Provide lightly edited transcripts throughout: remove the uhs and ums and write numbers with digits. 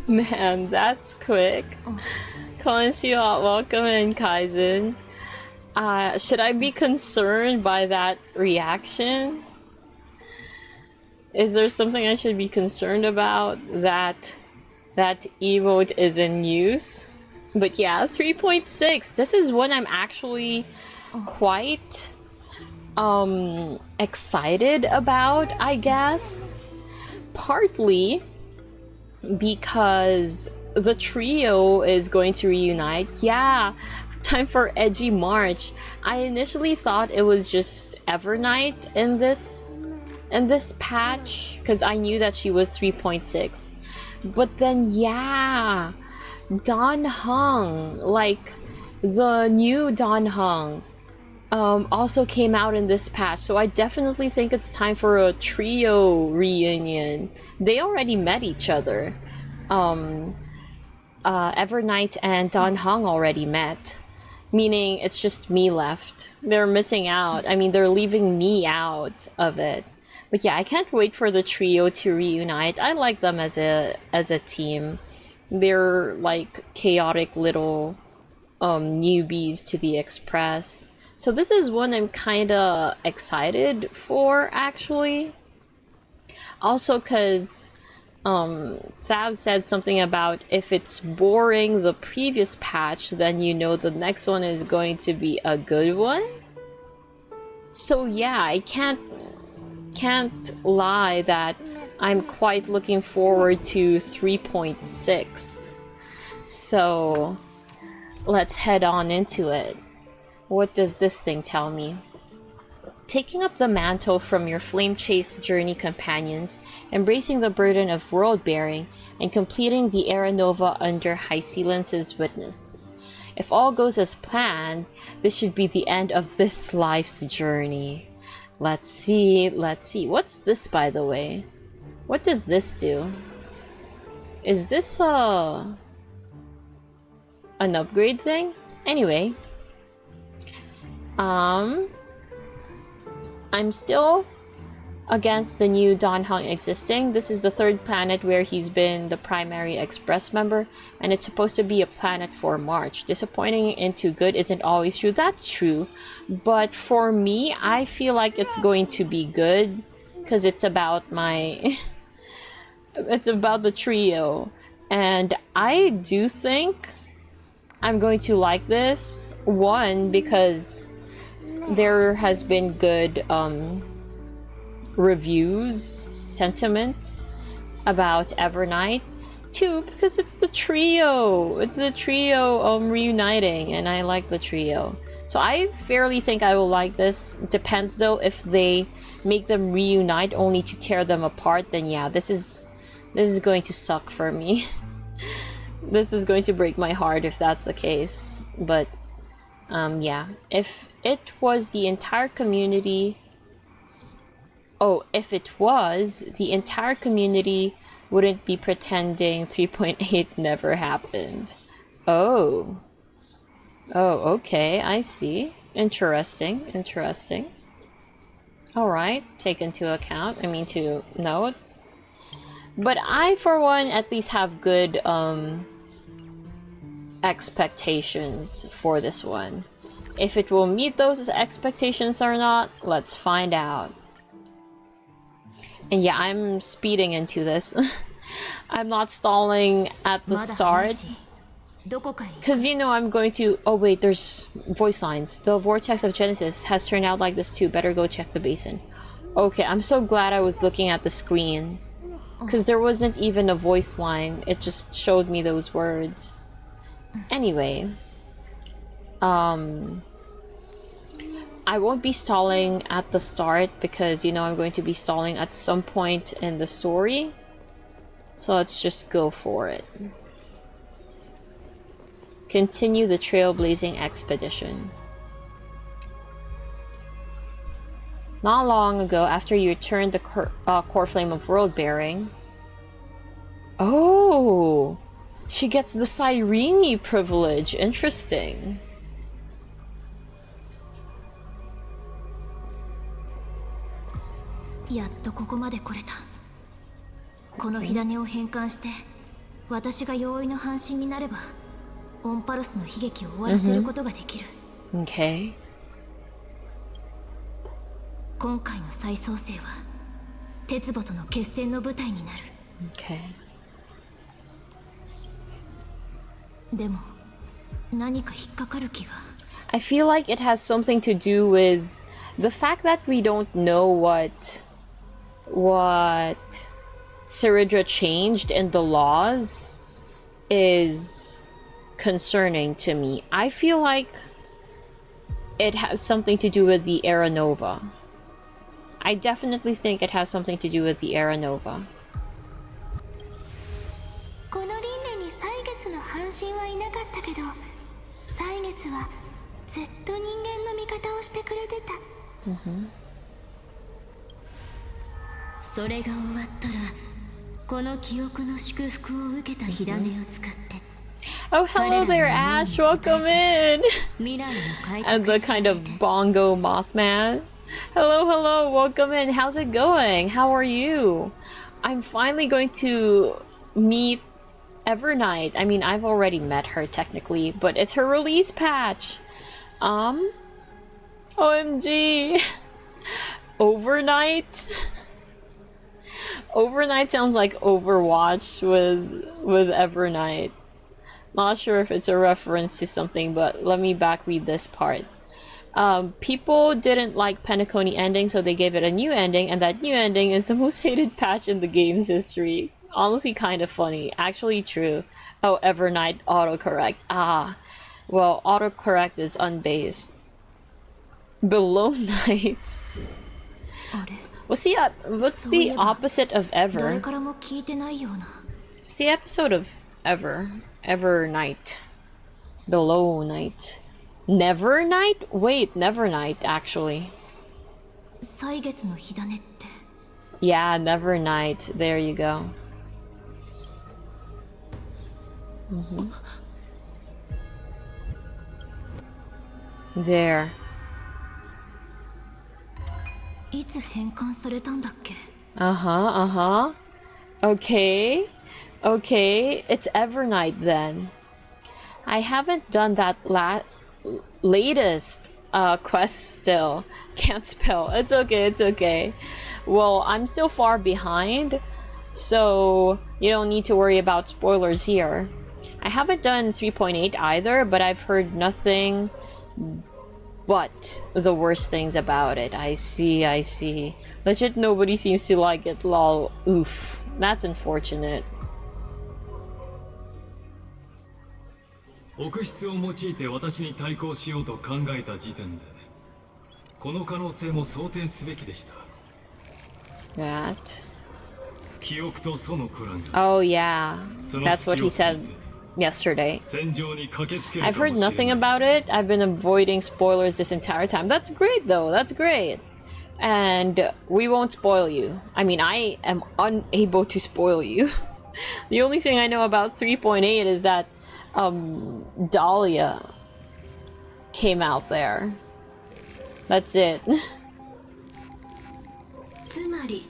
Man, that's quick. Konnichiwa, welcome in, Kaizen. Should I be concerned by that reaction? Is there something I should be concerned about that emote is in use? But yeah, 3.6. This is one I'm actually quite excited about, I guess. Partly because the trio is going to reunite. Yeah, time for edgy March. I initially thought it was just Evernight in this patch because I knew that she was 3.6. But then yeah, Don Hung, like the new Don Hung, also came out in this patch, so I definitely think it's time for a trio reunion. They already met each other. Evernight and Don Hung already met, meaning it's just me left. They're missing out. I mean, they're leaving me out of it. But yeah, I can't wait for the trio to reunite. I like them as a team. They're like chaotic little newbies to the Express. So this is one I'm kinda excited for, actually. Also cause Thab said something about if it's boring the previous patch, then you know the next one is going to be a good one. So yeah, I can't lie that I'm quite looking forward to 3.6. So let's head on into it. What does this thing tell me? Taking up the mantle from your flame chase journey companions, embracing the burden of world bearing, and completing the Era Nova under Hysealance's witness. If all goes as planned, this should be the end of this life's journey. Let's see. What's this, by the way? What does this do? Is this an upgrade thing? Anyway. I'm still against the new Don Hung existing. This is the third planet where he's been the primary Express member, and it's supposed to be a planet for March. Disappointing into good isn't always true. That's true. But for me, I feel like it's going to be good because it's about my... it's about the trio. And I do think I'm going to like this. One, because there has been good reviews, sentiments about Evernight. Two, because it's the trio. It's the trio reuniting, and I like the trio. So I fairly think I will like this. Depends though, if they make them reunite only to tear them apart, then yeah, this is going to suck for me. This is going to break my heart if that's the case. But yeah, if it was the entire community... Oh, if it was, the entire community wouldn't be pretending 3.8 never happened. Oh. Oh, okay, I see. Interesting. Alright, take into account, to note. But I, for one, at least have good expectations for this one. If it will meet those expectations or not, let's find out. And yeah, I'm speeding into this. I'm not stalling at the start. Because, I'm going to... Oh, wait, there's voice lines. The vortex of Genesis has turned out like this too. Better go check the basin. Okay, I'm so glad I was looking at the screen. Because there wasn't even a voice line. It just showed me those words. Anyway. I won't be stalling at the start because, you know, I'm going to be stalling at some point in the story. So let's just go for it. Continue the trailblazing expedition. Not long ago, after you returned the core flame of world bearing. Oh! She gets the Cyrene privilege. Interesting. Okay. Okay. I feel like it has something to do with the fact that we don't know what Ciridra changed in the laws is concerning to me. I feel like it has something to do with the Era Nova. I definitely think it has something to do with the Era Nova. Oh, hello there, Ash. Welcome in. And the kind of bongo Mothman. Hello, hello. Welcome in. How's it going? How are you? I'm finally going to meet Evernight. I mean, I've already met her technically, but it's her release patch. OMG. Overnight. Overnight sounds like Overwatch with Evernight. Not sure if it's a reference to something, but let me back read this part. People didn't like Penacony ending, so they gave it a new ending, and that new ending is the most hated patch in the game's history. Honestly, kind of funny. Actually true. Oh, Evernight autocorrect. Ah. Well, autocorrect is unbased. Below night. What's the opposite of ever? It's the episode of ever. Ever night. Below night. Never night? Wait, never night, actually. Yeah, never night. There you go. There. Okay. Okay, it's Evernight then. I haven't done that latest quest still. Can't spell. It's okay, it's okay. Well, I'm still far behind, so you don't need to worry about spoilers here. I haven't done 3.8 either, but I've heard nothing but the worst things about it. I see, I see. Legit nobody seems to like it, lol. Oof. That's unfortunate. 臆質を用いて私に対抗しようと考えた時点でこの可能性も想定すべきでした。 That. 記憶とそのコランが Oh yeah, that's what he said yesterday. 戦場に駆けつける I've かも heard しれない nothing about it. I've been avoiding spoilers this entire time. That's great though, that's great. And we won't spoil you. I mean, I am unable to spoil you. The only thing I know about 3.8 is that Dahlia came out there. That's it. つまり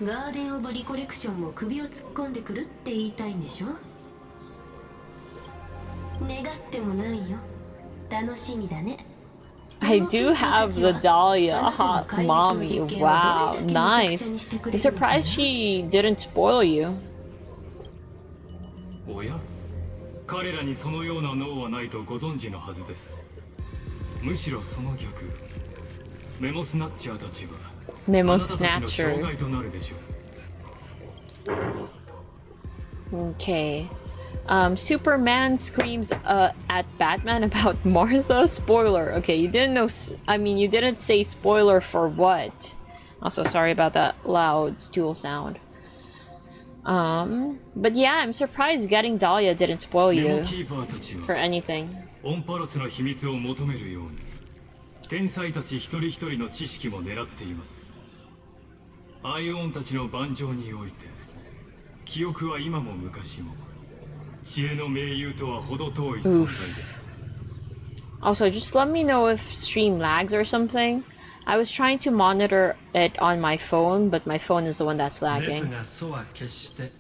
ガーデン・オブ・リコレクションも首を突っ込んでくるって言いたいんでしょ。願ってもないよ。楽しみだね。 I do have the Dahlia hot mommy. Wow, nice. I'm surprised she didn't spoil you. おや彼らにそのような脳はないとご存知のはずです。むしろその逆メモスナッチャーたちは Memo あなたたちの障 snatcher. 害となるでしょう。 Okay. Superman screams at Batman about Martha. Spoiler. Okay, you didn't know. I mean, you didn't say spoiler for what. Also, sorry about that loud stool sound. But yeah, I'm surprised getting Dahlia didn't spoil メモ you キーパーたち for は anything. オンパロスの秘密を求めるように天才たち一人一人の知識も狙っています。アイオンたちの盤上において記憶は今も昔も知恵の盟友とは程遠い存在です。 Also, just let me know if stream lags or something. I was trying to monitor it on my phone, but my phone is the one that's です lagging. がそうは決して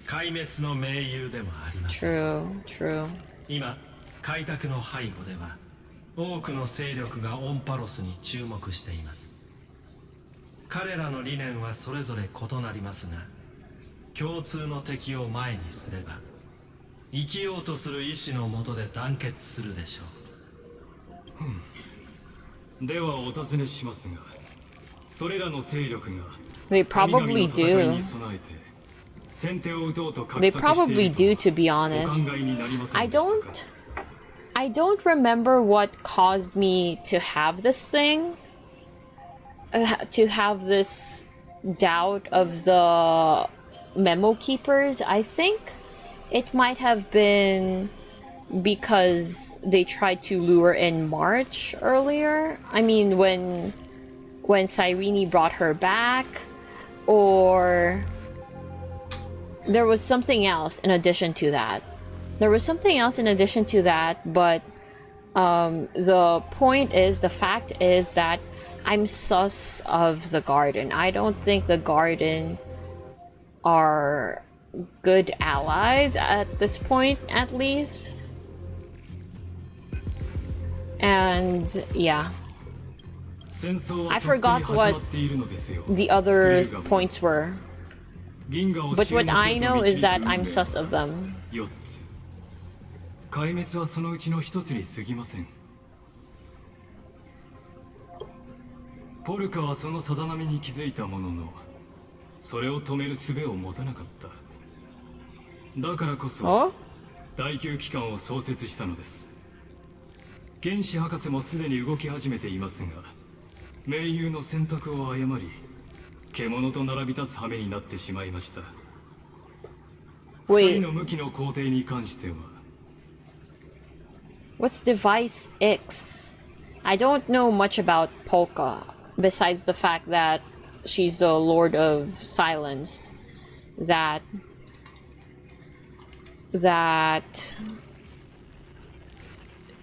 壊滅の盟友でもありません。 True, true. 今開拓の背後では多くの勢力がオンパロスに注目しています。彼らの理念はそれぞれ異なりますが、共通の敵を前にすれば生きようとする意志のもとで団結するでしょう。ではお尋ねしますが、それらの勢力が They 神々の probably 戦い do. に備えて先手を打とうと画策 They してい probably る do, と to be お honest. 考えになりません I でしたか。 I don't remember what caused me to have this thing. To have this doubt of the memo keepers. I think it might have been because they tried to lure in March earlier. I mean, when Cyrene brought her back, or there was something else in addition to that. There was something else in addition to that, but the point is, the fact is that I'm sus of the Garden. I don't think the Garden are good allies at this point, at least. And yeah, 戦争は I とっくに forgot 始ま what っているのですよ。 the other スクールガム points were. 銀河を But 終 what 末 I へと know 導 is く that 運命 I'm は sus of them. 4つ。壊滅はそのうちの一つに過ぎません。ポルカはそのさざ波に気づいたものの、それを止める術を持たなかった。だからこそ Oh? 第9機関を創設したのです。原子博士もすでに動き始めていますが、盟友の選択を誤り獣と並び立つ羽目になってしまいました。2 Wait, 人の向きの工程に関しては what's Device X? I don't know much about Polka, besides the fact that she's the Lord of Silence. That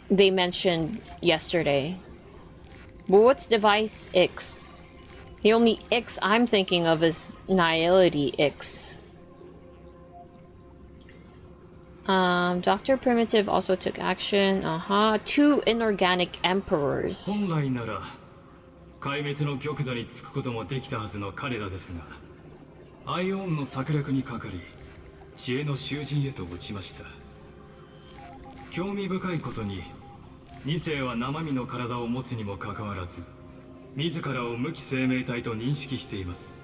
they mentioned yesterday. But what's Device X? The only X I'm thinking of is Nihility X. Dr. Primitive also took action. 2 inorganic emperors. 本来なら壊滅の玉座につくこともできたはずの彼らですが、アイオンの策略にかかり知恵の囚人へと落ちました。興味深いことに2世は生身の体を持つにもかかわらず自らを無機生命体と認識しています。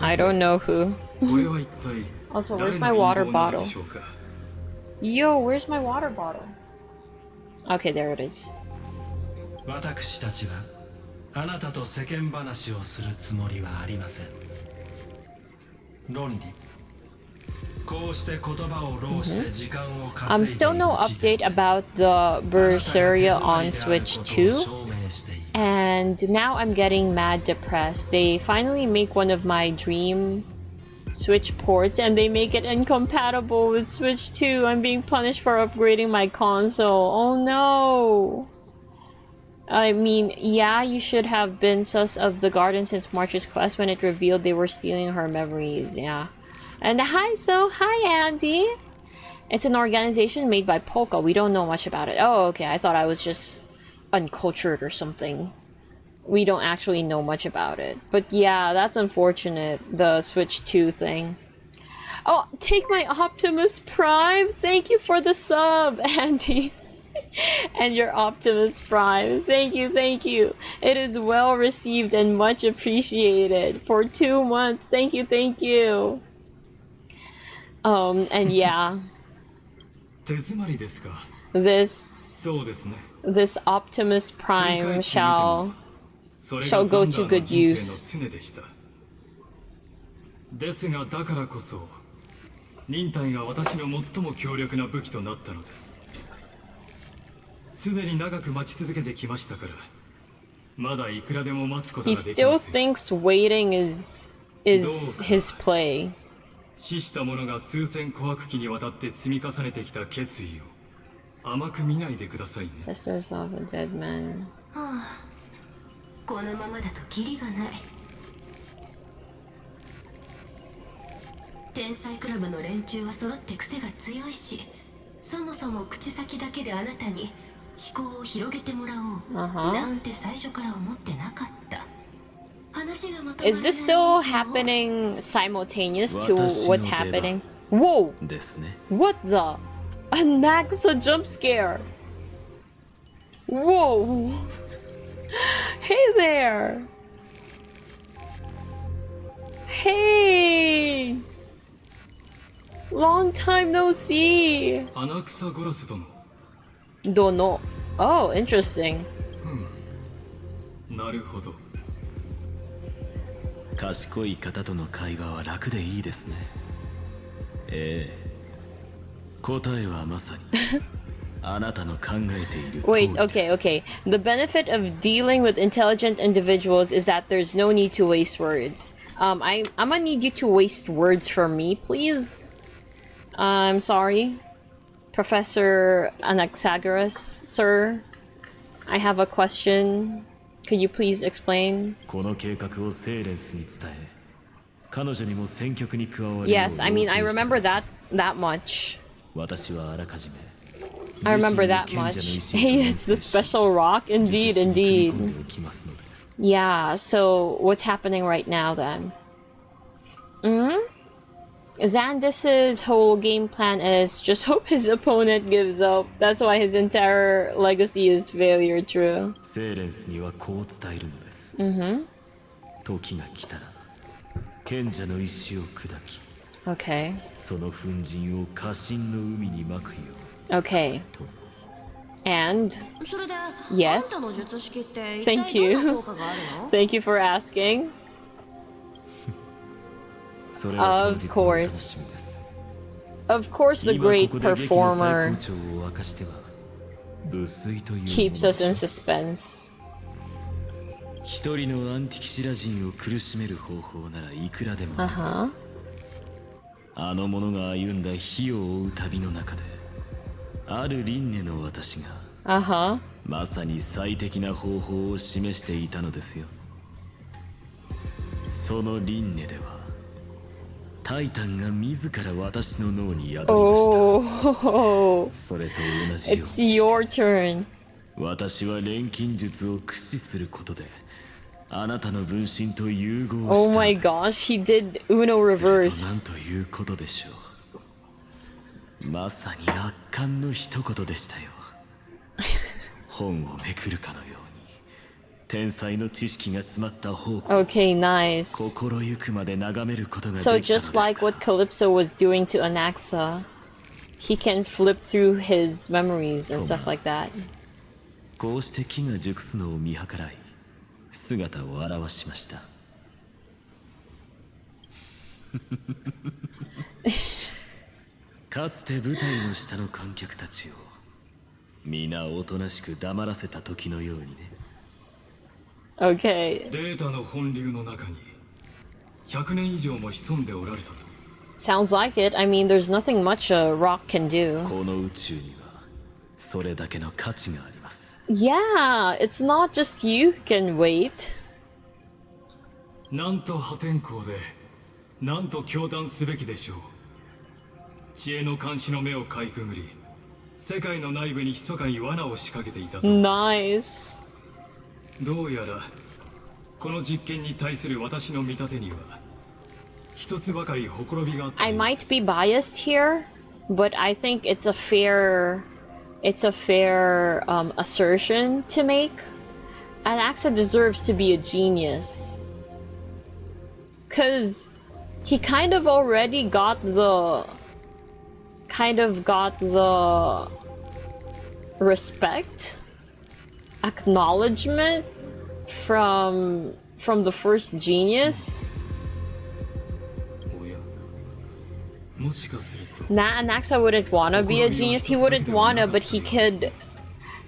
I don't know who. これは一体 Also, 誰 where's の my 陰 water 謀なの bottle? でしょうか。 Yo, where's my water bottle? Okay, there it is. 私たちはあなたと世間話をするつもりはありません。論理。こうして言葉を浪して時間を稼いでいる Still no update about the Berseria on Switch 2. And now I'm getting mad depressed. They finally make one of my dream Switch ports and they make it incompatible with Switch 2. I'm being punished for upgrading my console. Oh no. I mean, yeah, you should have been sus of the Garden since March's quest when it revealed they were stealing her memories. Yeah. And hi Andy. It's an organization made by Polka. We don't know much about it. Oh, okay. I thought I was just uncultured or something. We don't actually know much about it. But yeah, that's unfortunate, the Switch 2 thing. Oh, take my Optimus Prime. Thank you for the sub, Andy. And your Optimus Prime. Thank you, thank you. It is well received and much appreciated for 2 months. Thank you, thank you. And yeah, 手詰まりですか。 this そうですね。 this Optimus 振り Prime 返ってみても shall それ shall がザ go ンダ to ーの good 人 use. 生の常でした。ですがだからこそ忍耐が私の最も強力な武器となったのです。すでに長く待ち続けてきましたから、まだいくらでも待つこと He ができ still ますよ。 thinks waiting is his play. 死した者が数千琥珀機にわたって積み重ねてきた決意を甘く見ないでくださいね。 Sisters of a dead man. このままだとキリがない。天才クラブの連中は揃って癖が強いし、そもそも口先だけであなたに思考を広げてもらおう、なんて最初から思ってなかった。話がまとまらない Is this still happening simultaneous to what's happening? Whoa! ですね。 What the? A Naxa jump scare! Whoa! Hey there! Hey! Long time no see! 穴草ゴラス殿。 Don't know. Oh, interesting. なるほど。賢い方との会話は楽でいいですね。ええ。答えはまさにあなたの考えている通り Wait, です。 okay, okay. The benefit of dealing with intelligent individuals is that there's no need to waste words. I'm gonna need you to waste words for me, please. I'm sorry. Professor Anaxagoras, sir. I have a question. Could you please explain? この計画をセーレンスに伝え、彼女にも戦局に加わるよう Yes, I mean, I 要請して remember ください。 that much. 私はあらかじめ I remember 自身 that に賢者の much. 意志を Hey, it's the special rock? 直 Indeed, 々に組み込 indeed. んでおきますので。 Yeah, so what's happening right now then? Xandis's whole game plan is just hope his opponent gives up. That's why his entire legacy is failure, true. セーレンスにはこう伝えるのです。時が来たら賢者の意志を砕き、 Okay. その粉塵を家臣の海にまくよ Okay. うと。 And それで、 Yes. あんたの術式って一 Thank 体どん you. な効果があるの？ thank you for asking. それは当 Of 日の course. お楽しみです。 Of course, the 今こ great こで劇の最 performer 高潮を明かしては無粋というもの keeps で us しょ in う。 suspense. 一人のアンティキシラ人を苦しめる方法ならいくらでもあります。あの者が歩んだ火を追う旅の中で、ある輪廻の私が Uh-huh. まさに最適な方法を示していたのですよ。その輪廻ではタイタンが自ら私の脳に宿りました。 Oh, それと同じよう it's に your turn. 私は錬金術を駆使することであなたの分身と融合したのです。 Oh my gosh, he did Uno すると reverse. なんということでしょう。まさに圧巻の一言でしたよ。本をめくるかのように天才の知識が詰まった宝庫を Okay, nice. 心ゆくまで眺めることができた So のです just から。 like what Calypso was doing to Anaxa, he can flip through his memories and stuff like that. こうして木が熟すのを見計らい姿を現しました。かつて舞台の下の観客たちを皆おとなしく黙らせた時のようにね。 Okay, データの本流の中に100年以上も潜んでおられたと。 sounds like it. I mean, there's nothing much a rock can do. この宇宙にはそれだけの価値があります。 Yeah, it's not just you who can wait. なんと破天荒で、なんと驚嘆すべきでしょう。知恵の監視の目をかいくぐり、世界の内部に密かに罠を仕掛けていたと。 Nice. どうやらこの実験に対する私の見立てには一つばかりほころびがあった I ようで might す。 be biased here, but I think it's a fair it's a fair assertion to make. Anaxa deserves to be a genius. Cause he kind of already got the respect, acknowledgement from the first genius. Anaxa wouldn't wanna be a genius. He wouldn't wanna, but he could.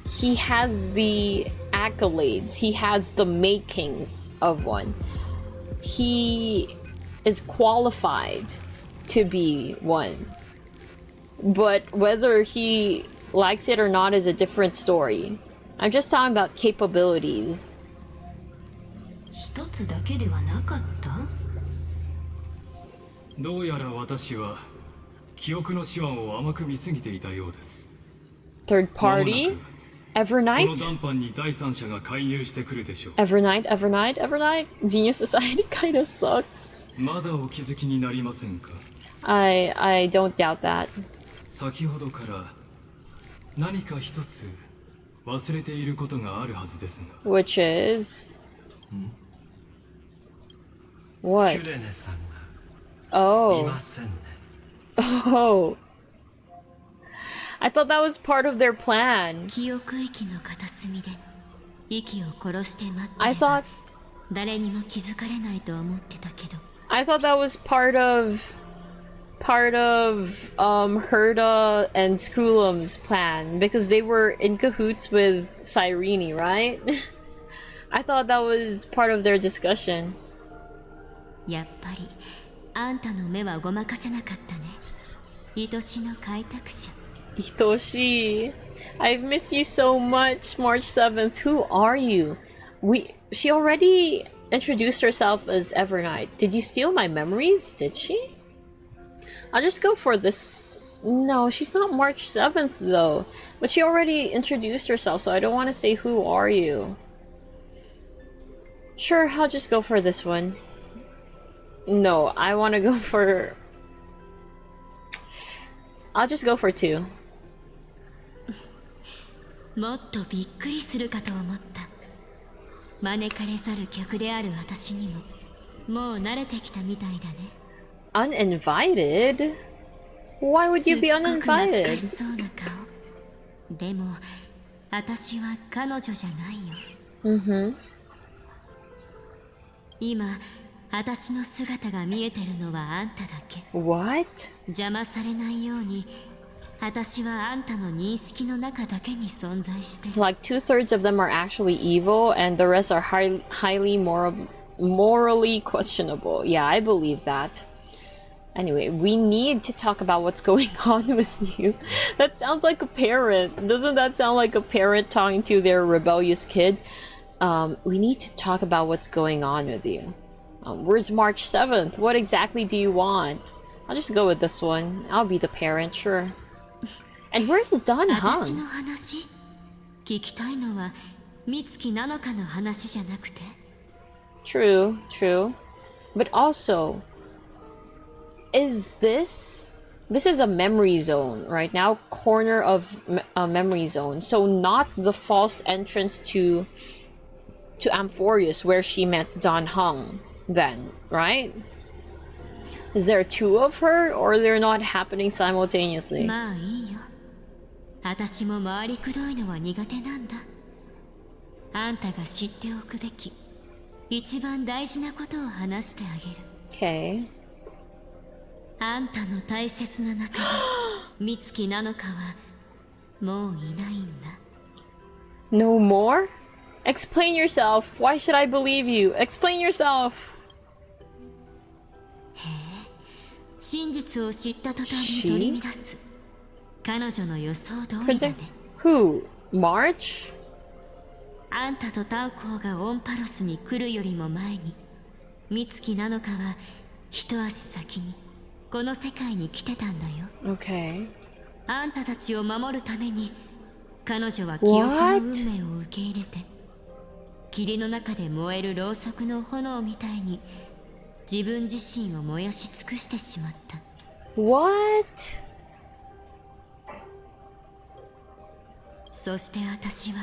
He has the accolades. He has the makings of one. He is qualified to be one. But whether he likes it or not is a different story. I'm just talking about capabilities. 一つだけではなかった？どうやら私は記憶の手腕を甘く見すぎていたようです。 Third party? この Evernight? 談判に第三者が介入してくるでしょう。 Evernight? Genius Society kinda sucks. まだお気づきになりませんか？ I don't doubt that. 先ほどから何か一つ忘れていることがあるはずですが。 Which is? What? キュレネさんがい Oh. ませんね。 Oh. I thought that was part of their plan. 記憶域の片隅で息を殺して待って I れば thought 誰にも気づかれないと思ってたけど I thought that was part of Herda and Skulum's plan because they were in cahoots with Cyrene, right? I thought that was part of their discussion. やっぱりあんたの目はごまかせなかったね愛しの開拓者 Hitoshi, I've missed you so much, March 7th. Who are you? She already introduced herself as Evernight. Did you steal my memories? Did she? I'll just go for this. No, she's not March 7th though. But she already introduced herself, so I don't want to say who are you. Sure, I'll just go for this one. No, I want to go for... I'll just go for 2. もっとびっくりするかと思った招かれざる客である私にももう慣れてきたみたいだね Uninvited? Why would you be すっごく懐か uninvited? しそうな顔でも私は彼女じゃないよ Mm-hmm. 今私の姿が見えてるのはあんただけ What? 邪魔されないように私はあんたの認識の中だけに存在してる Like 2/3 of them are actually evil, and the rest are highly morally questionable. Yeah, I believe that. Anyway, we need to talk about what's going on with you. That sounds like a parent. Doesn't that sound like a parent talking to their rebellious kid? We need to talk about what's going on with you. Where's March 7th? What exactly do you want? I'll just go with this one. I'll be the parent, sure. And where's Don 私の Hung? 話聞きたいのは美月なのかの話じゃなくて True. But also, is this is a memory zone right now, corner of a memory zone, so not the false entrance to Amphorius where she met Don Hung then, right? Is there 2 of her, or they're not happening simultaneously? まあいいよ私も回りくどいのは苦手なんだあんたが知っておくべき一番大事なことを話してあげる Okay. あんたの大切な仲間美月なのかはもういないんだ No more? Explain yourself. Why should I believe you? Explain yourself. 真実を知った途端に取り乱す彼女の予想通りだね Who? March? あんたと炭鉱がオンパロスに来るよりも前に美月なのかは一足先にこの世界に来てたんだよ Okay. あんたたちを守るために彼女は記憶の運命を受け入れて霧の中で燃えるろうそくの炎みたいに自分自身を燃やし尽くしてしまった What? そして私は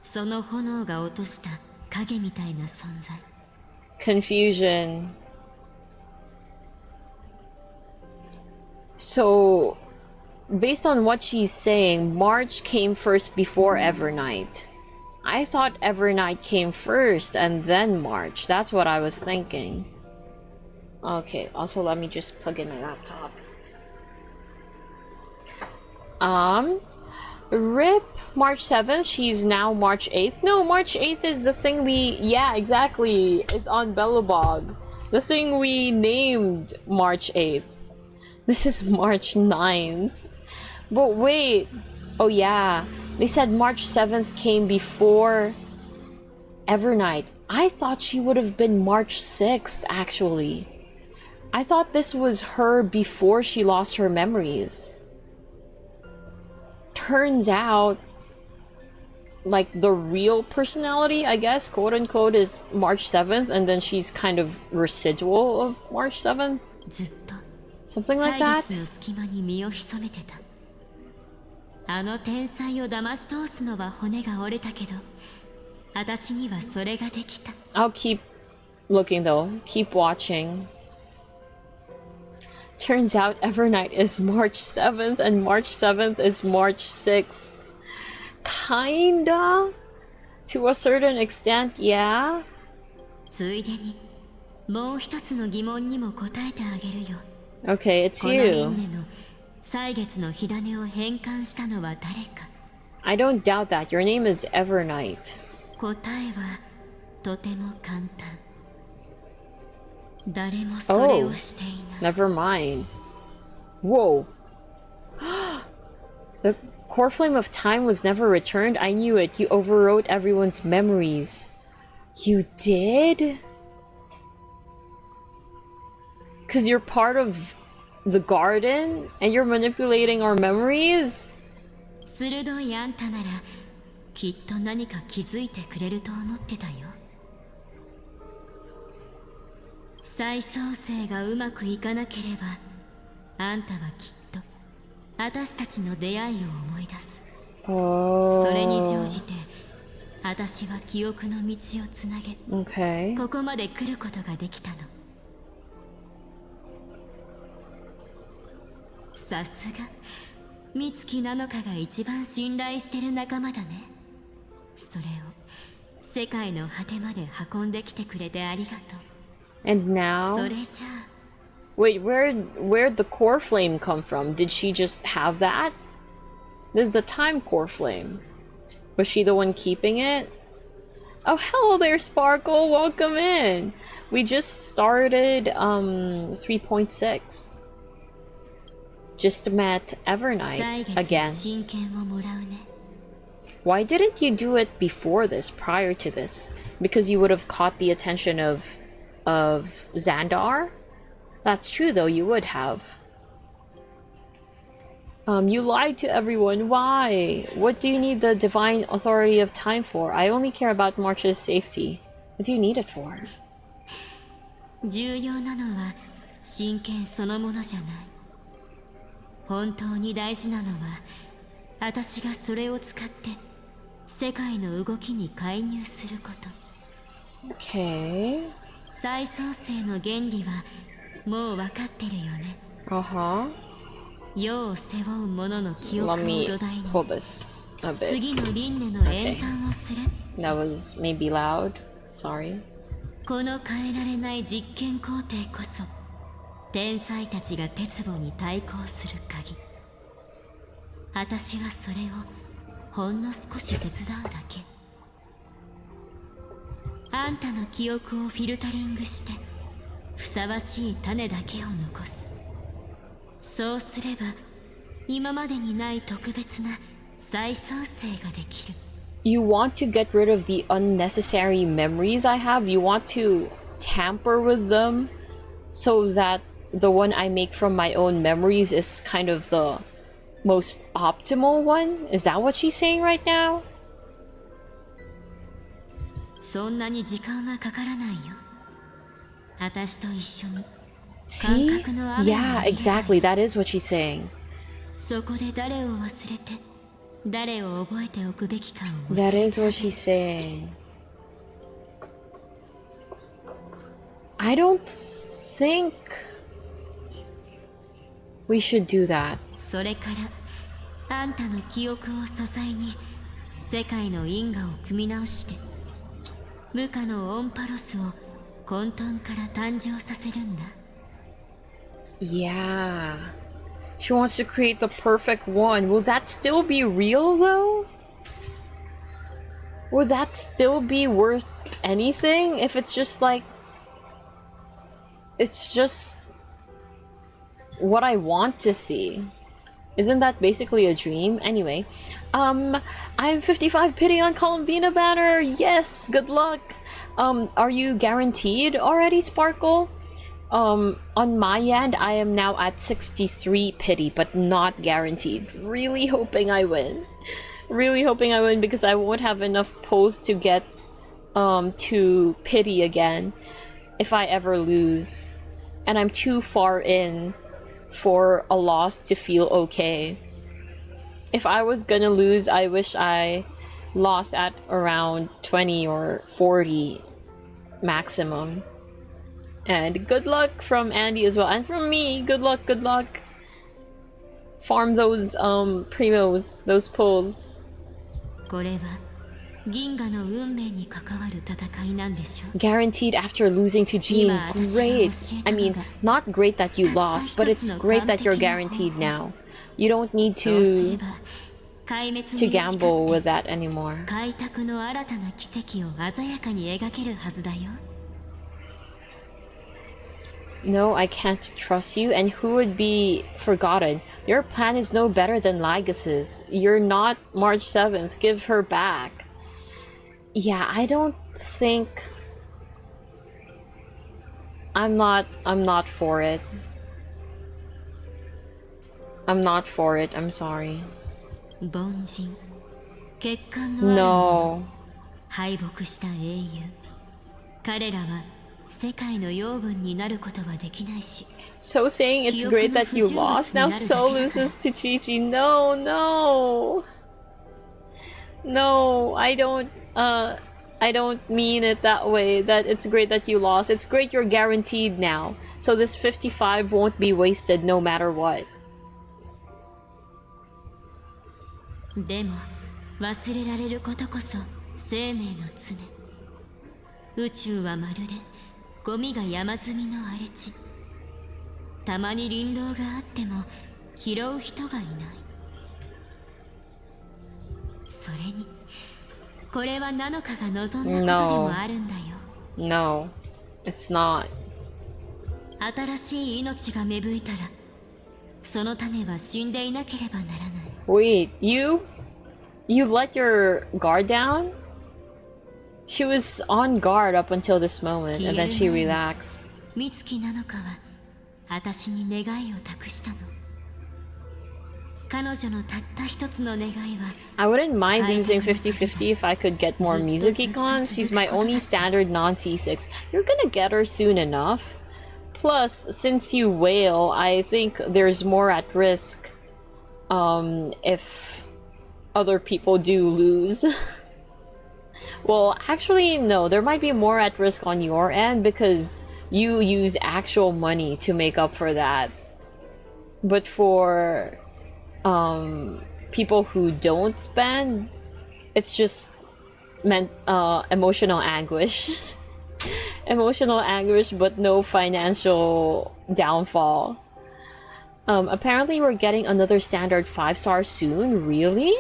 その炎が落とした影みたいな存在。 Confusion. So, based on what she's saying, March came first before Evernight. I thought Evernight came first and then March. That's what I was thinking. Okay, also let me just plug in my laptop. RIP March 7th, she's now March 8th. No, March 8th is the thing yeah, exactly. It's on Bellabog. The thing we named March 8th. This is March 9th. But wait. Oh yeah. They said March 7th came before Evernight. I thought she would have been March 6th, actually. I thought this was her before she lost her memories. Turns out, like, the real personality, I guess, quote unquote, is March 7th, and then she's kind of residual of March 7th. Something like that. I'll keep looking though. Keep watching. Turns out Evernight is March 7th and March 7th is March 6th. Kinda? To a certain extent, yeah? Okay, it's you. I don't doubt that. Your name is Evernight. Oh, never mind. Whoa. The core flame of time was never returned. I knew it. You overwrote everyone's memories. You did? 'Cause you're part of the garden and you're manipulating our memories? 鋭いあんたならきっと何か気づいてくれると思ってたよ。再創生がうまくいかなければあんたはきっと私たちの出会いを思い出す。それに乗じて私は記憶の道をつなげ、ここまで来ることができたの。さすが美月なのかが一番信頼してる仲間だね。それを世界の果てまで運んできてくれてありがとう。And now? それじゃあ Wait, where'd the core flame come from? Did she just have that? This is the time core flame. Was she the one keeping it? Oh, hello there, Sparkle. Welcome in. We just started 3.6. Just met Evernight again. Why didn't you do it before this, prior to this? Because you would have caught the attention of Xandar? That's true though, you would have. You lied to everyone. Why? What do you need the divine authority of time for? I only care about March's safety. What do you need it for? 重要なのは真剣そのものじゃない。本当に大事なのは私がそれを使って世界の動きに介入すること。Okay. 再創生の原理はもう分かってるよね。世を背負う者の記憶を土台に pull this a bit. 次の輪廻の演算をする。That was maybe loud. Sorry. この変えられない実験工程こそ天才たちが鉄棒に対抗する鍵。私はそれをほんの少し手伝うだけ。あんたの記憶をフィルタリングしてふさわしい種だけを残す。そうすれば今までにない特別な再創生ができる。You want to get rid of the unnecessary memories I have? You want to tamper with them so that the one I make from my own memories is kind of the most optimal one? Is that what she's saying right now? そんなに時間はかからないよ。私と一緒に。See? Yeah, exactly. That is what she's saying. そこで誰を忘れて誰を覚えておくべきかを That is what she's saying. I don't think we should do that. それからあんたの記憶を支えに世界の因果を組み直して無価のオンパロスを混沌から誕生させるんだ。 Yeah. She wants to create the perfect one. Will that still be real though? Will that still be worth anything if it's just like... It's just what I want to see. Isn't that basically a dream? Anyway, I'm 55 pity on Columbina banner. Yes, good luck. Are you guaranteed already, Sparkle? On my end, I am now at 63 pity, but not guaranteed. Really hoping I win. Really hoping I win because I won't have enough pulls to get to pity again if I ever lose. And I'm too far in for a loss to feel okay. If I was gonna lose, I wish I lost at around 20 or 40 maximum. And good luck from Andy as well. And from me, good luck, good luck. Farm those primos, those pulls. これは銀河の運命に関わる戦いなんでしょう。 Guaranteed after losing to Jean. Great. I mean, not great that you lost, but it's great that you're guaranteed now. You don't need to gamble with that anymore. 開拓の新たな奇跡を鮮やかに描けるはずだよ。 No, I can't trust you, and who would be forgotten? Your plan is no better than Lagos's. You're not March 7th. Give her back. Yeah, I don't think... I'm not for it. I'm not for it, I'm sorry. 凡人、欠陥のある者、 No. 敗北した英雄。彼らは世界の養分になることはできないし。 So saying it's great that you lost, now So loses to Chi-Chi. No, no. No, I don't mean it that way, that it's great that you lost. It's great you're guaranteed now. So this 55 won't be wasted no matter what. でも忘れられることこそ生命の常。宇宙はまるでゴミが山積みの荒れ地。たまに林道があっても拾う人がいない。それにこれはナノカが望んだことでもあるんだよ。 No, it's not. 新しい命が芽吹いたらその種は死んでいなければならない。 Wait, you let your guard down? She was on guard up until this moment, and then she relaxed. 美月なのかは私に願いを託したの。彼女のたった一つの願いは I wouldn't mind losing 50-50 if I could get more Mizuki-cons. She's my only standard non-C6. You're gonna get her soon enough. Plus, since you wail, I think there's more at risk if other people do lose. Well, actually, no. There might be more at risk on your end because you use actual money to make up for that. But for people who don't spend, it's just emotional anguish. Emotional anguish, but no financial downfall. Apparently we're getting another standard 5-star soon. Really?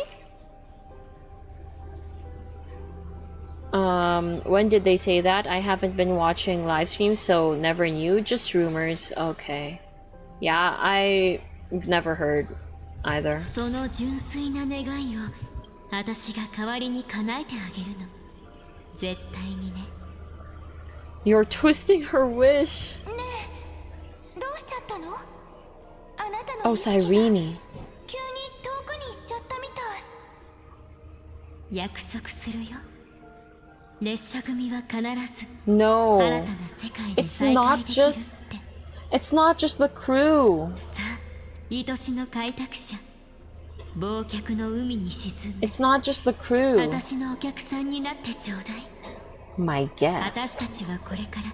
When did they say that? I haven't been watching live streams, so never knew. Just rumors. Okay. Yeah, I've never heard either. その純粋な願いを私が代わりに叶えてあげるの。絶対にね。 You're twisting her wish. ねえ、どうしちゃったの？あなたの Oh, Cyrene. 急に遠くに行っちゃったみたい。約束するよ。列車組は必ず No. 新たな世界で It's 再 not 会できるって。 It's not just the crew. さあ、愛しの開拓者。忘却の海に沈んで It's not just the crew. 私のお客さんになってちょうだい My 私 guess. たちはこれから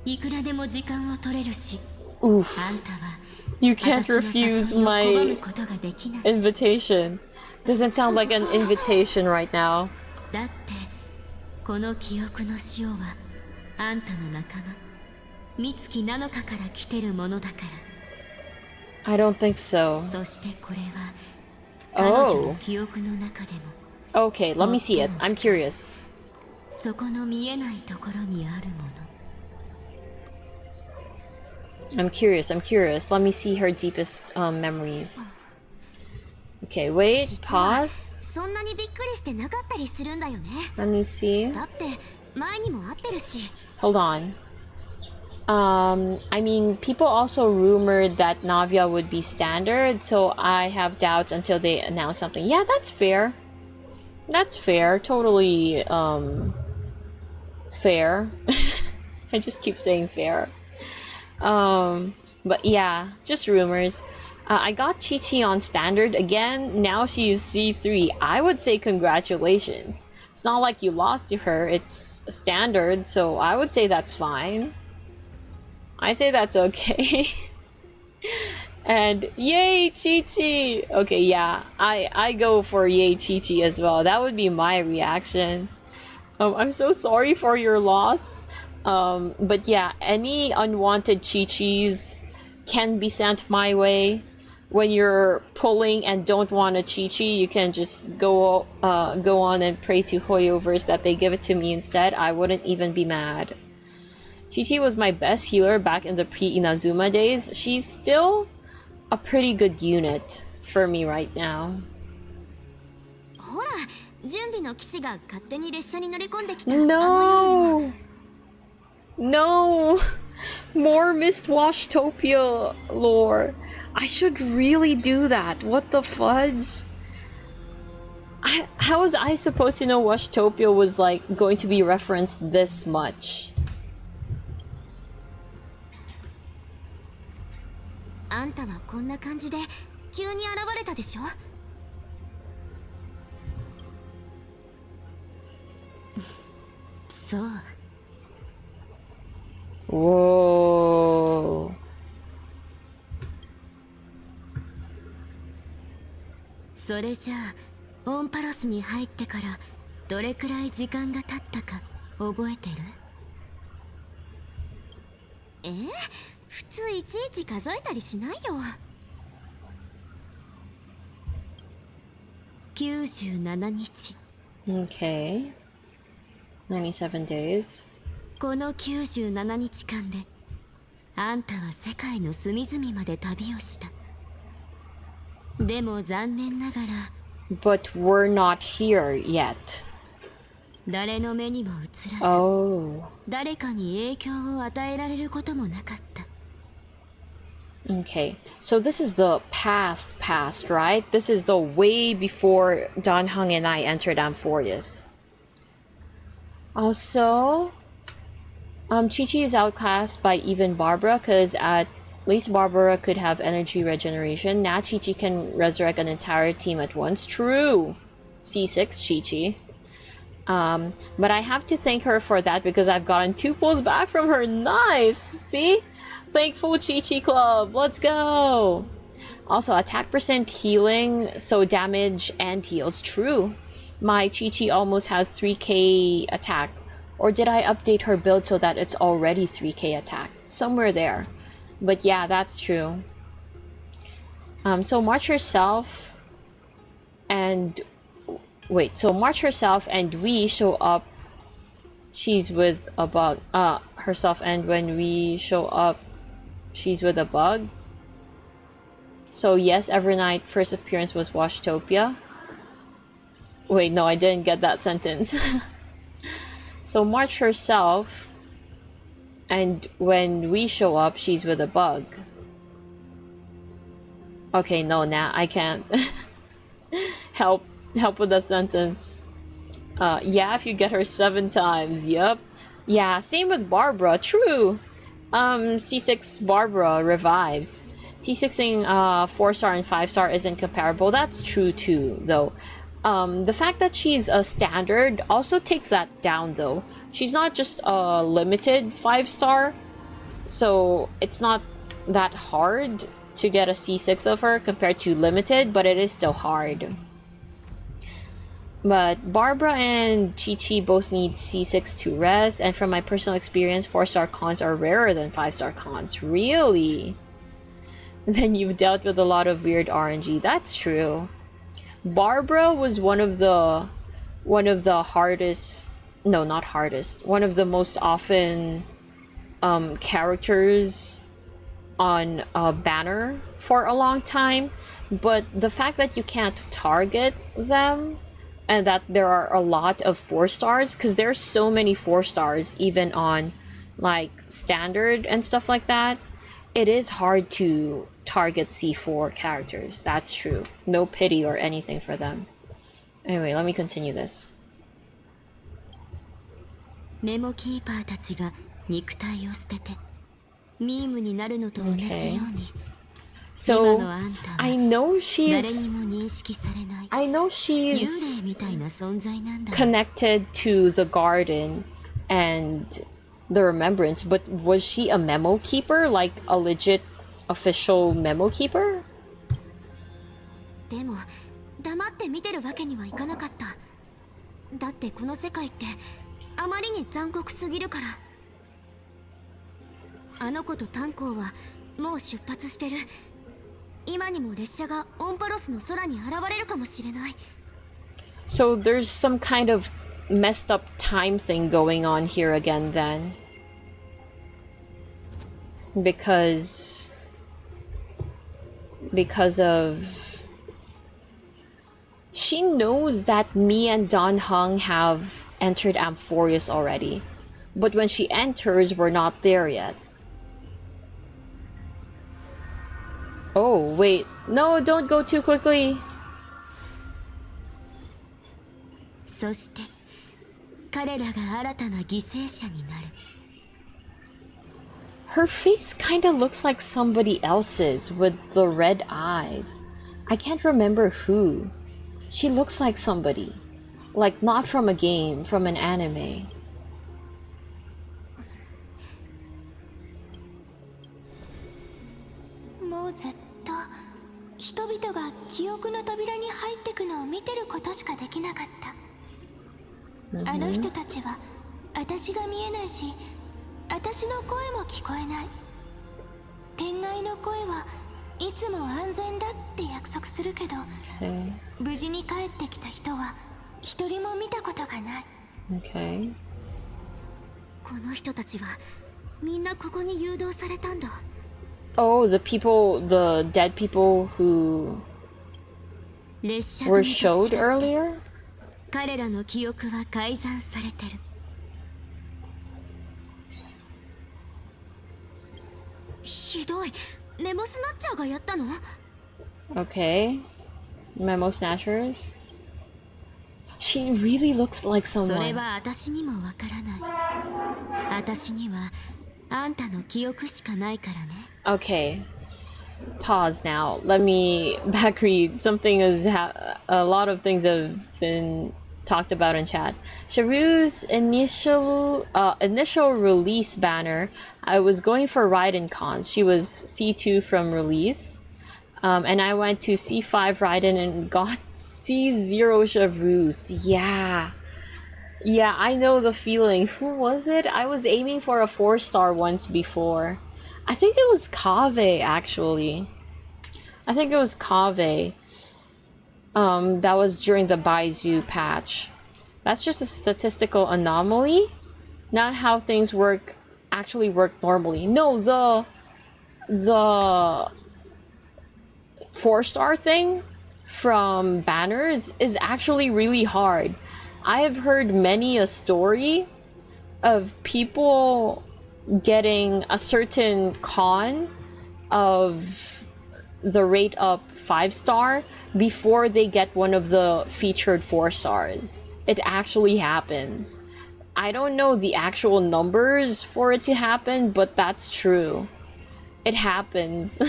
いくらでも時間を取れるし Oof. あんたは You can't 私の refuse 誘いを拒む my ことができない invitation. Doesn't sound like an invitation right now. だってこの記憶の塩はあんたの仲間美月なのかから来てるものだから I don't think so. そしてこれは彼女 Oh. の記憶の中でも Okay, let me see it. I'm curious. そこの見えないところにあるもの I'm curious. Let me see her deepest memories. Okay, wait, 実は pause. そんなにびっくりしてなかったりするんだよね Let me see. だって前にも会ってるし Hold on. I mean, people also rumored that Navia would be standard, so I have doubts until they announce something. Yeah, that's fair. That's fair. Totally, fair. I just keep saying fair. But yeah, just rumors. I got Chi-Chi on standard again. Now she's C3. I would say congratulations. It's not like you lost to her. It's standard, so I would say that's fine. I'd say that's okay. And yay, Chi-Chi! Okay, yeah, I go for yay, Chi-Chi as well. That would be my reaction. I'm so sorry for your loss. But yeah, any unwanted Chi-Chis can be sent my way. When you're pulling and don't want a Chi-Chi, you can just go on and pray to Hoyoverse that they give it to me instead. I wouldn't even be mad. Chi-Chi was my best healer back in the pre-Inazuma days. She's still a pretty good unit for me right now. ほら準備の騎士が勝手に列車に乗り込んできた No! No! More Mistwashtopia lore. I should really do that. What the fudge? How was I supposed to know Washtopia was like going to be referenced this much? あんたはこんな感じで急に現れたでしょそう Whoa. それじゃあオンパロスに入ってからどれくらい時間が経ったか覚えてる普通いちいち数えたりしないよ97日 Okay. 97 days. この97日間であんたは世界の隅々まで旅をしたでも残念ながら But we're not here yet. 誰の目にも映らず Oh. 誰かに影響を与えられることもなかった Okay. So this is the past, right? This is the way before Don Hung and I entered Amphorius. Also, Chi-Chi is outclassed by even Barbara because at least Barbara could have energy regeneration. Now Chi-Chi can resurrect an entire team at once. True! C6 Chi-Chi. But I have to thank her for that because I've gotten 2 pulls back from her. Nice! See? Thankful Chi-Chi Club. Let's go! Also, attack percent healing, so damage and heals. True. My Chi-Chi almost has 3k attack. Or did I update her build so that it's already 3k attack? Somewhere there. But yeah, that's true. So March herself and... Wait, so March herself and we show up. She's with a bug. Herself and when we show up, she's with a bug. So yes, Evernight first appearance was Washtopia. Wait, no, I didn't get that sentence. So March herself, and when we show up, she's with a bug. Okay, no, nah, I can't help with the sentence. Yeah, if you get her 7 times, yep. Yeah, same with Barbara, true. C6 Barbara revives. C6ing 4-star and 5-star isn't comparable. That's true too, though. The fact that she's a standard also takes that down, though. She's not just a limited 5-star, so it's not that hard to get a C6 of her compared to limited, but it is still hard. But Barbara and Chi-Chi both need C6 to res, and from my personal experience, 4-star cons are rarer than 5-star cons. Really? Then you've dealt with a lot of weird RNG. That's true. Barbara was one of the hardest, no, not hardest, one of the most often characters on a banner for a long time, but the fact that you can't target them and that there are a lot of 4-stars, because there's so many 4-stars even on like standard and stuff like that, it is hard to target C4 characters. That's true. No pity or anything for them. Anyway, let me continue this. メモキーパーたちが肉体を捨ててミームになるのと同じように、 So 今のあんたは I know 誰 she's にも認識されない I know 幽 she's 霊みたいな存在なんだ。 connected to the garden and the remembrance, but was she a memo keeper, like a legit official memo keeper? でも黙って見てるわけにはいかなかった。だってこの世界ってあまりに残酷すぎるから。あの子と炭鉱はもう出発してる。今にも列車がオンパロスの空に現れるかもしれない。 So there's some kind of messed up time thing going on here again then. Because of she knows that me and Don Hung have entered Amphorius already. But when she enters, we're not there yet. Oh, wait. No, don't go too quickly. そして彼らが新たな犠牲者になる。 Her face kinda looks like somebody else's with the red eyes. I can't remember who. She looks like somebody. Like not from a game, from an anime. もうずっと人々が記憶の扉に入ってくのを見てることしかできなかった。あの人たちは私が見えないし、私の声も聞こえない。天外の声はいつも安全だって約束するけど、 Okay. 無事に帰ってきた人は一人も見たことがない。 Okay. この人たちはみんなここに誘導されたんだ。 Oh, the people, the dead people who 列車 were 組た showed ちだって earlier? 彼らの記憶は改ざんされてる。ひどい。メモスナッチャーがやったの？ Okay. Memo snatchers? She really looks like それ someone. は私にもわからない。私にはあんたの記憶しかないからね。 Okay. Pause now. Let me back read. Something is a lot of things have been talked about in chat. Sharu's initial release banner, I was going for Raiden cons. She was C2 from release. And I went to C5 Raiden and got C0 Sharu's. Yeah. Yeah, I know the feeling. Who was it? I was aiming for a 4-star once before. I think it was Kave, actually. I think it was Kave. That was during the Baizu patch. That's just a statistical anomaly, not how things actually work normally. No, the 4-star thing from banners is actually really hard. I have heard many a story of people getting a certain con of the rate up 5-star before they get one of the featured 4-stars. It actually happens. I don't know the actual numbers for it to happen, but that's true. It happens.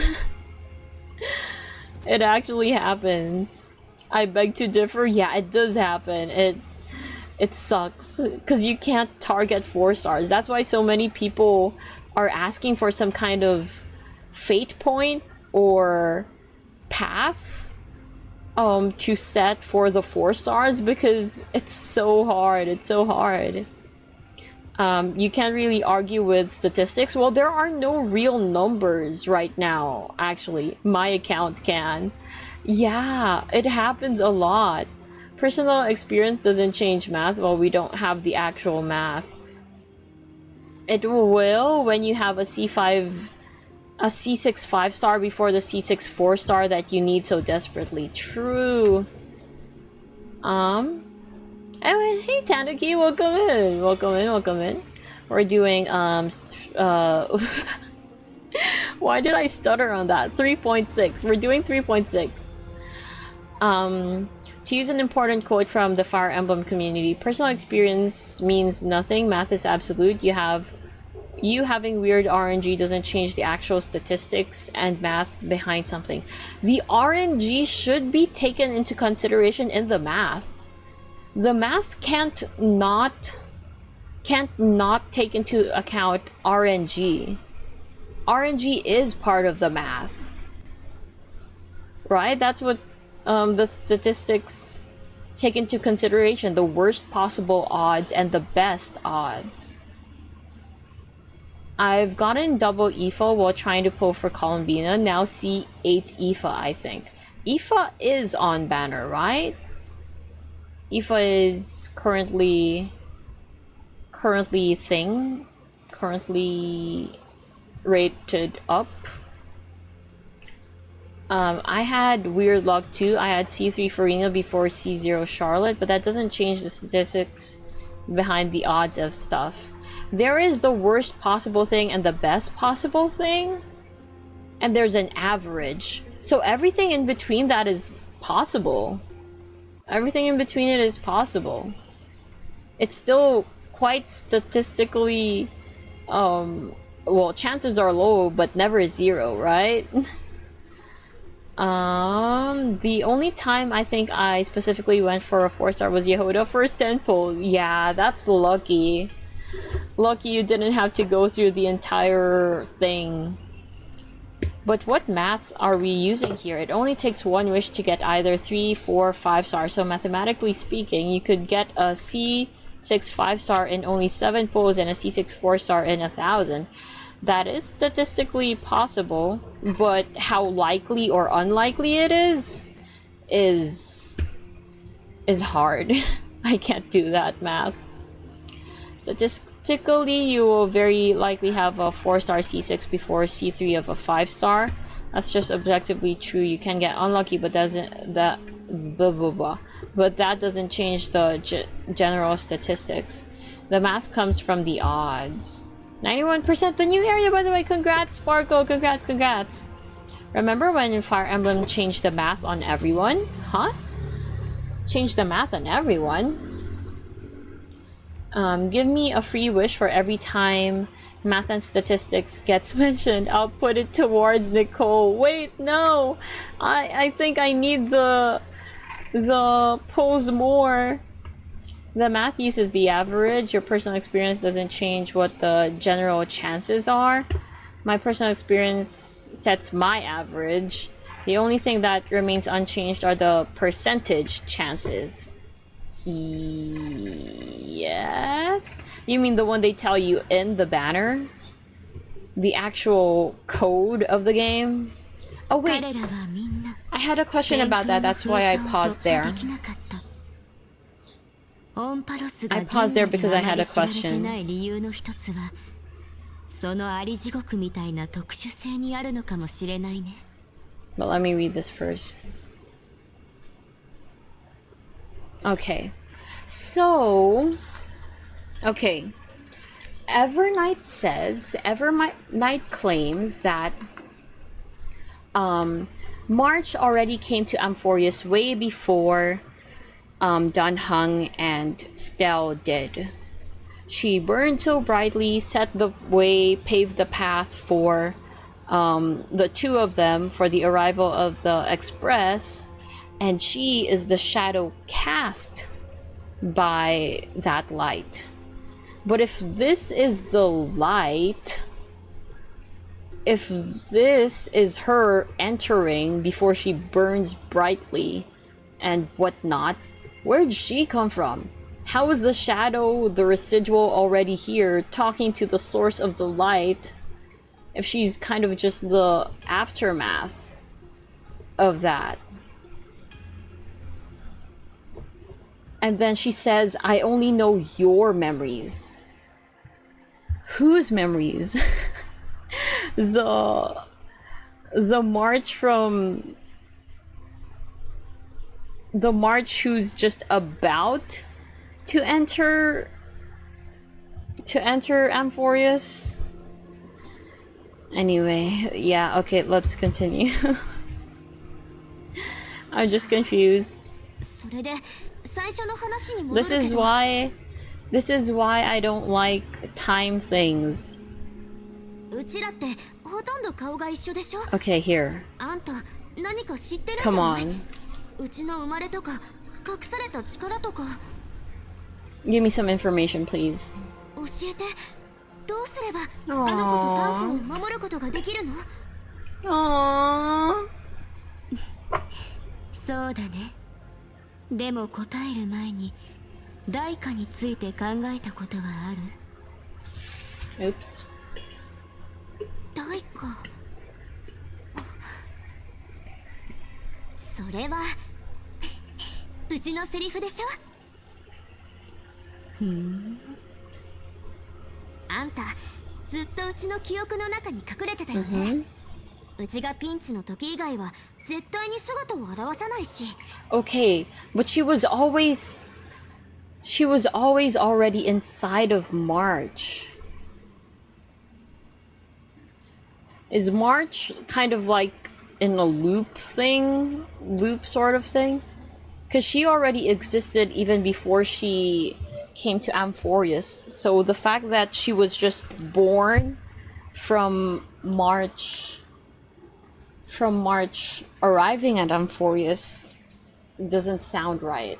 It actually happens. I beg to differ. Yeah, it does happen. It sucks because you can't target 4 stars. That's why so many people are asking for some kind of fate point or path to set for the 4 stars, because it's so hard. It's so hard. You can't really argue with statistics. Well, there are no real numbers right now, actually. My account can. Yeah, it happens a lot. Personal experience doesn't change math. Well, we don't have the actual math. It will when you have a C6 5-star before the C6 4-star that you need so desperately. True. Anyway, hey Tanuki, welcome in. Welcome in, welcome in. We're doing why did I stutter on that? 3.6. We're doing 3.6. To use an important quote from the Fire Emblem community, personal experience means nothing. Math is absolute. You having weird RNG doesn't change the actual statistics and math behind something. The RNG should be taken into consideration in the math. The math can't not take into account RNG. RNG is part of the math, right? That's what the statistics take into consideration: the worst possible odds and the best odds. I've gotten double IFA while trying to pull for Columbina. Now C8 IFA, I think. IFA is on banner, right? IFA is currently rated up. I had weird luck too. I had C3 Farina before C0 Charlotte, but that doesn't change the statistics behind the odds of stuff. There is the worst possible thing and the best possible thing, and there's an average. So everything in between that is possible. Everything in between it is possible. It's still quite statistically, well, chances are low, but never zero, right? The only time I think I specifically went for a 4-star was Yehoda first 10 pull. Yeah, that's lucky. Lucky you didn't have to go through the entire thing. But what maths are we using here? It only takes 1 wish to get either 3, 4, 5 stars. So mathematically speaking, you could get a C6 5-star in only 7 pulls and a C6 4-star in 1,000. That is statistically possible, but how likely or unlikely it is hard. I can't do that math. Statistically, you will very likely have a 4-star C6 before C3 of a 5-star. That's just objectively true. You can get unlucky, but that doesn't change the general statistics. The math comes from the odds. 91% the new area, by the way. Congrats, Sparkle. Congrats. Remember when Fire Emblem changed the math on everyone? Huh? Changed the math on everyone? Give me a free wish for every time math and statistics gets mentioned. I'll put it towards Nicole. Wait, no. I think I need the pulls more. The math uses the average. Your personal experience doesn't change what the general chances are. My personal experience sets my average. The only thing that remains unchanged are the percentage chances. Yes? You mean the one they tell you in the banner? The actual code of the game? Oh wait, I had a question about that. That's why I paused there. I paused there because I had a question. But let me read this first. Okay. So, okay. Evernight claims that March already came to Amphorius way before Dan Heng and Stell did. She burned so brightly, set the way, paved the path for the two of them for the arrival of the Express, and she is the shadow cast by that light. But if this is the light, if this is her entering before she burns brightly and whatnot, where did she come from? How is the shadow, the residual, already here talking to the source of the light if she's kind of just the aftermath of that? And then she says, I only know your memories. Whose memories? the March from... the March who's just about to enter Amphorius? Anyway, yeah, okay, let's continue. I'm just confused. This is why I don't like time things. Okay, here. Come on. Give me some information, please. Aww. そうだね。でも答える前に代価について考えたことはある？ Oops. 代価。それはうちのセリフでしょ？あんたずっとうちの記憶の中に隠れてたよね。うちがピンチの時以外は絶対に姿を現さないし。Okay, but she was always already inside of March. Is March kind of like in a loop sort of thing? Because she already existed even before she came to Amphorius. So the fact that she was just born from March arriving at Amphorius doesn't sound right.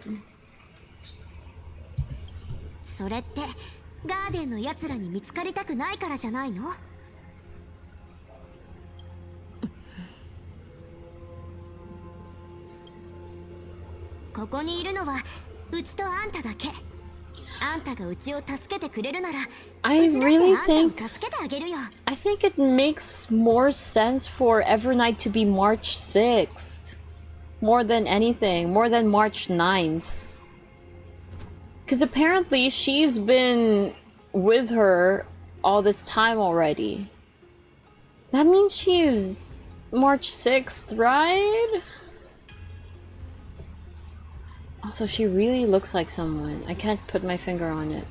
それってガーデンの奴らに見つかりたくないからじゃないの？ここにいるのはうちとあんただけ。あんたがうちを助けてくれるなら、I really うちだってあん think たを助けてあげるよ。I think it makes more sense for Evernight to be March 6th. More than anything. More than March 9th. Because apparently she's been with her all this time already. That means she's March 6th, right? Also, she really looks like someone. I can't put my finger on it.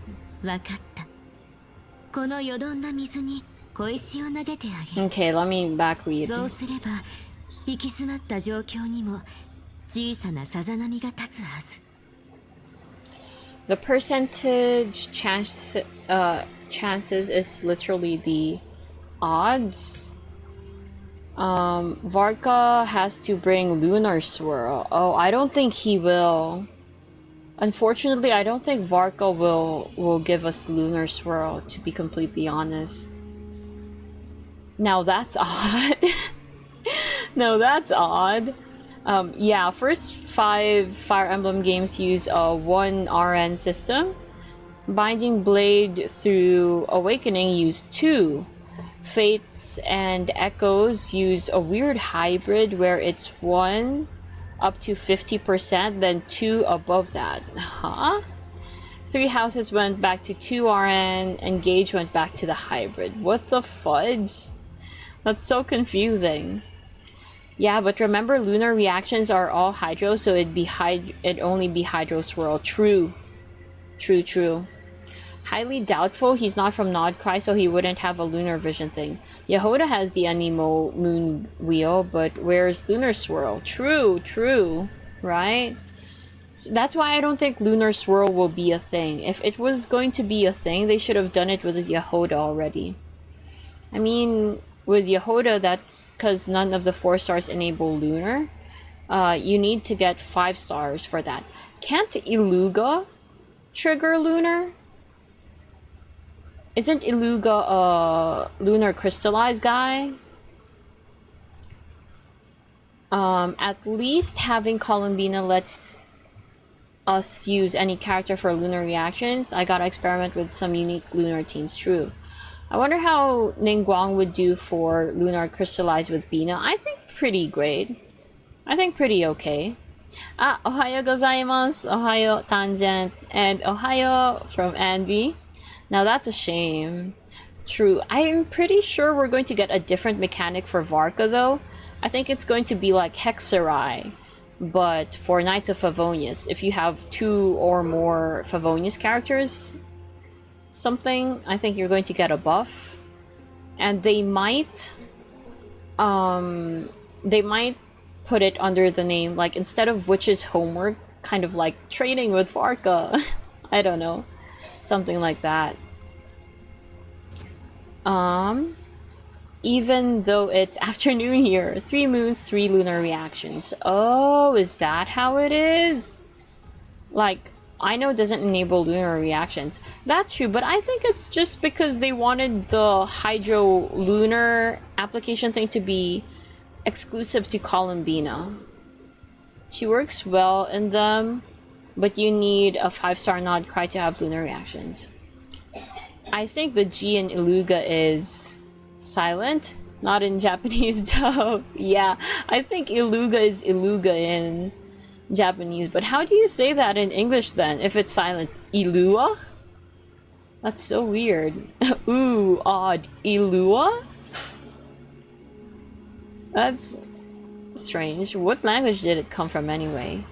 わかった。このよどんだ水に小石を投げてあげる。Okay, let me back read. そうすれば行き詰まった状況にも小さなさざ波が立つはず。The percentage chances is literally the odds. Varka has to bring Lunar Swirl. Oh, I don't think he will. Unfortunately, I don't think Varka will give us Lunar Swirl, to be completely honest. Now that's odd. No, that's odd. Yeah, first 5 Fire Emblem games use a 1 RN system. Binding Blade through Awakening use 2. Fates and Echoes use a weird hybrid where it's 1 up to 50%, then 2 above that. Huh? 3 Houses went back to 2 RN, Engage went back to the hybrid. What the fudge? That's so confusing. Yeah, but remember, lunar reactions are all hydro, so it'd only be Hydro Swirl. True. True. Highly doubtful he's not from Nodcry, so he wouldn't have a lunar vision thing. Yehoda has the Anemo moon wheel, but where's Lunar Swirl? True. Right? So that's why I don't think Lunar Swirl will be a thing. If it was going to be a thing, they should have done it with Yehoda already. I mean, with Yehoda, that's because none of the 4 stars enable lunar. You need to get 5 stars for that. Can't Iluga trigger lunar? Isn't Iluga a lunar crystallized guy? At least having Columbina lets us use any character for lunar reactions. I gotta experiment with some unique lunar teams, true. I wonder how Ningguang would do for lunar crystallized with Bina. I think pretty great. I think pretty okay. Ohayo gozaimasu, ohayo tangent, and ohayo from Andy. Now that's a shame. True. I'm pretty sure we're going to get a different mechanic for Varka though. I think it's going to be like Hexerai, but for Knights of Favonius. If you have 2 or more Favonius characters, something, I think you're going to get a buff. And they might put it under the name, like instead of Witch's Homework, kind of like training with Varka. I don't know. Something like that. Even though it's afternoon here, 3 moons, 3 lunar reactions. Oh, is that how it is? Like, I know it doesn't enable lunar reactions. That's true, but I think it's just because they wanted the hydro lunar application thing to be exclusive to Columbina. She works well in them, but you need a 5-star Nod Cry to have lunar reactions. I think the G in Iluga is silent, not in Japanese dub. Yeah, I think Iluga is Iluga in Japanese, but how do you say that in English then, if it's silent? Ilua? That's so weird. Ooh, odd. Ilua? That's strange. What language did it come from anyway?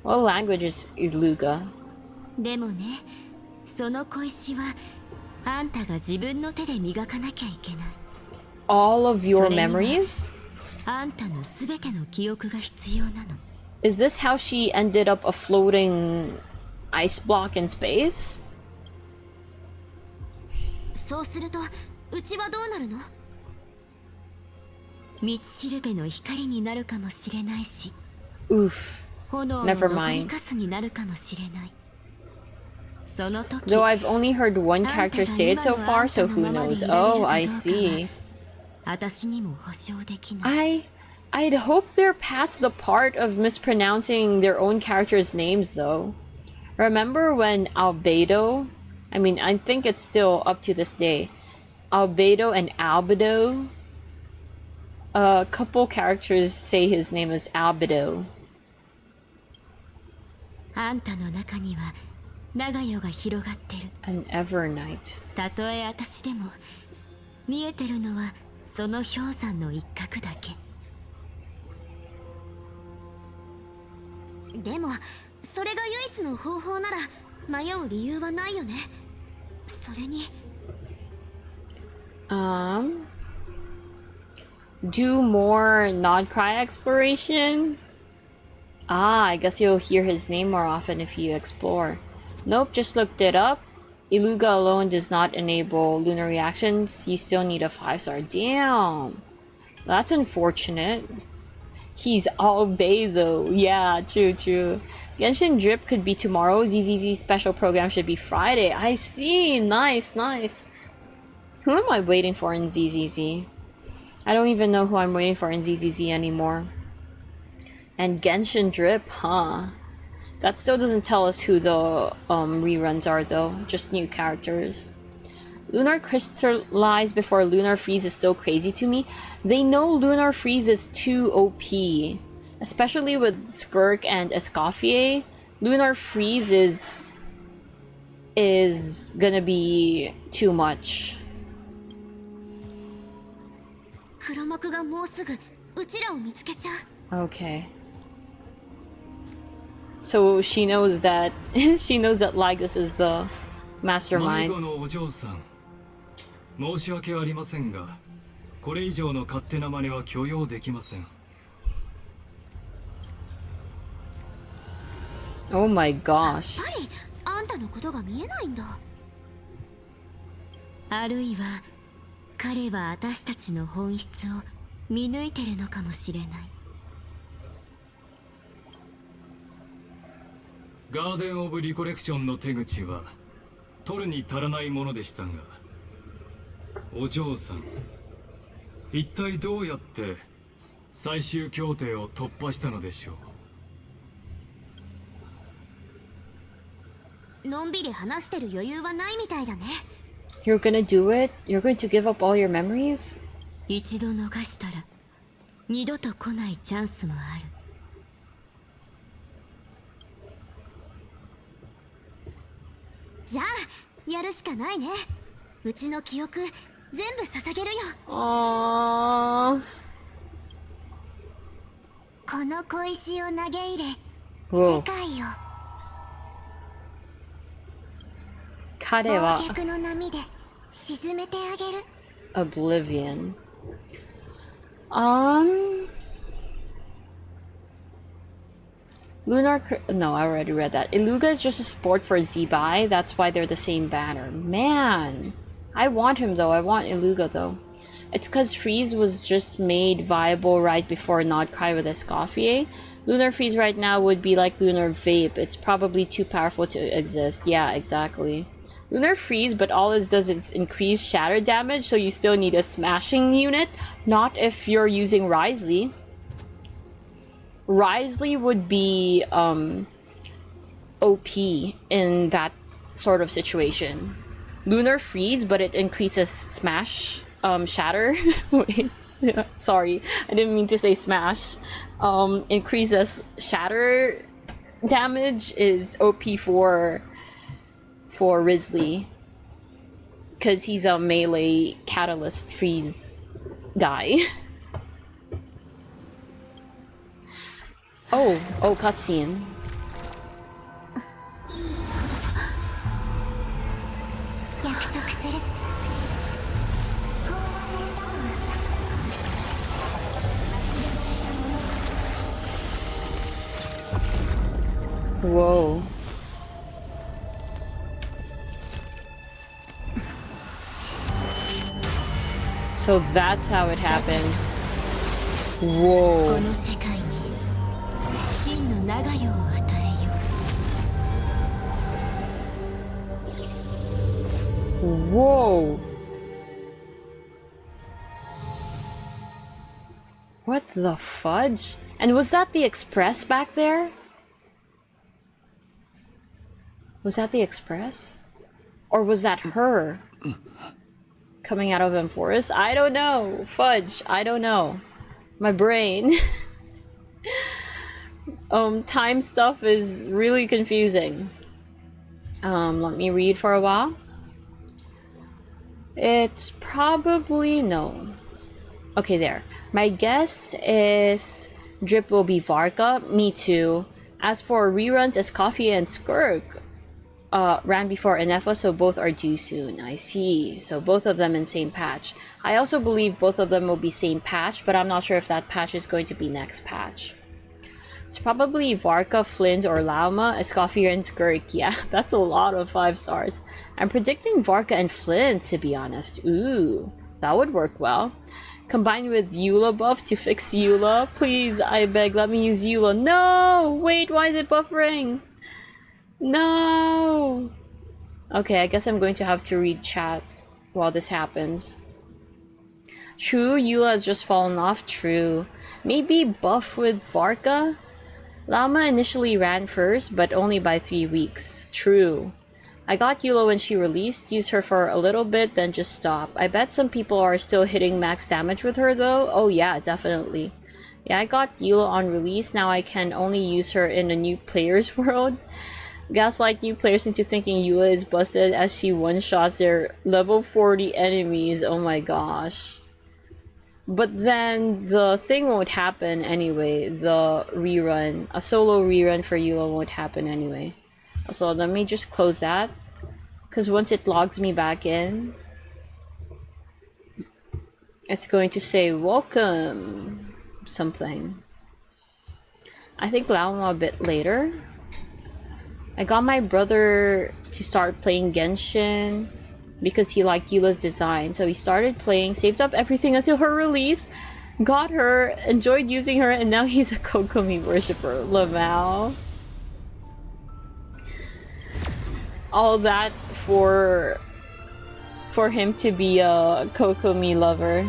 What language is Iluga? でもね、その小石はあんたが自分の手で磨かなきゃいけない。All of your memories? あんたのすべての記憶が必要なの。Is this how she ended up a floating ice block in space? そうすると、うちはどうなるの？道しるべの光になるかもしれないし、 Oof. 炎の Never 残り mind. かすになるかもしれない。その時、 Though I've only heard one character say it so far, so who knows? Oh, I see. 私にも保証できない。I'd hope they're past the part of mispronouncing their own characters' names, though. Remember when Albedo, I mean, I think it's still up to this day, Albedo and Albedo, a couple characters say his name is Albedo. あんたの中には長夜が広がってる。 An Evernight. たとえ私でも見えてるのはその氷山の一角だけ。でもそれが唯一の方法なら迷う理由はないよね。それに Do more Nod Cry exploration? Ah, I guess you'll hear his name more often if you explore. Nope, just looked it up. Iluga alone does not enable lunar reactions. You still need a 5-star. Damn. That's unfortunate. He's all bay though. Yeah, true. Genshin Drip could be tomorrow. ZZZ special program should be Friday. I see. Nice. Who am I waiting for in ZZZ? I don't even know who I'm waiting for in ZZZ anymore. And Genshin Drip, huh? That still doesn't tell us who the reruns are though. Just new characters. Lunar Crystallize before Lunar Freeze is still crazy to me. They know Lunar Freeze is too OP. Especially with Skirk and Escoffier. Lunar Freeze is gonna be too much. 黒幕がもうすぐうちらを見つけちゃう。 Okay. So she knows that Lygus is the mastermind. 迷子のお嬢さん、申し訳ありませんが、これ以上の勝手な真似は許容できません。 Oh my gosh. やっぱりあんたのことが見えないんだ。あるいは彼は私たちの本質を見抜いてるのかもしれない。ガーデン・オブ・リコレクションの手口は取るに足らないものでしたが、お嬢さん、一体どうやって最終協定を突破したのでしょう。のんびり話してる余裕はないみたいだね。You're gonna do it? You're going to give up all your memories? 一度逃したら二度と来ないチャンスもある。じゃあやるしかないね。うちの記憶全部捧げるよ。Aww. この小石を投げ入れ、Whoa. 世界を彼は忘却の波で沈めてあげる。Oblivion. No, I already read that. Iluga is just a sport for Zebai. That's why they're the same banner. Man, I want him though. I want Iluga though. It's because Freeze was just made viable right before Not Cry with Escoffier. Lunar Freeze right now would be like Lunar Vape. It's probably too powerful to exist. Yeah, exactly. Lunar Freeze, but all it does is increase shatter damage, so you still need a smashing unit. Not if you're using Risley. Risley would be OP in that sort of situation. Lunar Freeze, but it increases smash, shatter. Wait, yeah, sorry, I didn't mean to say smash. Increases shatter damage is OP for Risley, because he's a melee catalyst freeze guy. Oh, cutscene. Whoa. So that's how it happened. Whoa. Whoa. What the fudge? And was that the Express back there? Was that the Express? Or was that her coming out of M Forest? I don't know. Fudge. I don't know. My brain. Time stuff is really confusing. Let me read for a while. It's probably no. Okay, there. My guess is Drip will be Varka. Me too. As for reruns, Escoffier and Skirk ran before Inefa, so both are due soon. I see. So both of them in same patch. I also believe both of them will be same patch, but I'm not sure if that patch is going to be next patch. It's probably Varka, Flint, or Lauma, Escoffier, and Skirk. Yeah, that's a lot of 5 stars. I'm predicting Varka and Flint, to be honest. Ooh, that would work well. Combined with Eula buff to fix Eula. Please, I beg, let me use Eula. No! Wait, why is it buffering? No! Okay, I guess I'm going to have to read chat while this happens. True, Eula has just fallen off. True. Maybe buff with Varka? Lama initially ran first, but only by 3 weeks. True. I got Eula when she released, used her for a little bit, then just stopped. I bet some people are still hitting max damage with her though. Oh yeah, definitely. Yeah, I got Eula on release, now I can only use her in a new player's world. Gaslight new players into thinking Eula is busted as she one-shots their level 40 enemies. Oh my gosh. But then the thing won't happen anyway. The rerun, a solo rerun for Eula won't happen anyway. So let me just close that, because once it logs me back in, it's going to say welcome something. I think Lauma a bit later. I got my brother to start playing Genshin because he liked Eula's design. So he started playing, saved up everything until her release, got her, enjoyed using her, and now he's a Kokomi worshiper. Lamau. All that for him to be a Kokomi lover.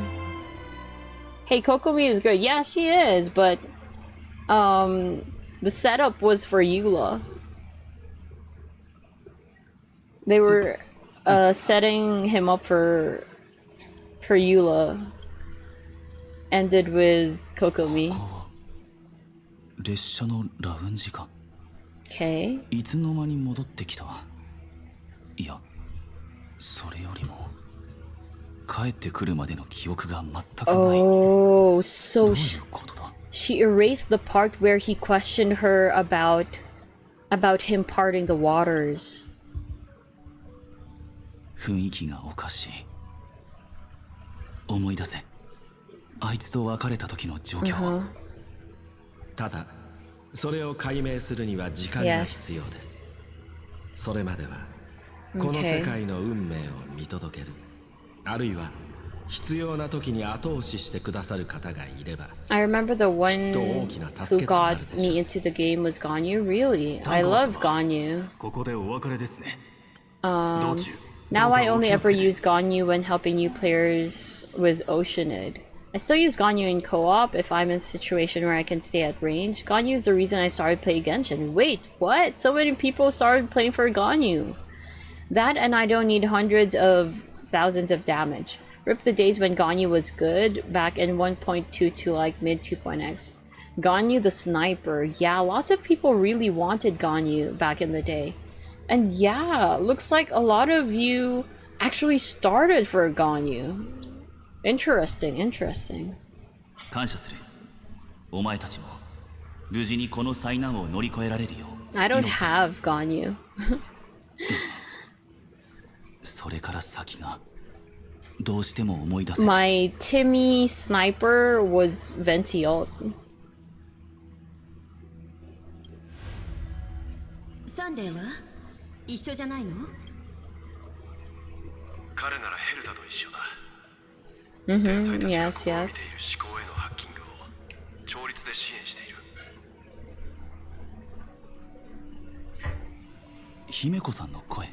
Hey, Kokomi is great. Yeah, she is, but the setup was for Eula. They were setting him up for Eula. Ended with Kokomi. 列車のラウンジか。 Okay. いつの間に戻ってきた。いや、それよりも帰ってくるまでの記憶が全くない。Oh, so どういうことだ? she erased the part where he questioned her about him parting the waters. 雰囲気がおかしい。思い出せ。あいつと別れた時の状況。ただそれを解明するには時間が必要です。それまではこの世界の運命を見届ける。あるいは必要な時に後押ししてくださる方がいれば。I remember the one who got me into the game was Ganyu. Really, I love Ganyu. ここでお別れですね。 Now I only ever use Ganyu when helping new players with Oceanid. I still use Ganyu in co-op if I'm in a situation where I can stay at range. Ganyu is the reason I started playing Genshin. Wait, what? So many people started playing for Ganyu. That and I don't need hundreds of thousands of damage. Rip the days when Ganyu was good, back in 1.2 to like mid 2.x. Ganyu the sniper. Yeah, lots of people really wanted Ganyu back in the day. And yeah, looks like a lot of you actually started for Ganyu. Interesting, interesting. 感謝する。お前たちも無事にこの災難を乗り越えられるよう。 I don't have Ganyu. それから先がどうしても思い出せ。 My Timmy sniper was Ventiult. サンデーは一緒じゃないの？彼ならヘルタと一緒だ。 Yes, 天 yes. 才たちが試みている思考へのハッキングを調律で支援している。姫子さんの声。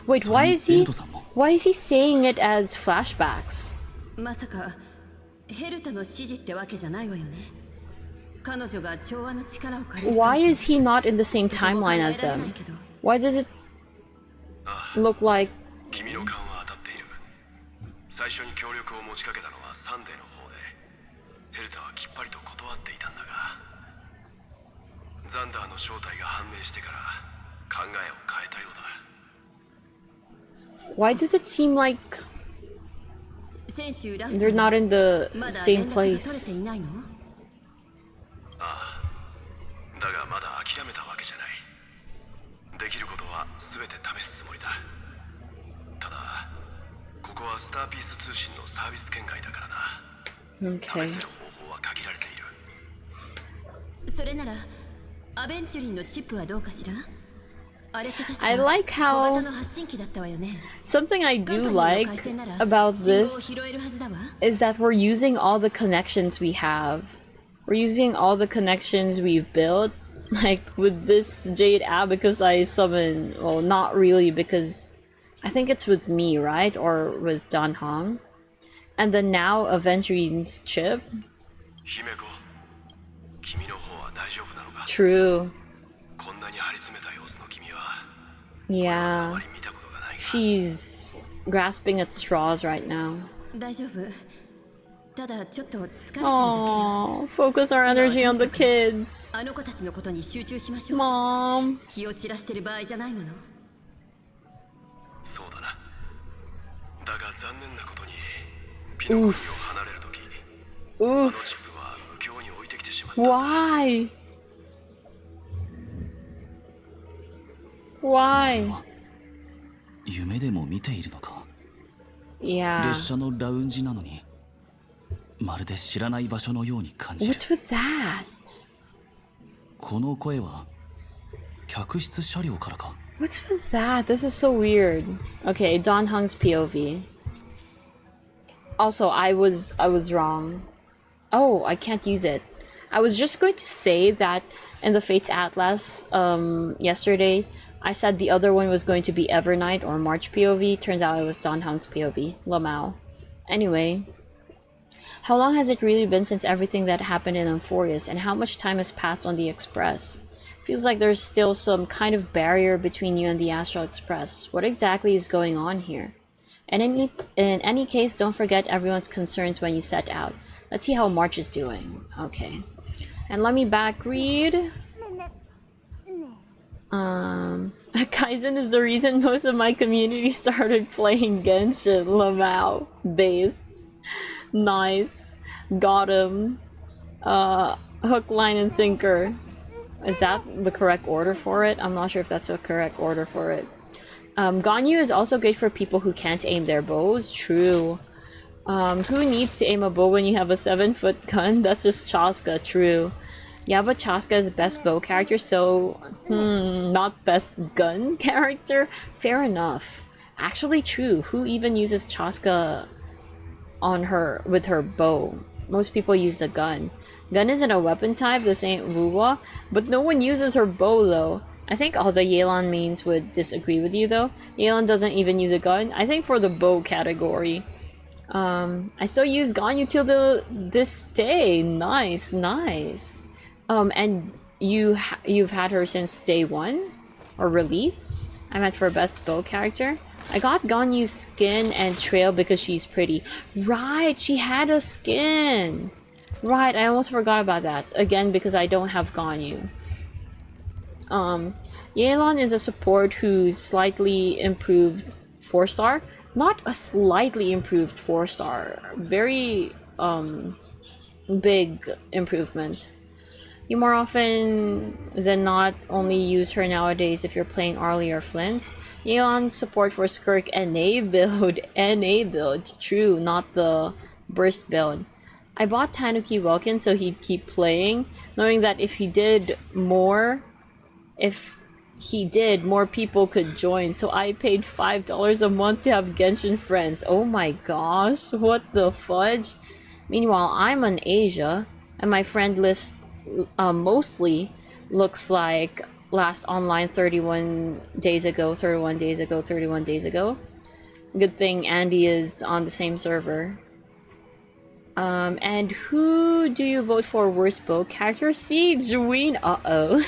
Wait, why is he saying it as flashbacks? まさかヘルタの指示ってわけじゃないわよね。彼女が調和の力を借りる。 Why is he not in the same timeline as them? Why does it look like 君の勘は当たっている。最初に協力を持ちかけたのはサンデーの方で、ヘルタはきっぱりと断っていたんだが、ザンダーの正体が判明してから考えを変えたようだ。 why does it seem like they're not in the same place? ああ、だがまだ諦めたわけじゃない。できることは全て試すつもりだ。ただここはスターピース通信のサービス圏外だからな。 Okay. 試せる方法は限られている。それならアベンチュリンのチップはどうかしら？ I like how something I do like about this is that we're using all the connections we have. We're using all the connections we've built. Like with this Jade Abacus I summon, well, not really, because I think it's with me, right? Or with John Hong. And then now Aventurine's chip. True. Yeah. She's grasping at straws right now. Oh, focus our energy on the kids. Mom. Oof. Oof. Why? Why? 夢でも見ているのか。 Yeah. 列車のラウンジなのに、まるで知らない場所のように感じる。 What's with that? この声は客室車両からか。What's with that? This is so weird. Okay, Don Hung's POV. Also, I was wrong. Oh, I can't use it. I was just going to say that in the Fates Atlas yesterday, I said the other one was going to be Evernight or March POV. Turns out it was Don Hung's POV. Lamau. Anyway, how long has it really been since everything that happened in Amphorius, and how much time has passed on the Express? Feels like there's still some kind of barrier between you and the Astral Express. What exactly is going on here? And in any case, don't forget everyone's concerns when you set out. Let's see how March is doing. Okay. And let me back read. Kaizen is the reason most of my community started playing Genshin. Lamau. Based. Nice. Got him. Hook, line, and sinker. Is that the correct order for it? I'm not sure if that's the correct order for it. Ganyu is also great for people who can't aim their bows. True. Who needs to aim a bow when you have a 7-foot gun? That's just Chaska. True. Yeah, but Chaska is best bow character, so not best gun character. Fair enough. Actually, true. Who even uses Chaska on her with her bow? Most people use a gun. Gun isn't a weapon type. This ain't Wuwa, but no one uses her bow though. I think all the Yelan mains would disagree with you though. Yelan doesn't even use a gun. I think for the bow category. I still use Ganyu till this day. Nice, nice. And you've had her since day 1 or release? I meant for best bow character. I got Ganyu's skin and trail because she's pretty. Right, she had a skin. Right, I almost forgot about that. Again, because I don't have Ganyu. Yelan is a support who's slightly improved 4-star. Not a slightly improved 4-star. Very big improvement. You more often than not only use her nowadays if you're playing Arlie or Flint. Yelan's support for Skirk NA build. NA build. True, not the burst build. I bought Tanuki Welkin so he'd keep playing, knowing that if he did, more people could join. So I paid $5 a month to have Genshin friends. Oh my gosh, what the fudge? Meanwhile, I'm on Asia, and my friend list mostly looks like last online 31 days ago. Good thing Andy is on the same server. And who do you vote for worst bow character? Siegeween. Uh-oh.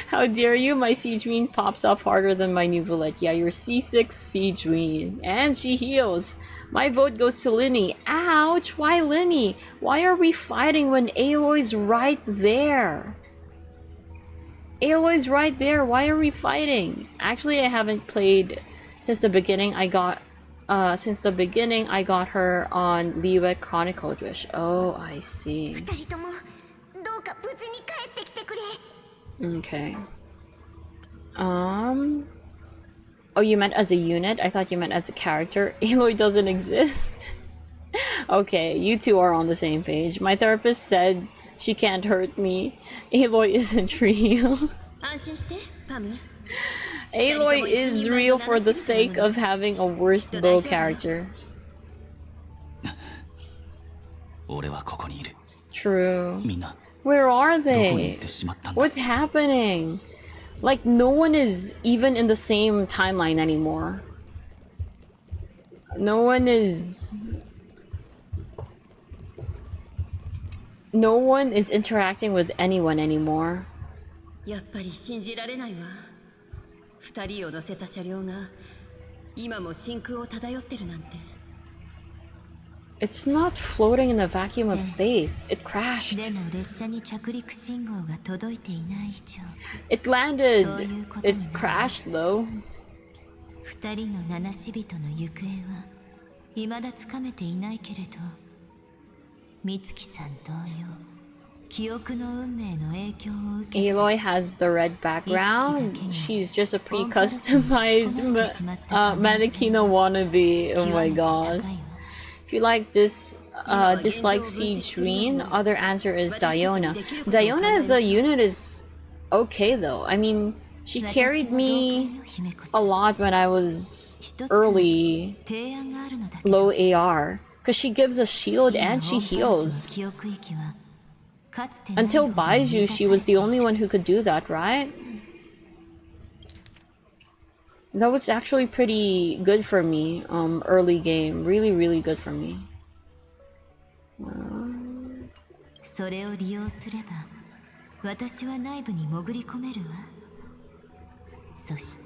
How dare you? My Siegeween pops off harder than my new Villette. Yeah, you're C6 Siegeween. And she heals. My vote goes to Linny. Ouch! Why Linny? Why are we fighting when Aloy's right there? Aloy's right there. Why are we fighting? Actually, I haven't played since the beginning. I got her on Liwe Chronicle Wish. Oh, I see. Okay. Oh, you meant as a unit? I thought you meant as a character. Aloy doesn't exist. Okay, you two are on the same page. My therapist said she can't hurt me. Aloy isn't real. Aloy is real for the sake of having a worst bow character. True. Where are they? What's happening? Like, no one is even in the same timeline anymore. No one is interacting with anyone anymore. やっぱり信じられないわ。2人を乗せた車両が今も真空を漂ってるなんて。It's not floating in the vacuum of space. It crashed. It landed. It crashed though. 2人の七死人の行方は未だつかめていないけれど、美月さん同様、記憶の運命の影響を受け。 Aloy has the red background. She's just a pre-customized Mannequina wannabe. Oh my gosh. If you like this, dislike Siegeween, other answer is Diona. Diona as a unit is okay though. I mean, She carried me a lot when I was early low AR. Because she gives a shield and she heals. Until Baiju, she was the only one who could do that, right? That was actually pretty good for me, early game. Really, really good for me. それを利用すれば私は内部に潜り込めるわ。そして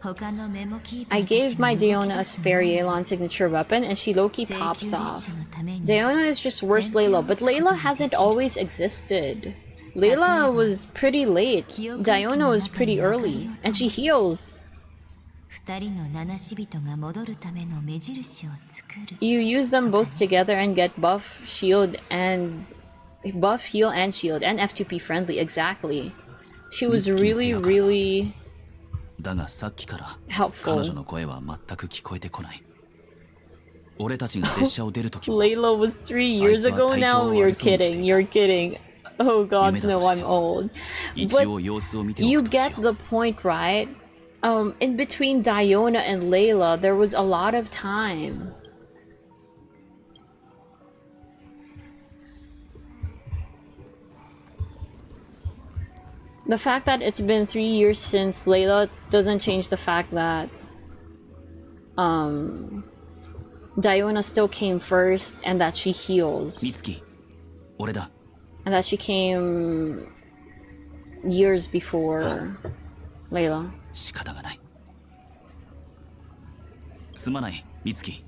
他のメモキーパー I gave my Diona a spare Yelan signature weapon and she low-key pops off. Diona is just worse Layla, but Layla hasn't always existed. Layla was pretty late. Diona was pretty early. And she heals. 二人の七死人が戻るための目印を作る。 You use them both together and get buff, shield, and... buff, heal, and shield, and F2P friendly, exactly. She was really, really... だがさっきから helpful. 彼女の声は全く聞こえてこない。俺たちが列車を出るとき Layla was 3 years ago now? You're kidding, you're kidding. Oh gods, no, I'm old. But you get the point, right? In between Diona and Layla, there was a lot of time. The fact that it's been 3 years since Layla doesn't change the fact that Diona still came first and that she heals. Mitsuki, 俺だ。 And that she came years before Layla. 仕方がない。すまない、美月。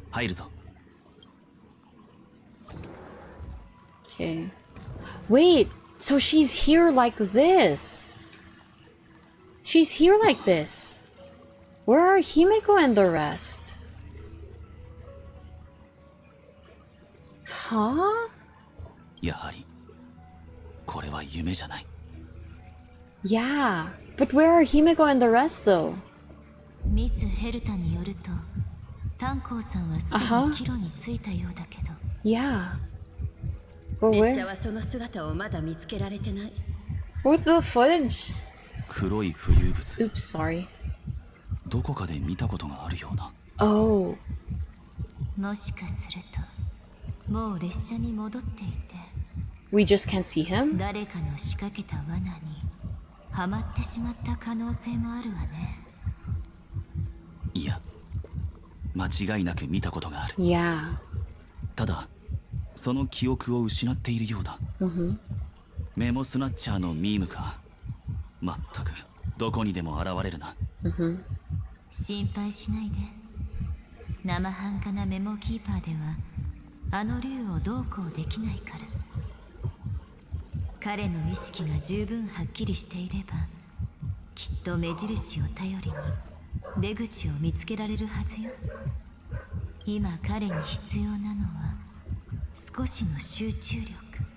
入るぞ。Okay. Wait, so she's here like this. She's here like this. Where are Himeko and the rest? Huh? やはり、これは夢じゃない。Yeah, but where are Himeko and the rest though? ミス・ヘルタによると、炭鉱さんはすでに帰路に着いたようだけど。Yeah. But 列車 where? はその姿をまだ見つけられてない。 With the footage? 黒い浮遊物。 Oops, sorry. どこかで見たことがあるような。Oh. もしかすると、もう列車に戻っていて、 We just can't see him? 誰かの仕掛けた罠にはまってしまった可能性もあるわね。いや、間違いなく見たことがある。 Yeah. ただ、その記憶を失っているようだ。メモスナッチャーのミームか。まったく、どこにでも現れるな。心配しないで。生半可なメモキーパーでは、あの竜をどうこうできないから。彼の意識が十分はっきりしていれば、きっと目印を頼りに出口を見つけられるはずよ。今彼に必要なのは少しの集中力。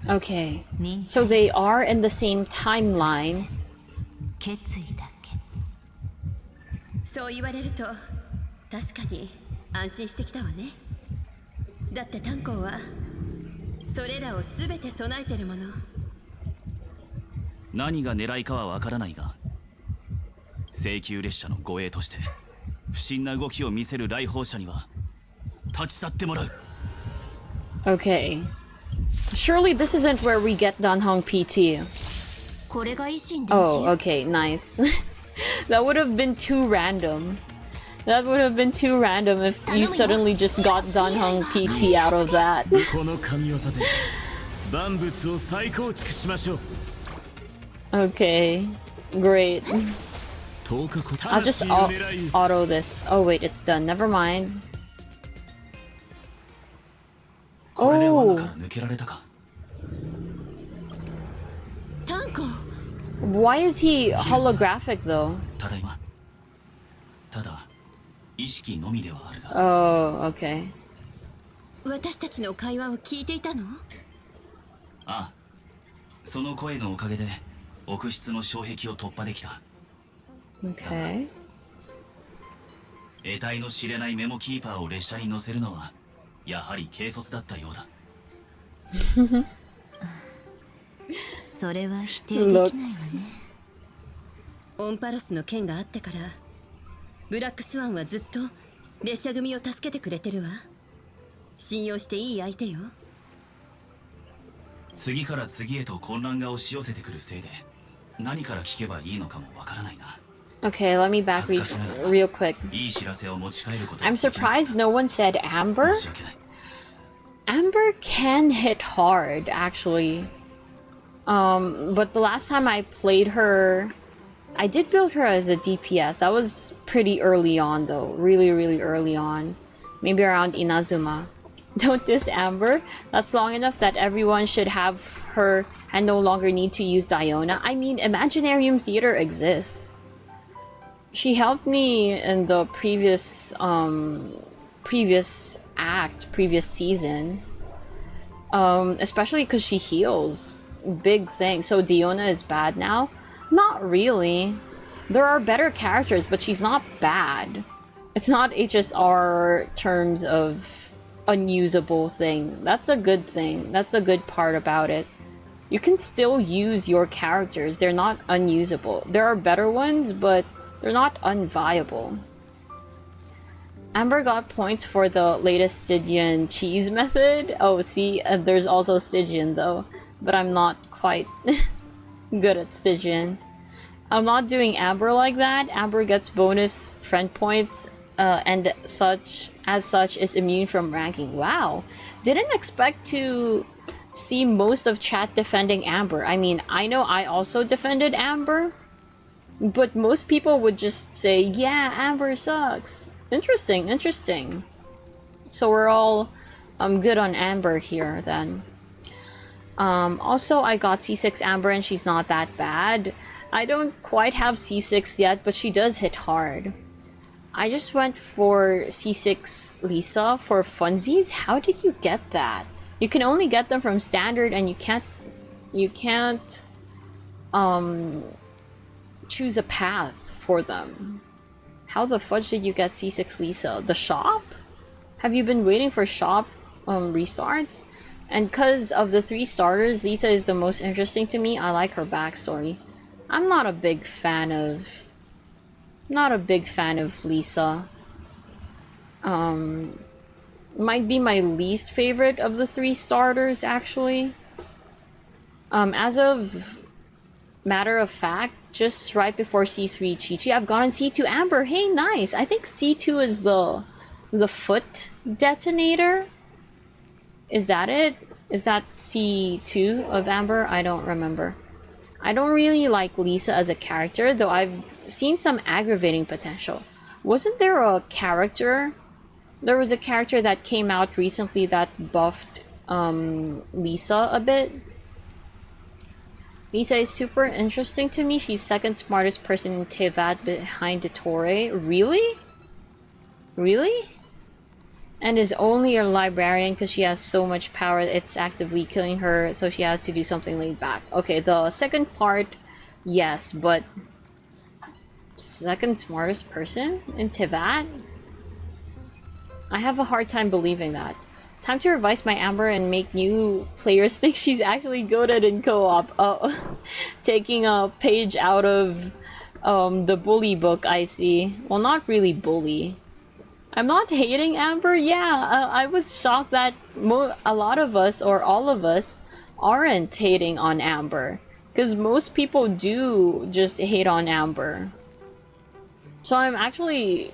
Okay. So they are in the same timeline. 決意だけ。そう言われると確かに安心してきたわね。だって炭鉱はそれらを全て備えてるもの。何が狙いかはわからないが、請求列車の護衛として不審な動きを見せる来訪者には立ち去ってもらう。 Okay. Surely this isn't where we get Danhong PT. これが維新伝心。 Oh, okay, nice. That would have been too random. That would have been too random if you suddenly just got Danhong PT out of that. この神業で万物を再構築しましょう。 Okay, great. 10日後 I'll just auto this. Oh wait, it's done. Never mind. これで罠 Oh, から抜けられたか。炭鉱。 why is he holographic though? ただいま。ただ意識のみではあるが。 Oh, okay. 私たちの会話を聞いていたの？ああ、その声のおかげで奥室の障壁を突破できた。 Okay. 得体の知れないメモキーパーを列車に乗せるのはやはり軽率だったようだ。それは否定できないわね。オンパロスの件があってからブラックスワンはずっと列車組を助けてくれてるわ。信用していい相手よ。次から次へと混乱が押し寄せてくるせいで何から聞けばいいのかもわからないな。 Okay, let me back real quick. いい知らせを持ち帰ること。 I'm surprised no one said Amber. 申し訳ない。 Amber can hit hard, actually. But the last time I played her, I did build her as a DPS. That was pretty early on, though. Really, really early on. Maybe around Inazuma. Don't diss Amber. That's long enough that everyone should have her and no longer need to use Diona. I mean, Imaginarium Theater exists. She helped me in the previous season. Especially because she heals. Big thing. So Diona is bad now? Not really. There are better characters, but she's not bad. It's not HSR terms of unusable thing. That's a good thing. That's a good part about it. You can still use your characters. They're not unusable. There are better ones, but they're not unviable. Amber got points for the latest Stygian cheese method. Oh, see, there's also Stygian though, but I'm not quite good at Stygian. I'm not doing Amber like that. Amber gets bonus friend points and as such is immune from ranking. Wow, didn't expect to see most of chat defending Amber. I mean, I know I also defended Amber, but most people would just say, yeah, Amber sucks. Interesting. So we're all good on Amber here then. Also, I got C6 Amber and she's not that bad. I don't quite have C6 yet, but she does hit hard. I just went for C6 Lisa for funsies. How did you get that? You can only get them from standard and you can't choose a path for them. How the fudge did you get C6 Lisa? The shop? Have you been waiting for shop restarts? And because of the 3 starters, Lisa is the most interesting to me. I like her backstory. I'm not a big fan of Lisa. Might be my least favorite of the 3 starters, actually. As of matter of fact, just right before C3 Chi-Chi, I've gotten C2 Amber. Hey, nice! I think C2 is the foot detonator? Is that it? Is that C2 of Amber? I don't remember. I don't really like Lisa as a character, though I've seen some aggravating potential. Wasn't there a character? There was a character that came out recently that buffed Lisa a bit. Lisa is super interesting to me. She's second smartest person in Tevat behind Dottore. Really? Really? And is only a librarian because she has so much power it's actively killing her, so she has to do something laid back. Okay, the second part, yes, but second smartest person in Tevat? I have a hard time believing that. Time to revise my Amber and make new players think she's actually goated in co-op. Oh, taking a page out of the bully book, I see. Well, not really bully. I'm not hating Amber. Yeah, I was shocked that a lot of us, or all of us, aren't hating on Amber. Because most people do just hate on Amber. So I'm actually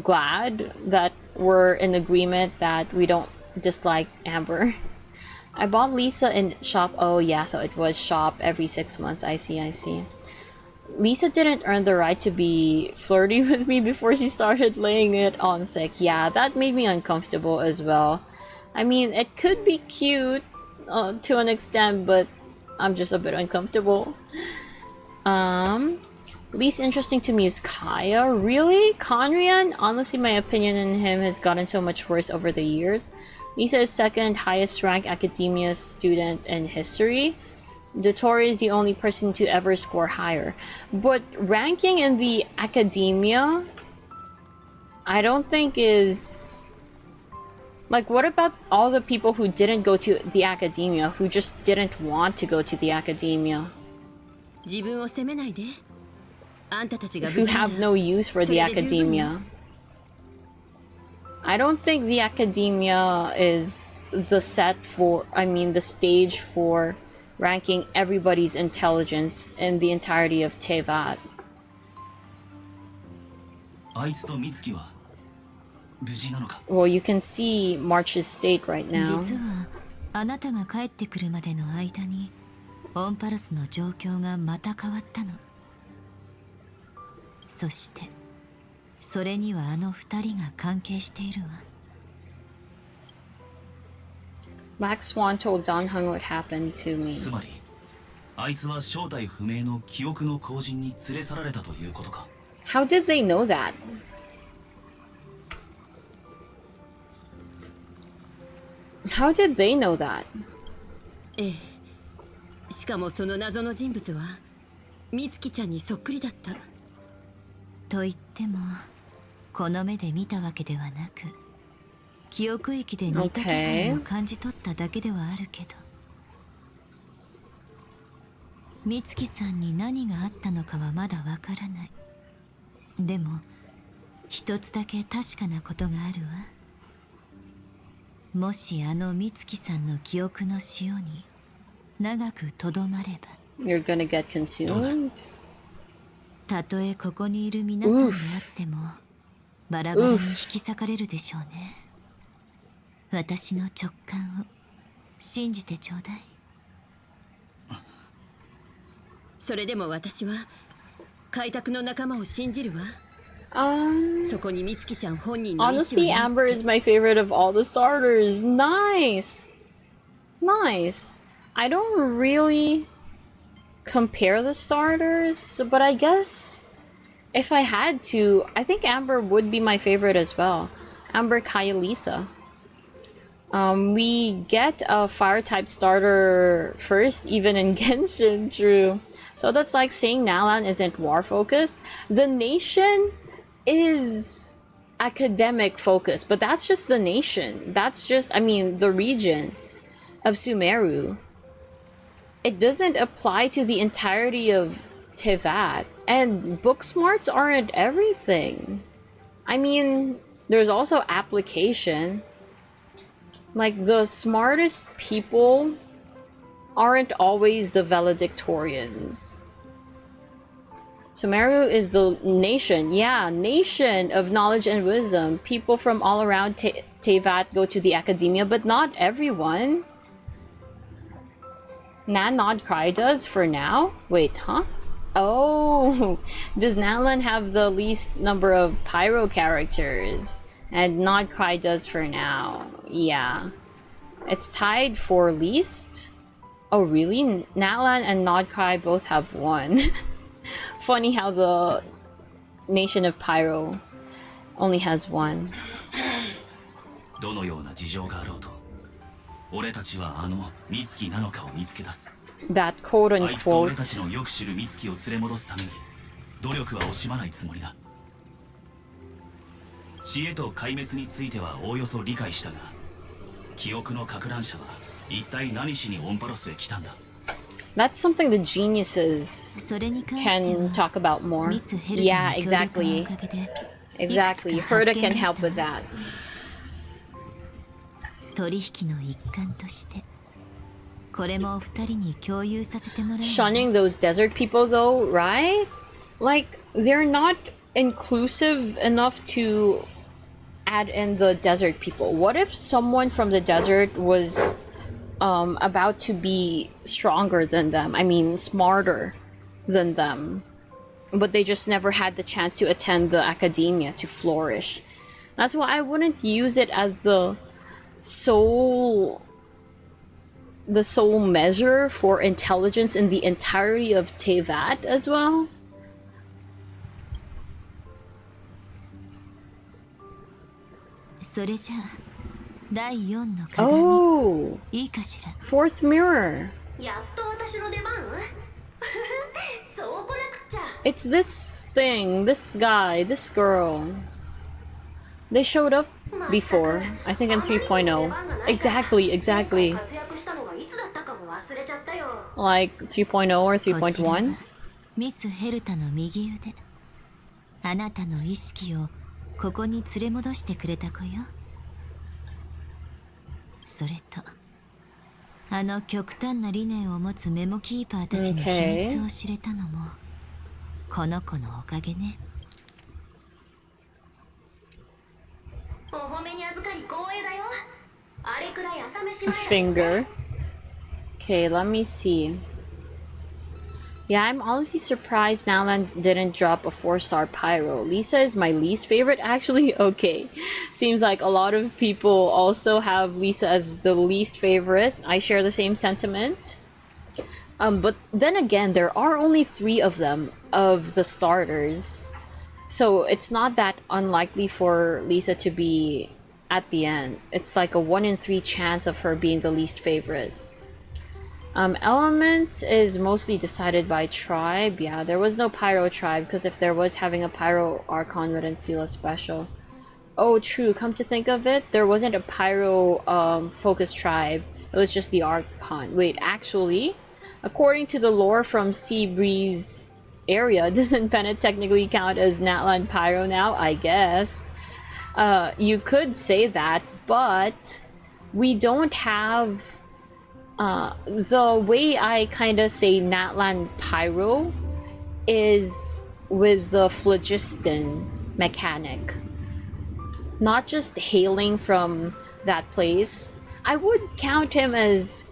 glad that we're in agreement that we don't dislike Amber. I bought Lisa in shop. Oh yeah, so it was shop every 6 months. I see. Lisa didn't earn the right to be flirty with me before she started laying it on thick. Yeah, that made me uncomfortable as well. I mean, it could be cute to an extent, but I'm just a bit uncomfortable. Least interesting to me is Kaya. Really? Conrian? Honestly, my opinion on him has gotten so much worse over the years. Lisa is second highest ranked academia student in history. Dottore is the only person to ever score higher. But ranking in the academia, I don't think is... Like, what about all the people who didn't go to the academia, who just didn't want to go to the academia? 自分を責めないで。if you have no use for the academia. I don't think the academia is the stage for ranking everybody's intelligence in the entirety of Tevat. あいつと美月は無事なのか? Well, you can see March's state right now. 実はあなたが帰ってくるまでの間にオンパルスの状況がまた変わったの。そしてそれにはあの二人が関係しているわ。Black Swan told Don Hung what happened to me. つまりあいつは正体不明の記憶の後人に連れ去られたということか? How did they know that? How did they know that? ええ。しかもその謎の人物は美月ちゃんにそっくりだった。と言ってもこの目で見たわけではなく、記憶域で似た気配を感じ取っただけではあるけど、美月さんに何があったのかはまだわからない。でも一つだけ確かなことがあるわ。もしあの美月さんの記憶の塩に長くとどまれば You're gonna get consumed? たとえここにいる皆さんであってもバラバラに引き裂かれるでしょうね。私の直感を信じてちょうだい。それでも私は開拓の仲間を信じるわ。そこに美月ちゃん本人の意思は Honestly, Amber is my favorite of all the starters. Nice! Nice. I don't really compare the starters, but I guess if I had to, I think Amber would be my favorite as well. Amber, Kaya, Lisa. We get a fire type starter first, even in Genshin, true. So that's like saying Nalan isn't war focused. The nation is academic focused, but that's just the nation. That's just, I mean, the region of Sumeru. It doesn't apply to the entirety of Tevat. And book smarts aren't everything. I mean, there's also application. Like, the smartest people aren't always the valedictorians. Sumeru is the nation. Yeah, nation of knowledge and wisdom. People from all around Tevat go to the academia, but not everyone. Nan Nod Cry does for now? Wait, huh? Oh, does Nalan have the least number of pyro characters? And Nod Cry does for now. Yeah. It's tied for least? Oh, really? Nalan and Nod Cry both have one. Funny how the Nation of Pyro only has one. どのような事情があろうと、俺たちはあの美月なのかを見つけ出す。 That quote あいつと俺 unquote たちのよく知る美月を連れ戻すために努力は惜しまないつもりだ。知恵と壊滅についてはおおよそ理解したが、記憶の撹乱者は一体何しにオンパロスへ来たんだ。 That's something the geniuses それに関しては can talk about more. ミスヘル Yeah, タの協力の exactly. おかげで Exactly. いくつか Herta 発見 can だ help った with that. 取引の一環としてこれもお二人に共有させてもらうわ。 Shunning those desert people though, right? Like, they're not inclusive enough to add in the desert people. What if someone from the desert was about to be stronger than them? I mean, smarter than them. But they just never had the chance to attend the academia to flourish. That's why I wouldn't use it as the sole measure for intelligence in the entirety of Tevat as well. それじゃあ第4の鏡、 Oh, いいかしら。 fourth mirror. やっと私の出番そうこなくっちゃ It's this thing, this guy, this girl. They showed up before, I think in 3.0. Exactly, exactly. 活躍したのはいつだったかも忘れちゃったよ Like 3.0 or 3.1. ミス・ヘルタの右腕。あなたの意識をここに連れ戻してくれた子よ。それとあの極端な理念を持つメモキーパーたちの秘密を知れたのもこの子のおかげね。お褒めに預かり光栄だよ。あれくらい朝飯 A 前だ。 finger. Okay, let me see. Yeah, I'm honestly surprised Nalan didn't drop a 4-star pyro. Lisa is my least favorite, actually. Okay. Seems like a lot of people also have Lisa as the least favorite. I share the same sentiment. But then again, there are only 3 of them, of the starters. So it's not that unlikely for Lisa to be at the end. It's like a 1 in 3 chance of her being the least favorite. Element is mostly decided by tribe. Yeah, there was no pyro tribe because if there was, having a pyro archon wouldn't feel as special. Oh, true. Come to think of it, there wasn't a pyro focus tribe. It was just the archon. Wait, actually, according to the lore from Sea Breeze area, doesn't Bennett technically count as Natlan pyro now? I guess. You could say that, but we don't have... the way I kind of say Natlan pyro is with the phlogiston mechanic. Not just hailing from that place. I would count him as,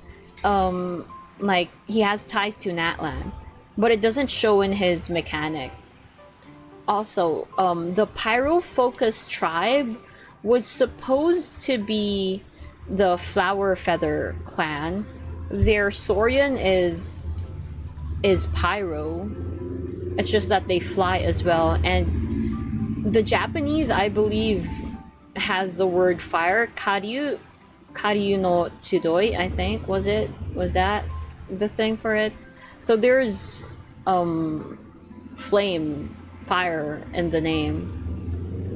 like, he has ties to Natlan, but it doesn't show in his mechanic. Also, the pyro focus tribe was supposed to be the Flower Feather clan. Their Saurian is pyro. It's just that they fly as well. And the Japanese, I believe, has the word fire. Karyu no Tsudoi, I think, was that the thing for it? So there's flame, fire in the name.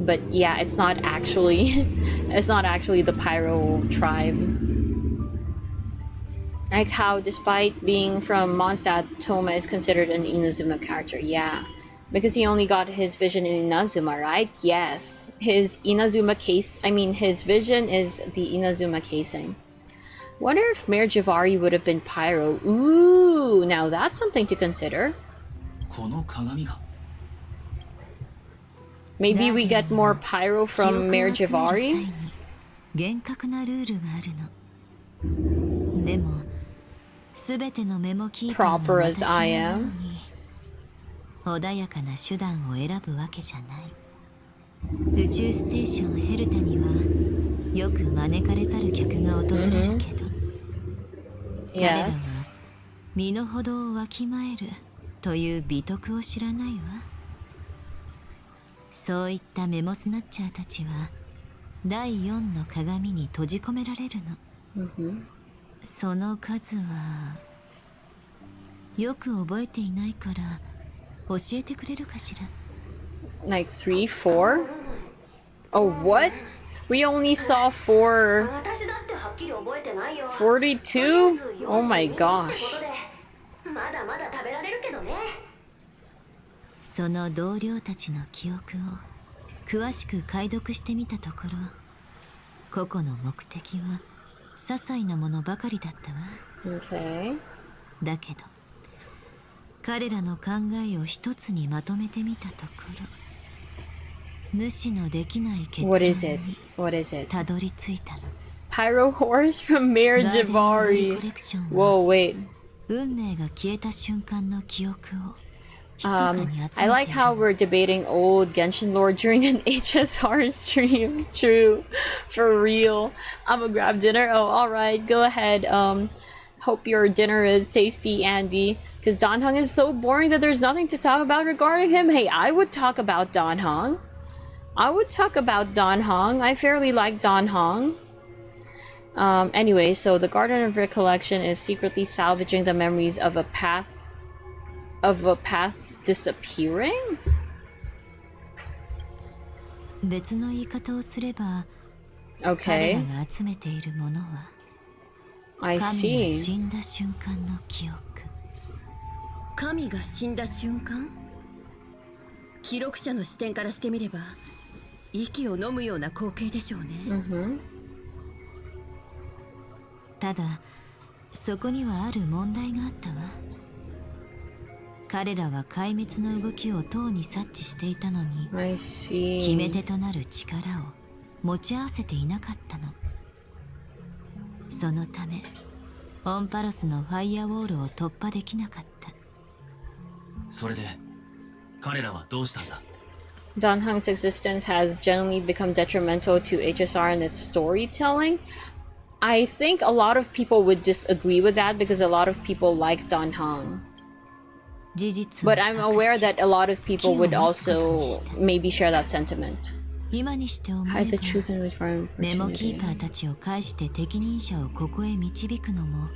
But yeah, it's not actually the pyro tribe. Like how, despite being from Mondstadt, Toma is considered an Inazuma character. Yeah, because he only got his vision in Inazuma, right? Yes, his Inazuma case. I mean, his vision is the Inazuma casing. Wonder if Mayor Javari would have been pyro. Ooh, now that's something to consider. Maybe we get more pyro from Mayor Javari? 厳格なルールがあるの。でも、すべてのメモキーパーが Proper 私 as の I よう am. に穏やかな手段を選ぶわけじゃない。宇宙ステーションヘルタにはよく招かれざる客が訪れるけど、彼らは Yes. 身の程をわきまえるという美徳を知らないわ。そういったメモスナッチャーたちは第4の鏡に閉じ込められるの。その数はよく覚えていないから教えてくれるかしら。 Like 3, 4? Oh, what? We only saw 4... 私だってはっきり覚えてないよ。 42? Oh my gosh. まだまだ食べられるけどね。その同僚たちの記憶を詳しく解読してみたところ、個々の目的は些細なものばかりだったわ。 Okay. だけど彼らの考えを一つにまとめてみたところ、無視のできない結論 What is it? に What is it? たどり着いたの。 Pyro Horse from Mayor ガーデンボディ Javari. コレクションは Whoa, wait. 運命が消えた瞬間の記憶を密かに集めている I like how we're debating old Genshin lore during an HSR stream. True. For real. I'm gonna grab dinner. Oh, alright. Go ahead. Hope your dinner is tasty, Andy. Because Dan Hong is so boring that there's nothing to talk about regarding him. Hey, I would talk about Dan Hong. I fairly like Dan Hong. Anyway, so the Garden of Recollection is secretly salvaging the memories of a path disappearing? 別の言い方をすれば、彼ら Okay, が集めているものは I 神が see. 死んだ瞬間の記憶。神が死んだ瞬間、記録者の視点からしてみれば息を飲むような光景でしょうね。ただそこにはある問題があったわ。彼らは壊滅の動きをとうに察知していたのに、決め手となる力を持ち合わせていなかったの。そのためオンパロスのファイアウォールを突破できなかった。それで彼らはどうしたんだ？ Don Hung's existence has generally become detrimental to HSR and its storytelling. I think a lot of people would disagree with that because a lot of people like Don Hung. But I'm aware that a lot of people would also maybe share that sentiment. Hide the truth and wait for an メモキー opportunity. パーたちを介して適任者をここへ導くのも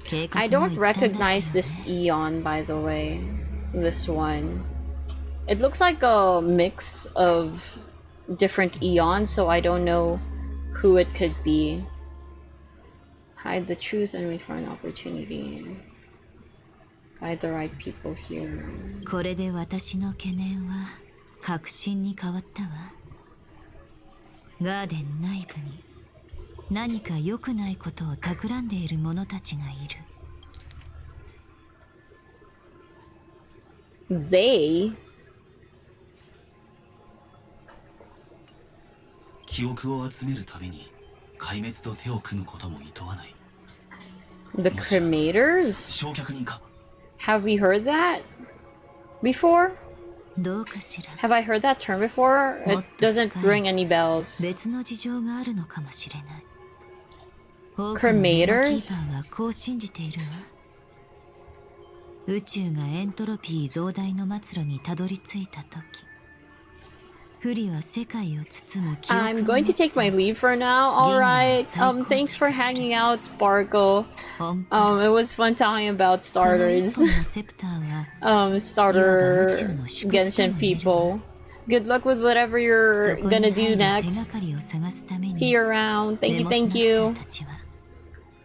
計画 I の don't 一環だったの recognize this Eon, by the way. This one. It looks like a mix of different Eons, so I don't know who it could be. Hide the truth and wait for an opportunity. Guide the right people here. これで私の懸念は確信に変わったわ。ガーデン内部に何か良くないことを企んでいる者たちがいる。They? 記憶を集めるために壊滅と手を組むことも厭わない。 The Cremators? 焼却人か？ Have we heard that before? どうかしら。 Have I heard that term before? It doesn't ring any bells. 別の事情があるのかもしれない。 Cremators? 多くのメモキーパーはこう信じているわ。宇宙がエントロピー増大の末路にたどり着いた時、不利は世界を包む記憶を I'm going to take my leave for now. All right. Thanks for hanging out, Sparkle. It was fun talking about starters. その一本のセプターは Starter Genshin people. Good luck with whatever you're そこに gonna 入 do る手が next. かりを探すために See you around. Thank メ you, モスナ thank ッチャ you. ーたちは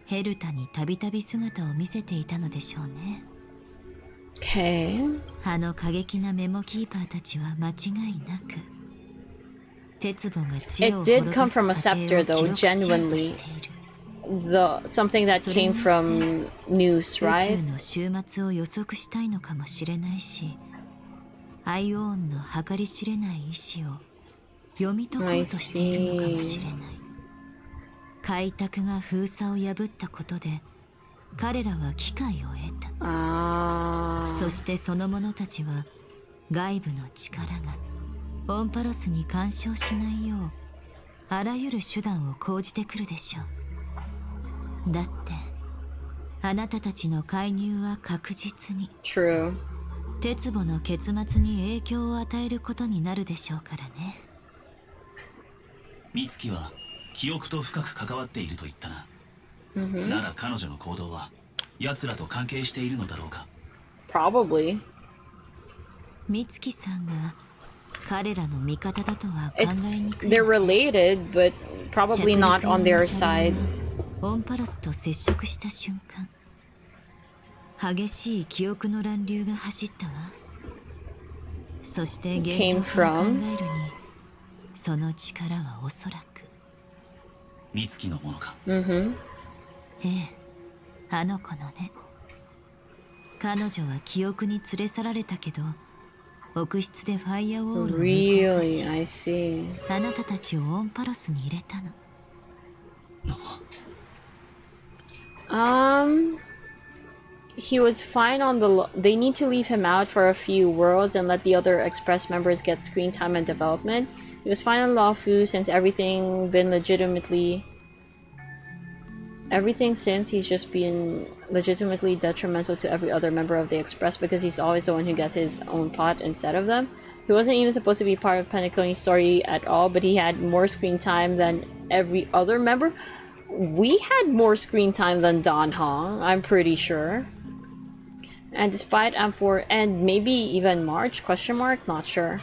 ヘルタにたびたび姿を見せていたのでしょうね。 Okay. あの過激なメモキーパーたちは間違いなく鉄棒が知恵 It を did 滅 come ぼす from a 過程を scepter, 記 though, 録しようと genuinely. している。 Something that came from news, 宇 right? 宙の終末を予測したいのかもしれないし、アイオーンの計り知れない意志を読み解こうとしているのかもしれない。開拓が封鎖を破ったことで彼らは機会を得た。 Ah. そしてその者たちは外部の力がオンパロスに干渉しないようあらゆる手段を講じてくるでしょう。だってあなたたちの介入は確実に True. 鉄棒の結末に影響を与えることになるでしょうからね。美月は記憶と深く関わっていると言ったな。なら彼女の行動は奴らと関係しているのだろうか？ Probably. 美月さんが彼らの味方だとは考え It's にくい。 they're related, but probably not on their side. オンパロスと接触した瞬間、激しい記憶の乱流が走ったわ。そして現状から考えるに、その力はおそらく美月のものか？ Mm-hmm. ええ、あの子のね。彼女は記憶に連れ去られたけど、奥室でファイアウォールを無効化 Really, し、 I see. あなたたちをオンパロスに入れたの。He was fine on they need to leave him out for a few worlds and let the other Express members get screen time and development. He was fine on Lawfu since everything since he's just been legitimately detrimental to every other member of the Express because he's always the one who gets his own pot instead of them. He wasn't even supposed to be part of Penaconi's story at all, but he had more screen time than every other member. We had more screen time than Don Hong, I'm pretty sure. And despite M4 and maybe even March, question mark, not sure.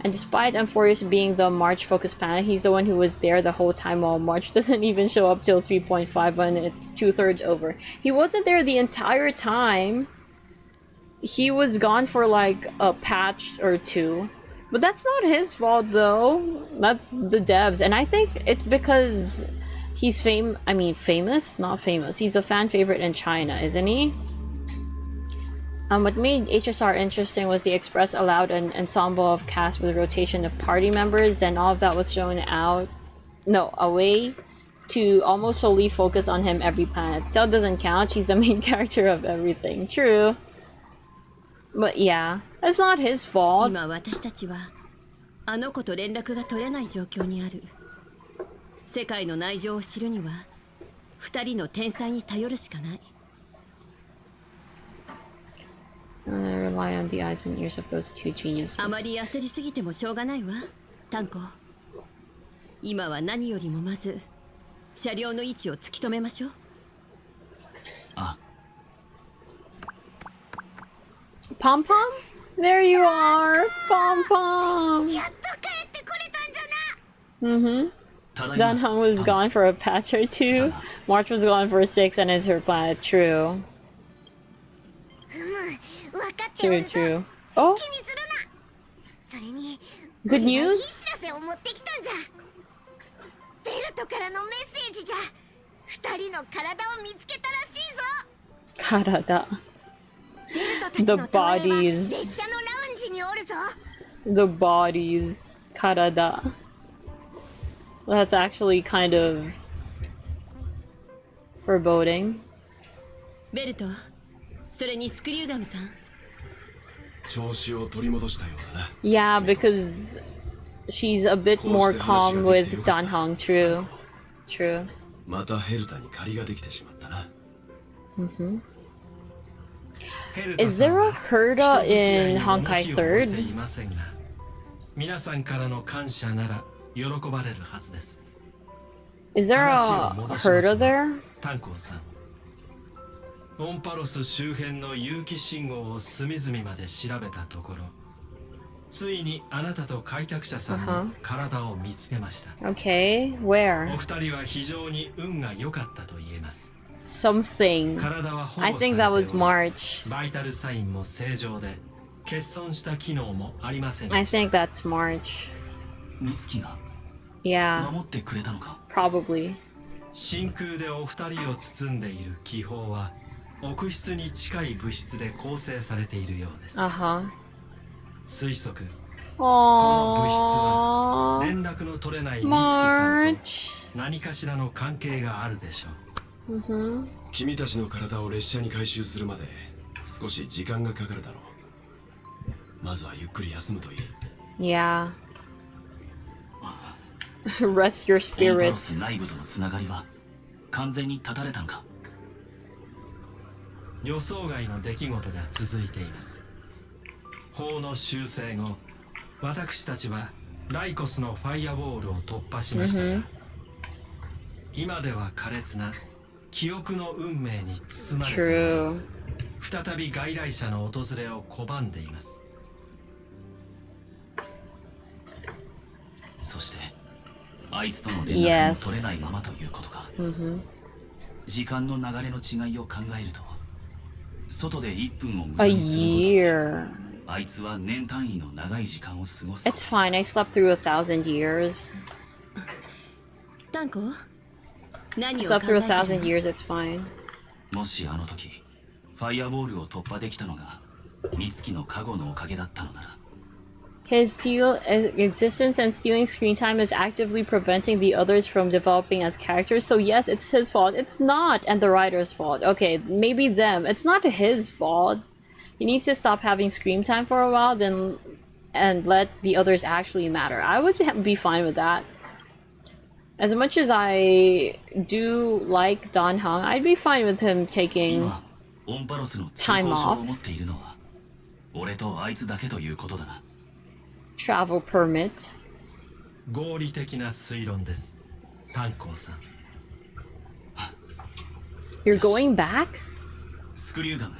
And despite Amphorius being the March focus planet, he's the one who was there the whole time while March doesn't even show up till 3.5 when it's 2/3 over. He wasn't there the entire time. he was gone for like a patch or two. But that's not his fault though. That's the devs. And I think it's because he's famous? Not famous. He's a fan favorite in China, isn't he? What made HSR interesting was the Express allowed an ensemble of cast with rotation of party members, and all of that was shown away to almost solely focus on him every planet. Still doesn't count, he's the main character of everything. True. But yeah, it's not his fault. 今私たちはあの子と連絡が取れない状況にある。世界の内情を知るには二人の天才に頼るしかない。Rely on the eyes and ears of those two geniuses. あまり焦りすぎてもしょうがないわ、タンコ。今は何よりもまず車両の位置を突き止めましょう。あ。Pom Pom? There you are, Pom Pom. やっと帰ってこれたんじゃな。Danhong was gone for a patch or two. March was gone for 6 and it's her planet. True. True, true. Oh? Good news? ベルトからのメッセージじゃ。二人の体を見つけたらしいぞ。体。The bodies. 列車のラウンジにおるぞ。The bodies. Karada. That's actually kind of foreboding. ベルト、それにスクリューダムさん。調子を取り戻したようだな。Yeah, because she's a bit more calm with Danhong. True. True. またヘルタに借りができてしまったな。Is there a herda in Honkai 3rd? 皆さんからの感謝なら喜ばれるはずです。 Is there a herda there? タンコーさん、オンパロス周辺の有機信号を隅々まで調べたところ、ついにあなたと開拓者さんの体を見つけました。Okay, where? お二人は非常に運が良かったと言えます。 Something. I think that was March. バイタルサインも正常で、欠損した機能もありません。 I think that's March. 美月が Yeah, 守ってくれたのか。 probably. 真空でお二人を包んでいる気泡は奥室に近い物質で構成されているようです。Uh-huh. 推測、この物質は Aww. 連絡の取れない美月さんと March. 何かしらの関係があるでしょう。君たちの体を列車に回収するまで少し時間がかかるだろう。まずはゆっくり休むといい。 Yeah. Rest your オンパロ spirit. ス内部とのつながりは完全に断たれたのか。予想外の出来事が続いています。法の修正後、私たちはライコスのファイアウォールを突破しましたが、今では苛烈な記憶の運命に包まれており、 True. 再び外来者の訪れを拒んでいます。そしてあいつとの連絡も取れないままということか。時間の流れの違いを考えると、外で1分を無駄 A にする year. ほどあいつは年単位の長い時間を過ごす。 It's fine. I slept through 1,000 years. タンコ、何 I を考 slept through えてる 1,000 years. It's fine. もしあの時ファイアウォールを突破できたのが美月の加護のおかげだったのなら、 His existence and stealing screen time is actively preventing the others from developing as characters. So yes, it's his fault. It's not, and the writer's fault. Okay, maybe them. It's not his fault. He needs to stop having screen time for a while, then and let the others actually matter. I would be fine with that. As much as I do like Don Hong, I'd be fine with him taking 今オンパロスの通行証を持っているのは俺とあいつだけということだな。 travel permit. 合理的な推論です。タンコーさん。 You're going back? スクリューダム、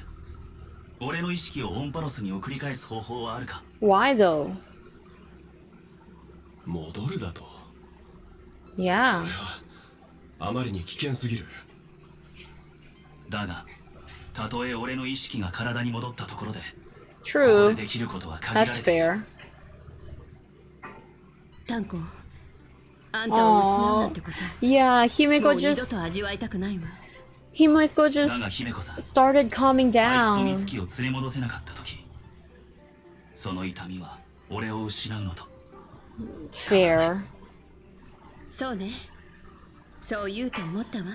俺の意識をオンパロスに送り返す方法はあるか。 Why though? 戻るだと。 Yeah. それはあまりに危険すぎる。だがたとえ俺の意識が体に戻ったところで、 True. ここでできることは限られ That's ている。 fair. タンコ、あんたを失うなんてこと Yeah, も Himeko う二度 just と味わいたくないわ。 Himeko だ just が姫子さん、 started calming あいつと美 down. 月を連れ戻せなかった時、その痛みは俺を失うのと。 Fair. そうね、そう言うと思ったわ。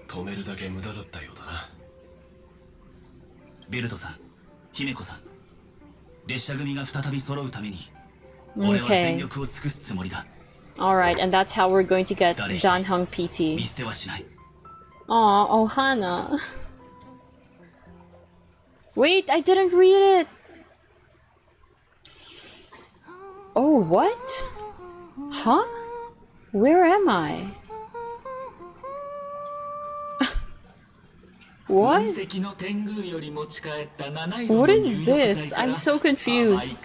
止めるだけ無駄だったようだな。ベルトさん、姫子さん、列車組が再び揃うために、俺は全力を尽くすつもりだ。 Alright, and that's how we're going to get Danhung 見 PT. 捨てはしない。 Aw, Ohana. Wait, I didn't read it! Oh, what? Huh? Where am I? What? What is this? I'm so confused.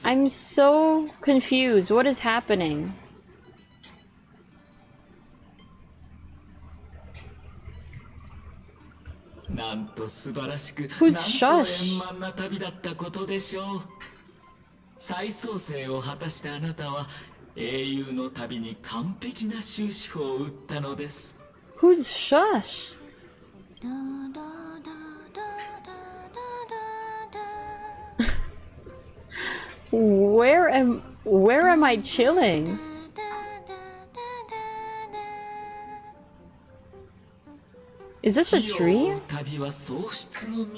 I'm so confused. What is happening? Who's Shush? 再創生を果たしたあなたは英雄の旅に完璧な終止符を打ったのです。 Who's Shush? Where am I chilling? Is this a dream? 旅は喪失の道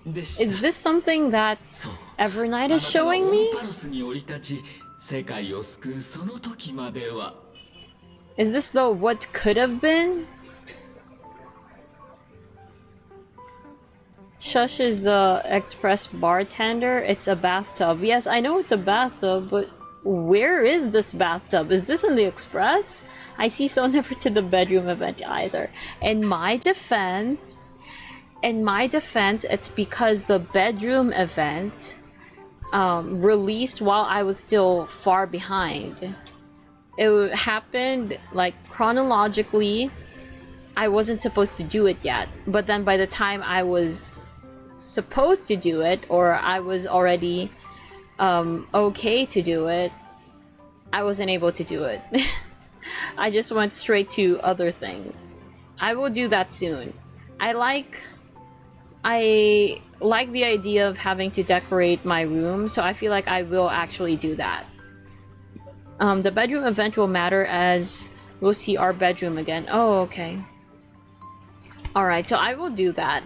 でした。 Is this something that Evernight is showing me? オンパロスに降り立ち、世界を救うその時までは。 Is this the what could have been? Shush is the express bartender. It's a bathtub. Yes, I know it's a bathtub, but where is this bathtub? Is this in the express? I see so never to the bedroom event either. In my defense, it's because the bedroom event released while I was still far behind. It happened like chronologically. I wasn't supposed to do it yet, but then by the time I was supposed to do it, or I was already okay to do it, I wasn't able to do it. I just went straight to other things. I will do that soon. I like the idea of having to decorate my room, so I feel like I will actually do that. The bedroom event will matter as we'll see our bedroom again. Oh, okay. Alright, so I will do that.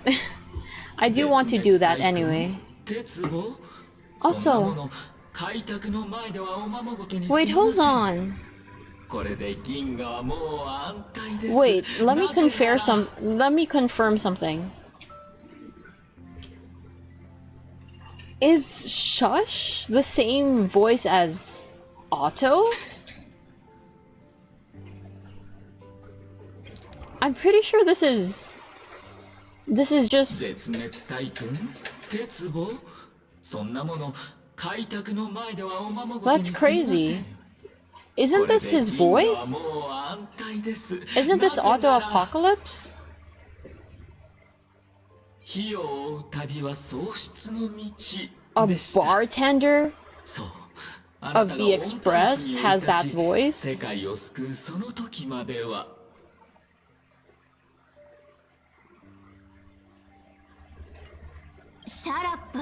I do want to do that anyway. Also, wait, hold on. Wait, let me confirm something. Is Shush the same voice as Otto? I'm pretty sure this is just... That's crazy. Isn't this his voice? Isn't this Otto Apocalypse? A bartender of the Express has that voice? Shut up.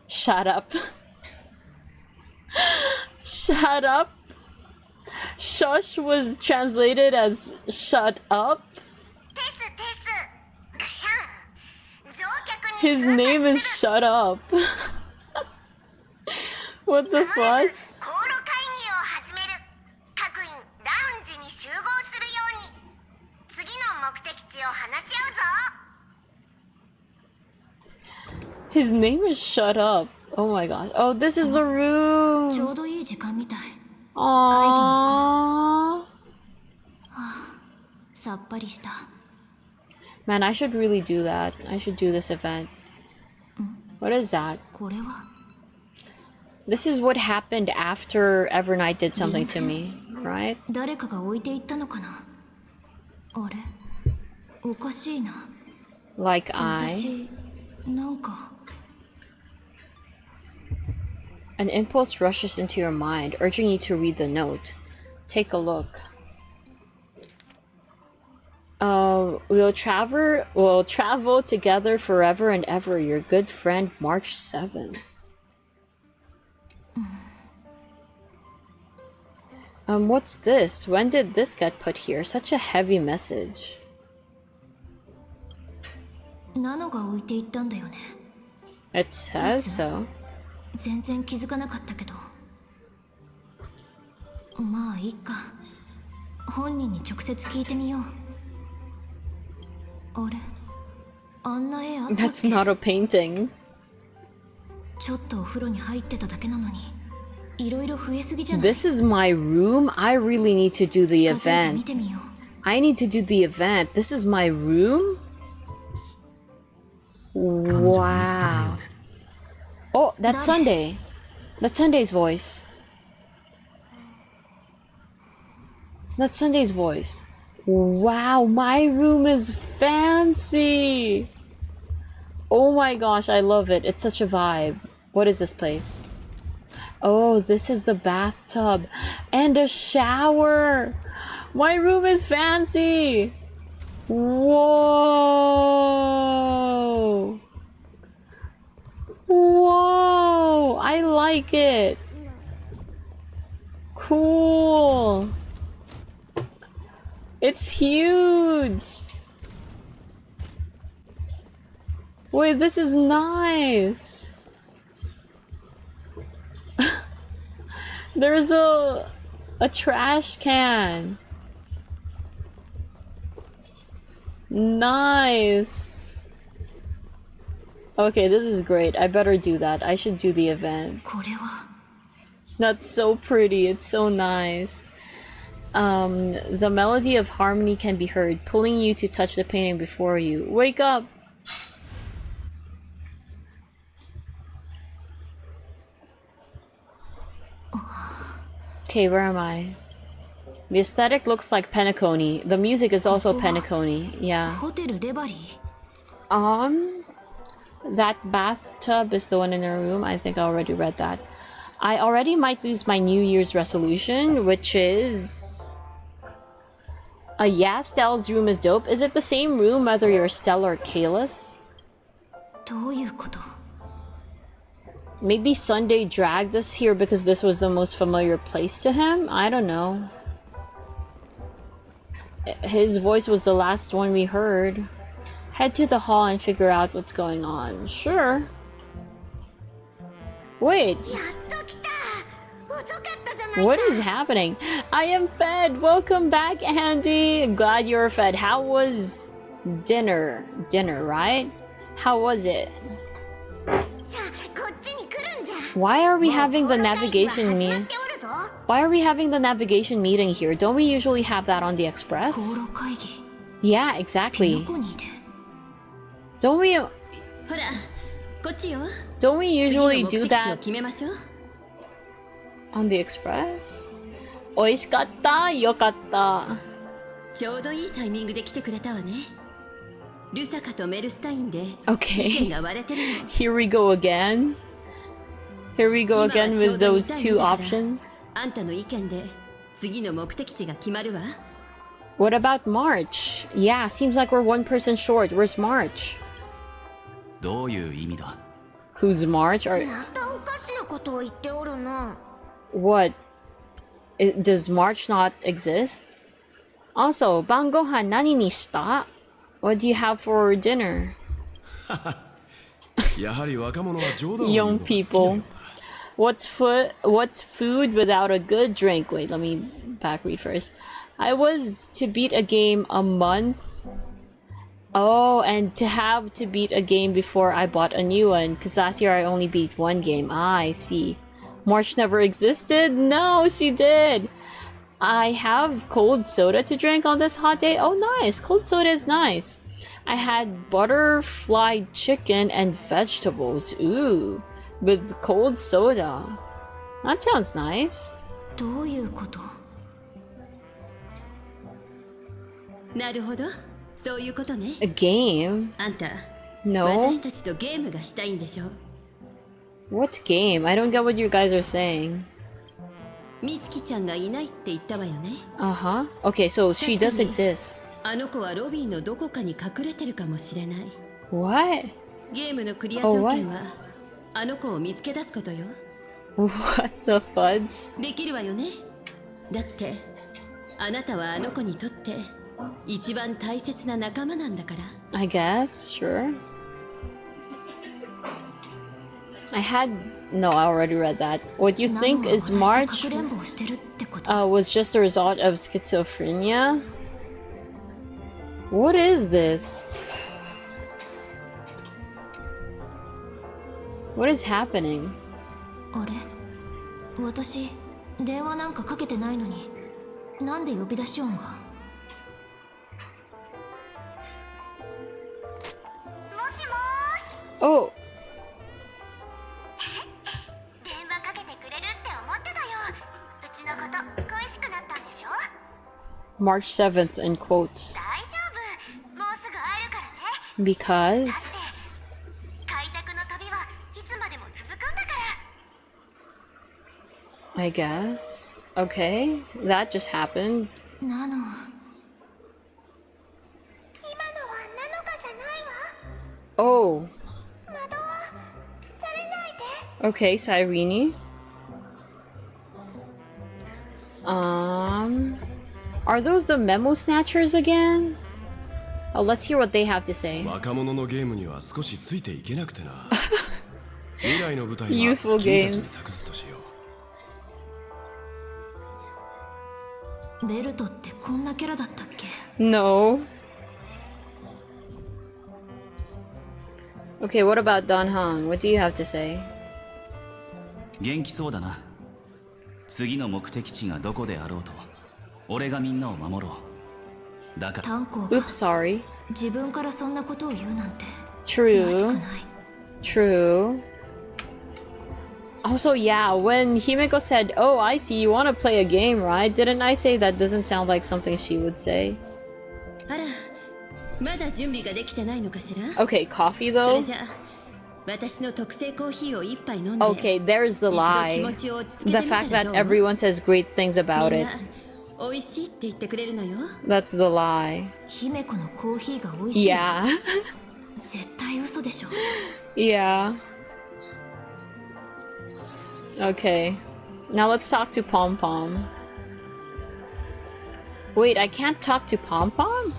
Shut up. Shut up? Shush was translated as shut up? His name is Shut Up. What the fuck? His name is Shut Up. Oh my gosh. Oh, this is the room. Aww. Man, I should really do that. I should do this event. What is that? This is what happened after Evernight did something to me, right? 誰かが置いていったのかな。あれ、おかしいな。 Like 私、なんか。 An impulse rushes into your mind, urging you to read the note. Take a look. We'll travel together forever and ever. Your good friend, March 7th. What's this? When did this get put here? Such a heavy message. ナノが置いていったんだよね。 It says so. 全然気づかなかったけど。まあいいか。本人に直接聞いてみよう。あれ、あんな絵あったっけ？ That's not a painting. ちょっとお風呂に入ってただけなのに、いろいろ増えすぎじゃない？ This is my room. I really need to do the 近づいて見 event. てみよう。 I need to do the event. This is my room? Wow. Oh, that's Sunday. That's Sunday's voice. That's Sunday's voice. Wow, my room is fancy. Oh my gosh, I love it. It's such a vibe. What is this place? Oh, this is the bathtub and a shower. My room is fancy. Whoa. Whoa, I like it. Cool. It's huge. Wait, this is nice. There's a trash can. Nice. Okay, this is great. I better do that. I should do the event. これは That's so pretty. It's so nice. The melody of harmony can be heard, pulling you to touch the painting before you. Wake up! Okay, where am I? The aesthetic looks like Penacony. The music is also Penacony. Yeah. ホテルレバリー。 That bathtub is the one in the room. I think I already read that. I already might lose my New Year's resolution, which is... yeah, Stell's room is dope. Is it the same room whether you're Stell or Kalis? どういうこと？ Maybe Sunday dragged us here because this was the most familiar place to him? I don't know. His voice was the last one we heard. Head to the hall and figure out what's going on. Sure. Wait. What is happening? I am fed. Welcome back, Andy. Glad you're fed. How was dinner? Dinner, right? How was it? Why are we having the navigation meeting? Why are we having the navigation meeting here? Don't we usually have that on the express? Yeah, exactly. Don't we usually do that on the express? 美味しかった。よかった。ちょうどいいタイミングで来てくれたわね。ルサカとメルスタインで Okay. 意見が割れてるの。 Here we go again. Here we go again with those two options. あんたの意見で次の目的地が決まるわ。 What about March? Yeah, seems like we're one person short. Where's March? どういう意味だ？ Who's March? Or またおかしなことを言っておるな。 what? Does March not exist? Also, 晩ご飯何にした? What do you have for dinner? やはり若者は冗談を言うの Young が好きな people. ようだ。 What's food without a good drink? Wait, let me back read first. I was to beat a game a month. Oh, and to have to beat a game before I bought a new one. Because last year I only beat one game. Ah, I see. March never existed? No, she did. I have cold soda to drink on this hot day. Oh, nice. Cold soda is nice. I had butterfly chicken and vegetables. Ooh, with cold soda. That sounds nice. どういうこと？なるほど、そういうことね。A game? あんた、 No. 私たちとゲームがしたいんでしょ。 What game? I don't get what you guys are saying. 美月ちゃんがいないって言ったわよね。Uh-huh. Okay, so she does exist. あの子はロビーのどこかに隠れてるかもしれない。 What? ゲームのクリア条件は、あの子を見つけ出すことよ。 What the fudge? できるわよね。だって、あなたはあの子にとって一番大切な仲間なんだから。 I guess, sure. No, I already read that. What you think is March was just a result of schizophrenia? What is this? What is happening? あれ、私電話なんかかけてないのに、なんで呼び出し音が？もしもーし。 Oh. 電話かけてくれるって思ってたよ。うちのこと恋しくなったんでしょ？ March 7th in quotes. 大丈夫、もうすぐ会えるからね。 Because 開拓の旅はいつまでも続くんだから。 I guess. Okay, that just happened. ナノ。今のはナノカじゃないわ。 Oh. 惑わされないで。 Okay, Cyrene. Are those the memo snatchers again? Oh, let's hear what they have to say. 若者のゲームには少しついていけなくてな。未来の舞台は Youthful 君たちに games. 託すとしよベルトってこんなキャラだったっけ？ No. Okay, what about Don Hong? What do you have to say? 元気そうだな。次の目的地がどこであろうと、俺がみんなを守ろう。だから。炭鉱。 Oops, sorry. 自分からそんなことを言うなんて。 True. らしくない。 True. Also, yeah, when Himeko said, "Oh, I see you want to play a game, right?" Didn't I say that doesn't sound like something she would say? あら、まだ準備ができてないのかしら？ Okay, coffee そ though? れじゃあ、私の特製コーヒーを一杯飲んで。 Okay, there's the 一度気 lie. 持ちを落ち着け The てみた fact ら that どう？ everyone says great things about みん it. な美味しいって言ってくれるのよ。 That's the lie. 姫子のコーヒーが美味しい。 Yeah. 絶対嘘でしょ。 Yeah. Okay. Now let's talk to Pom Pom. Wait, I can't talk to Pom Pom?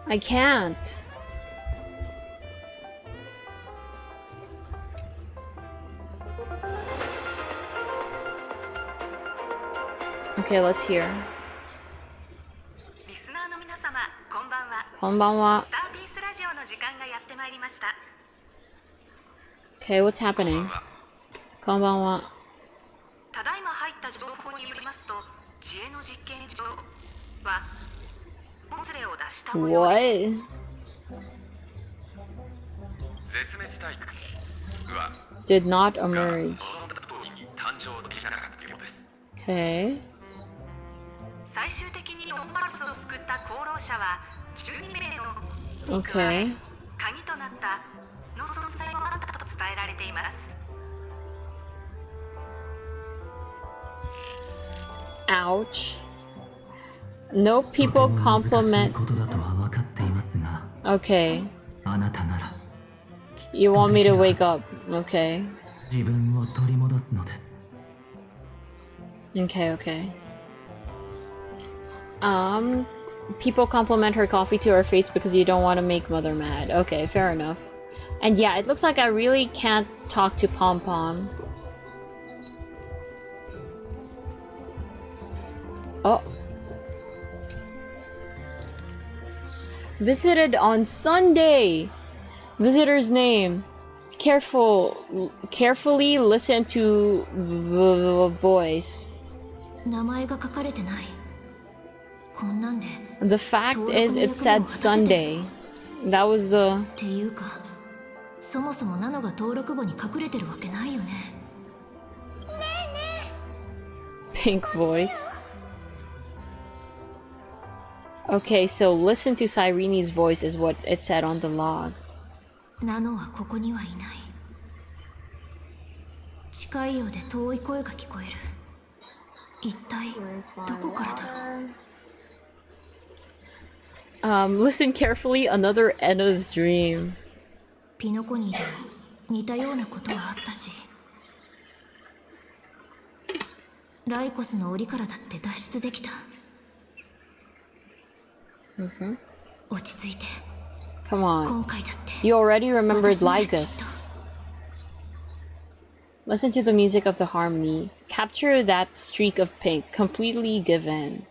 I can't. Okay, let's hear. リスナーの皆様、こんばんは。こんばんは。スターピースラジオの時間がやってまいりました。 Okay, what's happening? こんばんは。ただいま入った情報によりますと、知恵の実験場はモズレを出した模様 What? 絶滅大国は Did not emerge. 誕生できなかったようです。 Okay. 最終的にオンバルスを救った功労者は12名の Okay. 鍵となったの存在をあったと伝えられています。 Ouch. No people compliment. Okay. You want me to wake up? Okay. Okay. People compliment her coffee to her face because you don't want to make Mother mad. Okay, fair enough. And yeah, it looks like I really can't talk to Pom Pom. Oh. Visited on Sunday. Visitor's name. Carefully listen to the voice. 名前が書かれてない。こんなんで。 The fact is, it said Sunday. That was the. っていうか、そもそもナノが登録簿に隠れてるわけないよね。ねえねえ。Pink voice. Okay, so listen to Cyrene's voice is what it said on the log. ナノはここにはいない。近いようで遠い声が聞こえる。一体どこからだろう。Listen carefully. Another Enna's dream. ピノコニーでも似たようなことはあったし、ライコスの檻からだって脱出できた。落ち着いて。Come on. 今回だって You already remembered Lygus. Listen to the music of the harmony. Capture that streak of pink. Completely given.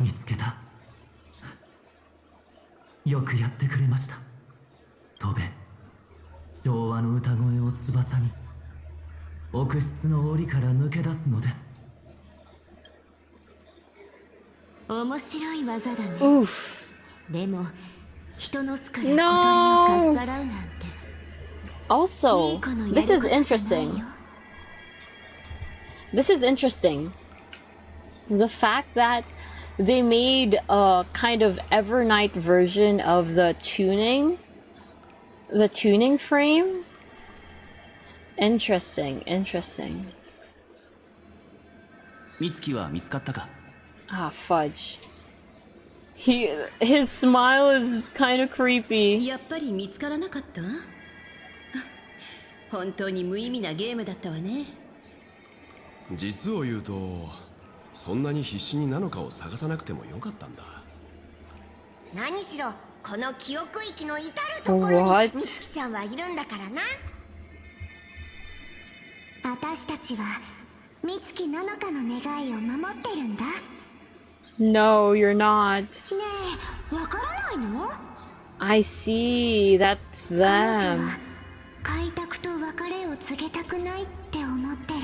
見つけた。よくやってくれました。飛べ。昭和の歌声を翼に奥室の檻から抜け出すのです。面白い技だね。Oof. でも人の巣から小鳥をかっさらうなんて。Also, this is interesting. This is interesting. The fact that they made a kind of Evernight version of the tuning frame. Interesting, interesting. 美月は見つかったか? Ah, fudge. His smile is kind of creepy. やっぱり見つからなかった？本当に無意味なゲームだったわね。実を言うと、そんなに必死にナノカを探さなくてもよかったんだ。何しろこの記憶域の至るところに美月ちゃんはいるんだからな。私たちは美月なのかの願いを守ってるんだ。No, you're not. ねえ、わからないの？ I see. That's them. 開拓と別れを告げたくないって思ってる。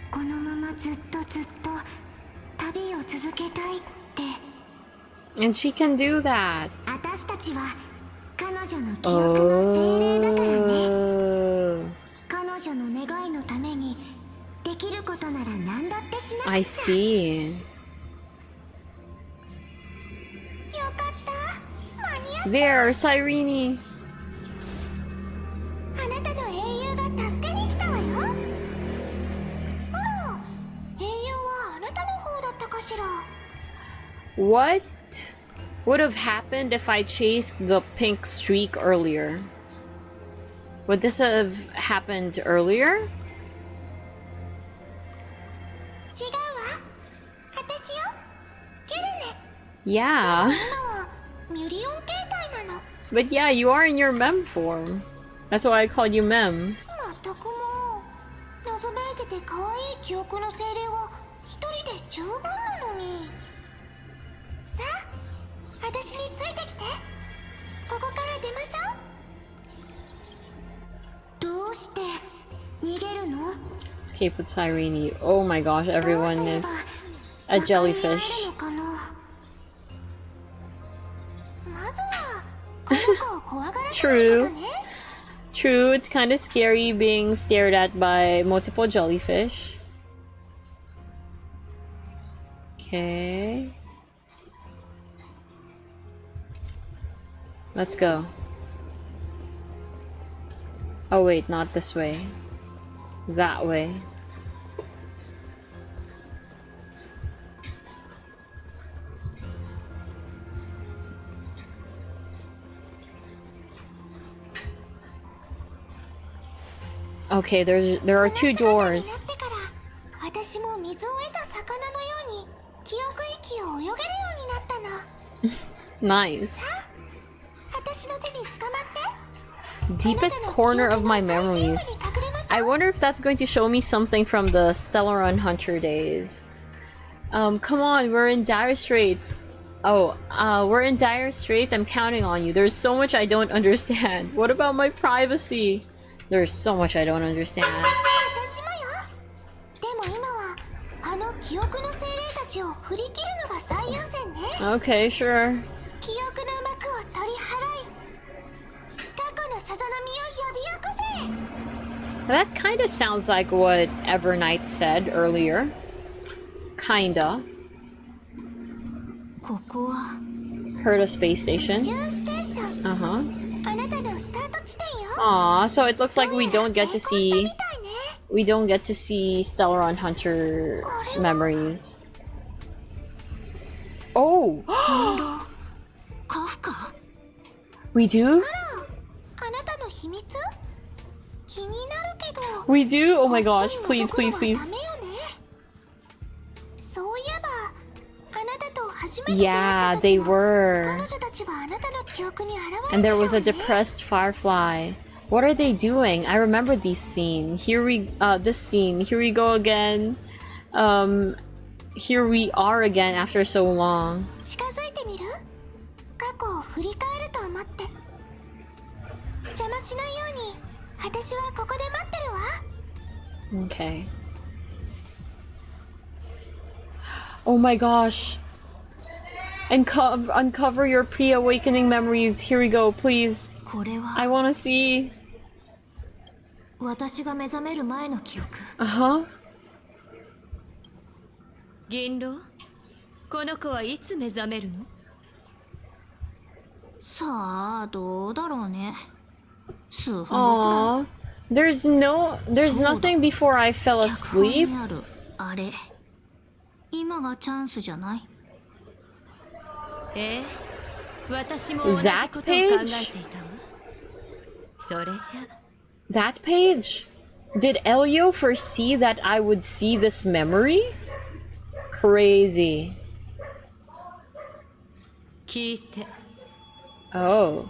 このままずっと旅を続けたいって。And she can do that. 私たちは彼女の記憶の精霊だからね。彼女の願いのためにできることなら何だってしなくちゃ。I see. よかった。間に合った。 There, Cyrene. あなたの英雄が助けに来たわよ。あら、英雄はあなたの方だったかしら。 What would have happened if I chased the pink streak earlier? Would this have happened earlier? 違うわ。私よ。キュルネ。 Yeah. 今はミュリオン形態なの。 But yeah, you are in your mem form. That's why I called you mem. まったくもう謎めいてて可愛い記憶の精霊は一人で十分なのに。さあ、私についてきて。ここから出ましょう。どうして逃げるの？ Escape with Cyrene. Oh my gosh, everyone is a jellyfish. まずはこの子を怖がらせないことね。True, it's kind of scary being stared at by multiple jellyfish. Okay. Let's go. Oh wait, not this way. That way. Okay, there are two doors. 私も水を得た魚のように記憶域を泳げるようになったの。 Nice. 私の手に捕まって。 Deepest corner of my memories. I wonder if that's going to show me something from the Stellaron Hunter days. Come on, we're in dire straits. Oh, we're in dire straits. I'm counting on you. There's so much I don't understand. What about my privacy? There's so much I don't understand. 私もよ。でも今はああの記憶の精霊たちを振り切るのが最優先ね。 Okay, sure. 記憶の幕を取り払い、過去のさざ波を呼び起こせ。 That kind of sounds like what Evernight said earlier. Kinda. ここは Heard a space station. 宇宙ステーション。 Uh-huh. あなたのスタート地点よ。 Aw, so it looks like we don't get to see Stellaron Hunter memories. Oh! カフカ。 We do? あなたの秘密？気になるけど。 We do? Oh my gosh, please, please, please. そういえば、あなたと初めて Yeah, they were. 彼女たちはあなたの記憶に現れたよね。 And there was a depressed Firefly. What are they doing? I remember this scene. Here we go again. Here we are again after so long. 近づいてみる？過去を振り返ると思って。邪魔しないように、私はここで待ってるわ。 Okay. Oh my gosh. Uncover your pre-awakening memories. Here we go, please. これは I wanna see. 私が目覚める前の記憶。 Uh-huh. 銀狼、この子はいつ目覚めるの？さあ、どうだろうね。数分後くらい。 Aww. There's nothing before I fell 脚本 asleep. にあるあれ。今がチャンスじゃない？私も同じことを考えていたわ。それじゃ。 That page? Did Elio foresee that I would see this memory? Crazy. 聞いて。 Oh.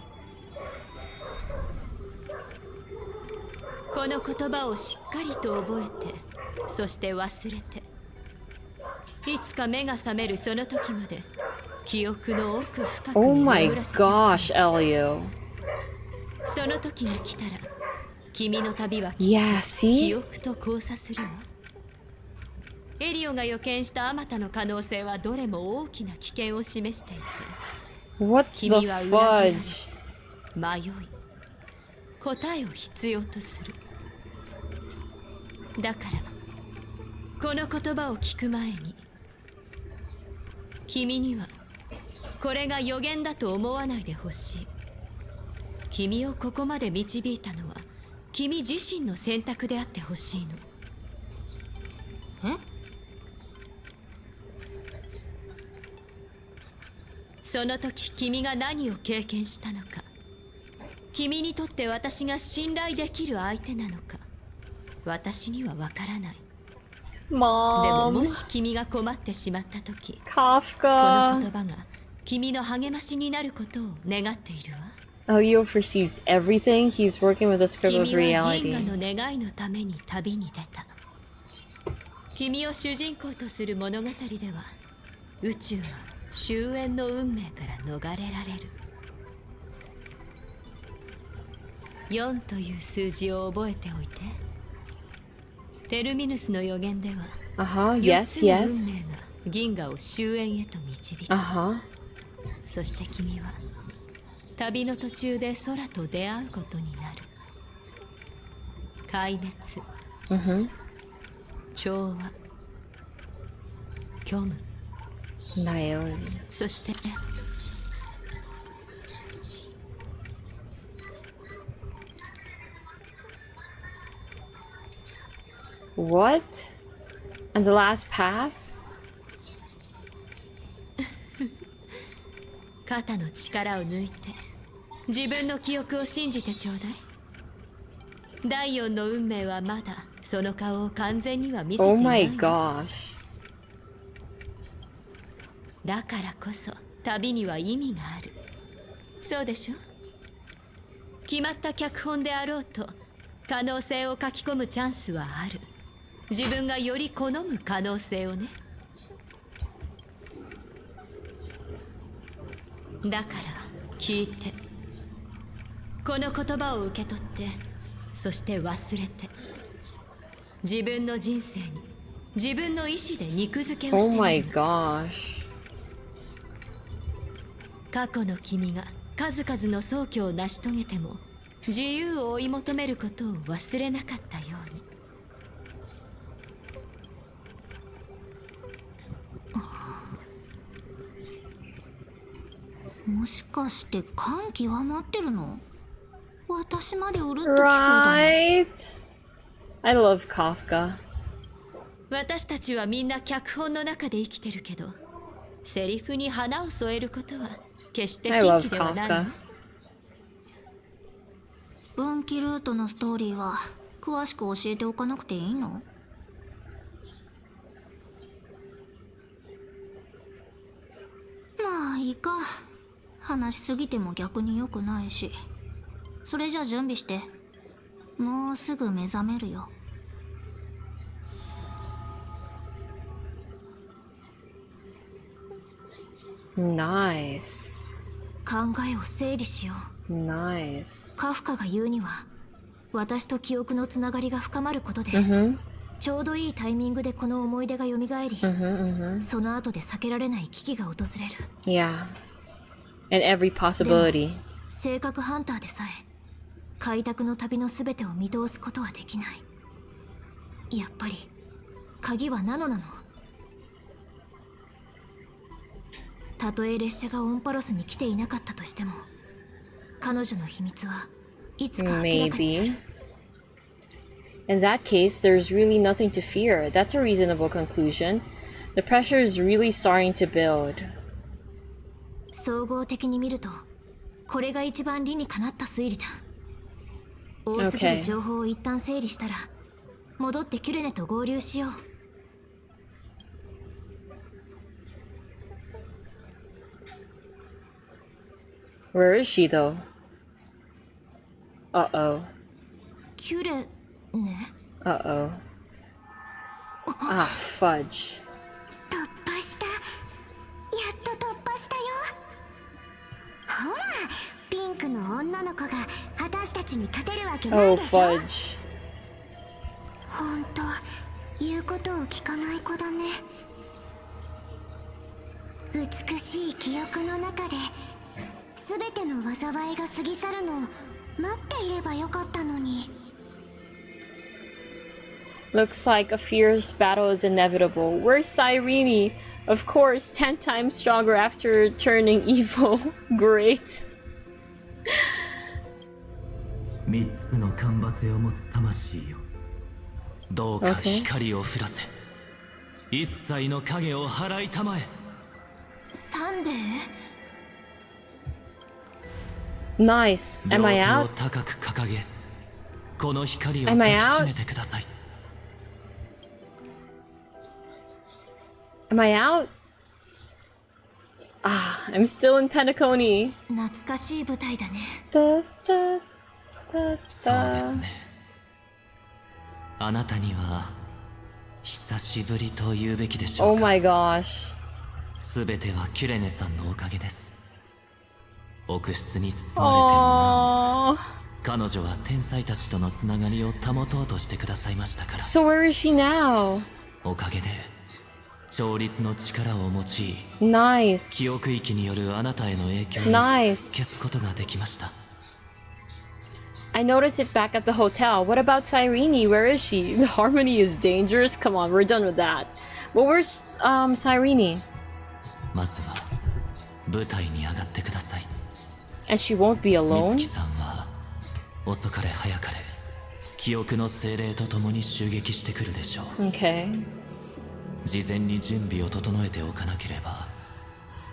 この言葉をしっかりと覚えて、そして忘れて。いつか目が覚めるその時まで、記憶の奥深く Oh に my 眠らせて。 gosh, Elio. その時が来たら、君の旅は Yeah, 記 see? 憶と交差するわ。エリオが予見したあまたの可能性はどれも大きな危険を示していて、 What the 君は裏切られ、 fudge? 迷い、答えを必要とする。だからこの言葉を聞く前に、君にはこれが予言だと思わないでほしい。君をここまで導いたのは君自身の選択であってほしいの。え？その時君が何を経験したのか、君にとって私が信頼できる相手なのか、私にはわからない。でももし君が困ってしまった時、この Kafka. 言葉が君の励ましになることを願っているわ。 Elio foresees everything. He's working with the script of 君は銀 reality. 河の願いのために旅に出た。君を主人公とする物語では、宇宙は終焉の運命から逃れられる。4という数字を覚えておいて。テルミヌスの予言では、Uh-huh, 4 yes, つの運 yes. 命が銀河を終焉へと導く。 Uh-huh. そして君は旅の途中で空と出会うことになる。壊滅、Mm-hmm. 調和、虚無、 Annihility. そしてWhat? And the last path? 肩の力を抜いて自分の記憶を信じてちょうだい。第4の運命はまだその顔を完全には見せてい Oh ない my gosh. だからこそ旅には意味がある。そうでしょ？決まった脚本であろうと可能性を書き込むチャンスはある。自分がより好む可能性をね。だから聞いて、この言葉を受け取って、そして忘れて、自分の人生に自分の意志で肉付けを Oh してみ my る。 gosh. 過去の君が数々の壮挙を成し遂げても自由を追い求めることを忘れなかったように。もしかして感極まってるの？私までうるっときそうだね。 Right? I love Kafka. 私たちはみんな脚本の中で生きてるけど、セリフに花を添えることは決して I 禁 love 忌ではないの。 Kafka. 分岐ルートのストーリーは詳しく教えておかなくていいの？まあいいか。話しすぎても逆に良くないし。それじゃ準備して。もうすぐ目覚めるよ。Nice. 考えを整理しよう。 Nice. カフカが言うには、私と記憶のつながりが深まることで、ちょうどいいタイミングでこの思い出が蘇り、その後で避けられない危機が訪れる。 Yeah. And every possibility. 性格ハンターでさえ開拓の旅の全てを見通すことはできない。やっぱり鍵はナノなの。たとえ列車がオンパロスに来ていなかったとしても、彼女の秘密はいつか明らかになる。 Maybe. In that case, there's really nothing to fear. That's a reasonable conclusion. The pressure is really starting to build. 総合的に見ると、これが一番理にかなった推理だ。多すぎる情報を一旦整理したら、戻ってキュレネと合流しよう。 Where is she though? Uh-oh. キュレネ？ Uh-oh. Ah, fudge. 突破した。やっと突破したよ。ほら、ピンクの女の子が私たちに勝てるわけない Oh, でしょ。 fudge. ほんと、言うことを聞かない子だね。美しい記憶の中で全ての災いが過ぎ去るのを待っていればよかったのに。 Looks like a fierce battle is inevitable. Where's Cyrene? Of course, 10 times stronger after turning evil. Great. 3つのカンバセを持つ魂よ。どうか光を降らせ、一切の影を払いたまえ。サンデー？ Nice. Am I 両手 out? を高く掲げ、この光を Am 抱 I き out? しめてください。 Am I out? Ah, I'm still in Penacony. 懐かしい舞台だね。Da, da, da, そうです da. ね。あなたには久しぶりと言うべきでしょ Oh うか。 my gosh. すべてはキュレネさんのおかげです。奥室に包まれてもなお、彼女は天才たちとのつながりを保とうとしてくださいましたから。 So where is she now? おかげで調律の力を用い、 Nice. 記憶域によるあなたへの影響を Nice. 消すことができました。 I noticed it back at the hotel. What about Cyrene? Where is she? The harmony is dangerous. Come on, we're done with that. But where's Cyrene? まずは舞台に上がってください。 And she won't be 美 alone? 月さんは遅かれ早かれ記憶の精霊と共に襲撃してくるでしょう。 Okay. 事前に準備を整えておかなければ、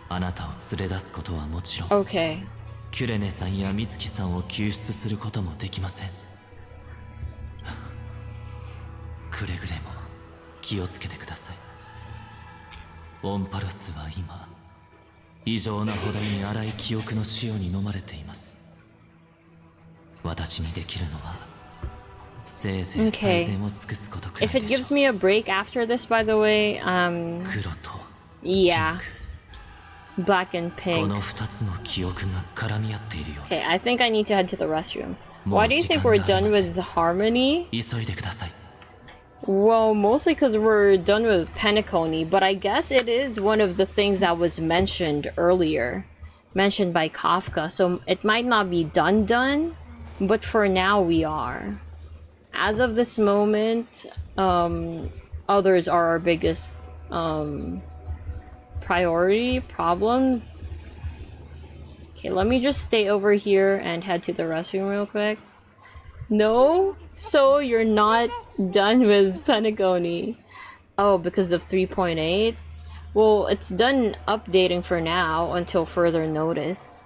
あなたを連れ出すことはもちろん、 Okay. キュレネさんや美月さんを救出することもできません。くれぐれも気をつけてください。オンパロスは今、異常なほどに荒い記憶の潮に飲まれています。私にできるのはせいぜい最善を尽くすことくらい If で it しょう。 gives me a break after this, by the way, 黒と yeah. Black and こ pink. の2つの記憶が絡み合っているようで Okay, I think I need to head to the restroom. もう Why do you 時間 think があ we're りません。 done with the harmony? す。急いでください。Well, mostly because we're done with Penacony, but I guess it is one of the things that was mentioned earlier. Mentioned by Kafka, so it might not be done, but for now we are. As of this moment, others are our biggest priority problems. Okay, let me just stay over here and head to the restroom real quick. No? So you're not done with Penacony. Oh, because of 3.8? Well, it's done updating for now until further notice.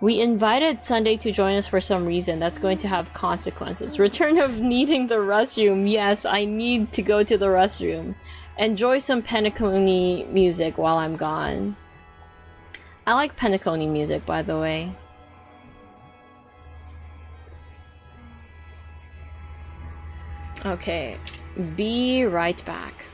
We invited Sunday to join us for some reason. That's going to have consequences. Return of needing the restroom. Yes, I need to go to the restroom. Enjoy some Penacony music while I'm gone. I like Penacony music, by the way. Okay, be right back.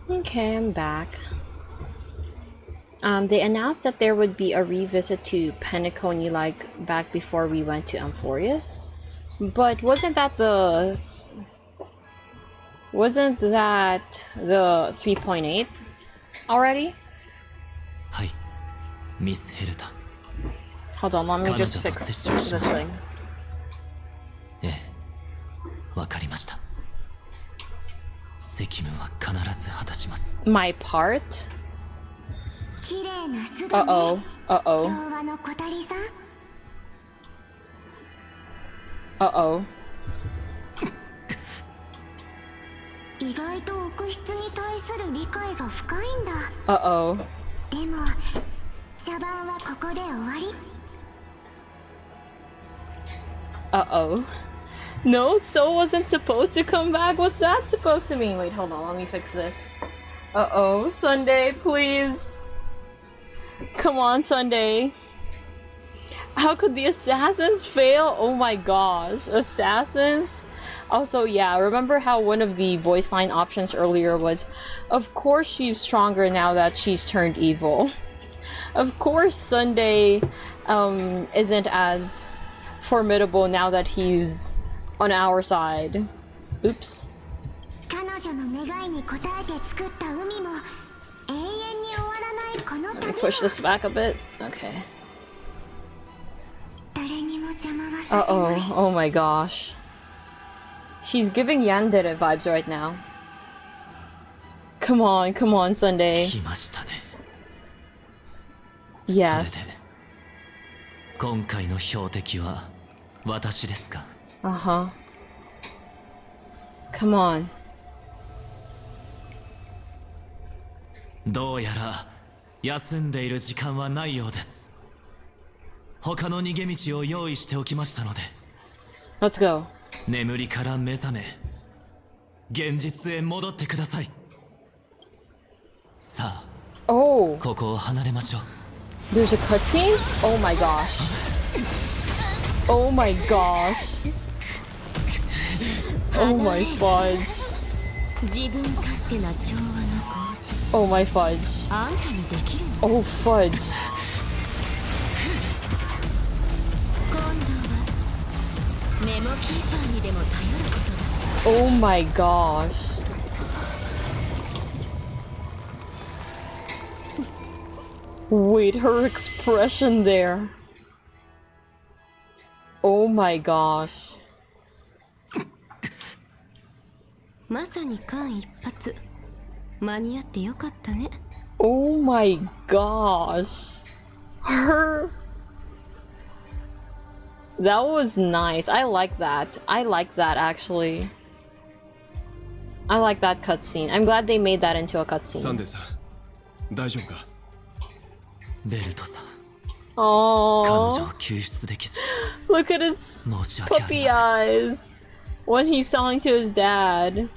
Okay, I'm back. They announced that there would be a revisit to Penacony like back before we went to Amphorius. But wasn't that the 3.8 already? Hi, Miss Helta. Hold on, let me just fix this thing. ええ、わかりました。責務は必ず果たします。My part? 綺麗な巣だね。Uh-oh. 昭和の小谷さん。Uh-oh. 意外と奥室に対する理解が深いんだ。Uh-oh. でも茶番はここで終わり。Uh-oh. No, Soul wasn't supposed to come back. What's that supposed to mean? Wait, hold on. Let me fix this. Uh-oh. Sunday, please. Come on, Sunday. How could the assassins fail? Oh my gosh. Assassins? Also, yeah, remember how one of the voice line options earlier was, of course she's stronger now that she's turned evil. Of course Sunday isn't as formidable now that he's on our side. Oops. 彼女の願いに応えて作った海も永遠に終わらないこの Let me 旅 push this も back a bit. Okay. 誰にも邪魔はさせない。 Uh-oh. Oh my gosh. She's giving Yandere vibes right now. Come on, Sunday. 来ましたね。 Yes. それで今回の標的は私ですか。Uh-huh. Come on. どうやら休んでいる時間はないようです。他の逃げ道を用意しておきましたので。 Let's go. 眠りから目覚め、現実へ戻ってください。さあ、ここを離れましょう。 There's a cutscene? Oh my gosh. Oh my gosh. Oh my fudge. 自分勝手な調和の行使。 Oh my fudge. あんたにできるの？ Oh fudge. 今度はメモキーパーにでも頼ることだ。 Oh my gosh. Wait, her expression there. Oh my gosh. まさに間一髪。間に合ってよかったね。Oh my gosh. Her. That was nice. I like that. I like that actually. I like that cutscene. I'm glad they made that into a cutscene. サンデーさん、大丈夫か？ベルトさん。 Oh, 彼女を救出できず look at his puppy eyes when he's talking to his dad.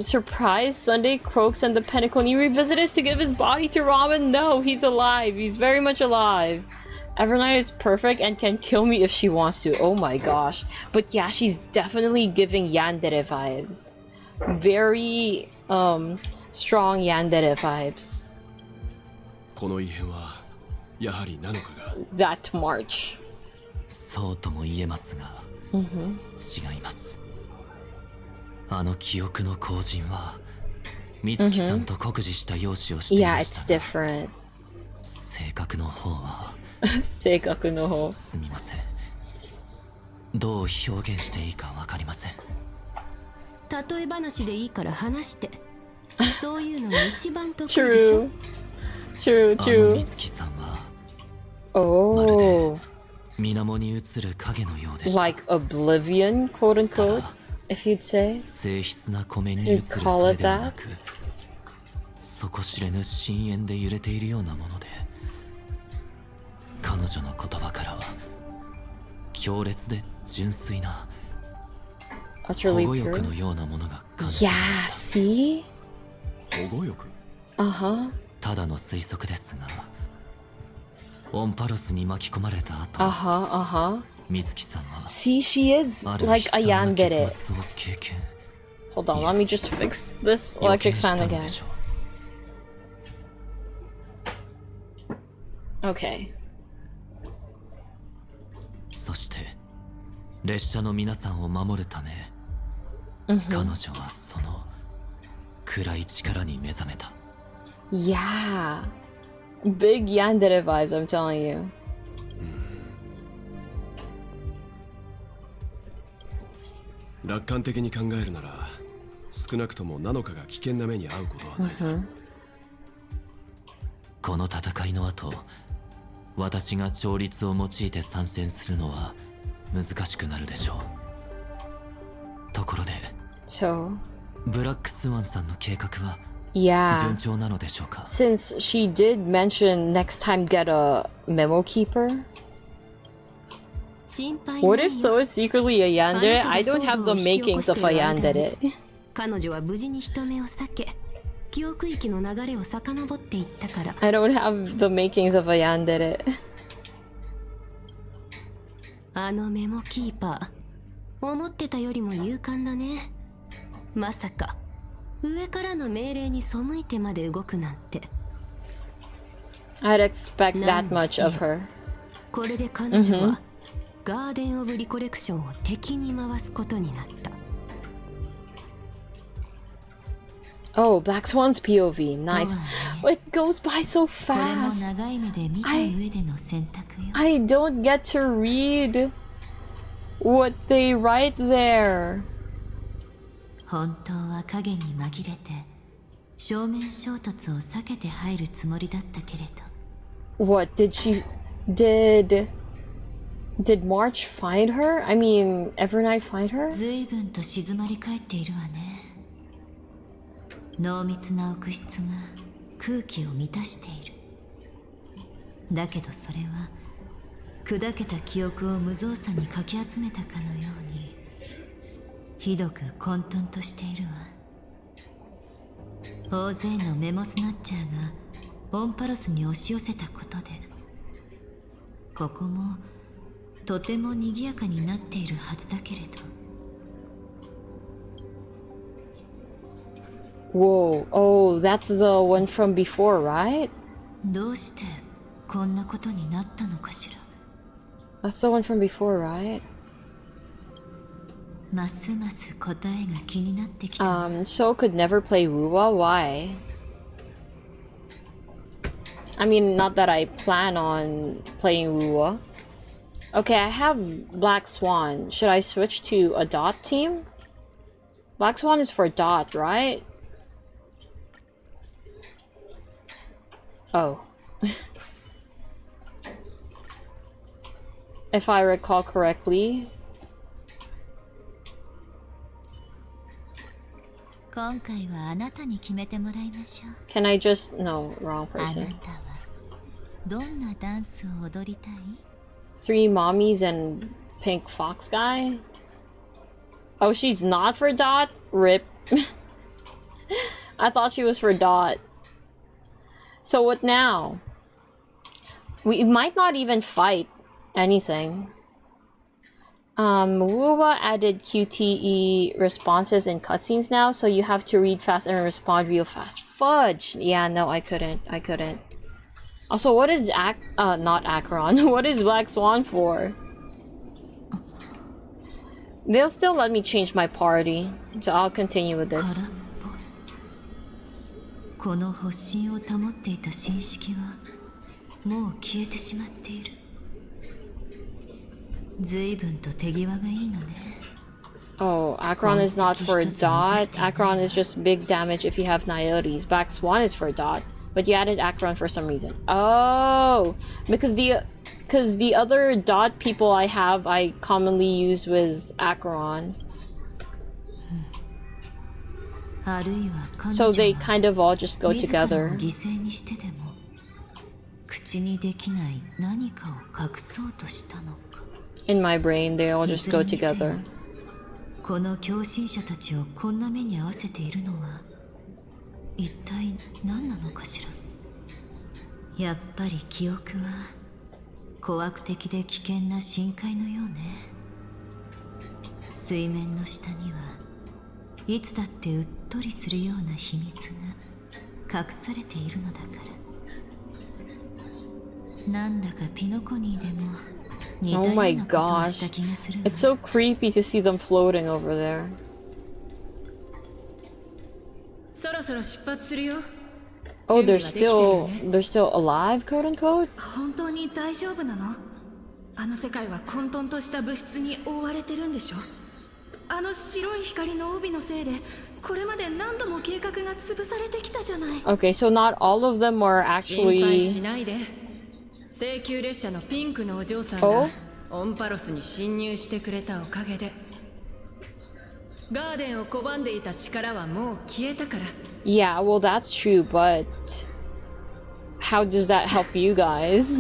Surprise, Sunday croaks and the Pinnacle. And he revisits to give his body to Robin. No, he's alive. He's very much alive. Evernight is perfect and can kill me if she wants to. Oh my gosh. But yeah, she's definitely giving yandere vibes. Very strong yandere vibes. この異変はやはりナノカが。 That march. そうとも言えますが、違います。あの記憶の後人は美月さんと酷似した容姿をしていましたが、 Yeah, it's different. 性格の方は性格の方。すみません。どう表現していいかわかりません。例え話でいいから話して。そういうのが一番得意でしょ。True, あの true. 美月さんは Oh, 水面に映る影のようでした。 like oblivion, quote unquote, if you'd say. 静筆な湖面に映る You'd call それ it ではな that? く、底知れぬ深淵で揺れているようなもので、彼女の言葉からは強烈で純粋な保 Utterly 護欲 pure. のようなものが感じ Yeah, see? 保護欲？ Uh-huh. ただの推測ですが、オンパロスに巻き込まれた後、 Uh-huh, uh-huh. 美月さんは See, she is ある like 悲 a 惨な yandere. 結末を経験。 Hold on, let me just fix this 予 electric 見した fan の again. でしょう。 Okay. そして列車の皆さんを守るため、彼女はその暗い力に目覚めた。 Yeah. Big yandere vibes, I'm telling you. 楽観的に考えるなら、少なくともナノカが危険な目に遭うことはない。この戦いの後、私が調律を用いて参戦するのは難しくなるでしょう。ところで、 So, ブラックスワンさんの計画は yeah. 順調なのでしょうか。 Since she did mention next time get a memo keeper. 心配 What ない if よ。 so is secretly a yandere? あなたが I don't have the 騒動を引き起こ makings of し a ている間に yandere. 彼女は無事に人目を避け、記憶域の流れを遡っていったから。 I don't have the makings of a yandere. あのメモキーパー、思ってたよりも勇敢だね。まさか上からの命令に背いてまで動くなんて。 I'd expect that much of her. これで彼女はガーデン・オブ・リコレクションを敵に回すことになった。 Oh, Black Swan's POV. Nice. It goes by so これも fast. 長い目で見た上での選択よ。 I don't get to read what they write there. 本当は影に紛れて正面衝突を避けて入るつもりだったけれど。 What did she did March find her? I mean, Evernight find her? 随分と静まり返っているわね。濃密な奥室が空気を満たしている。だけどそれは砕けた記憶を無造作にかき集めたかのようにひどく混沌としているわ。大勢のメモスナッチャーがオンパロスに押し寄せたことで、ここもとても賑やかになっているはずだけれど。 Whoa. Oh, that's the one from before, right? どうしてこんなことになったのかしら。 That's the one from before, right? ますます答えが気になってきた。 So could never play Ruwa? Why? I mean, not that I plan on playing Rua. Okay, I have Black Swan. Should I switch to a Dot team? Black Swan is for Dot, right? Oh. If I recall correctly. Can I just... No, wrong person. 3 mommies and pink fox guy? Oh, she's not for Dot? Rip. I thought she was for Dot. So what now? We might not even fight anything. Wuwa added QTE responses in cutscenes now, so you have to read fast and respond real fast. Fudge! Yeah, no, I couldn't. Also, what is not Acheron. What is Black Swan for? They'll still let me change my party, so I'll continue with this. この発信を保っていた神式はもう消えてしまっている。随分と手際がいいのね。Oh, Acheron is not for Dot. Acheron is just big damage if you have Niotes. Black Swan is for Dot, but you added Acheron for some reason. Oh, because the other Dot people I have, I commonly use with Acheron. So they kind of all just go together. In my brain, they all just go together. この狂信者たちをこんな目に遭わせているのは一体何なのかしら。やっぱり記憶は怖悪的で危険な深海のようね。水面の下にはいつだってうっとりするような秘密が隠されているのだから。なんだかピノコニーでも Oh my gosh. It's so creepy to see them floating over there. Oh, they're still alive, quote unquote? 本当に大丈夫なの？あの世界は混沌とした物質に覆われてるんでしょ？あの白い光の帯のせいでこれまで何度も計画が潰されてきたじゃない。 Okay, so not all of them are actually... 請求列車のピンクのお嬢さんがオンパロスに侵入してくれたおかげでガーデンを拒んでいた力はもう消えたから。 Yeah, well that's true, but how does that help you guys?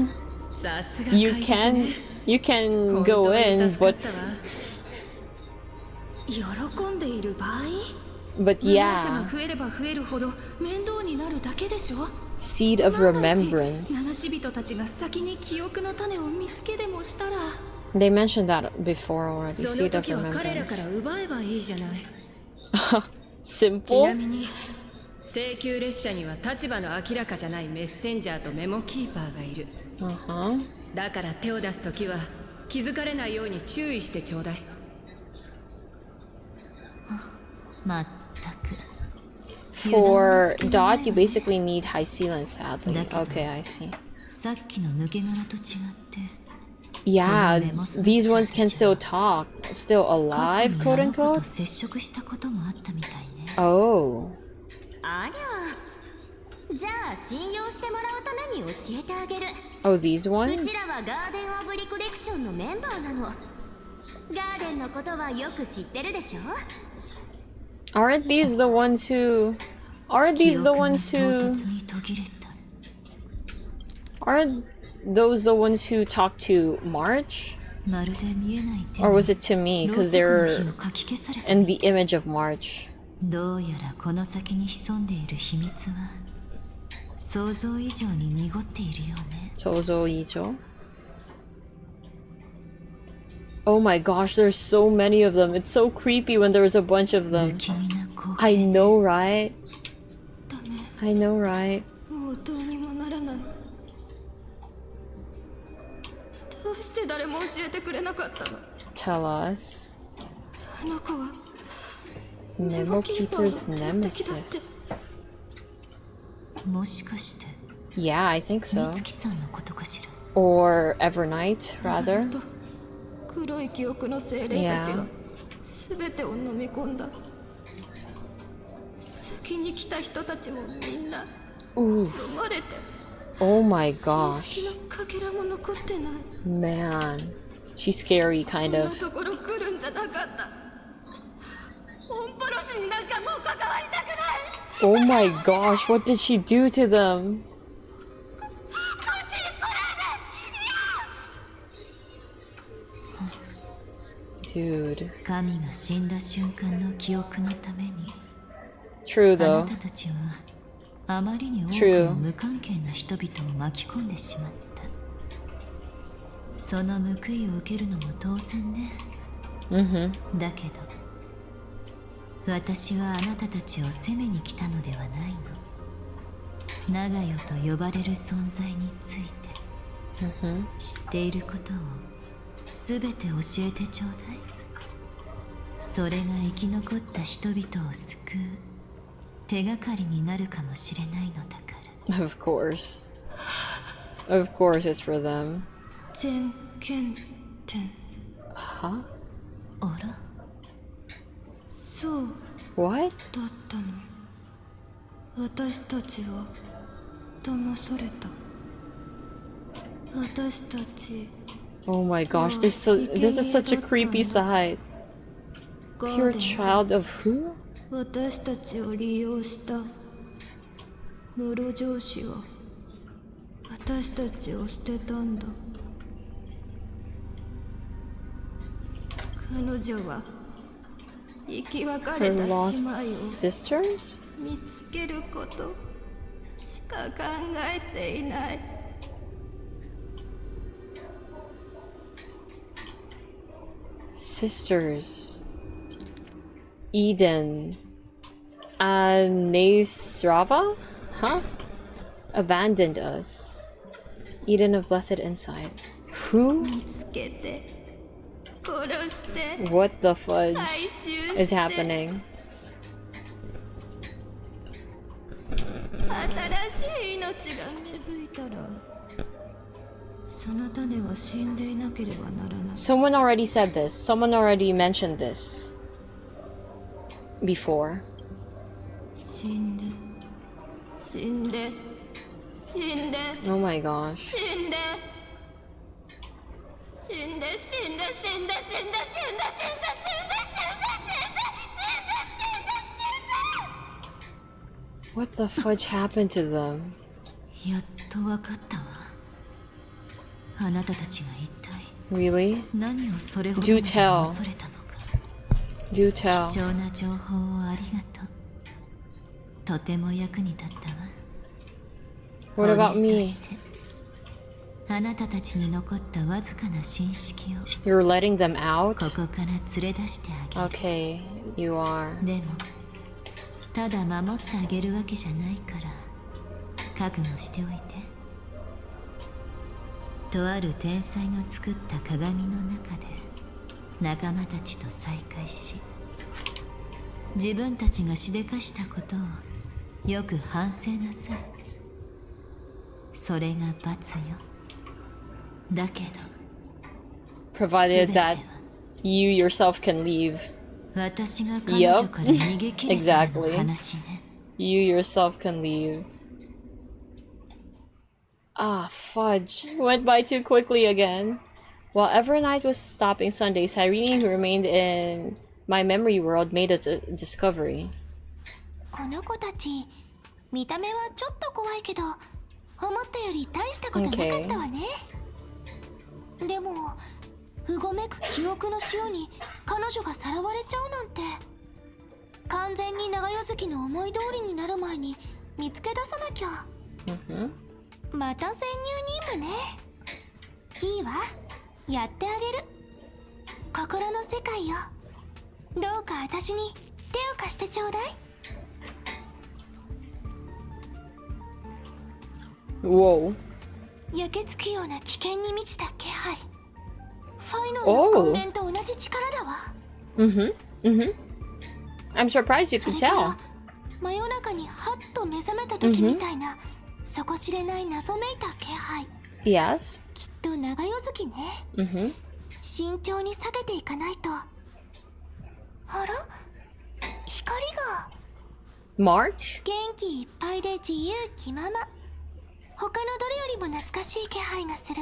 You can go in, but yeah. Seed of Remembrance. They mentioned that before already. Seed of Remembrance. Simple? 請求列車には立場の明らかじゃないメッセンジャーとメモキーパーがいる。だから手を出すときは気づかれないように注意してちょうだい。まったく。 For Dot, you basically need high sealant, sadly. Okay, I see. さっきの抜け殻と違って。 Yeah, these ones can still talk. Still alive, quote unquote? 接触したこともあったみたいね。 Oh. ありゃ。じゃあ信用してもらうために教えてあげる。 Oh, these ones? うちらはガーデン・オブ・リコレクションのメンバーなの。ガーデンのことはよく知ってるでしょ？ Aren't these the ones who... Aren't these the ones who... Aren't those the ones who talked to March? Or was it to me? Because they're in the image of March. どうやらこの先に潜んでいる秘密は想像以上に濁っているよね。想像以上? Oh my gosh, there's so many of them. It's so creepy when there's a bunch of them. I know, right? I know, right? もうどうにもならない。どうして誰も教えてくれなかったの？ Tell us. あの子は Memo Keeper's nemesis. もしかして Yeah, I think so. 美月さんのことかしら。 Or Evernight, rather. 黒い記憶の精霊たちが全てを飲み込んだ。先に来た人たちもみんな飲まれて。Oh my gosh. のかけらも残ってない。 Man. She's scary, kind こん of. なところ来るんじゃなかった。オンポロスになんかもう関わりたくない。 Oh my gosh, what did she do to them? こっちに来ないで。 Dude. 神が死んだ瞬間の記憶のために True あ though. なたたちはあまりに多く True. の無関係な人々を巻き込んでしまった。その報いを受けるのも当然ね。だけど私はあなたたちを責めに来たのではないの。長代と呼ばれる存在について知っていることを全て教えてちょうだい。それが生き残った人々を救う手がかりになるかもしれないのだから。 Of course. Of course it's for them. 全検点。Huh? あら、そう What? だったの。私たちは騙された。私たち Oh my gosh, this is such a creepy side. Pure child of who? 私たちを利用した室上司は私たちを捨てたんだ。彼女は生き別 Her れた姉妹 lost を sisters? 見つけることしか考えていない。 Sisters. Eden. Nesrava? Huh? Abandoned us. Eden of Blessed Insight. Who? 見つけて殺して What the fudge 回収して is happening? 新しい命が芽吹いたらその種は死んでいなければならない。 Someone already said this. Someone already mentioned this before. 死んで死んで死んで Oh my gosh. 死んで死んで死んで死んで死んで死んで死んで死んで死んで死んで死んで死んで死んで What the fudge happened to them? やっとわかったわ。あなたたちが一体 Really? 何をそれほど Do まで tell. 恐れたのか。 Do tell. 貴重な情報をありがとう。とても役に立ったわ。 What about お礼と me? してあなたたちに残ったわずかな信息を You're letting them out? ここから連れ出してあげる。 Okay, you are. でもただ守ってあげるわけじゃないから覚悟しておいて。とある天才の作った鏡の中で仲間たちと再会し、自分たちがしでかしたことをよく反省なさい。それが罰よ。だけど Provided that you yourself can leave. 私が彼女から逃げ切れたらの Exactly. 話ね。 You yourself can leave. Ah, fudge. Went by too quickly again. While Evernight was stopping Sunday, Cyrene, who remained in my memory world, made a discovery. この子たち見た目はちょっと怖いけど思ったより大したことなかったわね。でもうごめく記憶の潮に彼女がさらわれちゃうなんて、完全に長代月の思い通りになる前に見つけ出さなきゃ。また潜入任務ね。いいわ、やってあげる。心の世界よ、どうか私に手を貸してちょうだい。 Whoa. 焼けつくような危険に満ちた気配。ファイノーの根源と同じ力だわ。I'm surprised you could tell. 真夜中にハッと目覚めた時みたいな底知れない謎めいた気配。 Yes. きっと長夜月ね。慎重に下げていかないと。あら、光が March? 元気いっぱいで自由気まま。他のどれよりも懐かしい気配がする。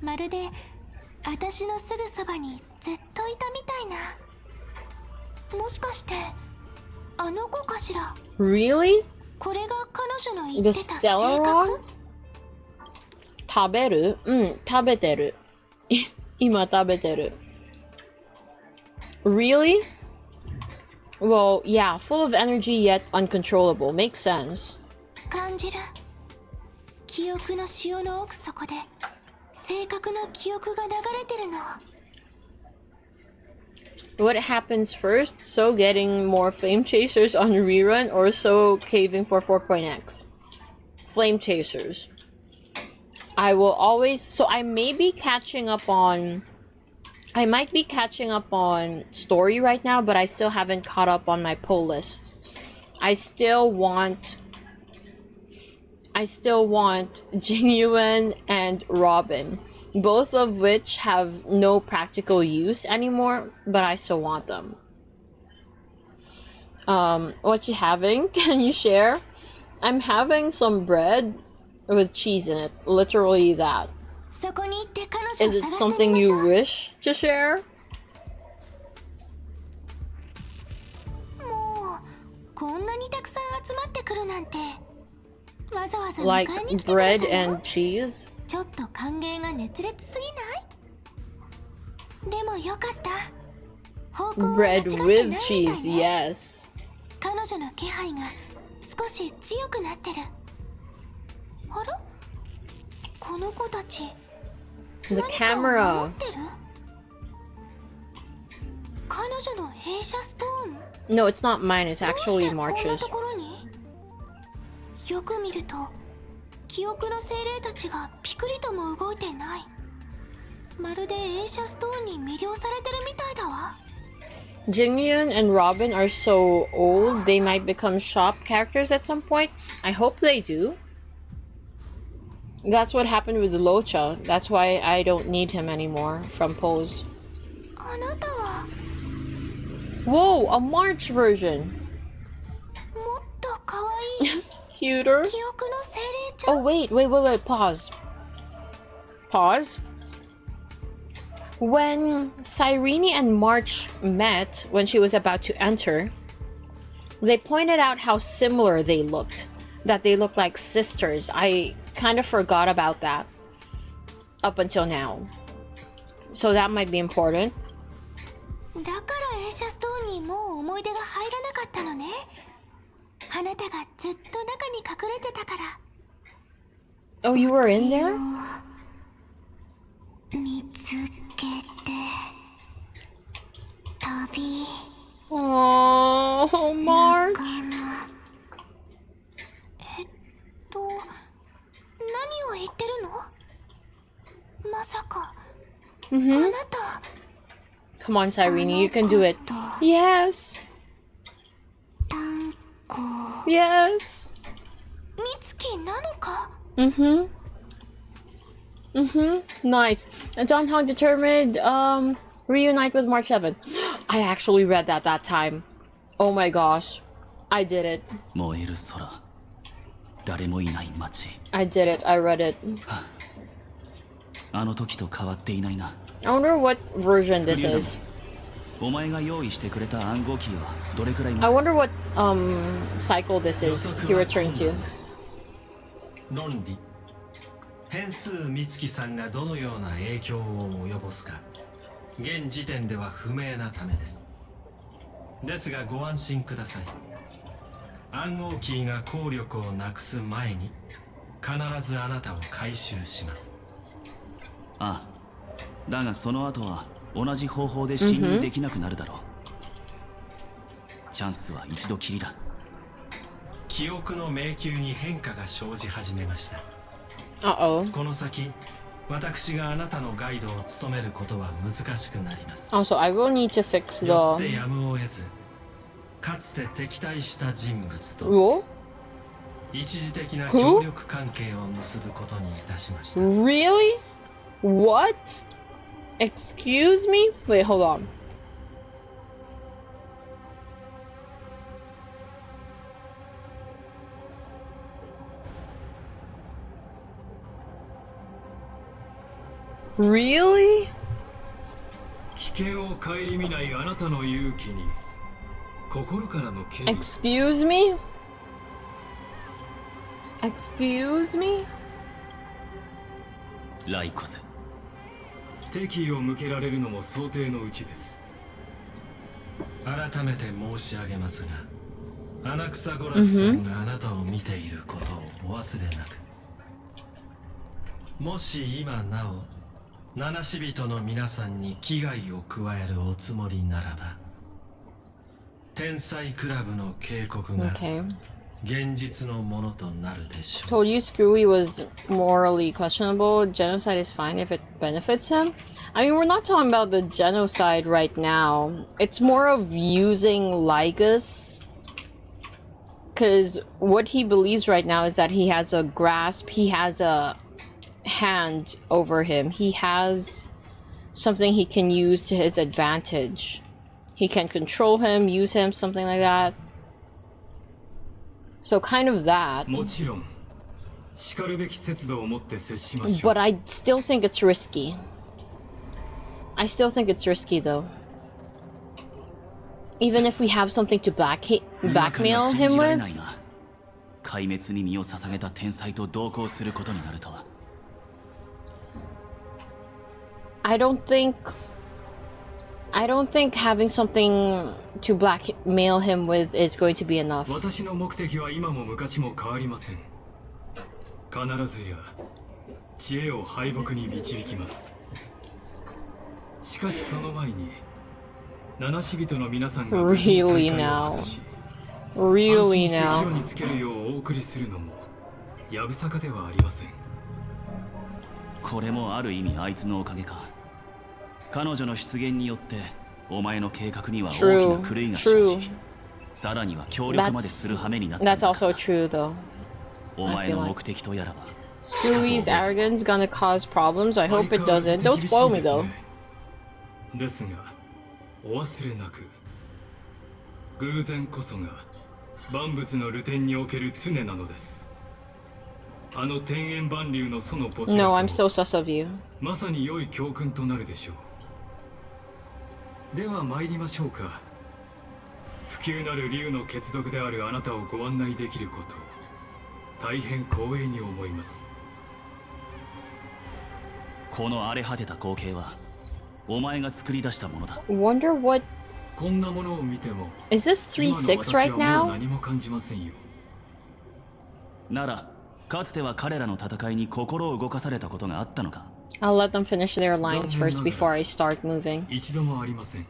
まるで私のすぐそばにずっといたみたいな。もしかしてあの子かしら。 Really? これが彼女の言 The ってた性 Stellar 格。 Rock? 食べる？食べてる。今食べてる。Really? Well, yeah, full of energy yet uncontrollable. Makes sense. 感じる。記憶の潮の奥底で正確な記憶が流れてるの。 What happens first? So getting more flame chasers on rerun or so caving for 4.x? Flame chasers. I will always... So I may be catching up on... I might be catching up on story right now, but I still haven't caught up on my pull list. I still want Jingyuan and Robin, both of which have no practical use anymore, but I still want them. What you having? Can you share? I'm having some bread with cheese in it. Literally that. Is it something you wish to share? もうこんなにたくさん集まってくるなんて。わざわざ迎 Like えに来てくれ bread たの？ and cheese? ちょっと歓迎が熱烈すぎない？でもよかった。方向は間違 Bread って with ないみたい cheese, ね。 yes. 彼女の気配が少し強くなってる。あら？この子たち The 何かを持 camera. ってる？彼女の映写ストーン？ No, it's not mine. It's どう actually してこんな March's. ところに？よく見ると記憶の精霊たちがピクリとも動いてない。まるで映写ストーンに魅了されてるみたいだわ。 Jingyun and Robin are so old, they might become shop characters at some point. I hope they do. That's what happened with Locha. That's why I don't need him anymore from Pose. あなたは Whoa, a March version. もっと可愛い Cuter. 記憶の精霊ちゃん。 Oh, wait. Pause. When Cyrene and March met, when she was about to enter, they pointed out how similar they looked. That they looked like sisters. I kind of forgot about that up until now. So that might be important. だから映写ストーンにもう思い出が入らなかったのね。あなたがずっと中に隠れてたから。 Oh, you were in there? 見つけて旅。 Oh, March. 何を言ってるの？まさか、あ Mm-hmm. なた。 Come on, Cyrene, you can do it. Yes. Yes. 美月なのか？ Nice. Don Hong determined reunite with March 7. I actually read that time. Oh my gosh. I did it. 燃える空、誰もいない街。 I did it. I read it. あの時と変わっていないな。 I wonder what version this is. お前が用意してくれた暗号キーはどれくらい I 持つ？ wonder what cycle this is he returned to. 論理変数美月さんがどのような影響を及ぼすか現時点では不明なためです。ですがご安心ください。暗号キーが効力をなくす前に必ずあなたを回収します。ああ、だがその後は同じ方法で侵入できなくなるだろう。チャンスは一度きりだ。記憶の迷宮に変化が生じ始めました。 Uh-oh. この先私があなたのガイドを務めることは難しくなります。 Also, I will need to fix よって the... やむを得ずかつて敵対した人物と Whoa? 一時的な協力関係を結ぶことにいたしました。Really? What? Excuse me? Wait, hold on. Really? 危険を顧みないあなたの勇気に心からの敬意。Excuse me? Excuse me? ライコス。敵意を向けられるのも想定のうちです。改めて申し上げますが、アナクサゴラスさんがあなたを見ていることをお忘れなく。もし今なお七死人の皆さんに危害を加えるおつもりならば、天才クラブの警告が現実のものとなるでしょう。 Told you Screwy was morally questionable. Genocide is fine if it benefits him. I mean, we're not talking about the genocide right now. It's more of using Lygus. Because what he believes right now is that he has a grasp, he has a hand over him. He has something he can use to his advantage. He can control him, use him, something like that. So kind of that. But I still think it's risky. I still think it's risky though. Even if we have something to blackmail him with. 壊滅に身を捧げた天才と同行することになるとは。I don't think having something to blackmail him with is going to be enough. 私の目的は今も昔も変わりません。必ずや知恵を敗北に導きます。しかしその前に七死人の皆さんが Really now. Really now. 安心して帰路につけるようお送りするのもやぶさかではありません。これもある意味あいつのおかげか。彼女の出現によってお前の計画には大きな狂いが生じ、さらには協力までする羽目になった。 That's also true though. お前の目的とやらは Screwy's arrogance gonna cause problems. I hope it doesn't. Don't spoil me though. ですがお忘れなく、偶然こそが万物の流転における常なのです。あの天縁万流のその没落 No, I'm so sus of you. まさに良い教訓となるでしょう。では参りましょうか。不朽なる竜の血毒であるあなたをご案内できること大変光栄に思います。この荒れ果てた光景はお前が作り出したものだ。 Wonder what こんなものを見ても is this 3-6 right now? 何も感じませんよ。ならかつては彼らの戦いに心を動かされたことがあったのか。 I'll let them finish their lines first before I start moving. 一度もありません。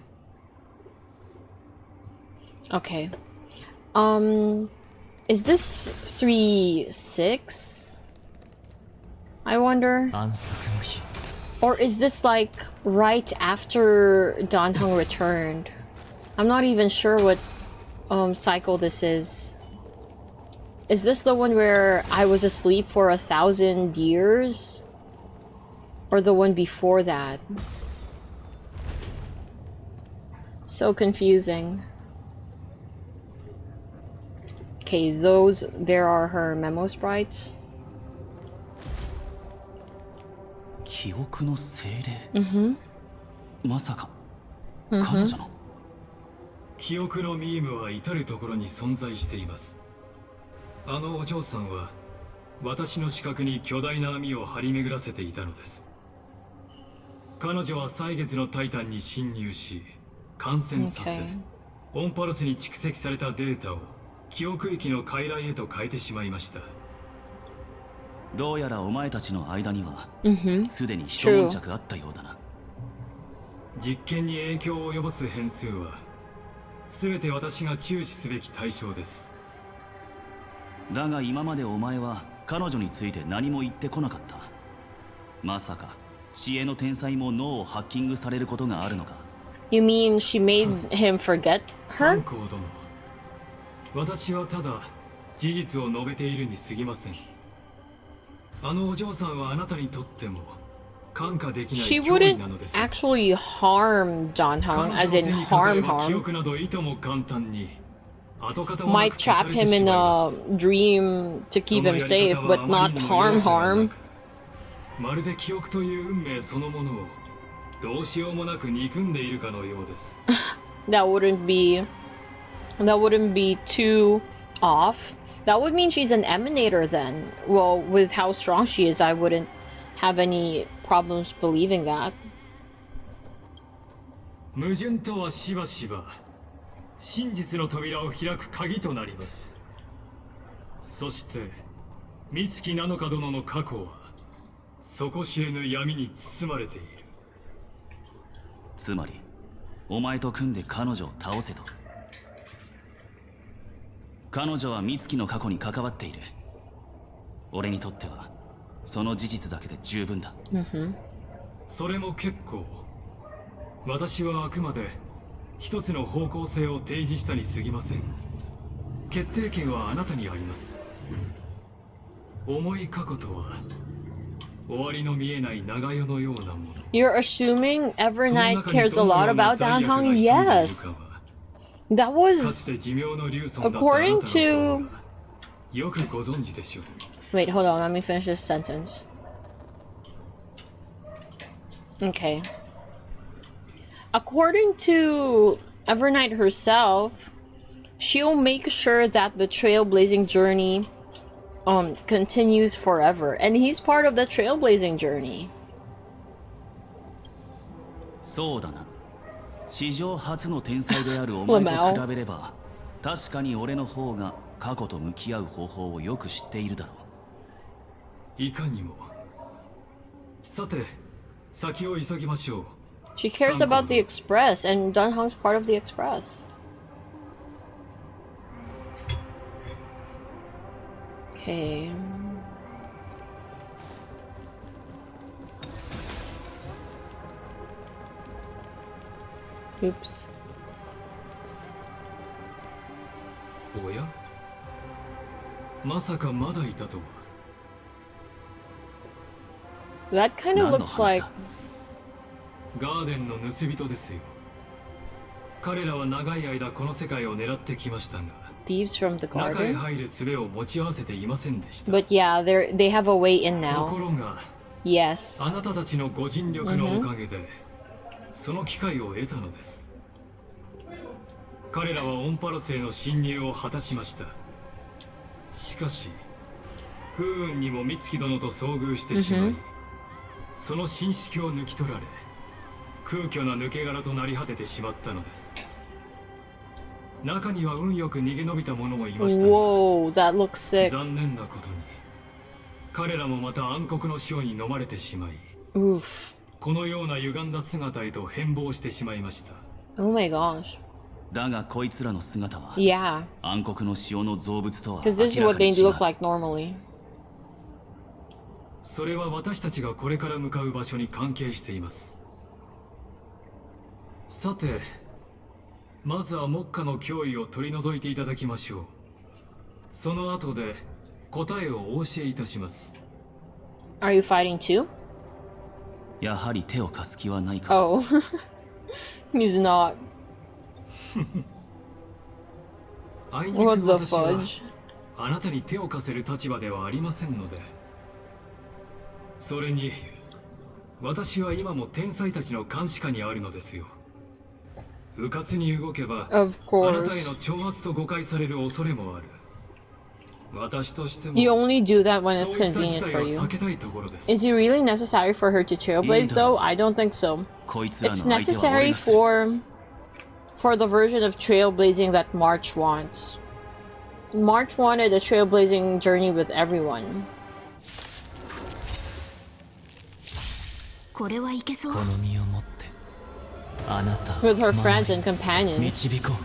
Okay. Is this 3-6? I wonder. Or is this like right after Dan Heng returned? I'm not even sure what cycle this is. Is this the one where I was asleep for 1,000 years? Or the one before that? So confusing. Okay, there are her memo sprites. 記憶の精霊。まさか彼女の記憶のミームは至る所に存在しています。あのお嬢さんは私の視覚に巨大な網を張り巡らせていたのです。彼女は歳月のタイタンに侵入し感染させ、オンパルスに蓄積されたデータを記憶域の傀儡へと変えてしまいました。どうやらお前たちの間にはすでに一悶着あったようだな。実験に影響を及ぼす変数は全て私が注視すべき対象です。だが今までお前は彼女について何も言ってこなかった。まさか知恵の天才も脳をハッキングされることがあるのか。 You mean she made him forget her? 私はただ事実を述べているに過ぎません。あのお嬢さんはあなたにとっても看過できない She 脅威な wouldn't のです。 actually harm Danhong, 彼 as 女の in 手にかか harm れば記 harm. 憶などいとも簡単に跡形もな Might く消さ trap れて him し in まいま a す。 dream to そ keep の him やり safe, 方は but あま not りにも harm 容赦がな harm. く、まるで記憶という運命そのものをどうしようもなく憎んでいるかのようです。That wouldn't be too off. That would mean she's an emanator then. Well, with how strong she is, I wouldn't have any problems believing that. 矛盾とはしばしば真実の扉を開く鍵となります。そして美月なのか殿の過去は底知れぬ闇に包まれている。つまりお前と組んで彼女を倒せと。彼女は美月の過去に関わっている。俺にとってはその事実だけで十分だ。それも結構。私はあくまで一つの方向性を提示したに過ぎません。決定権はあなたにあります。重い過去とは終わりの見えない長夜のようなもの。 You're assuming Evernight cares a lot about Danhong? Yes. That was according to... よくご存知でしょう。 Wait, hold on, let me finish this sentence. Okay. According to Evernight herself, she'll make sure that the trailblazing journey continues forever, and he's part of the trailblazing journey. そうだな。史上初の天才であるお前と比べれば、確かに俺の方が過去と向き合う方法をよく知っているだろう。いかにも。さて、先を急ぎましょう。 She cares about the Express, and Danhong's part of the Express. Okay. Oops. おや？まさかまだいたとは。 That kind of looks like ガーデンの盗人ですよ。彼らは長い間この世界を狙ってきましたが、 thieves from the 中へ garden. 入る術を持ち合わせていませんでした。 But yeah, they have a way in と now. ころが、 Yes. あなたたちのご尽力のおかげで、その機会を得たのです。彼らはオンパロスへの侵入を果たしました。しかし、不運にも美月殿と遭遇してしまい、その神識を抜き取られ、空虚な抜け殻となり果ててしまったのです。中には運よく逃げ延びた者もいましたが、 Whoa, that looks sick. 残念なことに、彼らもまた暗黒の潮に飲まれてしまい、 Oof. このような歪んだ姿へと変貌してしまいました。 Oh my gosh. だがこいつらの姿は Yeah. 暗黒の潮の造物とは Because this is 明ら what かに they 違う。 look like normally. それは私たちがこれから向かう場所に関係しています。さて、まずは目下の脅威を取り除いていただきましょう。その後で答えをお教えいたします。 Are you fighting too? やはり手を貸す気はないか。 Oh. He's not. あいにく What the 私は fudge? あなたに手を貸せる立場ではありませんので。それに、私は今も天才たちの監視下にあるのですよ。迂闊に動けば、 Of あな course. たへの挑発と誤解される恐れもある。私としても、 You only do that when it's そういった convenient 事 for 態を you. 避けたいところです。 Is it really necessary for her to trailblaze though? I don't think so. こいつらの It's 相手は俺 necessary がする。 for the version of trailblazing that March wants. March wanted a trailblazing journey with everyone. これはいけそうこの身をもってあなたを With her 守 friends り and companions. 導こう。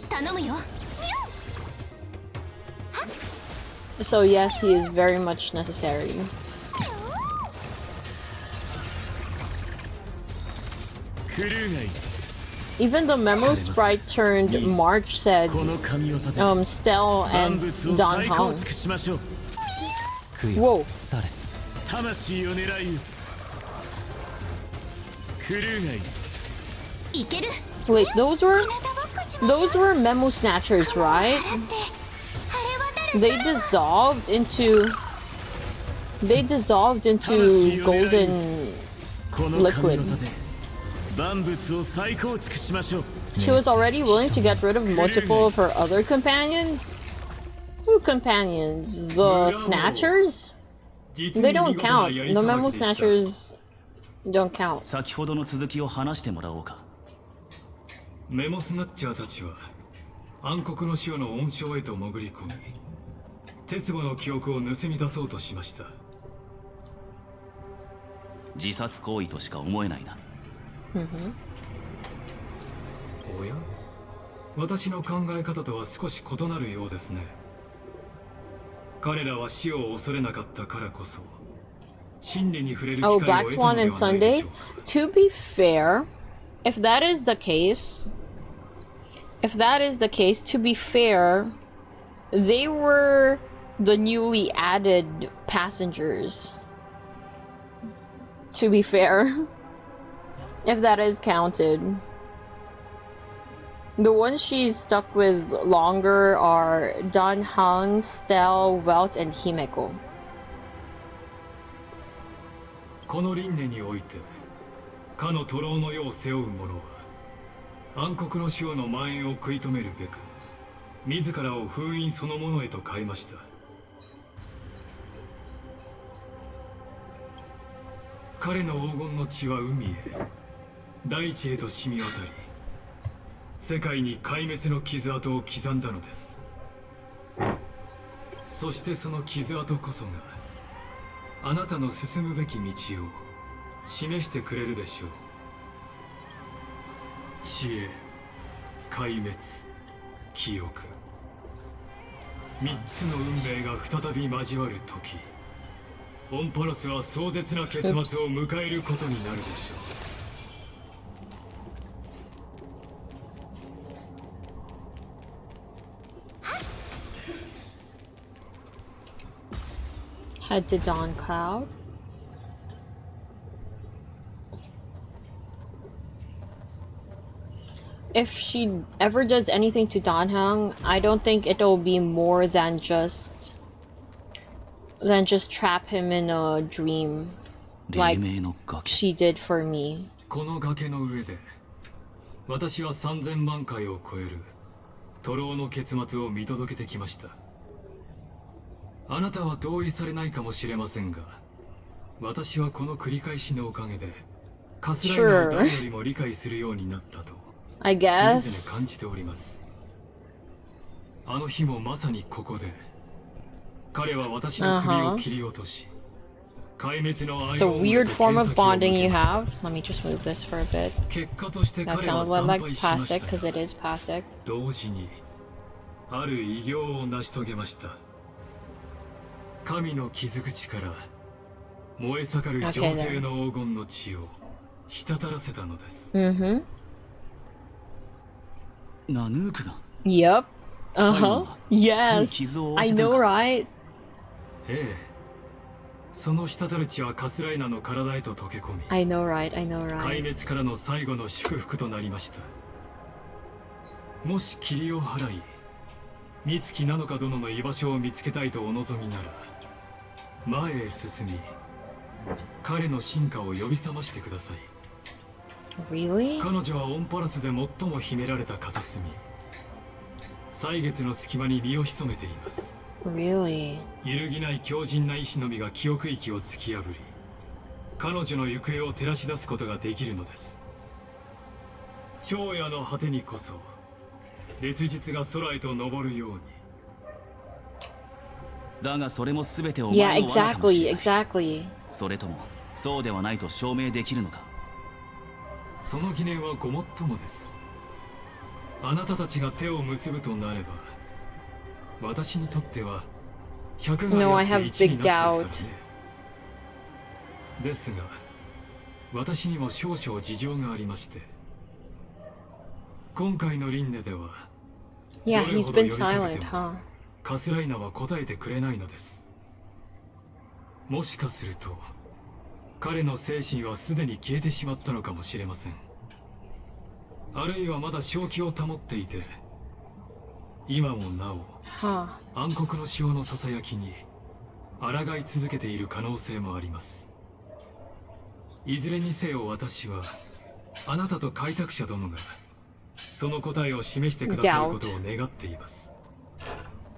頼むよ。 So yes, he is very much necessary. クルーガイ Even the memo sprite turned March said, Stell and Don Hong. Whoa. Wait, those were memo snatchers, right? They dissolved into golden liquid. She was already willing to get rid of multiple of her other companions? Who companions? The snatchers? They don't count. The memo snatchers don't count. メモスナッチャーたちは暗黒の潮の温床へと潜り込み、鉄母の記憶を盗み出そうとしました。自殺行為としか思えないな。おや、私の考え方とは少し異なるようですね。彼らは死を恐れなかったからこそ、真理に触れる機会を得たのではないでしょうか。Oh, Black Swan and Sunday? To be fair, if that is the case, to be fair, they were the newly added passengers. To be fair, if that is counted. The ones she's stuck with longer are Don Hung, Stell, Welt, and Himeko. この輪廻において、かの徒労の世を背負う者は、暗黒の潮の蔓延を食い止めるべく、自らを封印そのものへと変えました。彼の黄金の血は海へ、大地へと染み渡り、世界に壊滅の傷跡を刻んだのです。そしてその傷跡こそが、あなたの進むべき道を示してくれるでしょう。知恵、壊滅、記憶、3つの運命が再び交わる時、オンパロスは壮絶な結末を迎えることになるでしょう。Head to Dawn Cloud. If she ever does anything to Don Hung, I don't think it'll be more than just trap him in a dream, like she did for me. この崖の上で、私は3000万回を超える徒労の結末を見届けてきました。あなたは同意されないかもしれませんが、私はこの繰り返しのおかげで、カスライナを誰よりも理解するようになったと、I 常々 guess. 感じております。あの日もまさにここで、彼は私の首を切り落とし、壊滅の愛を It's a weird form of bonding you have. Let me just move this for a bit. 結果として彼 That は sounded 惨 like 敗しまし Pasek た because it is Pasek. 同時にある偉業を成し遂げました。神の傷口から燃え盛る女性の黄金の血を滴らせたのです。ナヌークが Yep. Uh-huh. Yes. I know, right? ええ、その滴る血はカスライナの体へと溶け込み、 I know, right? I know, 壊 right? 滅からの最後の祝福となりました。もし霧を払い、美月なのか殿の居場所を見つけたいとお望みなら、前へ進み、彼の進化を呼び覚ましてください。 Really? 彼女はオンパラスで最も秘められた片隅、歳月の隙間に身を潜めています。 Really? 揺るぎない強靭な意志のみが記憶域を突き破り、彼女の行方を照らし出すことができるのです。長夜の果てにこそ烈日が空へと昇るように。だがそれも全てお Yeah, 前の罠かもしれ exactly, ない。 exactly. それともそうではないと証明できるのか。その疑念はごもっともです。あなたたちが手を結ぶとなれば、私にとっては100 No, が I やっ have て1に big なし doubt. ですからね。ですが、私にも少々事情がありまして、今回の輪廻では Yeah, he's been silent, huh? カスライナは答えてくれないのです。もしかすると彼の精神はすでに消えてしまったのかもしれません。あるいはまだ正気を保っていて、今もなお暗黒の潮のささやきに抗い続けている可能性もあります。いずれにせよ私はあなたと開拓者殿がその答えを示してくださることを願っています。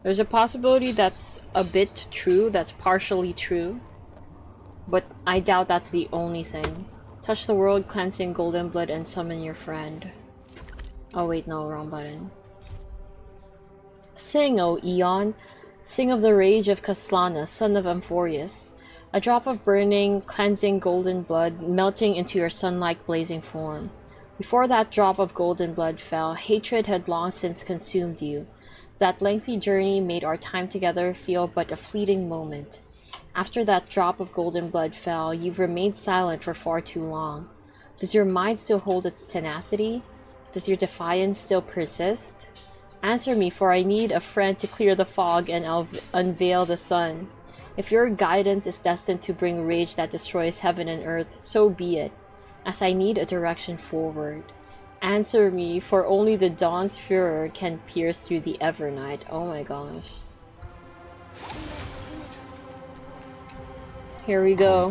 There's a possibility that's a bit true, that's partially true, but I doubt that's the only thing. Touch the world, cleansing golden blood, and summon your friend. Oh wait, no, wrong button. Sing, O Eon, sing of the rage of Kaslana, son of Amphorius. A drop of burning, cleansing golden blood, melting into your sun-like blazing form. Before that drop of golden blood fell, hatred had long since consumed you. That lengthy journey made our time together feel but a fleeting moment. After that drop of golden blood fell, you've remained silent for far too long. Does your mind still hold its tenacity? Does your defiance still persist? Answer me, for I need a friend to clear the fog and unveil the sun. If your guidance is destined to bring rage that destroys heaven and earth, so be it, as I need a direction forward. Answer me, for only the dawn's furor can pierce through the evernight. Oh my gosh. Here we go.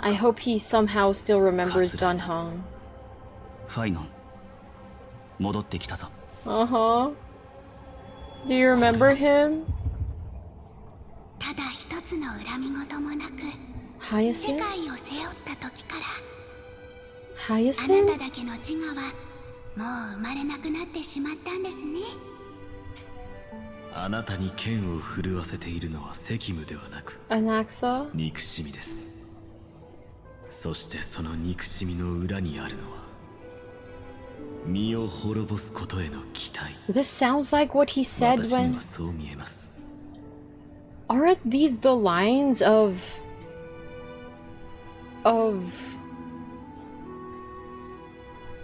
I hope he somehow still remembers Dunhong. Uh-huh. Do you remember him? ただ一つの恨み事もなく、世界を背負った時から、あなただけの自我はもう生まれなくなってしまったんですね。あなたに剣を震わせているのは責務ではなく、憎しみです。そしてその憎しみの裏にあるのは、身を滅ぼすことへの期待。This sounds like what he said 私にはそう見えます。Aren't these the lines of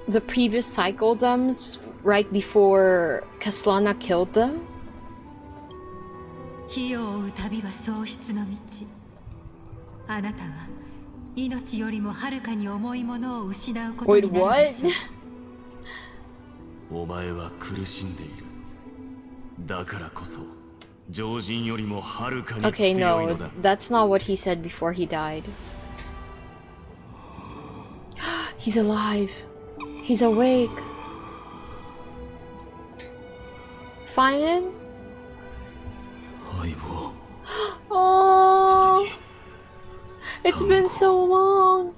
the previous cycle thems right before Kaslana killed them? 火を追う旅は喪失の道。あなたは命よりもはるかに重いものを失うことになるでしょう。お前は苦しんでいる。だからこそ。Okay, no, that's not what he said before he died. He's alive. He's awake. Finan? Oh, it's been so long.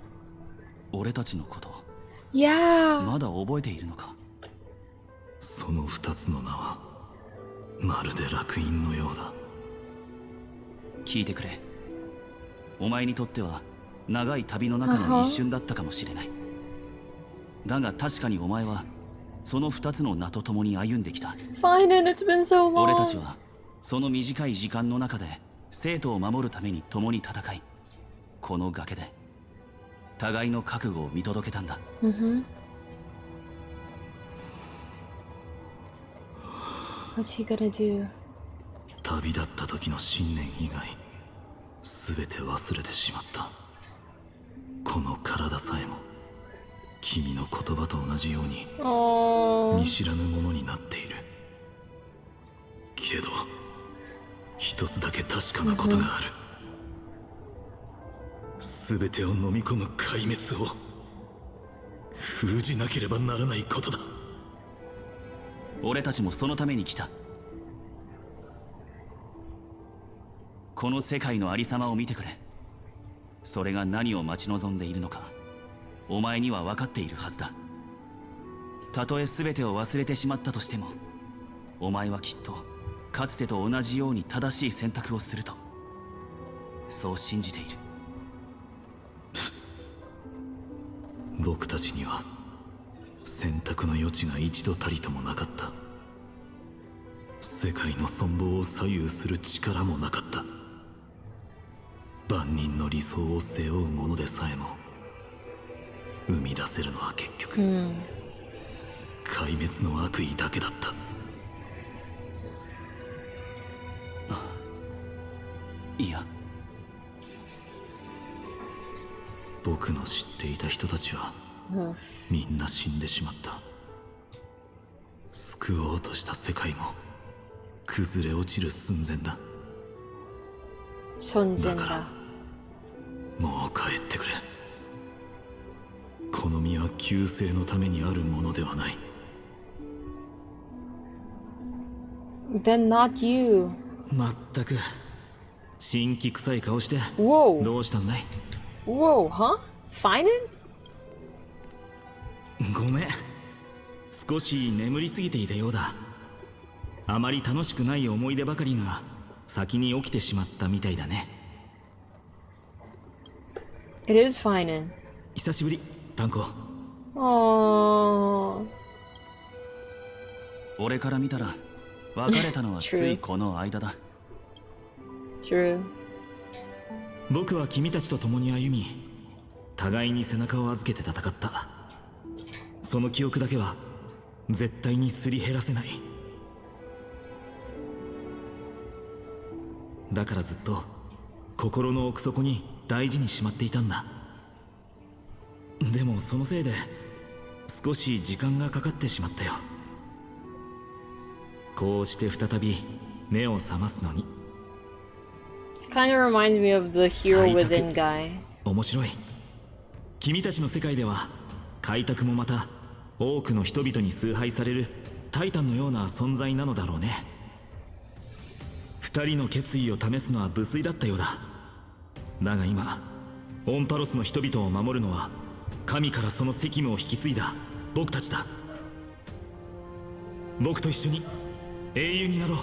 Yeah. まだ覚えているのか。その二つの名はまるで烙印のようだ。聞いてくれ。お前にとっては長い旅の中の一瞬だったかもしれない。だが確かにお前はその二つの名と共に歩んできた。Finan, it's been so long. 俺たちはその短い時間の中で生徒を守るために共に戦い、この崖で互いの覚悟を見届けたんだ。What's he gonna do? 旅立った時の信念以外、すべて忘れてしまった。この体さえも君の言葉と同じように見知らぬものになっている。けど一つだけ確かなことがある。すべてを飲み込む壊滅を封じなければならないことだ。俺たちもそのために来た。この世界のありさまを見てくれ。それが何を待ち望んでいるのか、お前には分かっているはずだ。たとえ全てを忘れてしまったとしても、お前はきっとかつてと同じように正しい選択をすると、そう信じている。僕たちには選択の余地が一度たりともなかった。世界の存亡を左右する力もなかった。万人の理想を背負うものでさえも生み出せるのは結局、壊滅の悪意だけだった。いや、僕の知っていた人たちはみんな死んでしまった。救おうとした世界も崩れ落ちる寸前だ。だからもう帰ってくれ。この身は救世のためにあるものではない。 Then not you. まったく新規臭い顔して。どうしたんだい？ Whoa, huh? Fine? ごめん、少し眠りすぎていたようだ。あまり楽しくない思い出ばかりが先に起きてしまったみたいだね。 It is fine. 久しぶり、タンコ。俺から見たら別れたのはついこの間だ。True. 僕は君たちと共に歩み、互いに背中を預けて戦った。その記憶だけは絶対にすり減らせない。だからずっと心の奥底に大事にしまっていたんだ。でもそのせいで少し時間がかかってしまったよ。こうして再び目を覚ますのに。Kind of reminds me of the hero within guy. 面白い。君たちの世界では開拓もまた多くの人々に崇拝されるタイタンのような存在なのだろうね。二人の決意を試すのは無粋だったようだ。だが今オンパロスの人々を守るのは神からその責務を引き継いだ僕たちだ。僕と一緒に英雄になろう。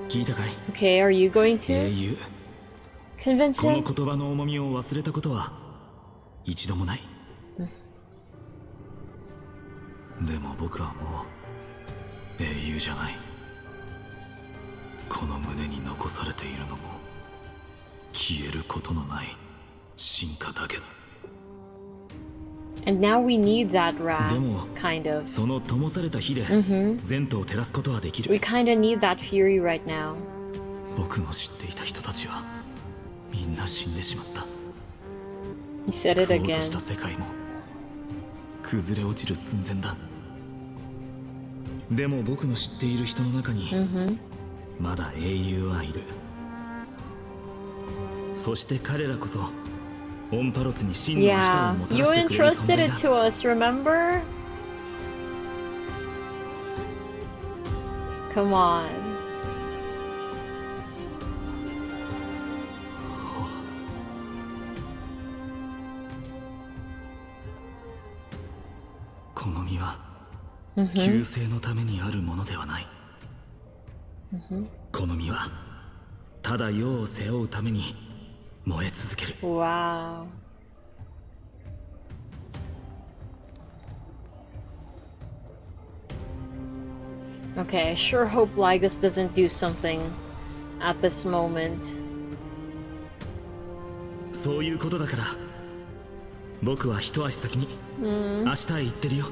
聞いたかい？ Okay, are you going to 英雄。 convince この him? 言葉の重みを忘れたことは一度もない。でも僕はもう英雄じゃない。この胸に残されているのも消えることのない進化だけだ。 And now we need that で wrath, も kind of. その灯された火で前途を照らすことはできる。 We kind of need that fury right now. 僕の知っていた人たちはみんな死んでしまった。 He said it 救おうとした again. 世界も崩れ落ちる寸前だ。でも僕の知っている人の中にまだ英雄はいる。そして彼らこそオンパロスに真の明日を Yeah, もた you らしてくれる存 entrusted 在 it だ。 to us, remember? Come on. この身は救世のためにあるものではない。この身はただ世を背負うために燃え続ける。 Wow. Okay, I sure hope Lygus doesn't do something at this moment. そういうことだから僕は一足先に明日へ行ってるよ。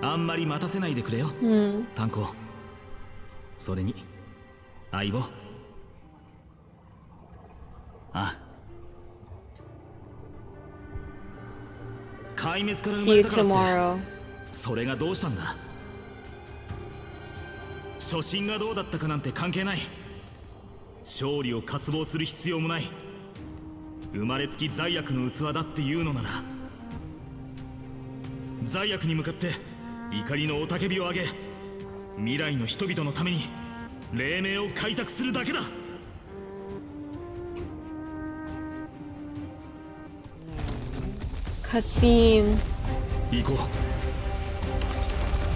あんまり待たせないでくれよ、タンコ。それに相棒。あ、壊滅から生 See ま you れたからって tomorrow. それがどうしたんだ。初心がどうだったかなんて関係ない。勝利を渇望する必要もない。生まれつき罪悪の器だっていうのなら罪悪に向かって怒りの雄たけびを上げ、未来の人々のために黎明を開拓するだけだ。Cutscene. 行こ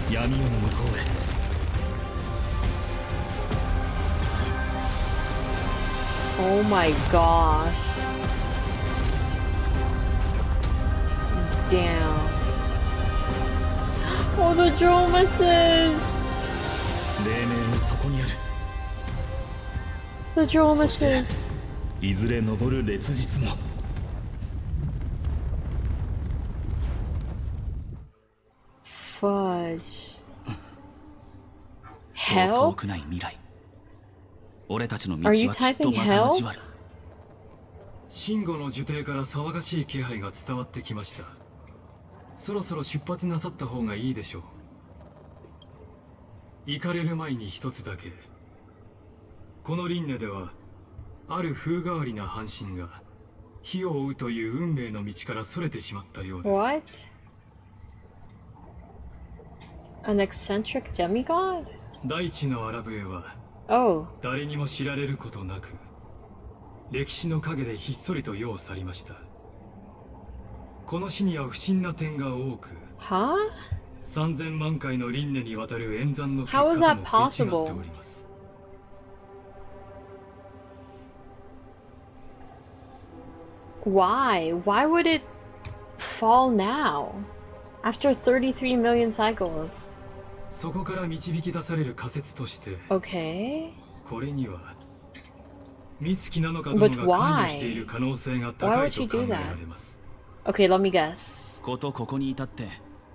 う、闇夜の向こうへ。Oh my gosh. Damn. Oh, the Dromases! 黎明はそこにある。 The Dromases. いずれ昇る烈日も。Fudge. そう遠 Hell? くない未来、俺たちの道 Are は you きっと typing また hell? 交わる。慎吾の樹底から騒がしい気配が伝わってきました。そろそろ出発なさった方がいいでしょう。行かれる前に一つだけ。この輪廻ではある風変わりな半身が火を追うという運命の道からそれてしまったようです。 What? An eccentric demigod? 大地のアラブエは Oh. 誰にも知られることなく歴史の陰でひっそりと世を去りました。この死には不審な点が多く、 Huh? 3000万回の輪廻にわたる演算の結 How 果 is と that も食い違ってお possible? ります。 Why? Why would it fall now? After 33 million cycles. そこから導き出される仮説として、 Okay. これには美月なのかどもが But 関 why? 与している可能性が Why 高 would い she と考 do え that? られます。 Okay, let me guess. ことここに至って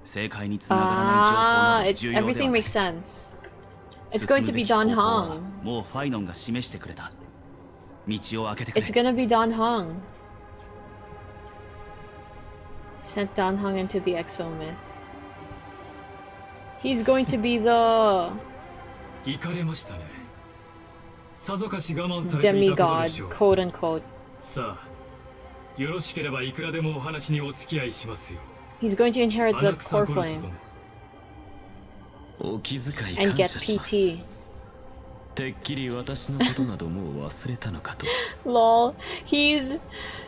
正解につながらない情報な Ah, ど it, 重要では everything ない。 makes sense. It's 進 going む to べ be き方 Don 向は Hong. もうファイノンが示してくれた。道を開けてくれ。 It's gonna be Don Hong. Sent Don Hong into the exomyth. He's going to be the 行かれましたね。さぞかし我慢されていたことでしょ demigod, う。 quote unquote. さあ、よろしければいくらでもお話にお付き合いしますよ。 He's going to inherit 穴 the 草 core ゴルス flame 殿。お気遣い and 感 get 謝します。 PT. てっきり私のことなどもう忘れたのかと。 Lol.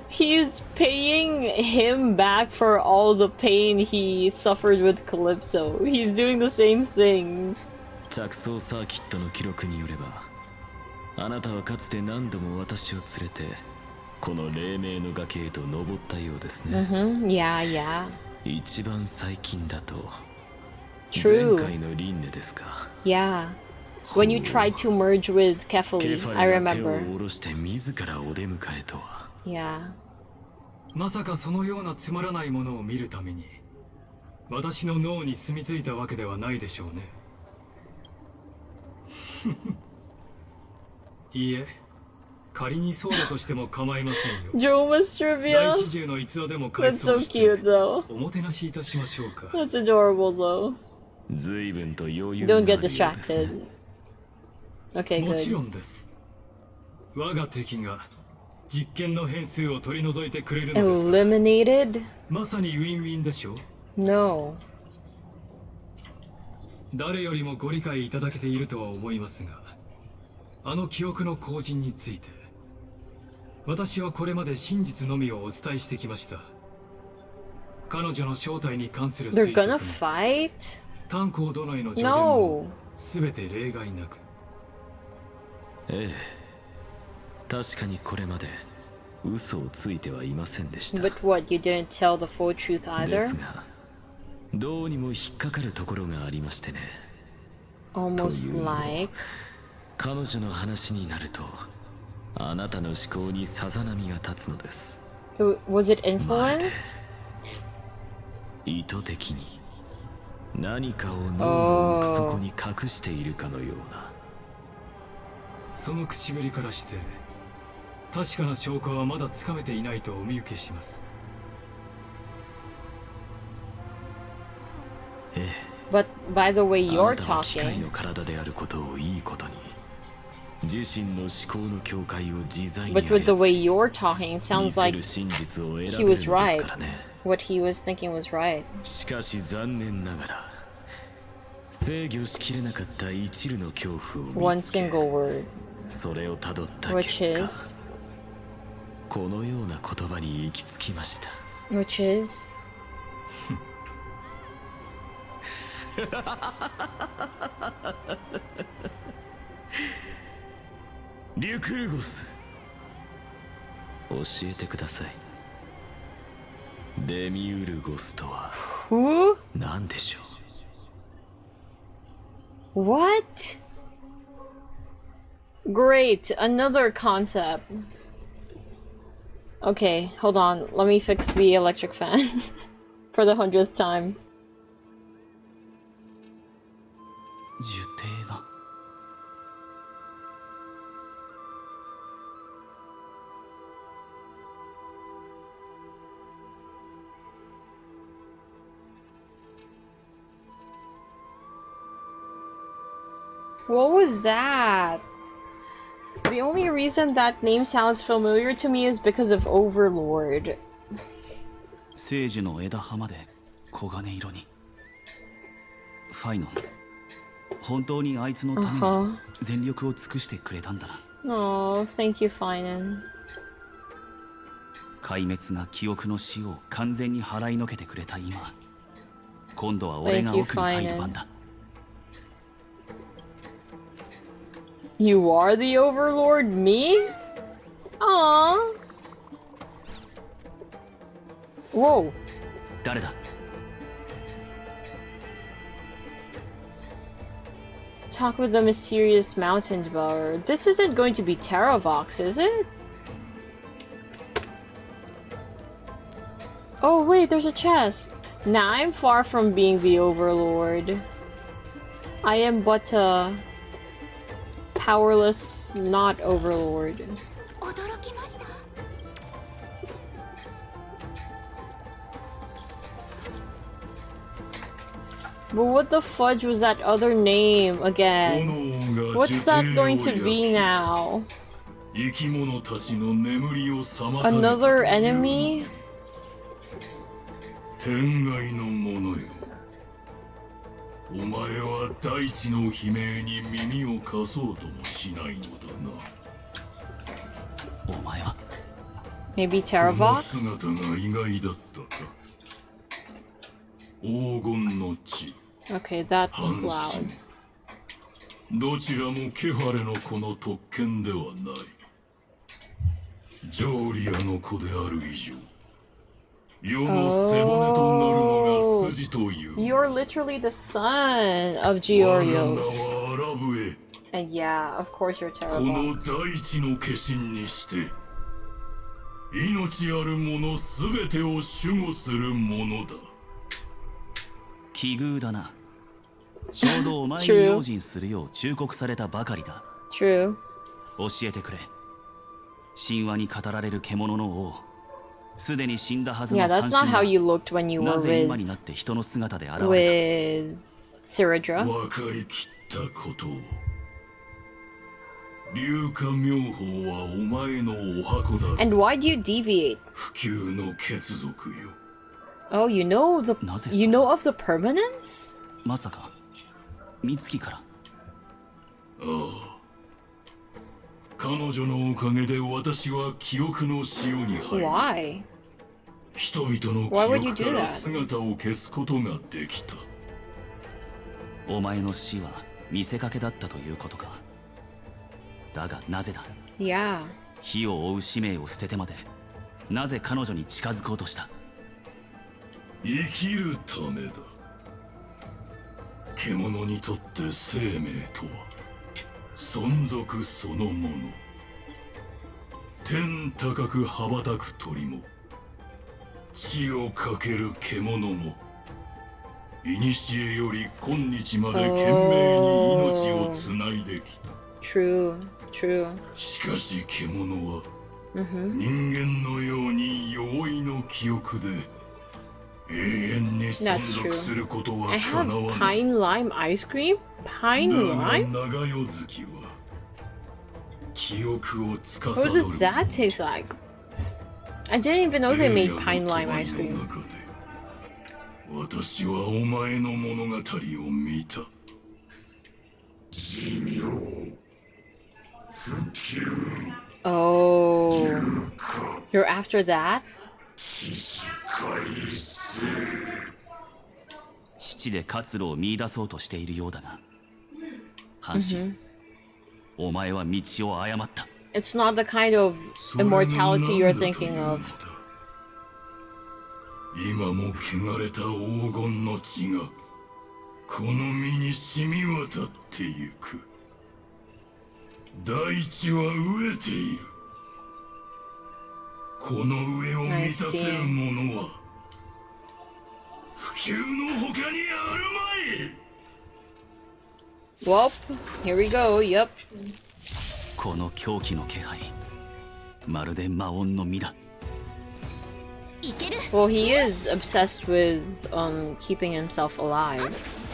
He's paying him back for all the pain he suffered with Calypso. He's doing the same things. 着想サーキットの記録によれば、あなたはかつて何度も私を連れてこの黎明の崖へと登ったようですね。 Yeah, yeah. 一番最近だと True. 前回の輪廻ですか。 Yeah. When you tried to merge with ケ Kefali, ファ I レが手を remember. 下ろして自らお出迎えとは。 Yeah. まさかそのようなつまらないものを見るために私の脳に住み着いたわけではないでしょうね。いいえ、仮にそうだとしても構いませんよ。 Dromas 第 trivia. 一獣の逸話でも回 That's 想 so して cute though. おもてなしいたしましょうか。 That's adorable though. 随分と余裕 Don't があ get るようですね。 distracted. Okay, もちろ good. んです。我が敵が実験の変数を取り除いてくれるのですから。 Eliminated? まさにウィンウィンでしょう。 No. 誰よりもご理解いただけているとは思いますが、あの記憶の後人について私はこれまで真実のみをお伝えしてきました。彼女の正体に関する They're 推 gonna 測も fight? 炭鉱殿への助言 No. も全て例外なく。ええ、確かにこれまで嘘をついてはいませんでした。 But what, you didn't tell the full truth で either? すが、どうにも引っかかるところがありましてね。 Almost というのも like... 彼女の話になると、あなたの思考にさざ波が立つのです。 Was it influenced? 意図的に何かを脳の奥底に隠しているかのような。その口ぶりからして確かな証拠はまだつかめていないとお見受けします。ええ。 But by the way あ you're なたは機械 talking, の体であることをいいことに、自身の思考の境界を自在に but with the 操 way り、 you're talking, it 見 sounds せ like る真実を選べる he ので was す right. からね。 What he was thinking was right. しかし残念ながら制御しきれなかった一縷の恐怖を One 見つけ、 single word, それをたどった結 which 果、 is... このような言葉に行き着きました。 Which is... リュクルゴス、教えてください。デミウルゴスとは Who? 何でしょう。 What? Great, another concept. Okay, hold on. Let me fix the electric fan for the 100th time. What was that? The only reason that name sounds familiar to me is because of Overlord. 聖樹の枝葉まで黄金色に。ファイノン、本当にあいつのために全力を尽くしてくれたんだな。Oh, thank you, Finan. 壊滅が記憶の死を完全に払いのけてくれた今、今度は俺が奥に入る番だ。You are the Overlord? Me? Aww. Whoa. 誰だ? Talk with the mysterious mountain dweller. This isn't going to be Terravox, is it? Oh wait, there's a chest. Nah, I'm far from being the Overlord. I am but a powerless not Overlord. But what the fudge was that other name again? What's that going to be now? Another enemy? 天外のものよ。お前は大地の悲鳴に耳を貸そうともしないのだな。お前は Maybe この Terravox? 姿が意外だったか。黄金の地。 Okay, that's loud. どちらもケファレの子の特権ではない。ジョーリアの子である以上。 Oh, you're literally the son of Giorios. And yeah, of course you're terrible. 奇遇だな。ちょうどお前に用心するよう忠告されたばかりだ。True. 教えてくれ。神話に語られる獣の王。 Yeah, that's not how you looked when you were with Siradra. And why do you deviate? Oh, you know of the permanence? まさか美月から。ああ。彼女のおかげで私は記憶の潮に入り。Why? 人々の記憶から姿を消すことができた。お前の死は見せかけだったということか。だがなぜだ。Yeah. 火を追う使命を捨ててまで、なぜ彼女に近づこうとした。生きるためだ。獣にとって生命とは存続そのもの。天高く羽ばたく鳥も。 地をかける獣も古より今日まで懸命に命をつないできた。True, true. しかし獣は人間のように容易の記憶で永遠に存続することはかなわない。Pine lime ice cream? Pine lime? 長代月は記憶を司る。 What does that taste like? I didn't even know they made pine lime ice cream. 私はお前の物語を見た。寿命、復旧。Oh, you're after that? 七で活路を見出そうとしているようだが、阪神、お前は道を誤った。 It's not the kind of immortality you're thinking of. 今も汚れた黄金の血がこの身に染み渡ってゆく。大地は飢えている。この上を満たせるものは不朽の他にあるまい。Well, here we go. Yep. この狂気の気配、まるで魔音の実だ。Well, he is obsessed with keeping himself alive.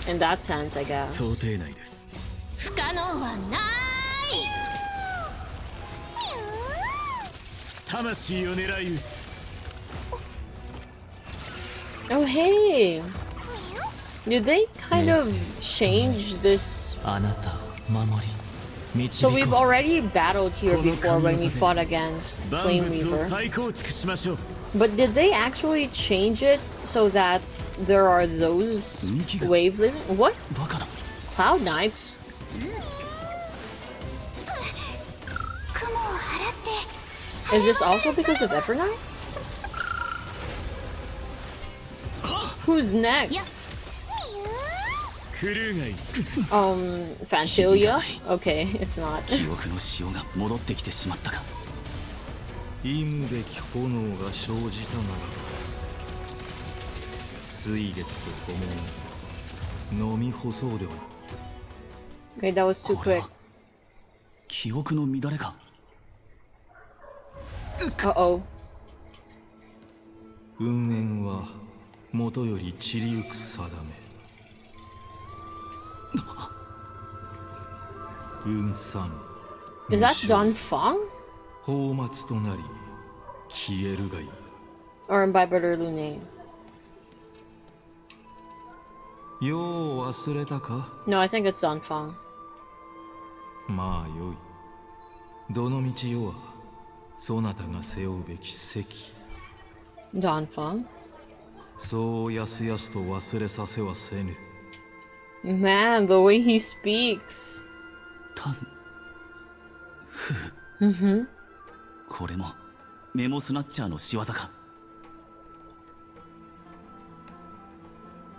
In that sense, I guess. 想定内です。不可能はない。魂を狙い撃つ。Oh, hey. Did they kind of change this? あなたを守り。So we've already battled here before when we fought against Flame Weaver. But did they actually change it so that there are those wave living? What? Cloud Knights? Is this also because of Evernight? Who's next? Fantilia? Okay, it's not. 記憶の潮が戻ってきてしまったか。忌むべき炎が生じたならば、水月と共に飲み干そうでは。Okay, that was too quick. 記憶の乱れか。Uh-oh. 運縁はもとより散りゆく定め。運算。Is that Don Fong? 泡沫となり消えるがいい。Or Imbibitor Lune? よう忘れたか？ No, I think it's Don Fong. まあよい。どの道よはそなたが背負うべき責。Don Fong? そうやすやすと忘れさせはせぬ。Man, the way he speaks. これもメモスナッチャーの仕業か。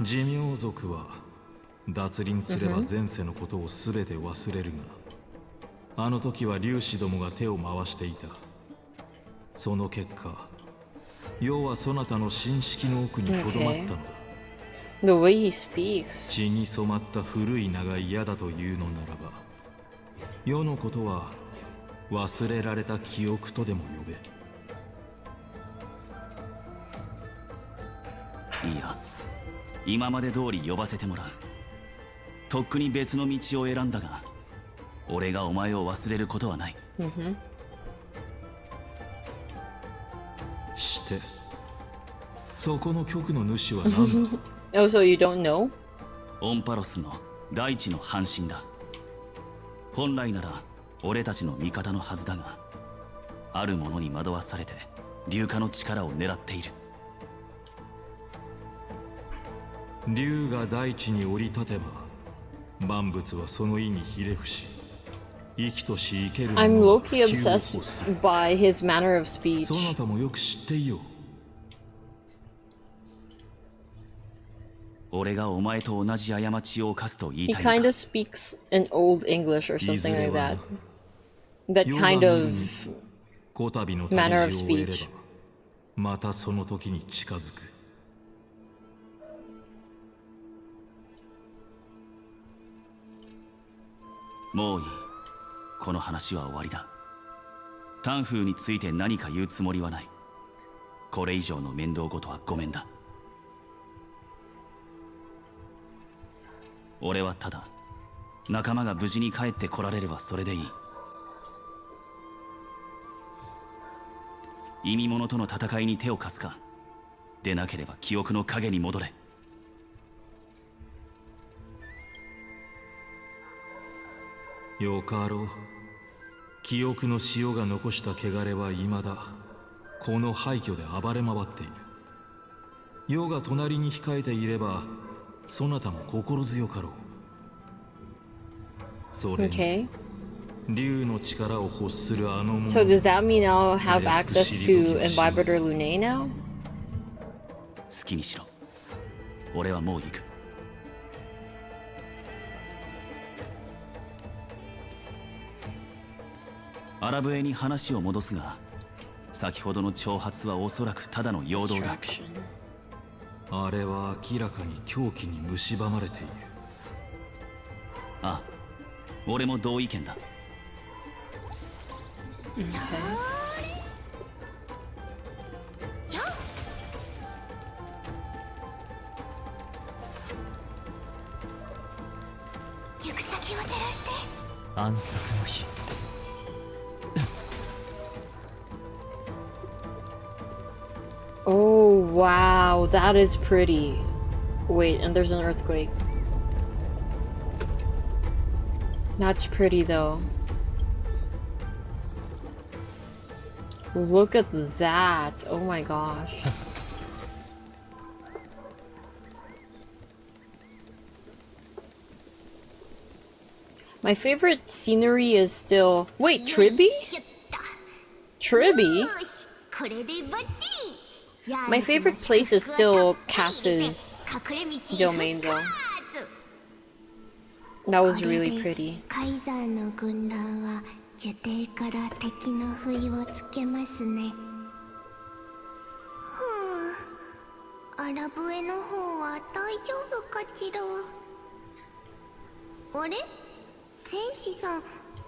寿命族は脱輪すれば前世のことを全て忘れるが、あの時は粒子どもが手を回していた。その結果、要はそなたの神式の奥にとどまったのだ。The way he speaks. 血に染まった古い名が嫌だというのならば、世のことは忘れられた記憶とでも呼べ。いいや、今まで通り呼ばせてもらう。とっくに別の道を選んだが、俺がお前を忘れることはない。して、そこの曲の主は何だ？ Oh, so you don't know? オンパロスの大地の半身だ。本来なら俺たちの味方のはずだが、あるものに惑わされて竜化の力を狙っている。竜が大地に降り立てば、万物はその意にひれ伏し、生きとし生けるもの I'm は low-key obsessed by his manner of speech. そなたもよく知っていよう。俺がお前と同じ過ちを犯すと言い He たいのか。 kind of speaks in old English or something like that. That kind of こたびの manner of 旅路を終えれ speech. ば、またその時に近づく。もういい。この話は終わりだ。タンフーについて何か言うつもりはない。これ以上の面倒事はごめんだ。俺はただ仲間が無事に帰ってこられればそれでいい。意味物との戦いに手を貸すか。でなければ記憶の影に戻れ。よかろう。記憶の潮が残した汚れは未だこの廃墟で暴れ回っている。世が隣に控えていればそなたも心強かろう。それに、竜の力を欲するあの者。 So does that mean I'll have access to Imbibitor Lune now? 好きにしろ。俺はもう行く。アラブへに話を戻すが、先ほどの挑発はおそらくただの陽動だ。あれは明らかに狂気に蝕まれている。ああ、俺も同意見だ。行く先を照らして暗殺の日。Oh wow, that is pretty. Wait, and there's an earthquake. That's pretty though. Look at that. Oh my gosh. My favorite scenery is still... Wait, Tribby? Tribby? My favorite place is still Cass's domain though. That was really pretty. カイザーの軍団は樹底から敵の不意をつけますね。アラブへの方は大丈夫かしら。あれ、戦士さん、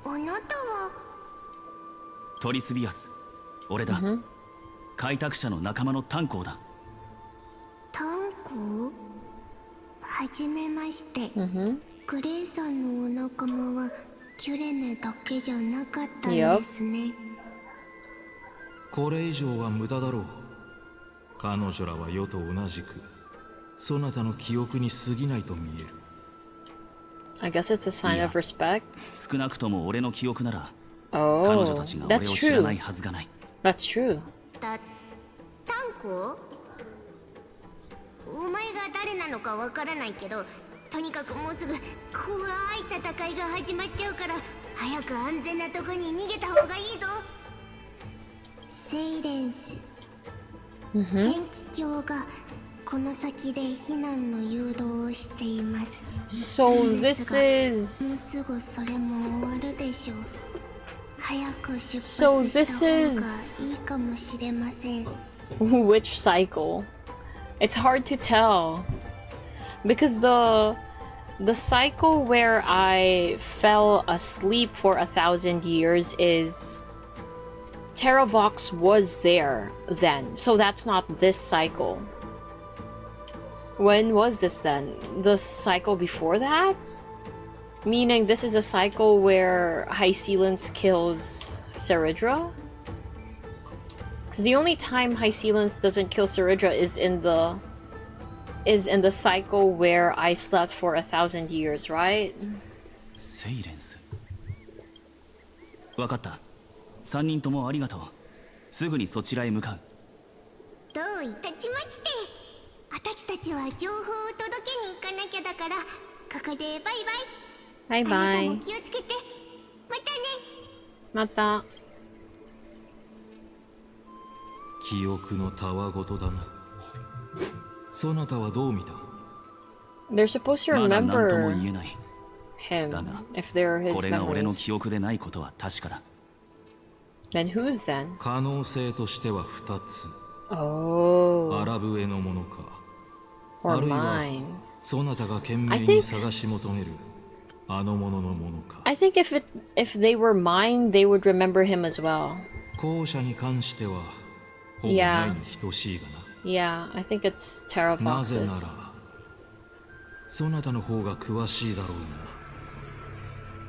あなたは。トリスビアス、俺だ。開拓者の仲間の炭鉱だ。炭鉱？はじめまして。グレイさんのお仲間はキュレネだけじゃなかったんですね。これ以上は無駄だろう。彼女らは世と同じくそなたの記憶に過ぎないと見える。 I guess it's a sign of respect. 少なくとも俺の記憶なら、Oh, 彼女たちが俺を知らないはずがない。 That's true. 炭鉱？お前が誰なのかわからないけど、とにかくもうすぐ怖い戦いが始まっちゃうから、早く安全なとこに逃げた方がいいぞ。セイレンス、天気鏡がこの先で避難の誘導をしています。 So this is... もうすぐそれも終わるでしょう。早く出発した方がいいかもしれません。Which cycle? It's hard to tell. Because the cycle where I fell asleep for 1,000 years is... Terravox was there then, so that's not this cycle. When was this then? The cycle before that? Meaning this is a cycle where High Sealance kills Seridra? Because the only time High Sealance doesn't kill Seridra is in the cycle where I slept for 1,000 years, right? セイレンス。わかった。3人ともありがとう。すぐにそちらへ向かう。どういたしまして。私たちは情報を届けに行かなきゃだから、ここでバイバイ。バイバイ。あなたも気をつけて。またね。また。記憶のたわごとだな。そなたはどう見た？ They're supposed to まだ何とも remember 言えない。 him だが、 if they're his これが俺の memories. 記憶でないことは確かだ。Then whose then? 可能性としては2つ。Oh. アラブへのものか、 Or あるいは mine. そなたが懸命 I に think- 探し求めるあのもののものか。 I think if they were mine, they would remember him as well. 後者に関してはほぼないに等しいがな。 Yeah, I think it's なぜな Terravox's. らそなたの方が詳しいだろ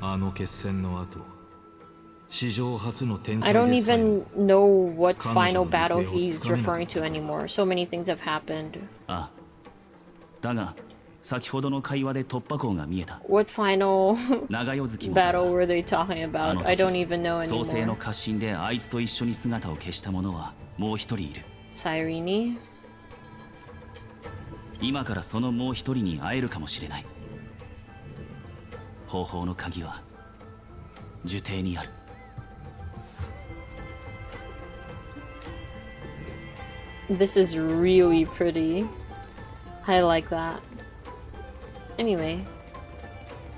うが、あの決戦の後、史上初の天 I 才 don't でさえ even know what final 彼女の battle 行方を he's つかめなかった。 referring to anymore. So many things have happened. ああ。だが、先ほどの会話で突破口が見えた。 What final 長夜月もだ battle were they talking あ about? の I 時 don't even know 創世の anymore. 過信であいつと一緒に姿を消した者はもう一人いる。 Cyrene? 今からそのもう一人に会えるかもしれない。方法の鍵は樹底にある。 This is really pretty. I like that. Anyway.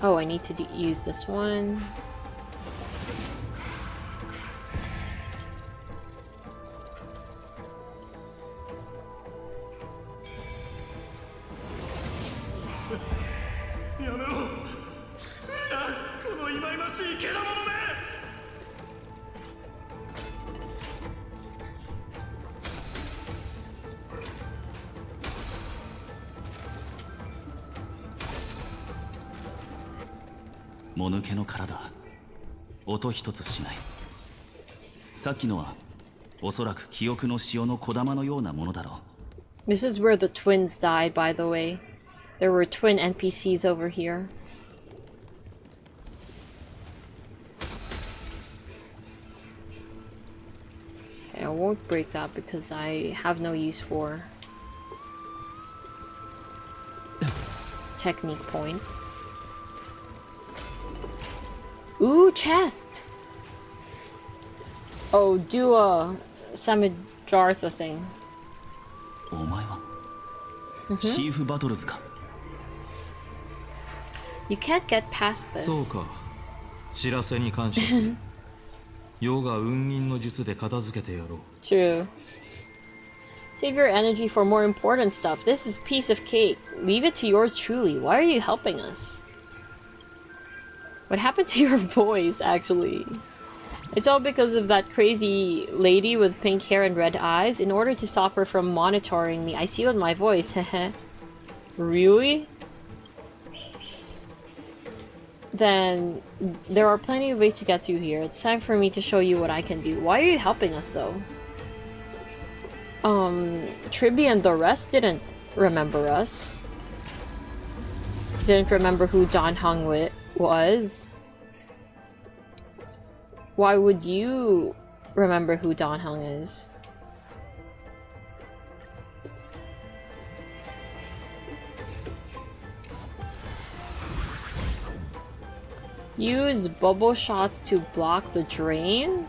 Oh, I need to use this one. しいけだものめ。もぬけの殻だ。音一つしない。さっきのはおそらく記憶の潮の小玉のようなものだろう。 This is where the twins died, by the way. There were twin NPCs over here. Okay, I won't break that because I have no use for technique points. Ooh, chest! Oh, do a Samijartha thing. お前はシーフバトルズか。 You can't get past this. そうか。知らせに感謝する。ヨガ運任の術で片付けてやろう。True. Save your energy for more important stuff. This is piece of cake. Leave it to yours truly. Why are you helping us? What happened to your voice, actually? It's all because of that crazy lady with pink hair and red eyes. In order to stop her from monitoring me, I sealed my voice. Heh. Really? Then there are plenty of ways to get through here. It's time for me to show you what I can do. Why are you helping us, though? Triby and the rest didn't remember us. Didn't remember who Don Hung was. Why would you remember who Don Hung is? Use bubble shots to block the drain?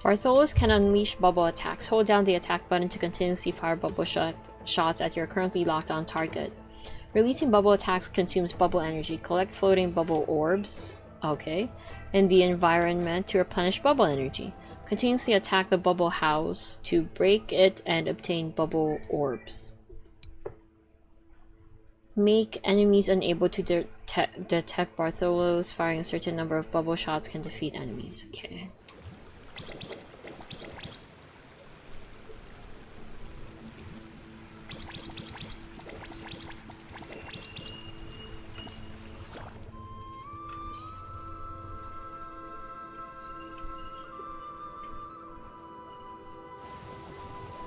Bartholos can unleash bubble attacks. Hold down the attack button to continuously fire bubble shots at your currently locked on target. Releasing bubble attacks consumes bubble energy. Collect floating bubble orbs. Okay. In the environment to replenish bubble energy. Continuously attack the bubble house to break it and obtain bubble orbs. Make enemies unable to detect Bartholos. Firing a certain number of bubble shots can defeat enemies. Okay.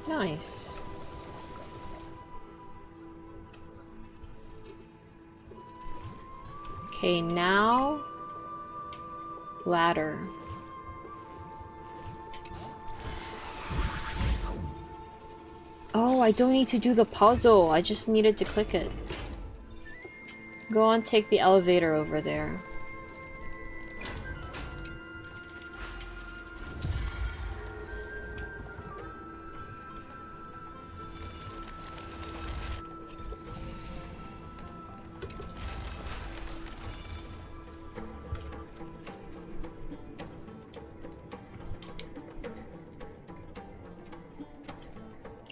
Nice. Okay, now ladder. Oh, I don't need to do the puzzle. I just needed to click it. Go on, take the elevator over there.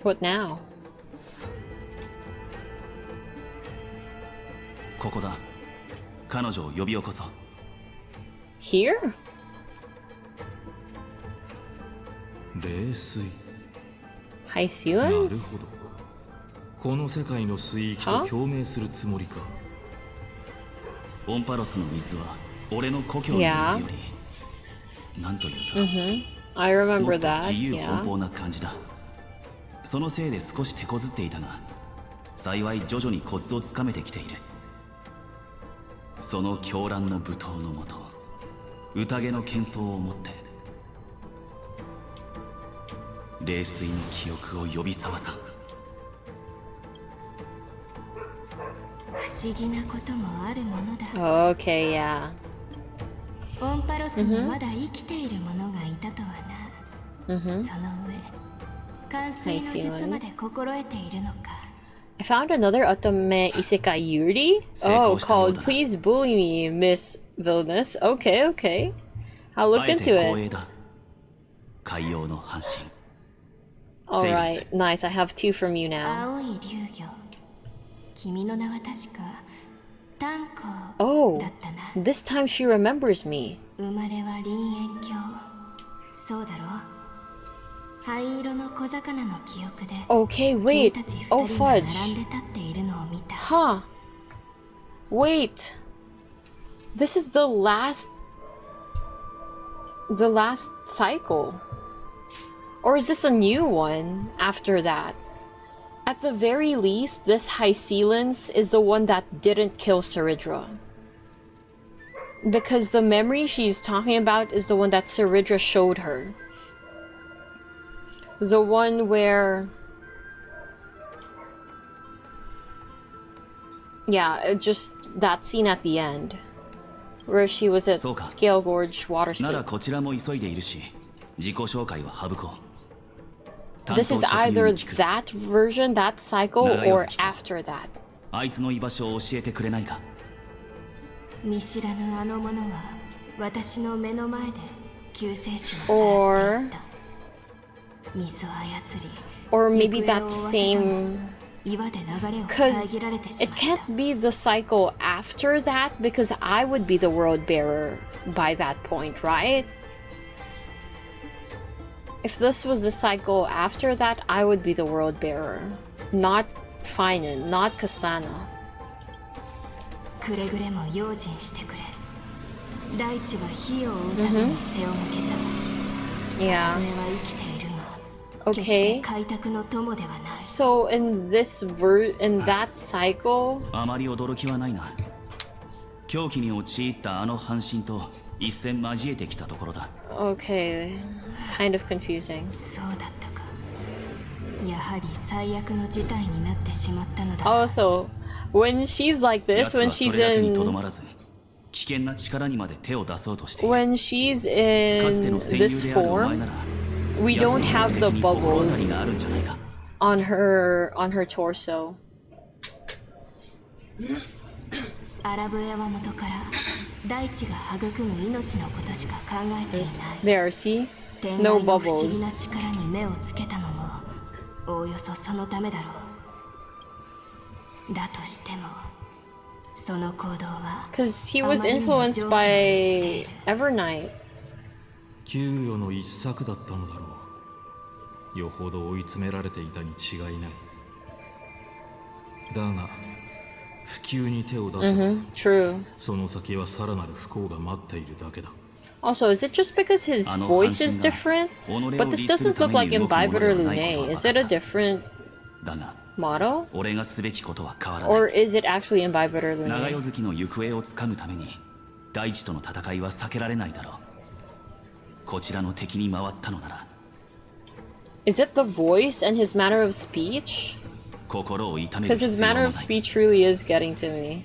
What now? ここだ。彼女を呼び起こそう。Here? 冷水。High なる ceilings? ほど。この世界の水域と共鳴するつもりか。オンパロスの水は俺の故郷の水より、なんというか、I remember もっと that. 自由 Yeah. 奔放な感じだ。そのせいで少し手こずっていたが、幸い徐々にコツをつかめてきている。その狂乱の舞踏のもと、宴の喧騒をもって冷水の記憶を呼び覚まさん。不思議なこともあるものだ。 Okay, yeah. オンパロスにまだ生きている者がいたとはな。その上、完遂の術まで心得ているのか。I found another otome isekai Yuri. Oh, called Please Bully Me, Miss Villainous. Okay, okay. I'll look into it. 海洋の半身。 Alright, nice. I have 2 from you now. 青い竜魚。君の名は確か炭鉱 Oh, だったな。 this time she remembers me. 生まれは林縁郷。そうだろう。灰色の小魚の記憶で。 Okay, wait. 君たちOh, 二人が並ん fudge. で立っているのを見た。 Huh. Wait. This is the last cycle. Or is this a new one after that? At the very least, this Hycelens is the one that didn't kill Saridra. Because the memory she's talking about is the one that Saridra showed her. The one where... Yeah, just that scene at the end. Where she was at Scale Gorge Water なら State. こちらも急いでいるし、自己紹介は省こう。 This is either that version, that cycle, or after that. あいつの居場所を教えてくれないか。見知らぬあの者は私の目の前で救世主を Or 水を操り or maybe that same... 岩で流れを Because 遮られてし it まった。 can't be the cycle after that, because I would be the world bearer by that point, right? If this was the cycle after that, I would be the world bearer. Not Finan, not Kasana. くれぐれも用心してくれ。大地は火を追うために背を向けた。 Yeah. 俺は生きているが、 Okay. 決して開拓の友ではない。 So in that cycle... あまり驚きはないな。狂気に陥ったあの半身と一戦交えてきたところだ。 Okay, kind of confusing. そうだったか。やはり最悪の事態になってしまったのだ。 Also, when she's like this, when 奴は she's それだけにとど in... まらず、危険な力にまで手を出そうとしている。 When she's かつての in 戦友 this であるお前 form, なら、 we 奴 don't の have 目 the 的に心当たり bubbles があるんじゃないか。 on her torso. アラブエワ元から大地が育む命のことしか考えていない。 There, see? 天 No 外の不思議な bubbles. 力に目をつけたのもおおよそそのためだろう。だとしてもその行動は Because he was influenced by Evernight. 給与の一策だったのだろう。よほど追い詰められていたに違いない。だが不及に手を出せば、True. その先はさらなる不幸が待っているだけだ。 Also, is it just because his voice is different? But this doesn't look like Imbibed or Lune. Is it a different だが、 model? 俺がすべきことは変わらない。 Or is it actually Imbibed or 長 Lune? 夜月の行方をつかむために大地との戦いは避けられないだろう。こちらの敵に回ったのなら Is it the voice and his manner of speech? 心を痛める Because 必 his 要も manner な of い。 speech really is getting to me.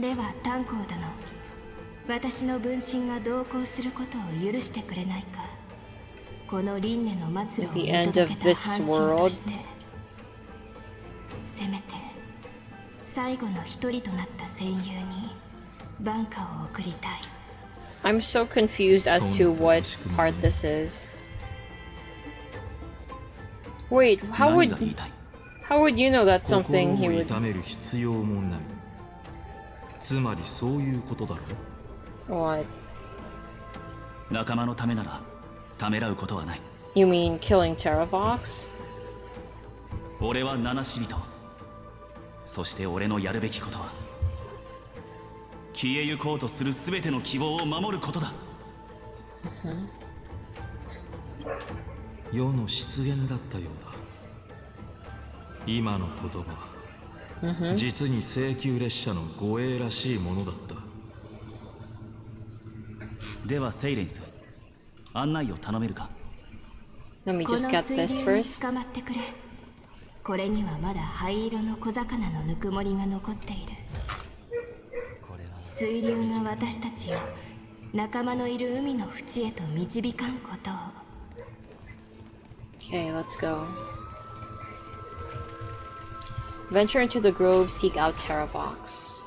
では炭鉱殿、私の分身が同行することを許してくれないか。この輪廻の末路を The 見 end 届 of けた半 this 身と world. してせめて最後の一人となった戦友に挽歌を送りたい。 I'm so confused as to what part this is. Wait, how 何 would が言いたい？ how would you know that's something he 心を would... 痛める必要もない。つまりそういうことだろう。 What? 仲間のためならためらうことはない。 You mean killing Terravox? 俺は七死人。そして俺のやるべきことは消えゆこうとするすべての希望を守ることだ。世の失言だったようだ。今の言葉、実に請求列車の護衛らしいものだった。ではセイレンス、案内を頼めるか？ Let me この just get 水 this 流に first. 捕まってくれ。これにはまだ灰色の小魚のぬくもりが残っている。水流が私たちを仲間のいる海の淵へと導かんことを。 Okay, let's go. Venture into the grove, seek out Terravox.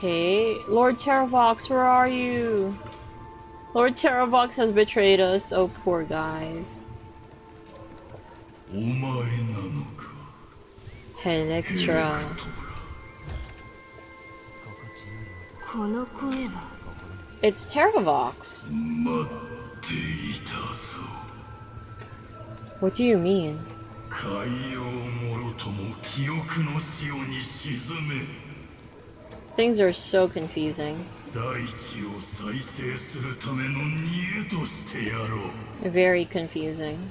Okay, Lord Terravox, where are you? Lord Terravox has betrayed us. Oh, poor guys. Electra. It's Terravox. What do you mean? Things are so confusing. Very confusing.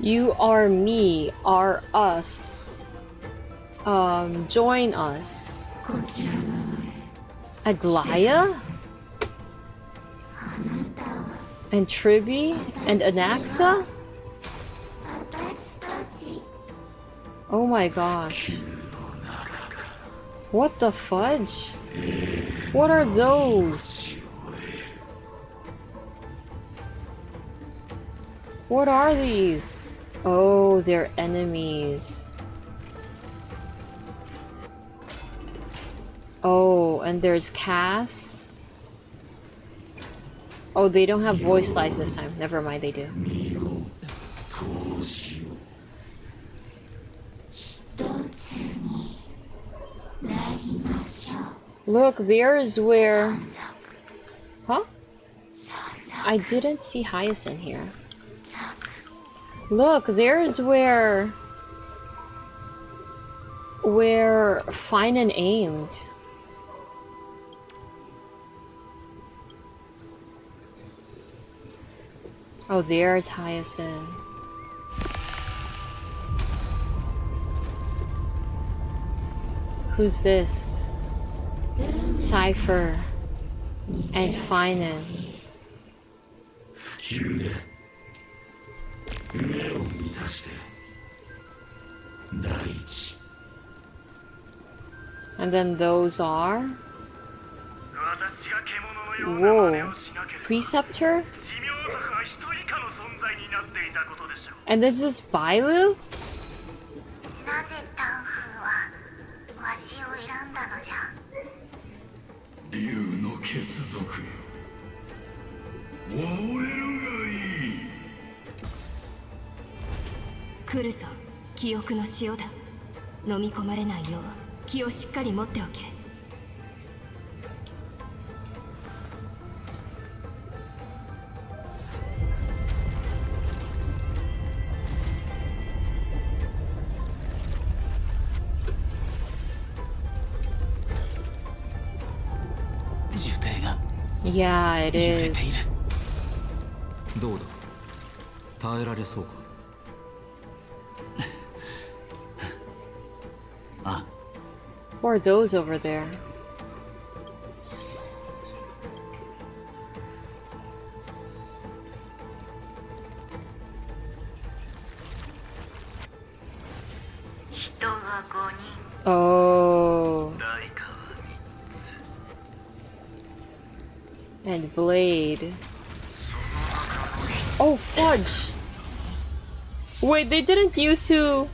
You are me, are us. Join us. Aglaya? And Tribi? And Anaxa? Oh my gosh. What the fudge? What are those? What are these? Oh, they're enemies. Oh, and there's Cass. Oh, they don't have voice slides this time. Never mind, they do. Look, there's where... Huh? I didn't see Hyacinth here. Look, there's where Fine and aimed. Oh, there's Hyacinth. Who's this? Cypher and Finan. And then those are... Whoa. Preceptor? And this is Bailu? Kuruzo, 記憶の塩だ。飲み込まれないよう気をしっかり持っておけ。Yeah, it is. どうだ耐えられそうかWho are those over there? Oh. And Blade. Oh, fudge! Wait, they didn't use to...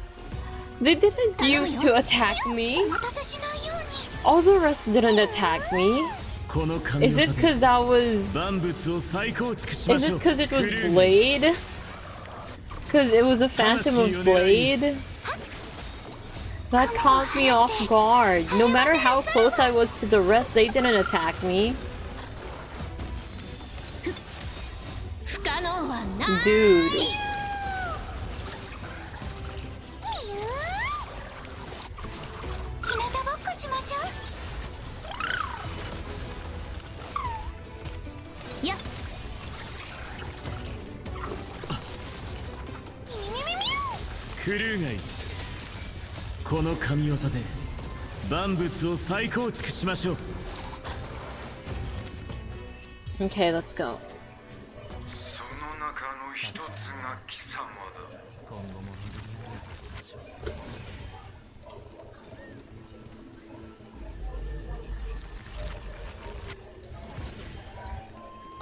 They didn't use to attack me. All the rest didn't attack me. Is it because I was... Is it because it was Blade? Because it was a Phantom of Blade? That caught me off guard. No matter how close I was to the rest, they didn't attack me. Dude. Okay, let's go.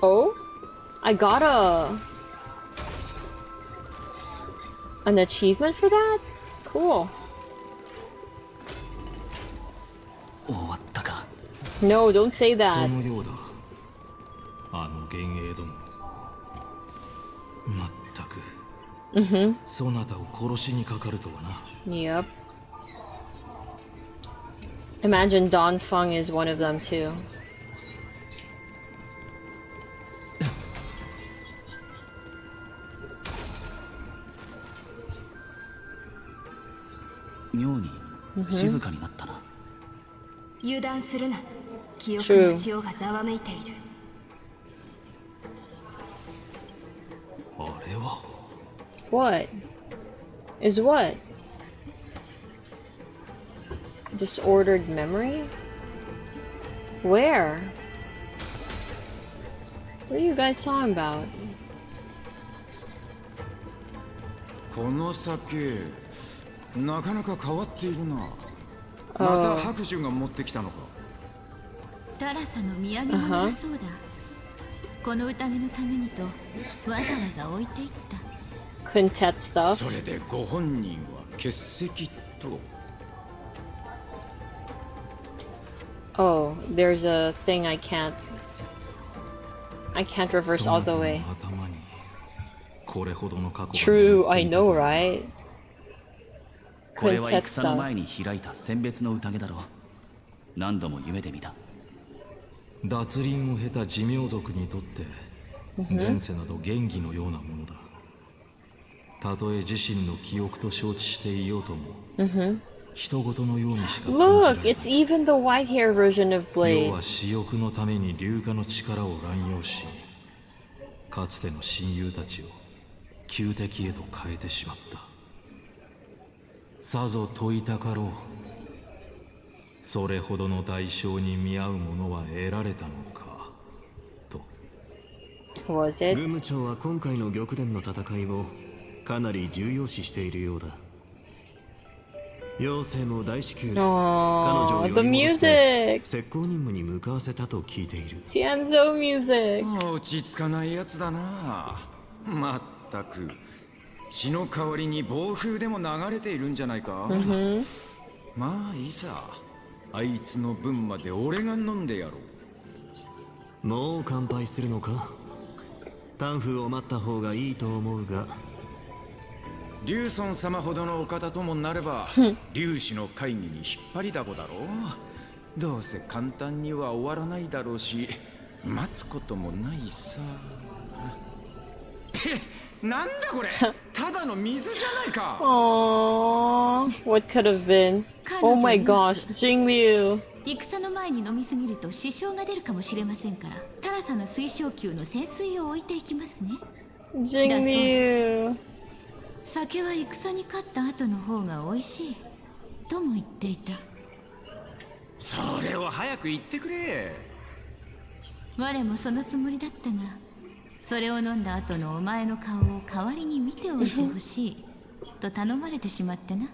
Oh, I got an achievement for that? Cool. No, don't say that. そのようだ。あの幻影ども。まったく。そなたを殺しにかかるとはな。Yep. Imagine Dongfeng is one of them too. 妙に静かになったな。油断するな。記憶の潮がざわめいている。あれは What? Is what? Disordered memory? Where? What are you guys talking about? この酒なかなか変わっているな。また白寿が持ってきたのか。タラサの土産物だそうだ。この宴のためにとわざわざ置いていった。Quintet stuff. それでご本人は欠席と。Oh, there's a thing I can't reverse all the way. True, I know, right? これは戦の前に開いた選別の宴だろう。何度も夢で見た。脱輪を経た寿命族にとって前世など元気のようなものだ。たとえ自身の記憶と承知していようとも、人事のようにしか感じられない。 Look, it's even the white hair version of Blade. 要は私欲のために硫化の力を乱用し、かつての親友たちを旧敵へと変えてしまった。さぞ問いたかろう。それほどの代償に見合うものは得られたのかと。Was it? グム長は今回の玉殿の戦いをかなり重要視しているようだ。妖精も大至急彼女を呼び戻して石膏任務に向かわせたと聞いている。Tianzo music. 落ち着かないやつだな。まったく血の代わりに暴風でも流れているんじゃないか。まあいいさ。あいつの分まで俺が飲んでやろう。もう乾杯するのか。タンフを待った方がいいと思うが。リュウソン様ほどのお方ともなれば粒子の会議に引っ張りだこだろう。どうせ簡単には終わらないだろうし、待つこともないさ。なんだこれ、ただの水じゃないか。Aww, what could have been? Oh my gosh, Jingliu. 戦の前に飲みすぎると支障が出るかもしれませんから、タラサの水晶球の潜水を置いていきますね。Jingliu. 酒は戦に勝った後の方が美味しいとも言っていた。それを早く言ってくれ。我もそのつもりだったが、それを飲んだ後のお前の顔を代わりに見ておいてほしいと頼まれてしまってな。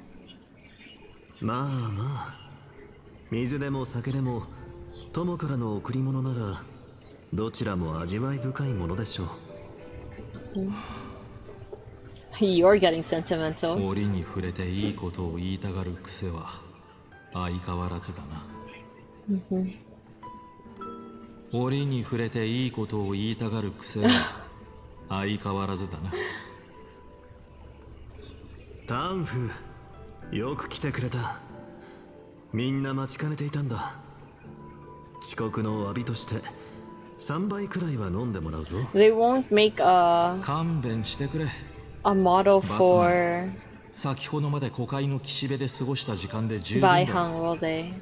まあまあ、水でも酒でも友からの贈り物ならどちらも味わい深いものでしょう。You're getting sentimental. 折に触れていいことを言いたがる癖は相変わらずだな。折に触れていいことを言いたがる癖は相変わらずだな。タンフ、よく来てくれた。みんな待ちかねていたんだ。遅刻の詫びとして3倍くらいは飲んでもらうぞ。 They won't make 勘弁してくれ。a model for 先ほどまで湖海の岸辺で過ごした時間で十分だ。 Baihang, will they?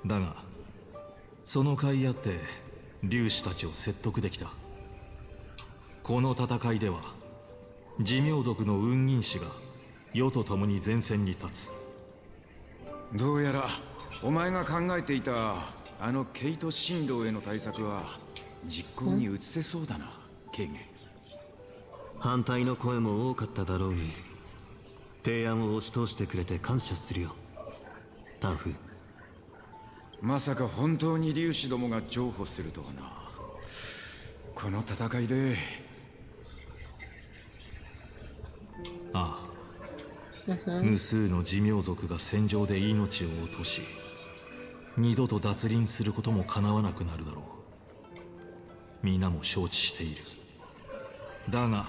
だがその甲斐あって粒子たちを説得できた。この戦いでは寿命族の雲銀氏が世と共に前線に立つ。どうやらお前が考えていたあのケイト神道への対策は実行に移せそうだな、ケイゲ。反対の声も多かっただろうに、提案を押し通してくれて感謝するよ、タンフ。まさか本当に粒子どもが譲歩するとはな。この戦いで。ああ、無数の寿命族が戦場で命を落とし、二度と脱輪することも叶わなくなるだろう。皆も承知している。だが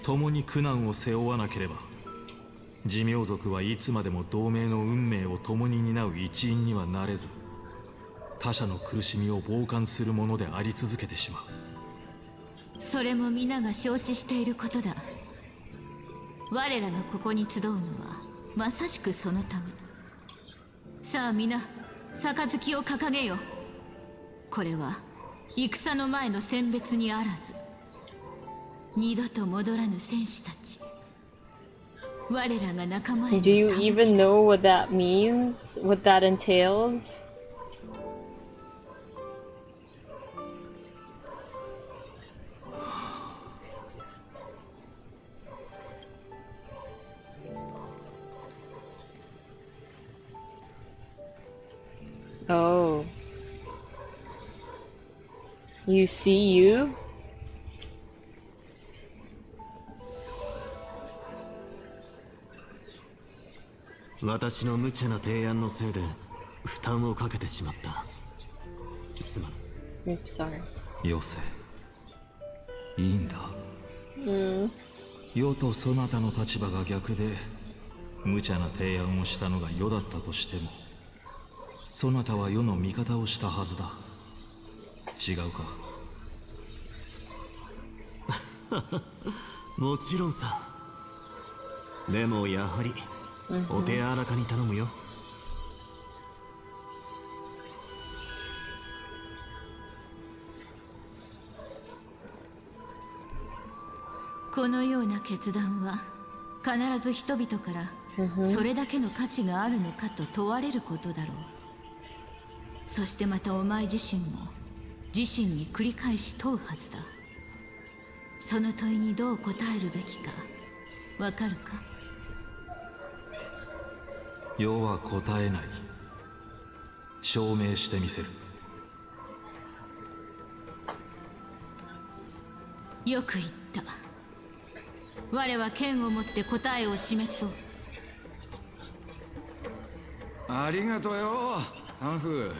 共に苦難を背負わなければ、寿命族はいつまでも同盟の運命を共に担う一員にはなれず、他者の苦しみを傍観するものであり続けてしまう。それも皆が承知していることだ。我らがここに集うのはまさしくそのため。さあ皆、杯を掲げよ。これは戦の前の選別にあらず、二度と戻らぬ戦士たち、我らが仲間への。 Do you even know what that means? What that entails? Oh. You see you? 私の無茶な提案のせいで負担をかけてしまった。すまん。Oops, sorry. よせ。いいんだ。世とそなたの立場が逆で無茶な提案をしたのが世だったとしても、そなたは世の味方をしたはずだ。違うか？もちろんさ。でもやはりお手柔らかに頼むよ。このような決断は必ず人々からそれだけの価値があるのかと問われることだろう。そしてまたお前自身も自身に繰り返し問うはずだ。その問いにどう答えるべきかわかるか？世は答えない。証明してみせる。よく言った。我は剣を持って答えを示そう。ありがとうよ、タンフ、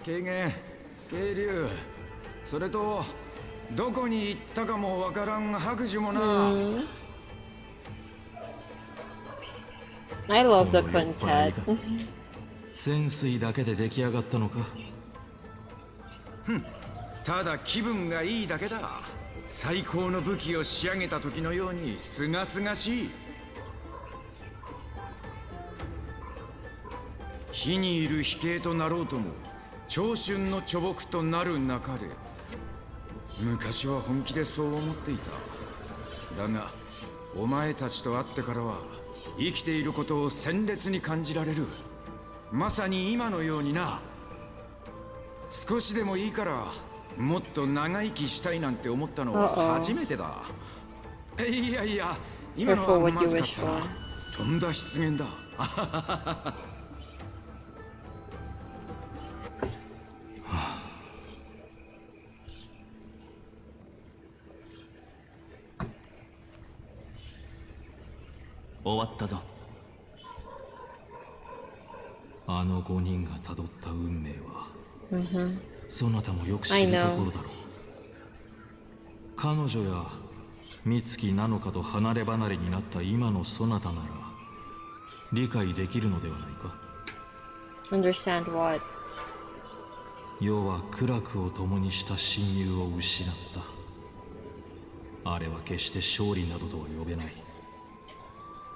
軽減、渓流、それとどこに行ったかもわからん白寿もな。I love the quintet. 潜水だけで出来上がったのか？ただ気分がいいだけだ。最高の武器を仕上げた時のようにすがすがしい。火にいる飛型となろうとも長春の巨木となる中で、昔は本気でそう思っていた。だがお前たちと会ってからは生きていることを鮮烈に感じられる。まさに今のようにな。少しでもいいからもっと長生きしたいなんて思ったのは初めてだ。いやいや、今のはまずかったな。とんだ失言だ。終わったぞ。あの5人がたどった運命は、そなたもよく知るところだろう。彼女や美月なのかと離れ離れになった今のそなたなら理解できるのではないか。 Understand what? 世は苦楽を共にした親友を失った。あれは決して勝利などとは呼べない。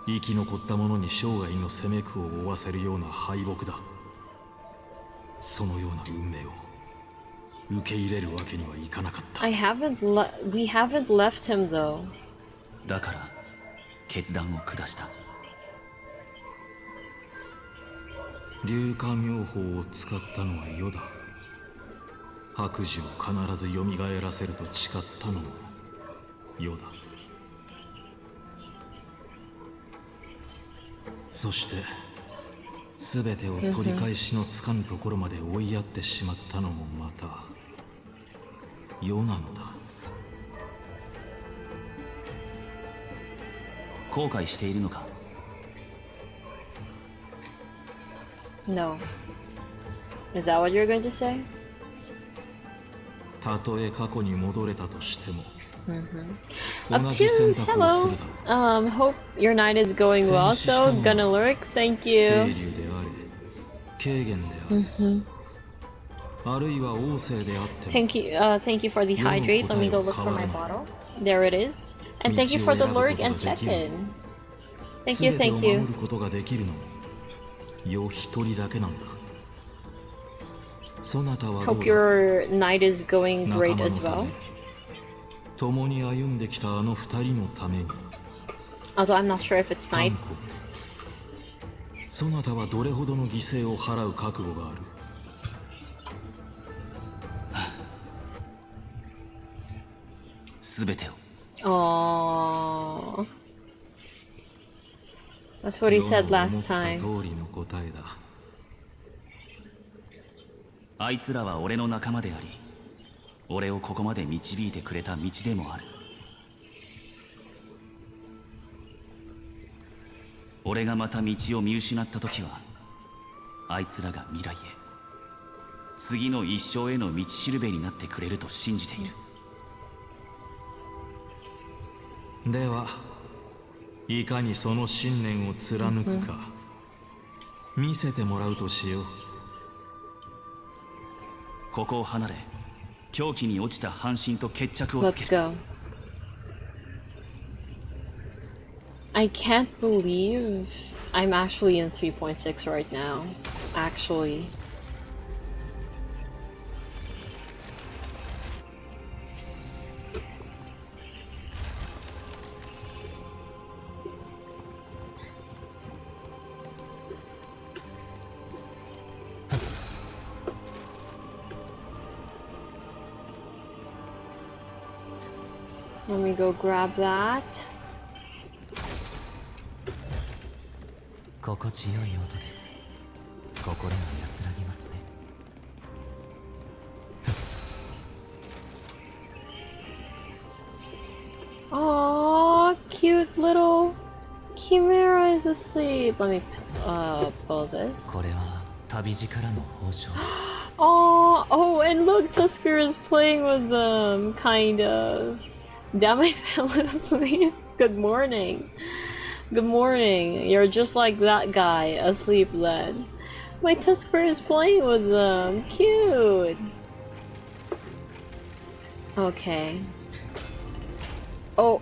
生き残った者に生涯の責め苦を負わせるような敗北だ。そのような運命を受け入れるわけにはいかなかった。We haven't left him though. だから決断を下した。硫化妙法を使ったのは世だ。白寿を必ず蘇らせると誓ったのも世だ。そして全てを取り返しのつかぬところまで追いやってしまったのもまた世なのだ。後悔しているのか？ No. Is that what you're going to say? たとえ過去に戻れたとしても Obtuse, hello. Hope your night is going well. So, gonna lurk, thank you. 軽減である。あるいは王政であっても Thank you for the hydrate. Let me go look for my bottle. There it is. And thank you for the lurk and check-in. Thank you, thank 全てを you. 守ることができるのも世一人だけなんだ。そなたはどう Hope だ？ your night is going great as 仲間のた well. め共に歩んできたあの二人のために Although I'm not sure if it's night. そなたはどれほどの犠牲を払う覚悟がある？すべてを。 Aww. That's what he said last time. 通りの答えだ。あいつらは俺の仲間であり、俺をここまで導いてくれた道でもある。俺がまた道を見失った時は、あいつらが未来へ、次の一生への道しるべになってくれると信じている。ではいかにその信念を貫くか見せてもらうとしよう。ここを離れ、狂気に落ちた半身と決着をつけ Let's る。 go. I can't believe I'm actually in 3.6 right now. Actually. Let me go grab that. 心地よい音です。心が安らぎますね。Aww, cute little Chimera is asleep. Let me pull this. これは旅路からの報奨です。Oh, oh, and look, Tusker is playing with them, kind of. Damn, I fell asleep. Good morning. Good morning. You're just like that guy, asleep then. My Tusker is playing with them. Cute. Okay. Oh.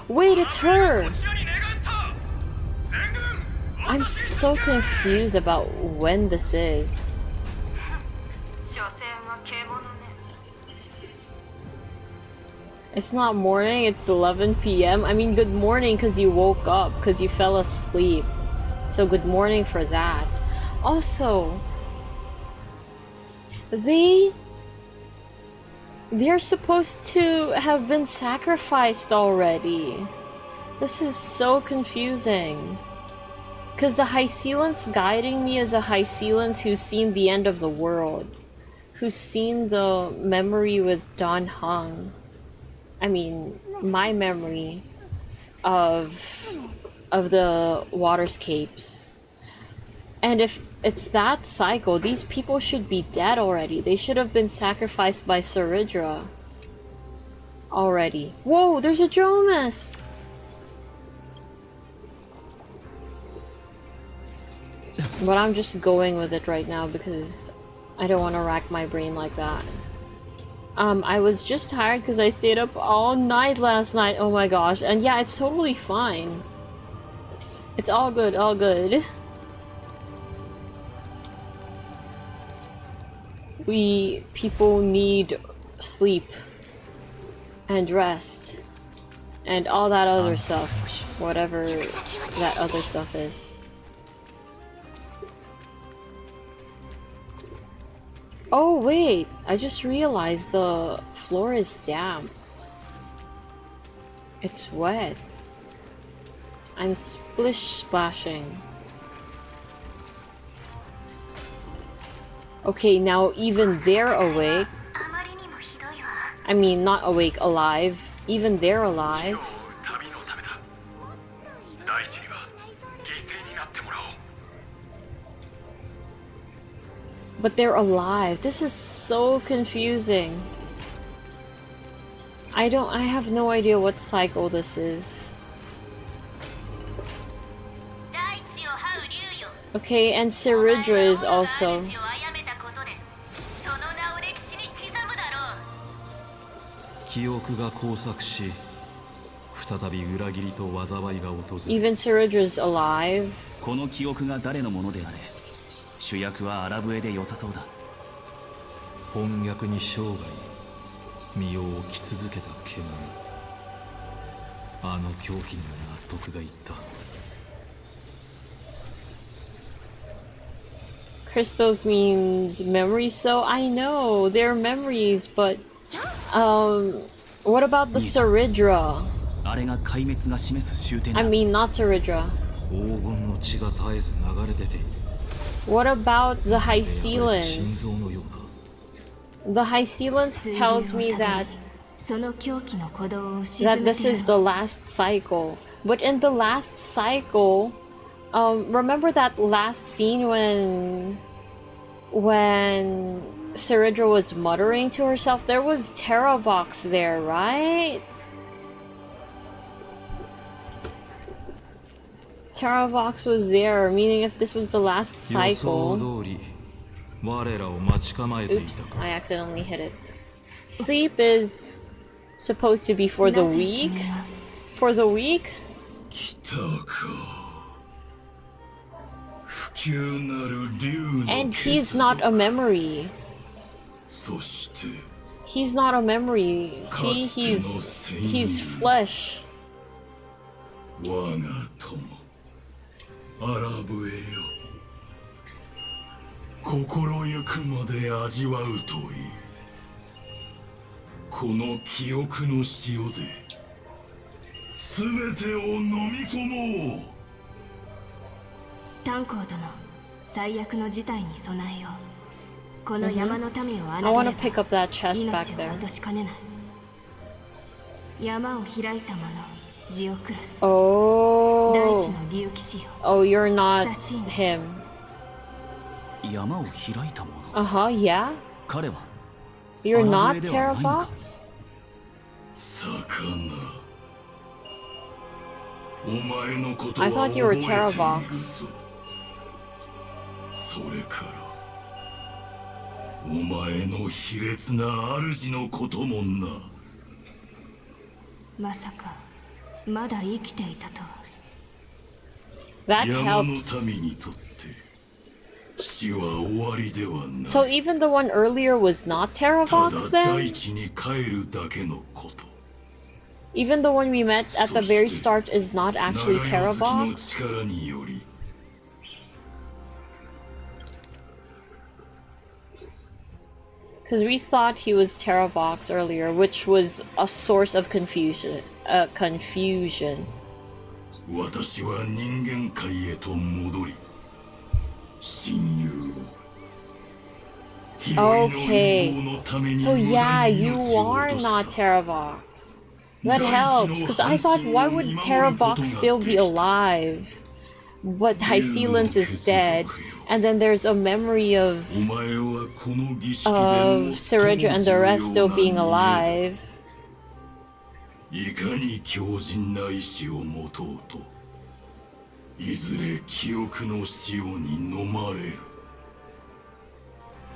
Wait, it's her! I'm so confused about when this is. It's not morning, it's 11 p.m. I mean, good morning because you woke up, because you fell asleep. So good morning for that. Also, they're supposed to have been sacrificed already. This is so confusing. Because the Hysealance guiding me is a Hysealance who's seen the end of the world. Who's seen the memory with Don Hung. I mean, my memory of the waterscapes. And if it's that cycle, these people should be dead already. They should have been sacrificed by Saridra already. Whoa, there's a Dromus! But I'm just going with it right now because I don't want to rack my brain like that. I was just tired because I stayed up all night last night. Oh my gosh. And yeah, it's totally fine. It's all good, all good. People need sleep and rest and all that other stuff. Whatever that other stuff is. Oh wait, I just realized the floor is damp. It's wet. I'm splish splashing. Okay, now even they're awake. I mean, not awake, alive. Even they're alive. But they're alive. This is so confusing. I have no idea what cycle this is. Okay, and Siridra is also. Even Siridra's alive. この記憶が誰のものであれ、主役はアラブエで良さそうだ。翻訳に生涯身を置き続けた獣。あの狂気には納得がいった。Crystals means memories, so I know they're memories, but what about the Siridra? I mean, not Siridra. What about the High Sealants? The High Sealants tells me that this is the last cycle. But in the last cycle, remember that last scene when Siridra was muttering to herself? There was Terravox there, right? Terravox was there, meaning if this was the last cycle... Oops, I accidentally hit it. Sleep is supposed to be for the weak? For the weak? And he's not a memory. He's not a memory. See, he's flesh. 心ゆくまで味わうといい。この記憶の塩で全てを飲み込もう。炭鉱殿、最悪の事態に備えよう。この山の民をあなた I want to pick up that chest back 命を there. 落としかねない。山を開いた者、ジオクロス。 Oh. 大地の竜騎士よ。 Oh, you're not him. 山を開いたもの。Uh-huh, yeah? 彼は You're not Terravox? お前のこと I は thought you were 覚えている Terravox. それからお前の卑劣な主のこともな。まさかまだ生きていたとは。 That 山の helps. 民にとって死は終わりではない。 So even the one earlier was not た Terravox だ then? 大地に帰るだけのこと。 Even the one we met at the very start is not actually 長屋好きの Terravox? 力により Because we thought he was Terravox earlier, which was a source of confusion. 私は人間界へと戻り親友を Okay. So yeah, you are not Terravox. That helps, because I thought, why would Terravox still be alive? But High Sealants is dead, and then there's a memory of Siridra and the rest still being alive. いかに強靭な意志を持とうといずれ記憶の潮に飲まれる。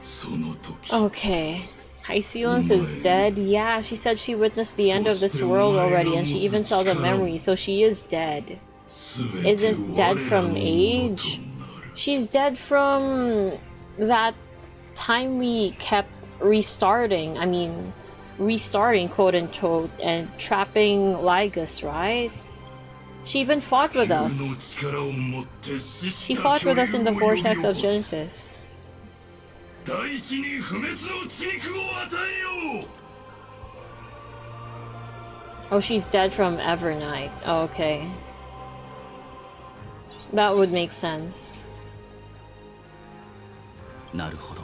その時 Okay. High Sealants is dead? Yeah, she said she witnessed the end of this world already, and she even saw the memory, so she is dead. Isn't dead from age? She's dead from that time we kept restarting. I mean, restarting, quote unquote, and trapping Lygus, right? She even fought with us. She fought with us in the vortex of Genesis. 大地に不滅の血肉を与えよう。 Oh, she's dead from Evernight. Oh, okay. That would make sense. なるほど。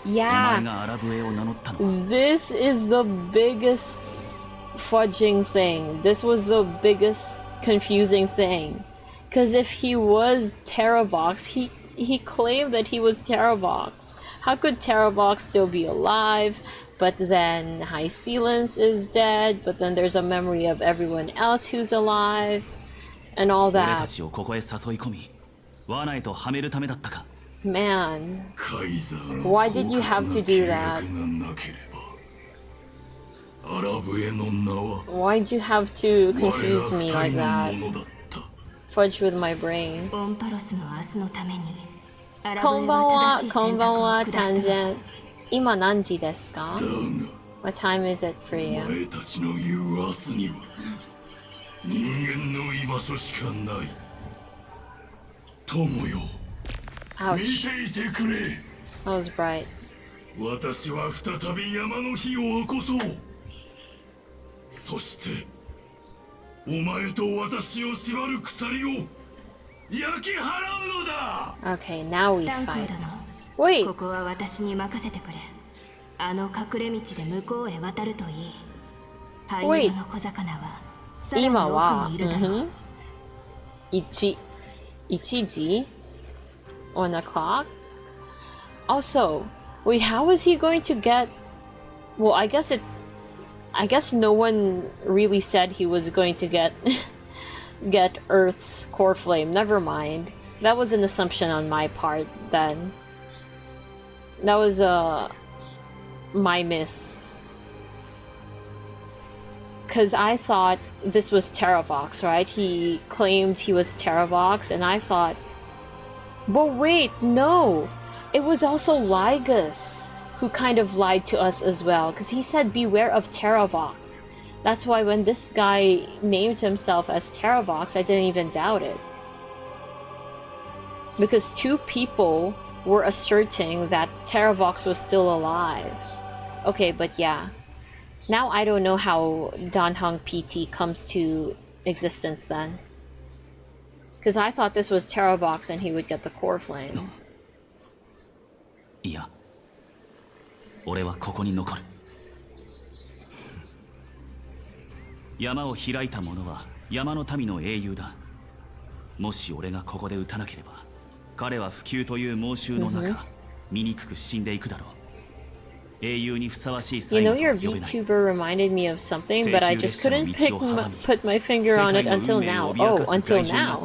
Yeah. お前がアラブエを名乗ったのは This is the biggest fudging thing. This was the biggest confusing thing. Because if he was Terravox, he claimed that he was Terravox. How could Terravox still be alive? But then High Sealance is dead, but then there's a memory of everyone else who's alive, and all 俺た that. ちをここへ誘い込み罠へとはめるためだったか Man, why did you have to do that? Why'd you have to confuse me like that? Fudge with my brain. オンパロスの明日のためにアラブエこんばんは、は正しいこん選択をばんは、下した単純。今何時ですか？ What time is it for you? お前たちの言う明日には人間の居場所しかない。友よ、 Ouch. 見ていてくれ。 That was bright. 私は再び山の火を起こそう。そしてお前と私を縛る鎖を焼き払うのだ。 Okay, now we ダンコ fight. 殿 Wait. ここは私に任せてくれ。あの隠れ道で向こうへ渡るといい。灰色の小魚はさらに今は、奥にいるだろう。1時 1 o'clock? Also, wait, how is he going to get... Well, I guess no one really said he was going to get Earth's core flame. Never mind. That was an assumption on my part then. That was my miss. Because I thought this was Terravox, right? He claimed he was Terravox, and I thought... But wait, no! It was also Lygus who kind of lied to us as well, because he said beware of Terravox. That's why when this guy named himself as Terravox, I didn't even doubt it. Because 2 people were asserting that Terravox was still alive. Okay, but yeah. Now I don't know how Danhong PT comes to existence then. Because I thought this was Terravox and he would get the core flame. いや俺はここに残る山を開いた者は山の民の英雄だもし俺がここで撃たなければ彼は不朽という猛襲の中、醜く死んでいくだろう英雄にふさわしい You 才能 know, と your は呼べない VTuber reminded me of something, but I just couldn't put my finger on it until now. Oh, until now.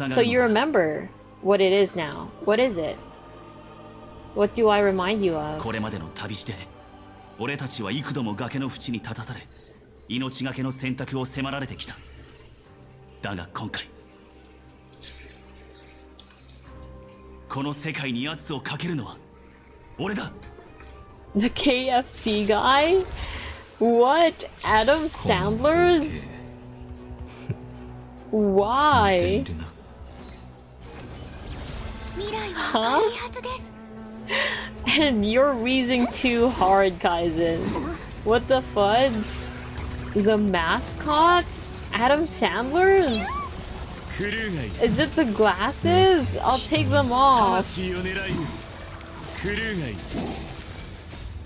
So you remember what it is now. What is it? What do I remind you of? これまでの旅路で俺たちは幾度も崖の淵に立たされ命がけの選択を迫られてきただが今回この世界に圧をかけるのは俺だ The KFC guy? What? Adam Sandler's? Why? Huh? And you're wheezing too hard, Kaizen. What the fudge? The mascot? Adam Sandler's? Is it the glasses? I'll take them off.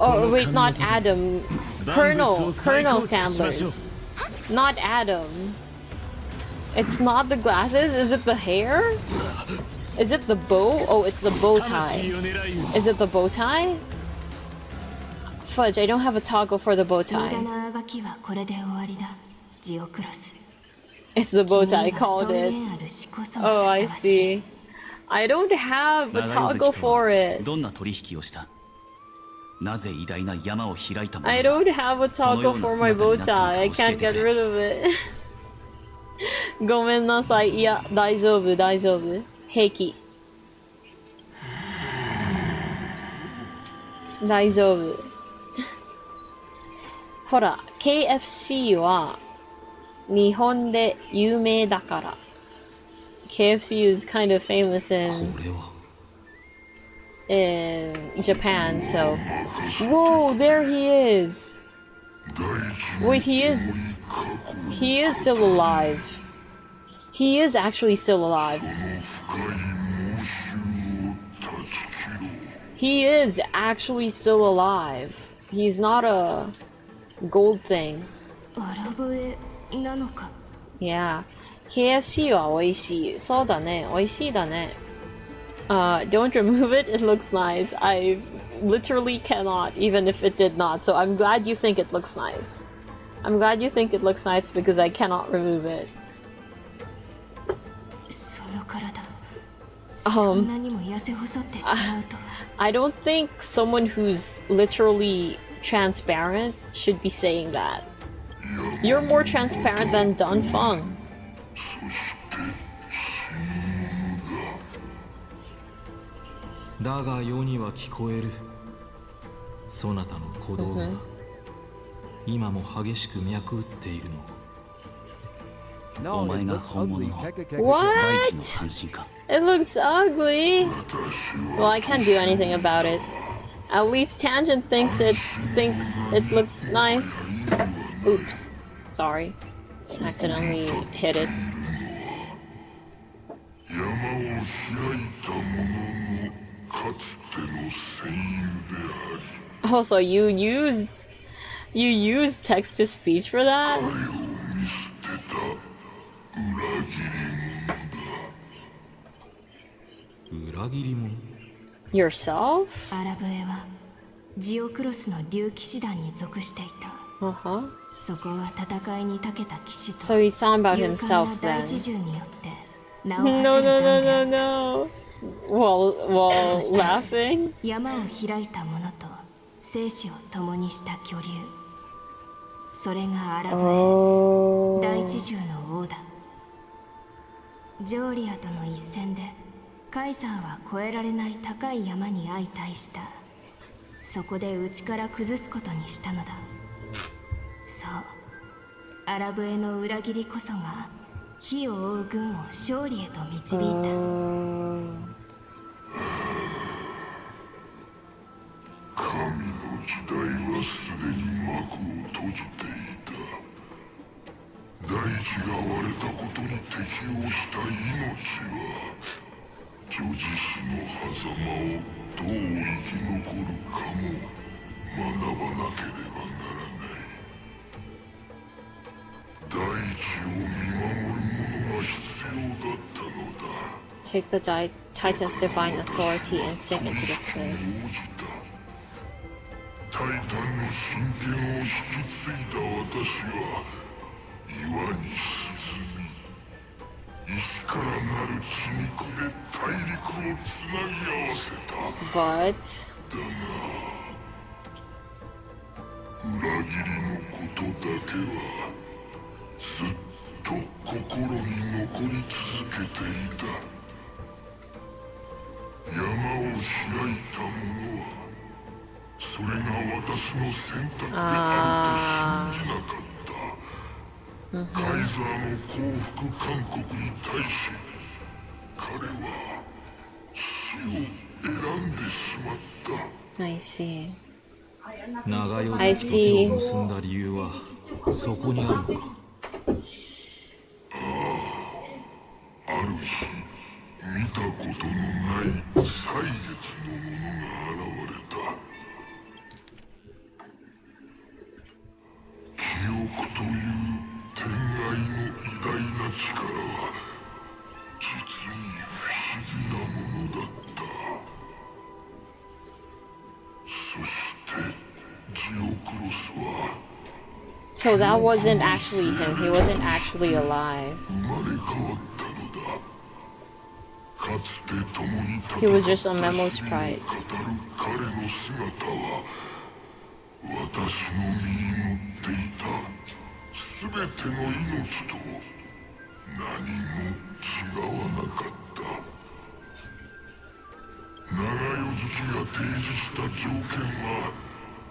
Oh, wait, not Adam. Colonel Sandler's. Not Adam. It's not the glasses? Is it the hair? Is it the bow? Oh, it's the bow tie. Is it the bow tie? Fudge, I don't have a toggle for the bow tie. It's the bow tie, I called it. Oh, I see. I don't have a toggle for it. どんな取引をしたなぜ偉大な山を開いたもの I don't have a toggle for my bow tie. I can't get rid of it. ごめんなさい。いや、大丈夫、大丈夫。平気。大丈夫。ほら、KFC は日本で有名だから。KFC is kind of famous in Japan, so... Whoa, there he is! Wait, he is still alive. He is actually still alive. He is actually still alive. He's not a gold thing. Yeah. KFC は美味しい。そうだね。美味しいだね。Don't remove it. It looks nice. I literally cannot, even if it did not. So I'm glad you think it looks nice. I'm glad you think it looks nice because I cannot remove it. I don't think someone who's literally transparent should be saying that. You're more transparent than Don Feng. だが世には聞こえる。そなたの鼓動が今も激しく脈打っているの。お前が本物の大地の What? 半身か。It looks ugly. Well, I can't do anything about it. At least Tangent thinks it looks nice. Oops. Sorry. Accidentally hit it. Also, you used text to speech for that? Yourself? アラブエはジオクロスの竜騎士団に属していた。Uh-huh. そこは戦いに長けた騎士と So he's talking about 勇 himself 敢な then. 大侍従によって名を No, 馳せ no, る団 no, で no, no. While そして laughing? 山を開いた者と生死を共にした巨竜。それがアラブエ、Oh. 大侍従の王だ。ジョーリアとの一戦でカイザーは越えられない高い山に相対した。そこで内から崩すことにしたのだ。そう、アラブエの裏切りこそが火を追う軍を勝利へと導いた。神の時代はすでに幕を閉じていた。大地が割れたことに適応した命は女子死の狭間をどう生き残るかも学ばなければならない。大地を見守る者が必要だったのだ。 Take the Titan's divine authority and sink into the pit. タイタンの神権を引き継いだ私は岩に沈み石からなる血肉で大陸をつなぎ合わせた。 But 裏切りのことだけはずっと心に残り続けていた。山を開いた者はそれが私の選択であると信じなかった。カイザーの降伏勧告に対し彼は死を選んでしまった。 I see. 長与 I と see. 手を結んだ理由はそこにあるのか。ある日見たことのない歳月の者が現れた。記憶という天外の偉大な力は実に不思議なものだった。そしてジオクロスは So that wasn't actually him. He wasn't actually alive. 生まれ変わったのだ。かつて共に戦 He っ was た just on Memo's 日々を pride. 語る彼の姿は私の身に乗っていた全ての命と何も違わなかった。長代月が提示した条件は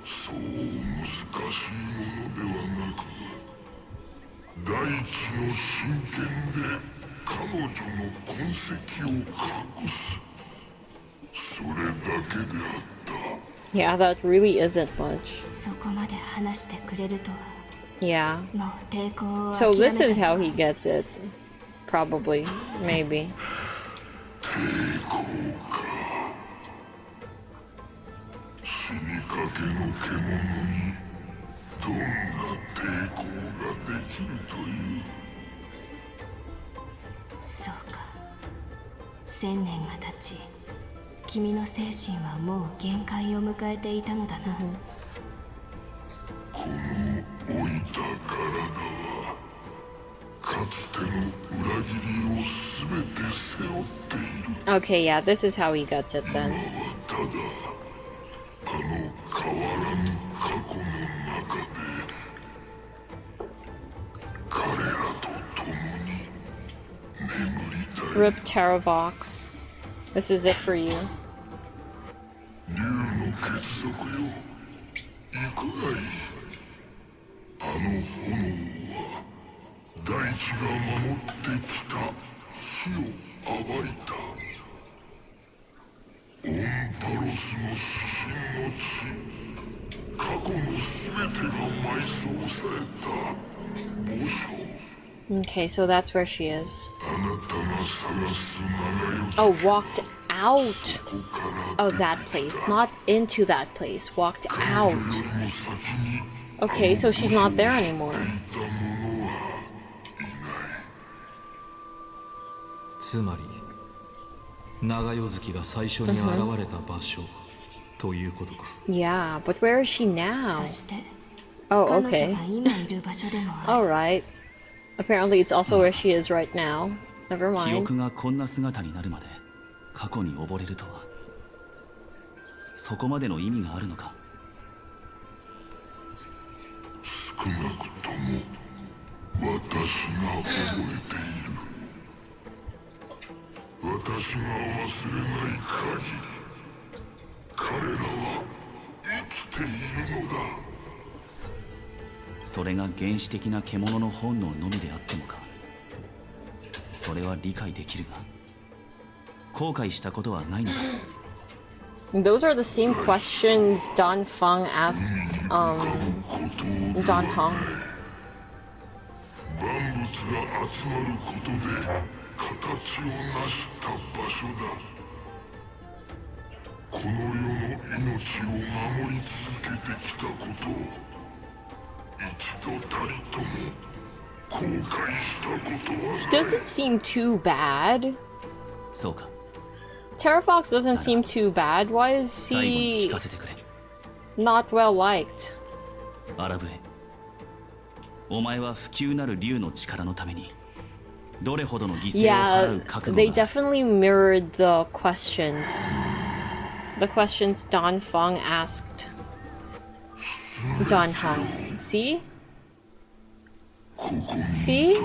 そう難しいものではなく大地の真剣で彼女の痕跡を隠すそれだけであった。 Yeah, that really isn't much. そこまで話してくれるとは。 Yeah. もう抵抗を So 諦め this た is how he gets it. Probably. Maybe. 死にかけの獣にどんな抵抗ができるという。そうか。1000年が経ち、君の精神はもう限界を迎えていたのだな。この老いた体はかつての裏切りを全て背負っている。 Okay, yeah, this is how he gets it then. ただあの変わらぬ過去の中で彼らと共に眠りたい。 Rip Terravox. This is it for you. 竜の血族よ、行くがいい。あの炎は大地が守ってきた火を暴いた。オンパロスの死神の地、過去の全てが埋葬された墓所。 Okay, so that's where she is. あなたが探す長よ。 Oh, walked out of that place, not into that place. Walked out. Okay, so she's not there anymore. つまり長夜月が最初に現れた場所ということか。 Yeah, but where is she now? そして Oh, 彼女 okay. が今いる場所でもある。 Alright. Apparently it's also where she is right now. Never 記 mind. 憶がこんな姿になるまで過去に溺れるとは、そこまでの意味があるのか。少なくとも私が覚えている。私が忘れない限り彼らは生きているのだ。それが原始的な獣の本能のみであってもか。それは理解できるが、後悔したことはないのか。 Those are the same questions Don Feng asked Don Hong. 万物が集まることで形を成した場所だ。この世の命を守り続けてきたことを一度たりとも後悔したことはない。 Doesn't seem too bad. そうか。 Terrafox doesn't seem too bad. Why is 最後に he 聞かせてくれ。 not well liked? アラブエ、お前は不朽なる竜の力のためにどれほどの犠牲を Yeah, 払う覚悟 they が。 definitely mirrored the questions. The questions Don Feng asked Don Hong. See? See?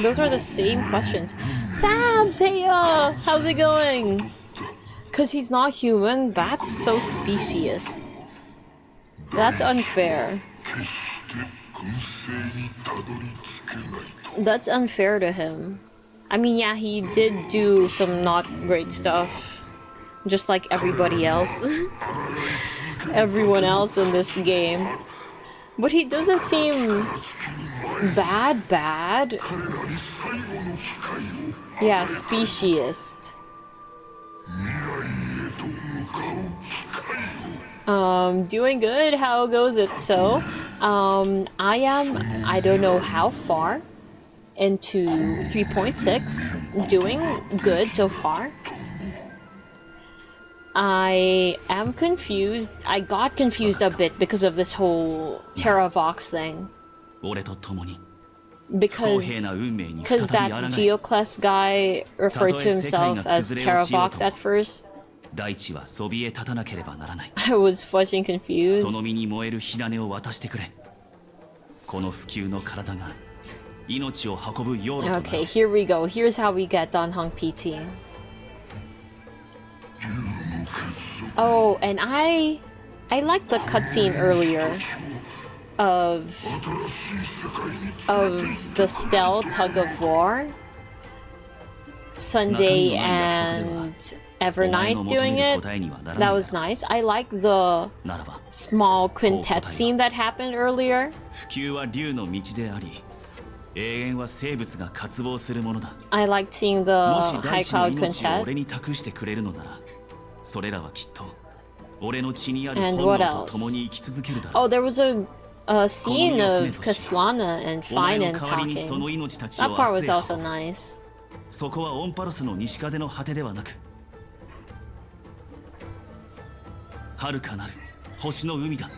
Those are the same questions. Sabs, hey how's it going? Cause he's not human, that's so specious. That's unfair. That's unfair to him. I mean, yeah, he did do some not great stuff. Just like everybody else. Everyone else in this game. But he doesn't seem bad. Yeah, speciest. Doing good. How goes it? So, I don't know how far into 3.6. Doing good so far. I am confused. I got confused a bit because of this whole Terravox thing. 俺と共に Because that Geocless guy referred to himself as Terravox at first. 大地はそびえ立たなければならない。 I was fudging confused. その身に燃える火種を渡してくれ。この不朽の体が命を運ぶ用路となる。 Okay, here we go. Here's how we get Don Hong PT. Oh, and I liked the cutscene earlier of the stealth tug of war. Sunday and Evernight doing it. That was nice. I like the small quintet scene that happened earlier. 不朽は竜の道であり、永遠は生物が渇望するものだ。 I liked seeing the もし High 大地の Cloud 命を Quintet. 俺に託してくれるのなら、それらはきっと俺の血にある And 本 what 能と else? 共に生き続けるだろう。 Oh, there was a scene of Kaslana and お前の Finan 代わりにその talking. 命たち That を part 明 was 日へ also 運ぶ。 nice. そこはオンパロスの西風の果てではなく、遥かなる星の海だ。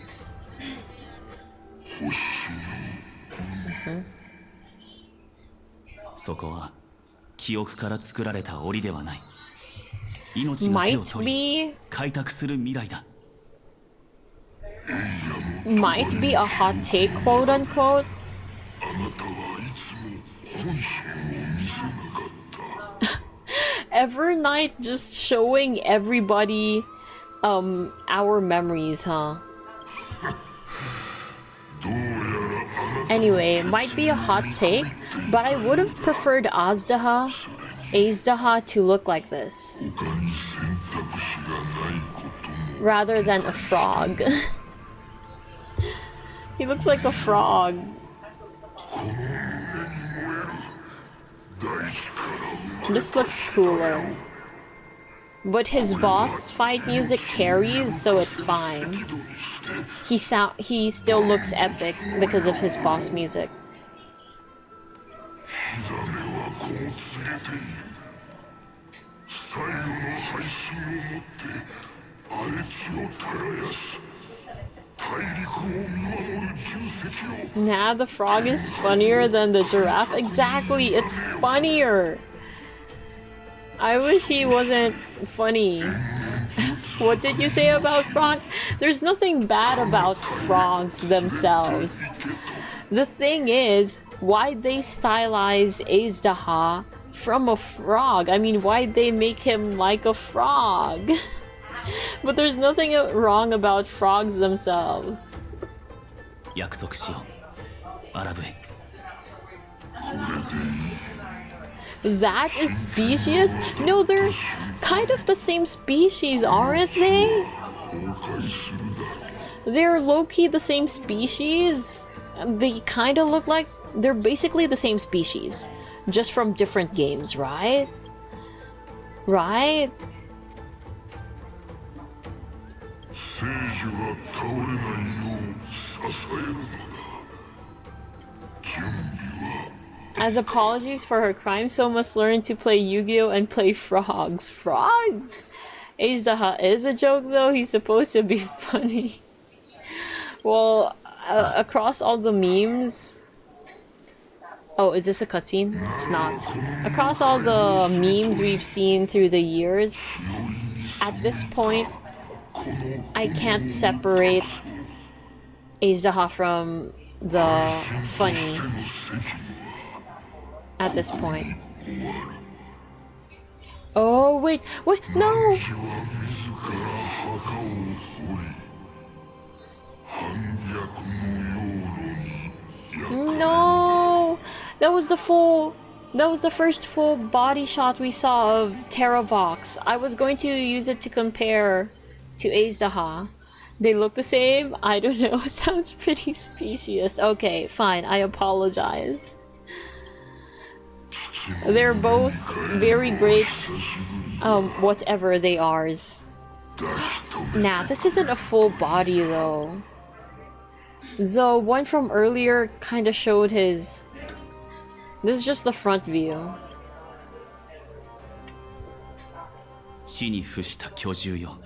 そこは記憶から作られた檻ではない。命が手を取り開拓する未来だ。 Might be a hot take, quote unquote. Evernight just showing everybody our memories, huh? Anyway, might be a hot take, but I would have preferred Azdaha to look like this rather than a frog. He looks like a frog. This looks cooler. But his boss fight music carries, so it's fine. He still looks epic because of his boss music. Nah, the frog is funnier than the giraffe. Exactly, it's funnier. I wish he wasn't funny. What did you say about frogs? There's nothing bad about frogs themselves. The thing is, why'd they stylize Azdaha from a frog? I mean, why'd they make him like a frog? But there's nothing wrong about frogs themselves. 約束しよう。アラブへ。 That is species? No, they're kind of the same species, aren't they? They're low-key the same species. They kind of look like they're basically the same species, just from different games, right? Right? As apologies for her crime, So must learn to play Yu-Gi-Oh! And play frogs. Frogs? Azdaha is a joke though, he's supposed to be funny. Well, across all the memes... Oh, is this a cutscene? It's not. Across all the memes we've seen through the years, at this point, I can't separate Azdaha from the funny. At this point. Oh, wait, no! No! That was the first full body shot we saw of Terravox. I was going to use it to compare to Azdaha. They look the same? I don't know. Sounds pretty specious. Okay, fine. I apologize. They're both very great, whatever they are. Nah, this isn't a full body though. The one from earlier kind of showed his... This is just the front view. 地に伏した巨獣よ。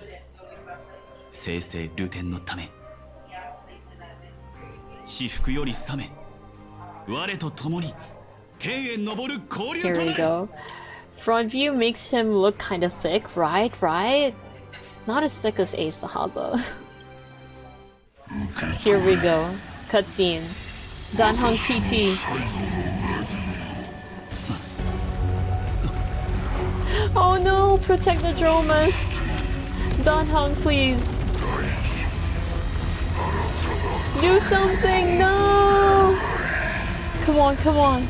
生々流転のため。至福より覚め。我と共に。 Here we go. Front view makes him look kind of thick, right? Right? Not as thick as Azdaha though. Here we go. Cutscene. Danhong PT. Oh no! Protect the Dromas! Danhong, please! Do something! No! Come on, come on.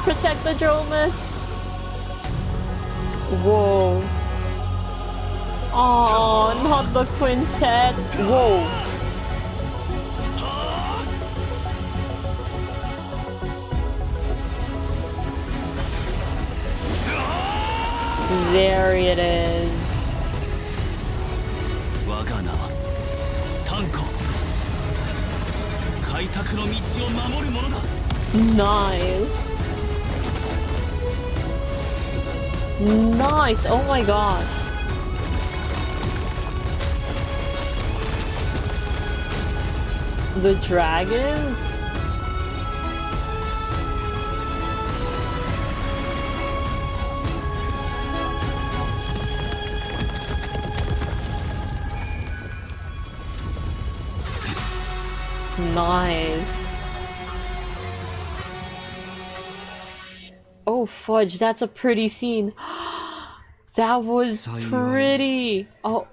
Protect the Dromas! Whoa. Oh, not the quintet. Whoa. There it is. Nice. Nice. Oh my gosh. The dragons? Nice. Oh fudge, that's a pretty scene. That was pretty. Oh.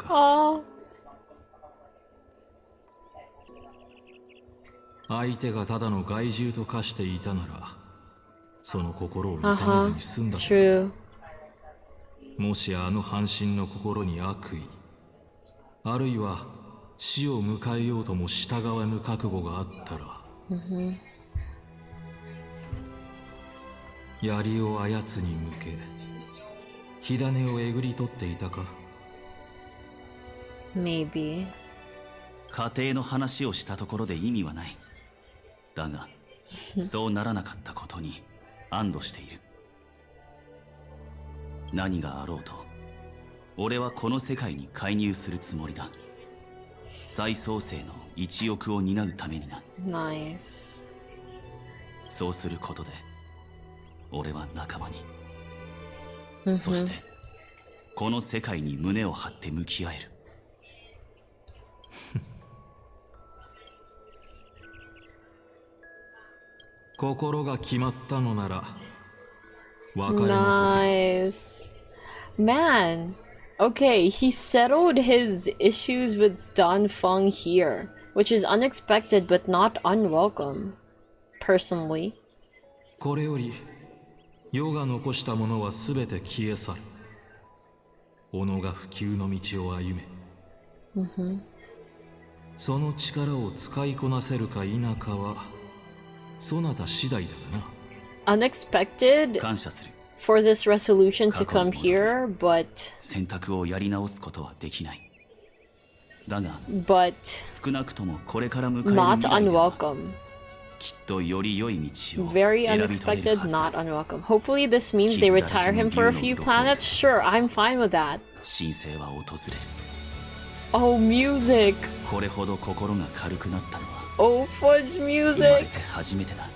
Oh. 相手がただの害獣と化していたなら、その心を痛めずに済んだ。True. もしあの半身の心に悪意、あるいは死を迎えようとも従わぬ覚悟があったら、槍をあやつに向け、火種をえぐり取っていたか？ Maybe. 家庭の話をしたところで意味はない。だが、そうならなかったことに安堵している。何があろうと、俺はこの世界に介入するつもりだ。再創生の一翼を担うためにな。Nice. そうすることで、俺は仲間に、そしてこの世界に胸を張って向き合える。心が決まったのなら、Nice. Man. Okay, he settled his issues with Don Feng here, which is unexpected but not unwelcome, personally. これより、世が残したものはすべて消え去る。己が普及の道を歩め。その力を使いこなせるか否かは、そなた次第だがな。Unexpected 感謝する。 for this resolution to come here, but 選択をやり直すことはできない。だが、少なくともこれから迎える未 not 来では unwelcome. きっとより良い道を Very 選び取れる unexpected, はずだ。 not unwelcome. Hopefully this means they retire him for a few planets. Sure, I'm fine with that. 神聖は訪れる。 Oh, music. これほど心が軽くなったのは Oh, fudge 生まれ music. て初めてだ。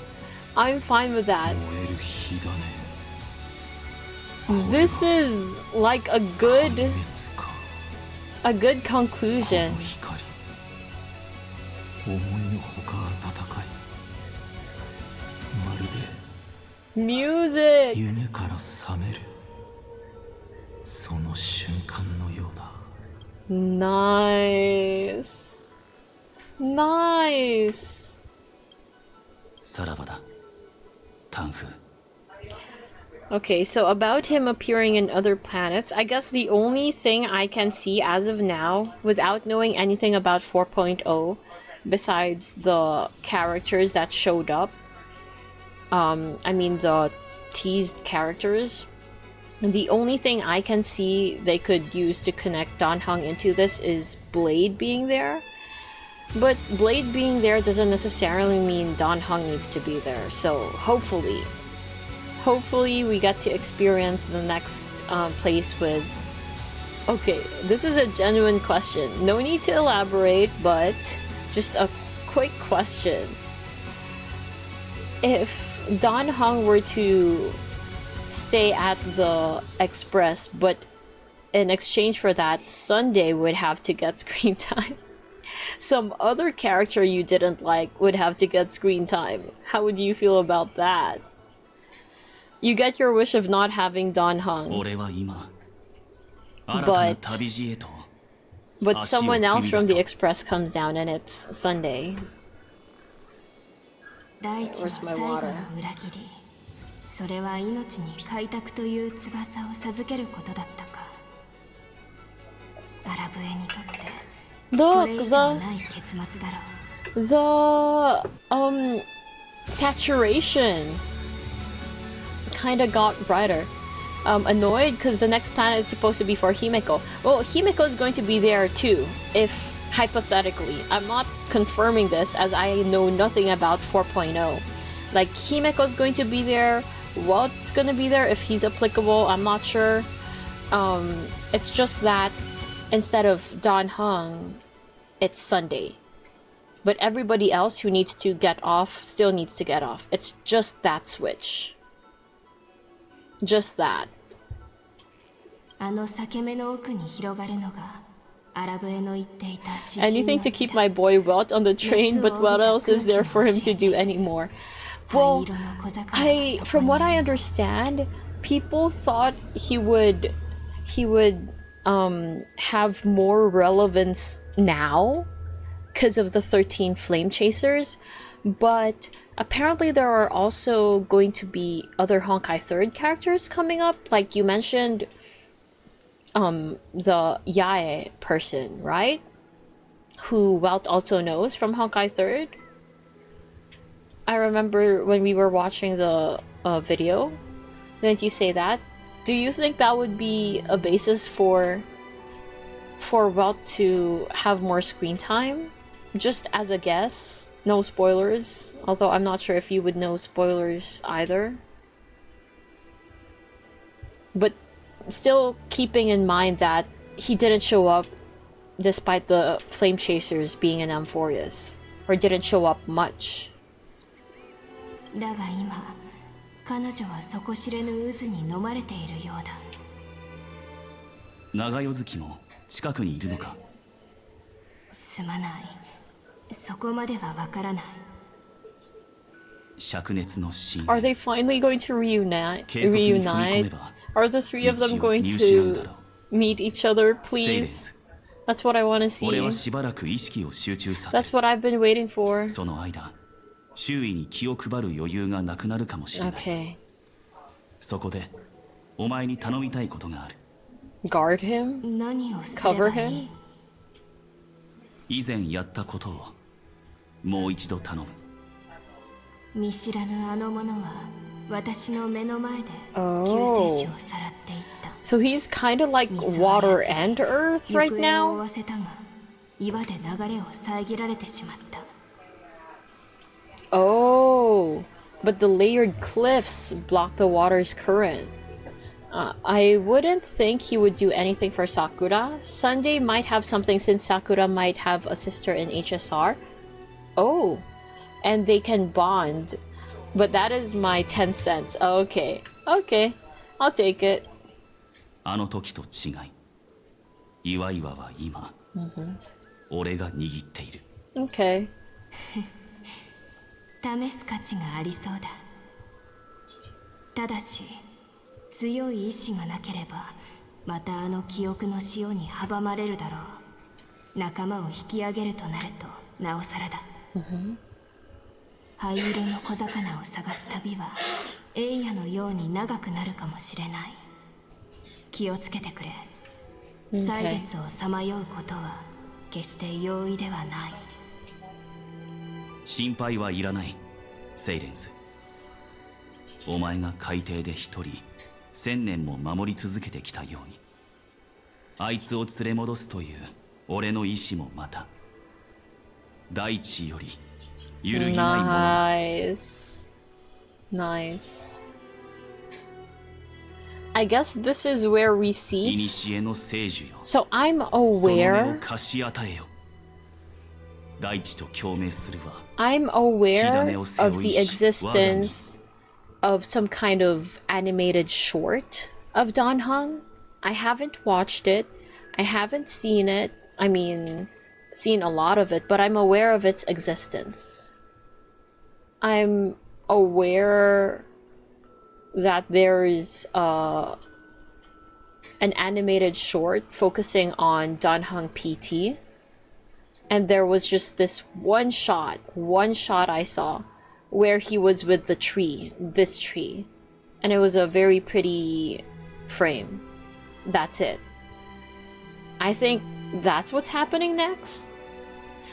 I'm fine with that. 燃える火種。 This is like a good conclusion. 思いのほか温かい。まるで Music. 夢から覚める。その瞬間のようだ。 Nice. Nice. さらばだ、タンフ。 Okay, so about him appearing in other planets, I guess the only thing I can see as of now, without knowing anything about 4.0, besides the characters that showed up, I mean the teased characters, the only thing I can see they could use to connect Dan Heng into this is Blade being there. But Blade being there doesn't necessarily mean Dan Heng needs to be there, so hopefully we get to experience the next place with... Okay, this is a genuine question. No need to elaborate, but just a quick question. If Dan Heng were to stay at the Express, but in exchange for that, Sunday would have to get screen time. Some other character you didn't like would have to get screen time. How would you feel about that? You get your wish of not having Dan Heng. But someone else from the Express comes down and it's Sunday. 大地の最後の裏切り、それは命に開拓という翼を授けることだったか。アラブエにとってこれ以上ない結末だろう。 The saturation kind of got brighter. Annoyed because the next planet is supposed to be for Himeko. Well, Himeko is going to be there too, if hypothetically. I'm not confirming this as I know nothing about 4.0. Like, Himeko's going to be there, what's going to be there, if he's applicable, I'm not sure. It's just that instead of Dan Heng, it's Sunday. But everybody else who needs to get off still needs to get off. It's just that switch. Just that. Anything to keep my boy Welt on the train, but what else is there for him to do anymore? Well, from what I understand, people thought he would have more relevance now because of the 13 flame chasers, but apparently there are also going to be other Honkai 3rd characters coming up, like you mentioned the Yae person, right? Who Welt also knows from Honkai 3rd. I remember when we were watching the video, didn't you say that? Do you think that would be a basis for Welt to have more screen time? Just as a guess, no spoilers, although I'm not sure if you would know spoilers either. But still keeping in mind that he didn't show up despite the flame chasers being in Amphorius, or didn't show up much. だが今、彼女は底知れぬ渦に飲まれているようだ。長夜月も近くにいるのか？すまない。そこまではわからない。灼熱のシーン。 Are they finally going to reunite? Are the three of them going to meet each other, please? That's what I want to see. 俺はしばらく意識を集中させ。 That's what I've been waiting for. その間、周囲に気を配る余裕がなくなるかもしれない。Okay. そこで、お前に頼みたいことがある。Guard him? Cover him? 以前やったことをもう一度頼む。見知らぬあの者は私の目の前で救世主をさらっていった。So he's kind of like water and earth right 行方を追 now? わせたが、岩で流れを遮られてしまった。Oh, but the layered cliffs block the water's current. I wouldn't think he would do anything for Sakura. Sunday might have something since Sakura might have a sister in HSR. Oh, and they can bond. But that is my 10 cents. Okay, okay, I'll take it. あの時と違い、岩岩は今、俺が握っている。Okay. 試す価値がありそうだ。ただし強い意志がなければまたあの記憶の潮に阻まれるだろう。仲間を引き上げるとなるとなおさらだ。灰色の小魚を探す旅はエイヤのように長くなるかもしれない。気をつけてくれ。歳月をさまようことは決して容易ではない。心配はいらない、セイレンス。お前が海底で一人1000年も守り続けてきたように、あいつを連れ戻すという俺の意志もまた大地より揺るぎないものだ。Nice. Nice. I guess this is where we see. 古の聖樹よ。 So I'm その目 aware. を貸し与えよ。大地と共鳴するわ。 I'm aware of the existence of some kind of animated short of Dan Heng. I haven't watched it. I haven't seen it. I mean, seen a lot of it, but I'm aware of its existence. I'm aware that there's an animated short focusing on Dan Heng PT. And there was just this one shot I saw where he was with the tree, this tree. And it was a very pretty frame. That's it. I think that's what's happening next.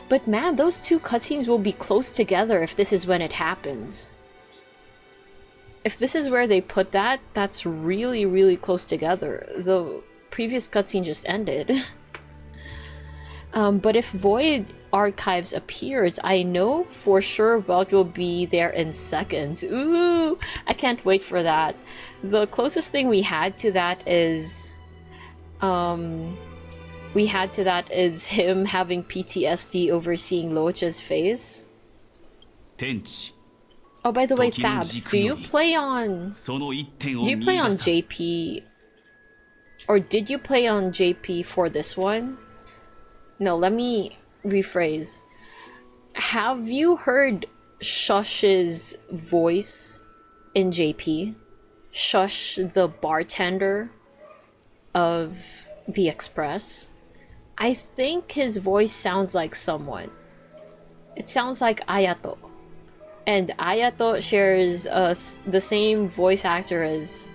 But man, those two cutscenes will be close together if this is when it happens. If this is where they put that, that's really, really close together. The previous cutscene just ended. But if Void Archives appears, I know for sure Welt will be there in seconds. Ooh, I can't wait for that. The closest thing we had to that is him having PTSD over seeing Locha's face. Oh, by the way, Thabs, do you play on JP? Or did you play on JP for this one? No, let me rephrase. Have you heard Shush's voice in JP? Shush, the bartender of the Express? I think his voice sounds like someone. It sounds like Ayato. And Ayato shares the same voice actor as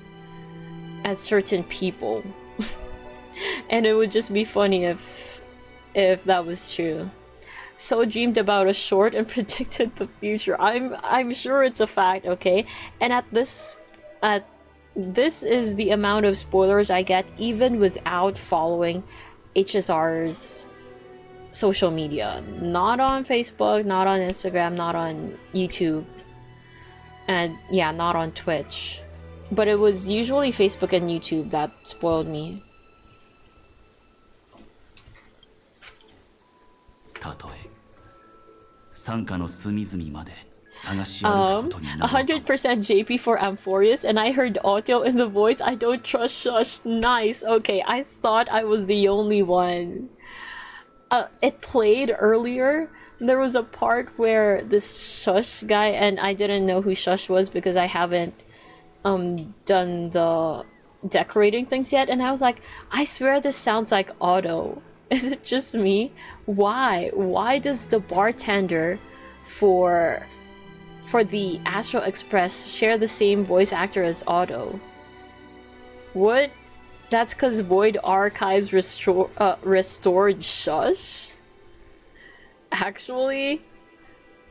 certain people. And it would just be funny if that was true. So dreamed about a short and predicted the future. I'm sure it's a fact, okay? And this is the amount of spoilers I get even without following HSR's social media. Not on Facebook, not on Instagram, not on YouTube. And yeah, not on Twitch. But it was usually Facebook and YouTube that spoiled me. 100% JP for Amphorius, and I heard audio in the voice. I don't trust Shush. Nice. Okay, I thought I was the only one. It played earlier. There was a part where this Shush guy, and I didn't know who Shush was because I haven't done the decorating things yet, and I was like, I swear this sounds like Otto. Is it just me? Why does the bartender for the Astral Express share the same voice actor as Otto? What? That's because Void Archives restored Shush? Actually?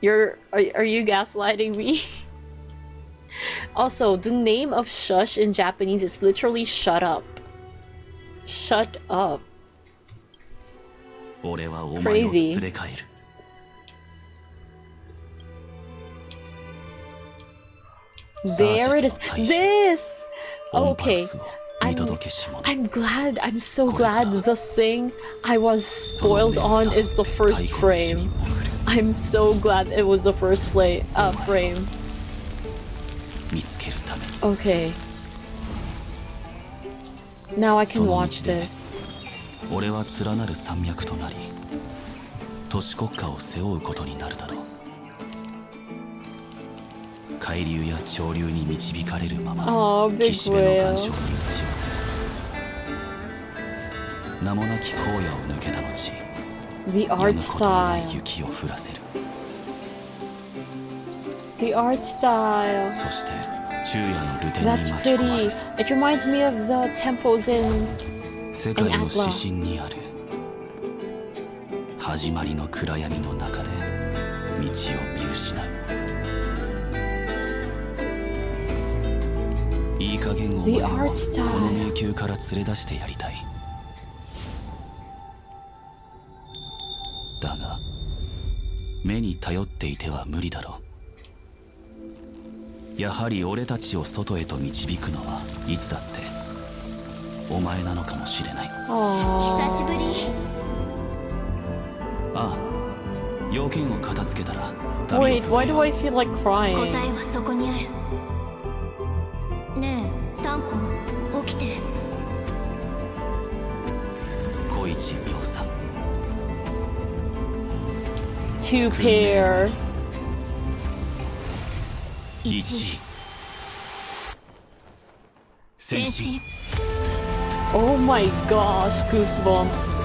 Are you gaslighting me? Also, the name of Shush in Japanese is literally shut up. Shut up. Crazy. There it is. This! Okay. I'm glad. I'm so glad the thing I was spoiled on is the first frame. I'm so glad it was the first frame. Okay. Now I can watch this. 俺は連なる山脈となり都市国家を背負うことになるだろう。海流や潮流に導かれるまま岸辺の岩礁に打ち寄せ名もなき荒野を抜けた後やむことのない雪を降らせる。 The art style. そして昼夜のルテンに That's 巻き込まれ pretty. It reminds me of the temples in 世界の指針にある始まりの暗闇の中で道を見失う。いい加減お前をこの迷宮から連れ出してやりたい。だが目に頼っていては無理だろう。やはり俺たちを外へと導くのはいつだってお前なのかもしれない。久しぶり。ああ、要件を片付けたら。Wait, why do I feel like crying? 答えはそこにある。ねえ、タンコ、起きて。小一妙さん。Two pair. 一。先進。 Oh my gosh, goosebumps.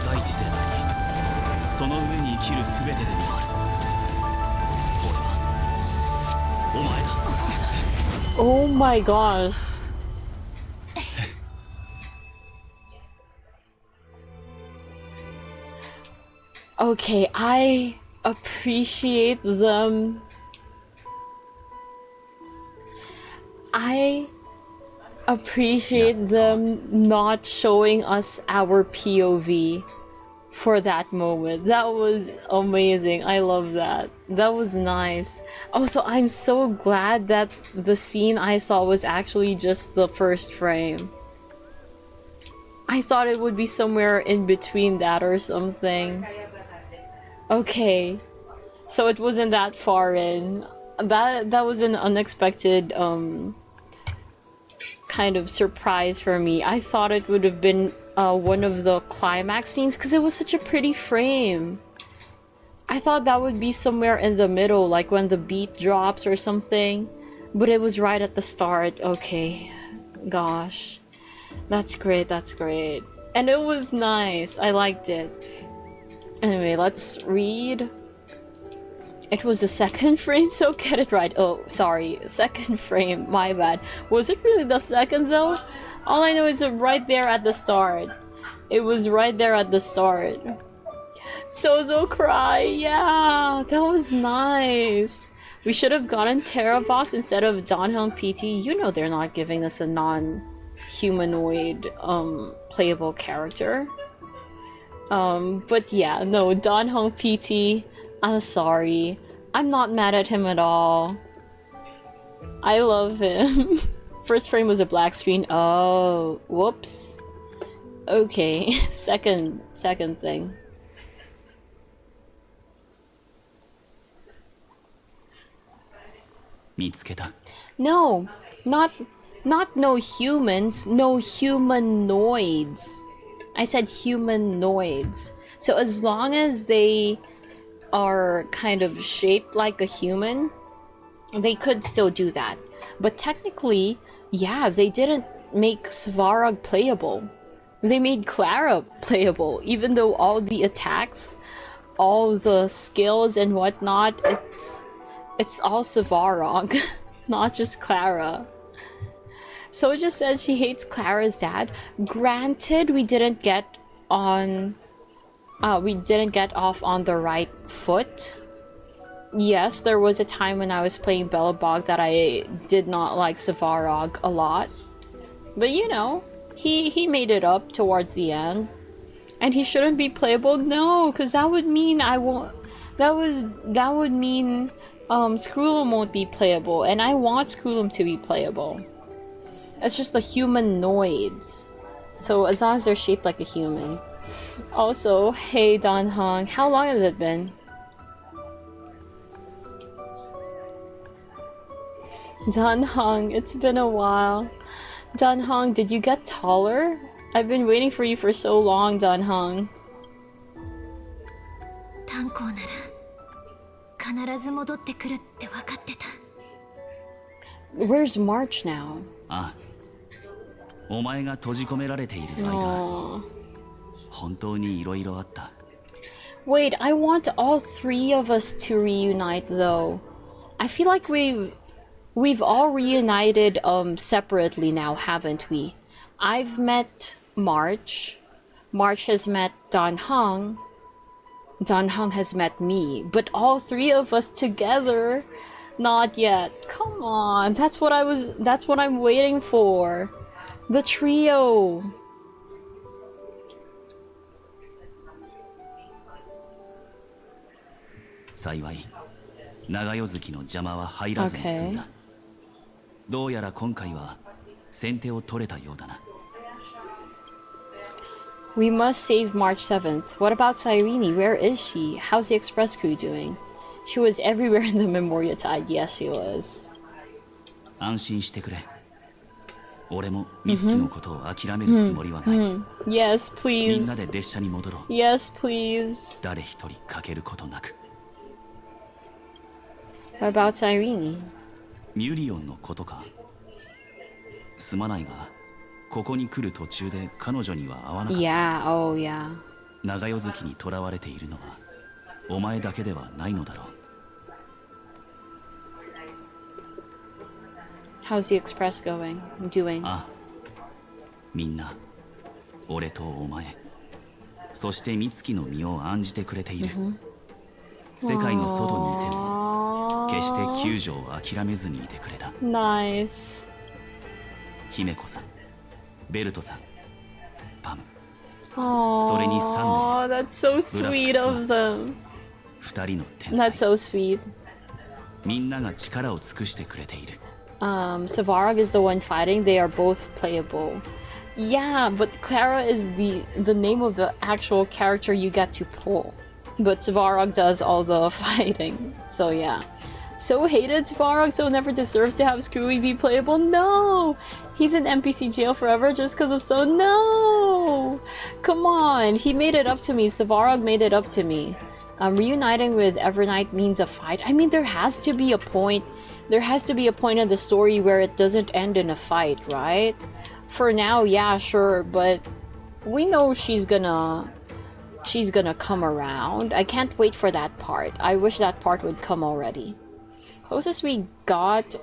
大地であり、その上に生きる全てでもある。俺はお前だ。 Oh my gosh. Okay, I appreciate them. I appreciate them not showing us our POV for that moment. That was amazing. I love that. That was nice. Also, I'm so glad that the scene I saw was actually just the first frame. I thought it would be somewhere in between that or something. Okay. So it wasn't that far in. That was an unexpected kind of surprise for me. I thought it would have been one of the climax scenes because it was such a pretty frame. I thought that would be somewhere in the middle, like when the beat drops or something, but it was right at the start. Okay, gosh, that's great, that's great. And it was nice. I liked it. Anyway, let's read. It was the second frame, so get it right. Oh, sorry, second frame, my bad. Was it really the second though? All I know is right there at the start. It was right there at the start. Sozo cry, yeah, that was nice. We should have gotten Terra Box instead of Donhong PT. You know they're not giving us a non-humanoid playable character. But yeah, no, Donhong PT, I'm sorry. I'm not mad at him at all. I love him. First frame was a black screen. Oh, whoops. Okay, second thing. No, not no humans, no humanoids. I said humanoids. So as long as they are kind of shaped like a human, they could still do that. But technically, yeah, they didn't make Svarog playable. They made Clara playable, even though all the attacks, all the skills and whatnot, it's all Svarog, not just Clara. So it just said she hates Clara's dad. Granted, we didn't get off on the right foot. Yes, there was a time when I was playing Belobog that I did not like Svarog a lot. But you know, he made it up towards the end. And he shouldn't be playable? No, because that would mean I won't... That would mean Skrullum won't be playable, and I want Skrullum to be playable. It's just the humanoids. So as long as they're shaped like a human. Also, hey Don Hong, how long has it been? Don Hong, it's been a while. Don Hong, did you get taller? I've been waiting for you for so long, Don Hong. Where's March now? Ah. お前が閉じ込められている間、本当にいろいろあった。 Wait, I want all three of us to reunite though. I feel like we've all reunited separately now, haven't we? I've met March. March has met Don Hong. Don Hong has met me. But all three of us together? Not yet. Come on. That's what I'm waiting for. The trio. Okay. 長夜月の邪魔は入らずに済んだ。どうやら今回は先手を取れたようだな。 We must save March 7th. What about Cyrene? Where is she? How's the express crew doing? She was everywhere in the Memoria Tide. Yes, she was. 安心してくれ。俺も美月のことを諦めるつもりはない。Yes, please. みんなで列車に戻ろう。Yes, please. 誰一人欠けることなく。 What about Cyrene? ミュリオンのことか。すまないが、ここに来る途中で彼女には会わなかった。Yeah, oh yeah. 長代月に囚われているのはお前だけではないのだろう。 How's the express doing? ああ、みんな俺とお前、そして美月の身を案じてくれている。世界の外にいても決して救助を諦めずにいてくれた。 Nice. 姫子さん、ベルトさん、パム、 Oh, それにサンデー、 that's so sweet of them. 二人の天才。 That's so sweet. みんなが力を尽くしてくれている。 Savarog is the one fighting. They are both playable. Yeah, but Clara is the name of the actual character you get to pull. But Savarog does all the fighting. So yeah. So hated Savarog, so never deserves to have Screwy be playable. No! He's in NPC jail forever just because of so. No! Come on, he made it up to me. Savarog made it up to me. Reuniting with Evernight means a fight. I mean, there has to be a point. There has to be a point in the story where it doesn't end in a fight, right? For now, yeah, sure, but we know she's gonna come around. I can't wait for that part. I wish that part would come already. Closest we got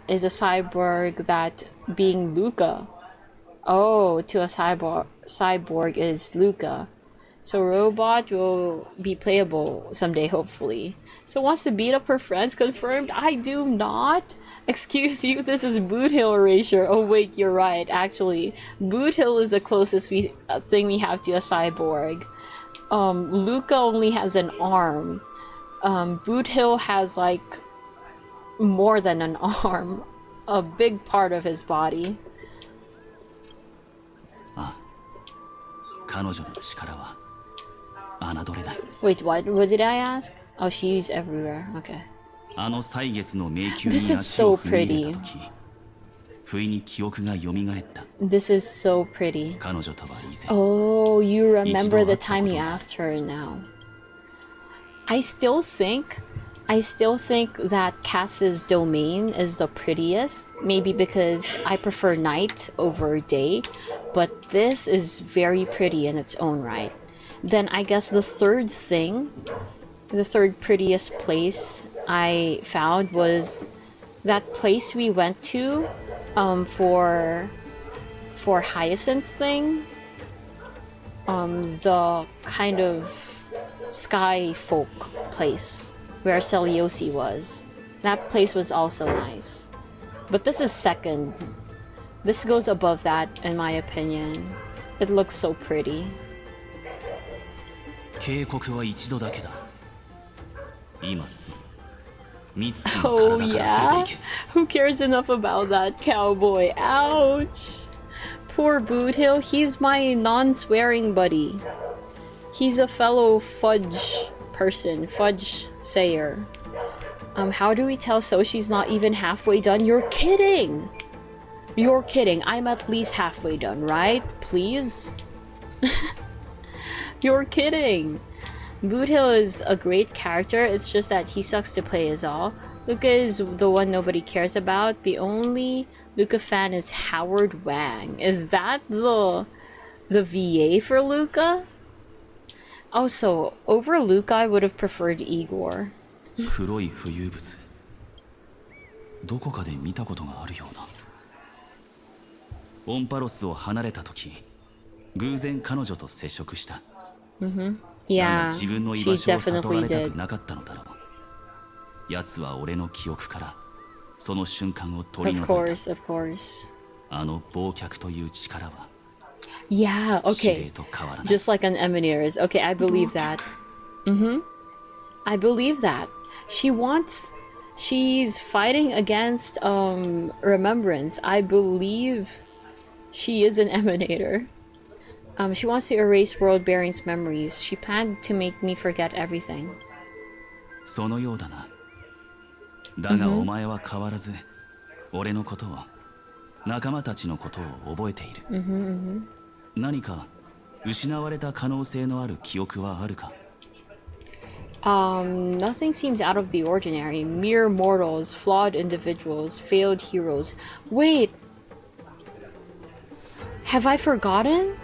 is a cyborg that being Luca. Oh, to a cyborg is Luca. So robot will be playable someday, hopefully. So wants to beat up her friends, confirmed? I do not. Excuse you, this is Boot Hill Erasure. Oh wait, you're right, actually. Boot Hill is the closest thing we have to a cyborg. Luca only has an arm. Boot Hill has like more than an arm. A big part of his body. ああ、彼女の力は侮れない。 Wait, what did I ask? Oh, she's everywhere. Okay. あの歳月の迷宮に This is 足を so 踏み入れ pretty. た時、不意に記憶が蘇った。 This is so pretty. 彼女とは以前。 Oh, you remember the time you asked her now. I still think that Cass's domain is the prettiest. Maybe because I prefer night over day. But this is very pretty in its own right. Then I guess the third prettiest place I found was that place we went to for Hyacinth's thing. The kind of sky folk place where Seliosi was. That place was also nice. But this is second. This goes above that in my opinion. It looks so pretty. 警告は一度だけだ。今すぐ美月 Oh の体から出てい yeah? け。 Who cares enough about that cowboy? Ouch! Poor Boot Hill, he's my non-swearing buddy. He's a fellow fudge person, fudge sayer. How do we tell Soshi's not even halfway done? You're kidding! You're kidding. I'm at least halfway done, right? Please? You're kidding! Boot Hill is a great character, it's just that he sucks to play is all. Luca is the one nobody cares about. The only Luca fan is Howard Wang. Is that the VA for Luca? Also, over Luca I would have preferred Igor. 黒い浮遊物。どこかで見たことがあるような。オンパロスを離れた時、偶然彼女と接触した。Yeah, 自分の居 she 場所を悟ら definitely れた did. くなかったのだろう。奴は俺の記憶からその瞬間を取り Of 除いた。 course, of course. あの忘却という力は Yeah, 指 okay. 令と変わらない。 Just like an Emanier's. Okay, I believe that. I believe that. She's fighting against Remembrance. I believe she is an Emanator. She wants to erase World Bearing's memories. She planned to make me forget everything. そのようだな。だがお前は変わらず、俺のことを、仲間たちのことを覚えている。何か失われた可能性のある記憶はあるか？ Nothing seems out of the ordinary. Mere mortals, flawed individuals, failed heroes. Wait! Have I forgotten?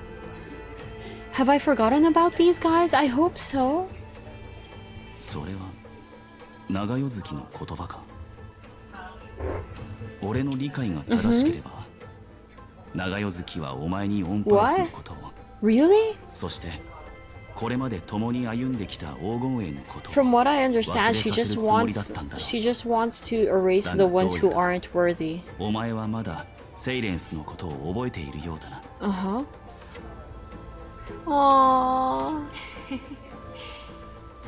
Have I forgotten about these guys? I hope so. それは長代月の言葉か。俺の理解が正しければ、長代月はお前にオンパラスのことを。Really? そしてこれまで共に歩んできた黄金へのことを。From what I understand, she just wants to erase the ones who aren't worthy. お前はまだセイレンスのことを覚えているようだな。Uh-huh. Aww.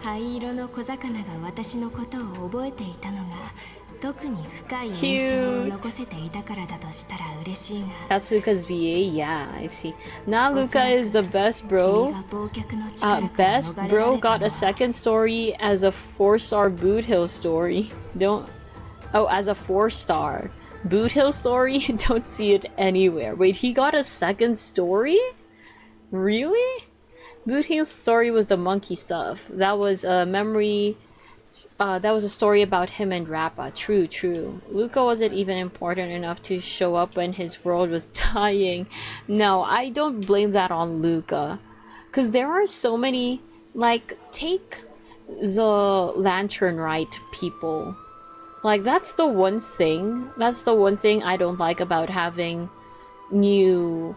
灰色の小魚が私のことを覚えていたのが特に深い印象を残せていたからだとしたら嬉しいが。 That's Luca's VA? Yeah, I see. Now Luca is the best bro. Best bro got a second story as a 4-star Boot Hill story. As a 4-star Boot Hill story? Don't see it anywhere. Wait, he got a second story? Really? Boot Hill's story was the monkey stuff. That was a memory. That was a story about him and Rappa. True. Luca wasn't even important enough to show up when his world was dying. No, I don't blame that on Luca. Because there are so many, like, take the Lantern Rite people. Like, that's the one thing I don't like about having new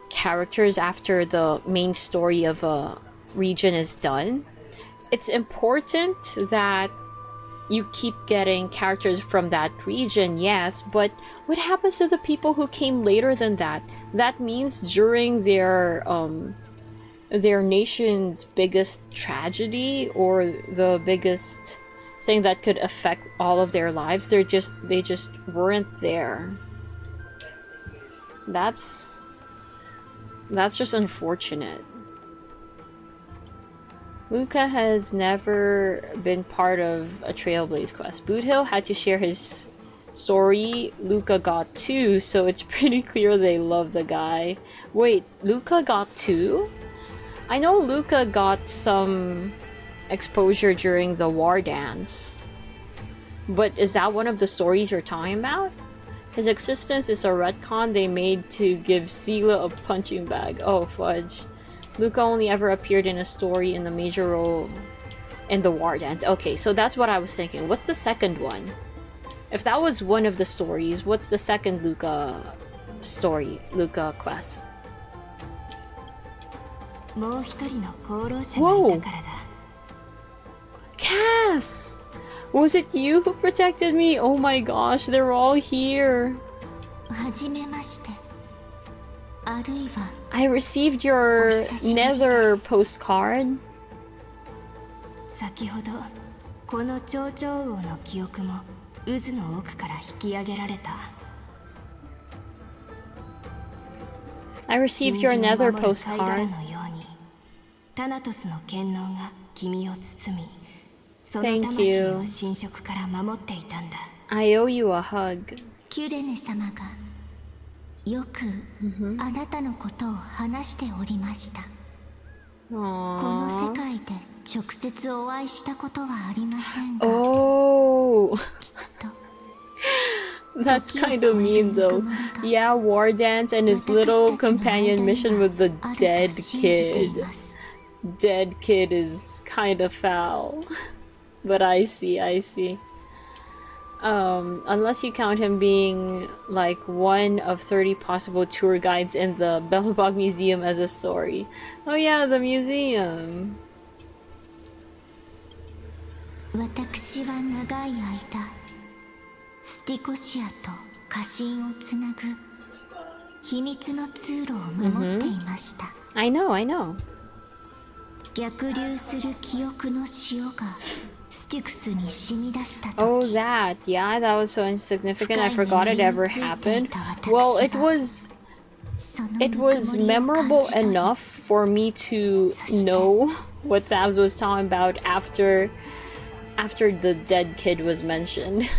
characters after the main story of a region is done. It's important that you keep getting characters from that region, yes, but what happens to the people who came later than that? That means during their nation's biggest tragedy or the biggest thing that could affect all of their lives, they just weren't there. That's just unfortunate. Luca has never been part of a Trailblaze quest. Boot Hill had to share his story. Luca got 2, so it's pretty clear they love the guy. Wait, Luca got 2? I know Luca got some exposure during the war dance. But is that one of the stories you're talking about? His existence is a retcon they made to give Seela a punching bag. Oh, fudge. Luca only ever appeared in a story in the major role in the war dance. Okay, so that's what I was thinking. What's the second one? If that was one of the stories, what's the second Luca story, Luca quest? Whoa! Cass! Was it you who protected me? Oh my gosh, they're all here. I received your Nether postcard. 先ほどこの蝶々王の記憶も渦の奥から引き上げられた。 I received your Nether postcard. タナトスの権能が君を包み、その魂を侵食から守っていたんだ。I owe you a hug. キュレネ様がよくあなたのことを話しておりました。この世界で直接お会いしたことはありませんが。Oh. きっと。 That's kind of mean though. Yeah, war dance and his little companion mission with the dead kid. Dead kid is kind of foul. But I see. Unless you count him being like one of 30 possible tour guides in the Belobog Museum as a story. Oh yeah, the museum. 私は長い間スティコシアと家臣をつなぐ秘密の通路を守っていました。I know. 逆流する記憶の潮がスティクスに染み出した時。 Oh, that. Yeah, that was so insignificant. I forgot it ever happened. Well, it was memorable enough for me to know what Thabs was talking about after the dead kid was mentioned.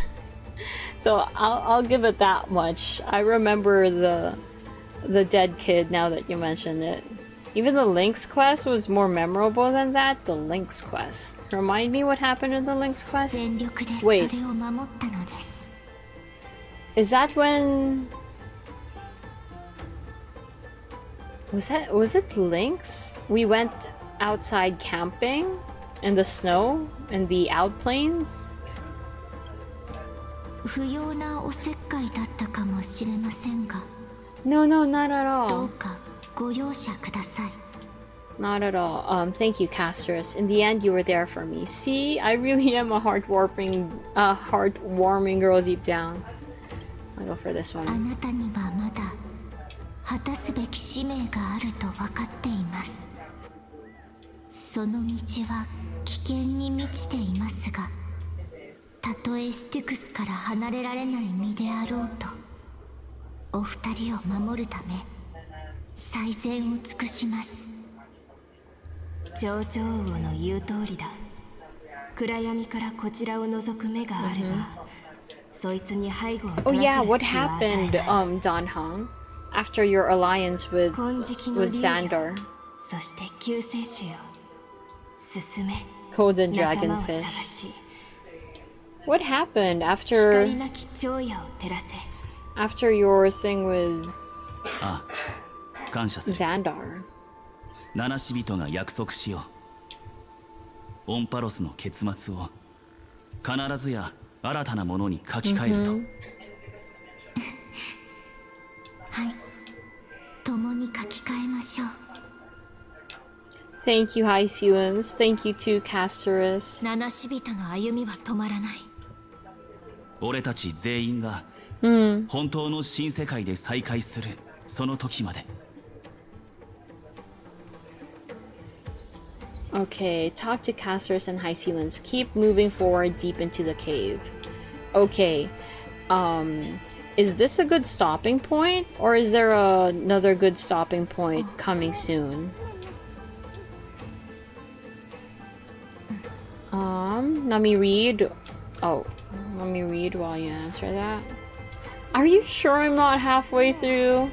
So I'll give it that much. I remember the dead kid now that you mentioned it. Even the Lynx quest was more memorable than that. The Lynx quest. Remind me what happened in the Lynx quest? Wait. Is that when... Was it Lynx? We went outside camping in the snow in the outplains. 不要なおせっかいだったかもしれませんが No, not at ど all. うかご容赦ください Not at all. Thank you, Casterus. In the end, you were there for me. See, I really am a heartwarming girl deep down. I'll go for this あ one. なたにはまだ果たすべき使命があると分かっていますその道は危険に満ちていますがたとえスティクスから離れられない身であろうとお二人を守るため最善を尽くします上々王の言う通りだ暗闇からこちらを覗く目があれば、そいつに背後を Oh 取ら yeah, せる what 必要は与え happened, ない Don Hung, after your alliance with 金色の竜女 Xandar? そして救世主よ進め Golden 仲間を探 Dragonfish. し What happened after 光なき長夜を照らせ after your thing was ああ感謝する Xandar? 七死人が約束しようオンパロスの結末を必ずや新たなものに書き換えると、はい共に書き換えましょう Thank you, High Sealans. Thank you too, Casterus. 七死人の歩みは止まらない俺たち全員が本当の新世界で再会するその時まで Okay, talk to Casterus and High Sealans. Keep moving forward deep into the cave. Okay, is this a good stopping point? Or is there another good stopping point coming soon? Let me read. Oh, let me read while you answer that. Are you sure I'm not halfway through?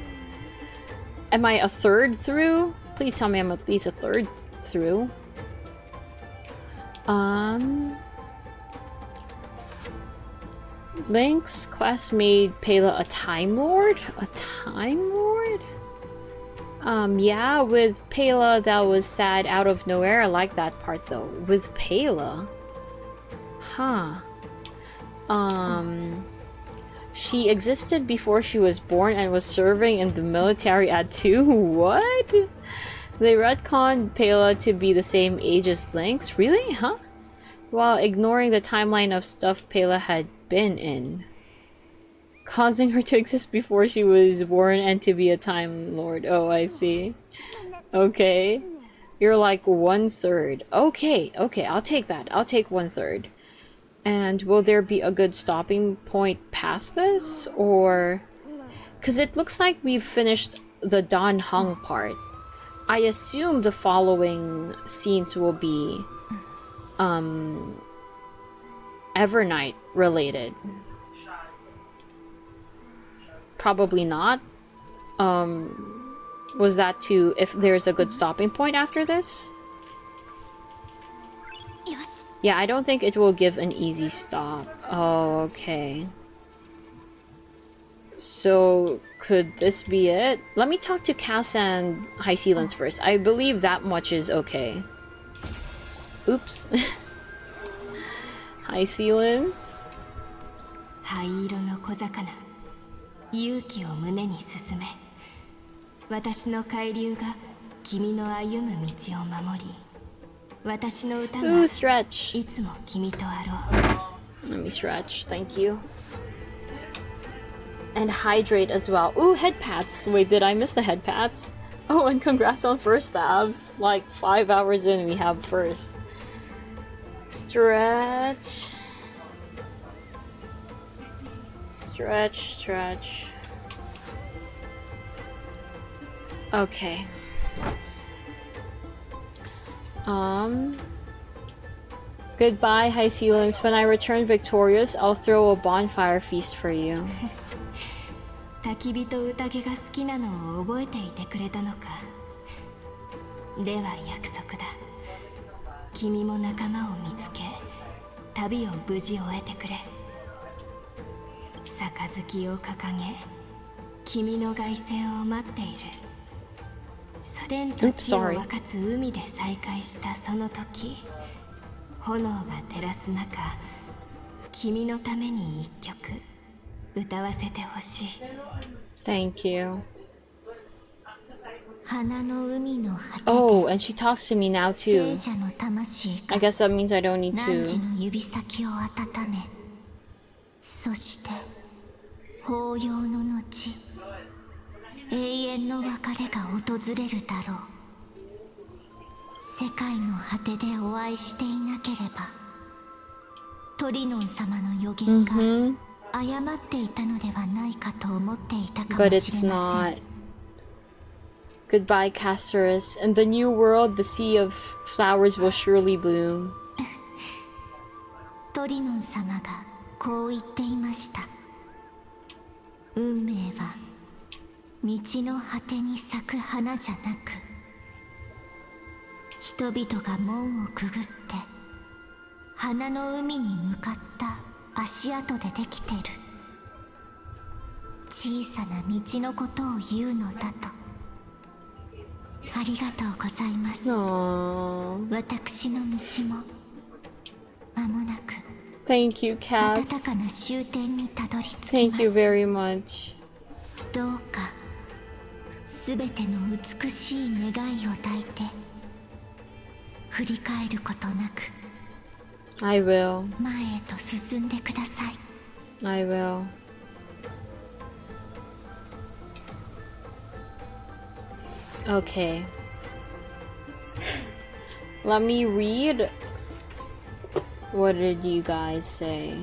Am I a third through? Please tell me I'm at least a third through. Link's quest made Pela a Time Lord? A Time Lord? Yeah, with Pela that was sad out of nowhere. I like that part though. With Pela? Huh. She existed before she was born and was serving in the military at 2? What? They retconned Pela to be the same age as Lynx? Really? Huh? While ignoring the timeline of stuff Pela had been in. Causing her to exist before she was born and to be a Time Lord. Oh, I see. Okay. You're like 1/3. Okay, I'll take that. I'll take 1/3. And will there be a good stopping point past this? Or... Because it looks like we've finished the Don Hung part. I assume the following scenes will be... Evernight related. Probably not. Was that to... if there's a good stopping point after this? Yeah, I don't think it will give an easy stop. Oh, okay. So, could this be it? Let me talk to Cass and High Sealans first. I believe that much is okay. Oops. High Sealans? 灰色の小魚勇気を胸に進め私の海流が君の歩む道を守り私の歌がいつも君とあろう Let me stretch, thank you. And hydrate as well. Ooh, head pats. Wait, did I miss the head pats? Oh, and congrats on first stabs. Like 5 hours in, we have first. Stretch. Stretch. Okay. Goodbye, High Sealans. When I return victorious, I'll throw a bonfire feast for you. 焚き火と宴が好きなのを覚えていてくれたのかでは約束だ君も仲間を見つけ旅を無事終えてくれ杯を掲げ君の凱旋を待っている天と地を分かつ海で再会したその時、炎が照らす中、君のために一曲歌わせてほしい。 Thank you. 花の海の果てで Oh, and she talks to me now too. 聖者の魂 I guess that means I don't need 汝 to. の指先を温め、そして法要の後、永遠の別れが訪れるだろう。世界の果てでお会いしていなければ、トリノン様の予言が誤っていたのではないかと思っていたかも But し it's れません。 not. Goodbye, Castorus. In the new world, the sea of flowers will surely bloom. トリノン様がこう言っていました。運命は道の果てに咲く花じゃなく、人々が門をくぐって花の海に向かった足跡でできてる小さな道のことを言うのだと。ありがとうございます。私の道も間もなく Thank you, Cass. 温かな終点にたどり着きます。 Thank you very much. どうかすべての美しい願いを抱いて振り返ることなく I will. 前へと進んでください。 I will. Okay. Let me read. What did you guys say?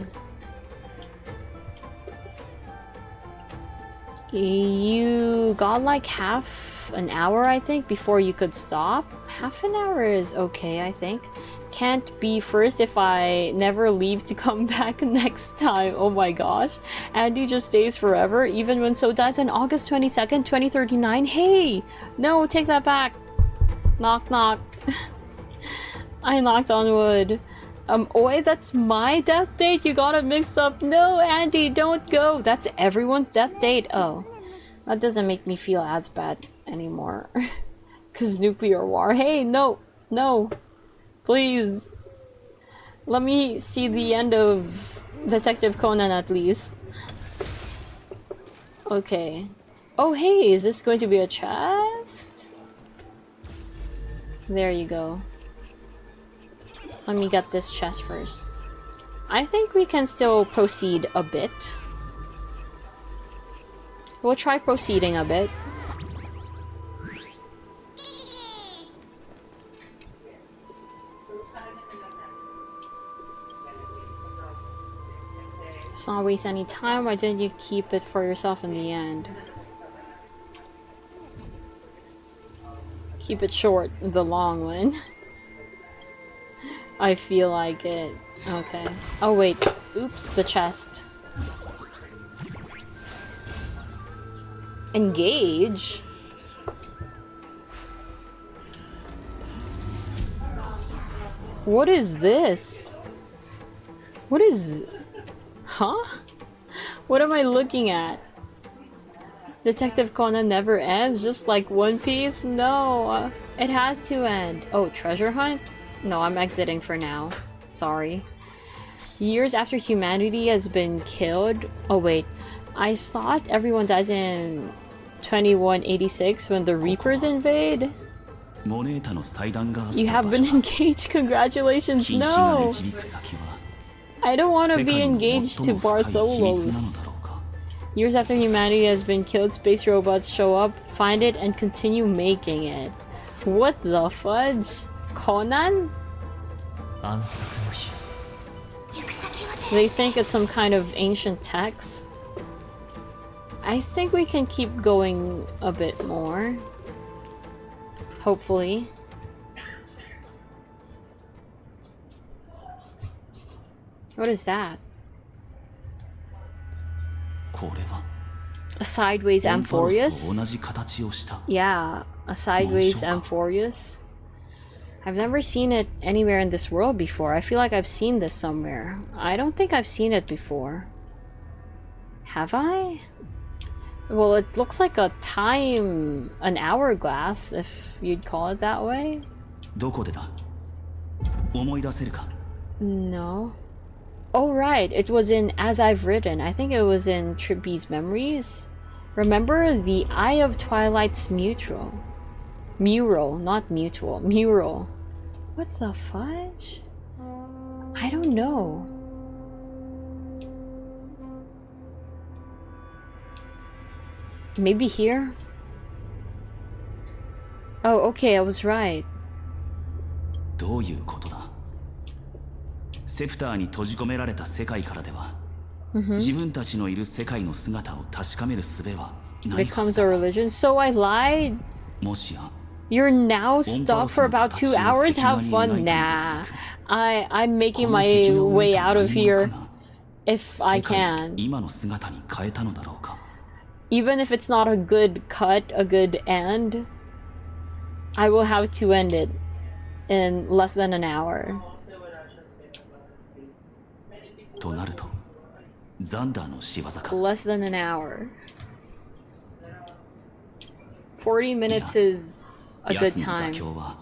You got like half an hour, I think, before you could stop. Half an hour is okay, I think. Can't be first if I never leave to come back next time. Oh my gosh. Andy just stays forever, even when So dies on August 22nd, 2039. Hey! No, take that back. Knock, knock. I knocked on wood. Oi, that's my death date? You got it mixed up. No, Andy, don't go. That's everyone's death date. Oh, that doesn't make me feel as bad anymore. Cause nuclear war. Hey, no, no. Please. Let me see the end of Detective Conan at least. Okay. Oh, hey, is this going to be a chest? There you go. Let me get this chest first. I think we can still proceed a bit. We'll try proceeding a bit. Let's not waste any time. Why didn't you keep it for yourself in the end? Keep it short, the long one. I feel like it. Okay. Oh wait. Oops, the chest. Engage? What is this? What is... Huh? What am I looking at? Detective Conan never ends, just like One Piece? No, it has to end. Oh, treasure hunt? No, I'm exiting for now. Sorry. Years after humanity has been killed... Oh wait, I thought everyone dies in 2186 when the Reapers invade? You have been engaged, congratulations, no! I don't want to be engaged to Bartholos. Years after humanity has been killed, space robots show up, find it, and continue making it. What the fudge? Conan? They think it's some kind of ancient text. I think we can keep going a bit more. Hopefully. What is that? A sideways Amphoreus? Yeah, a sideways Amphoreus. I've never seen it anywhere in this world before. I feel like I've seen this somewhere. I don't think I've seen it before. Have I? Well, it looks like an hourglass, if you'd call it that way. どこでだ思い出せるか No. Oh, right. It was in As I've Written. I think it was in Trippy's Memories. Remember the Eye of Twilight's mural? Mural, not mutual. Mural. What the fudge? I don't know. Maybe here? Oh, okay, I was right. どういうことだセプターに閉じ込められた世界からでは、自分たちのいる世界の姿を確かめる術はないはず Becomes a religion. So I lied. もしや You're now stuck for about 2 hours? Have fun. Nah. I'm making my way out of here if I can. 今の姿に変えたのだろうか Even if it's not a good cut, a good end, I will have to end it in less than an hour. となるとザンダーの仕業か Less than an hour. 40 minutes is a good 奴の妥 time. 協は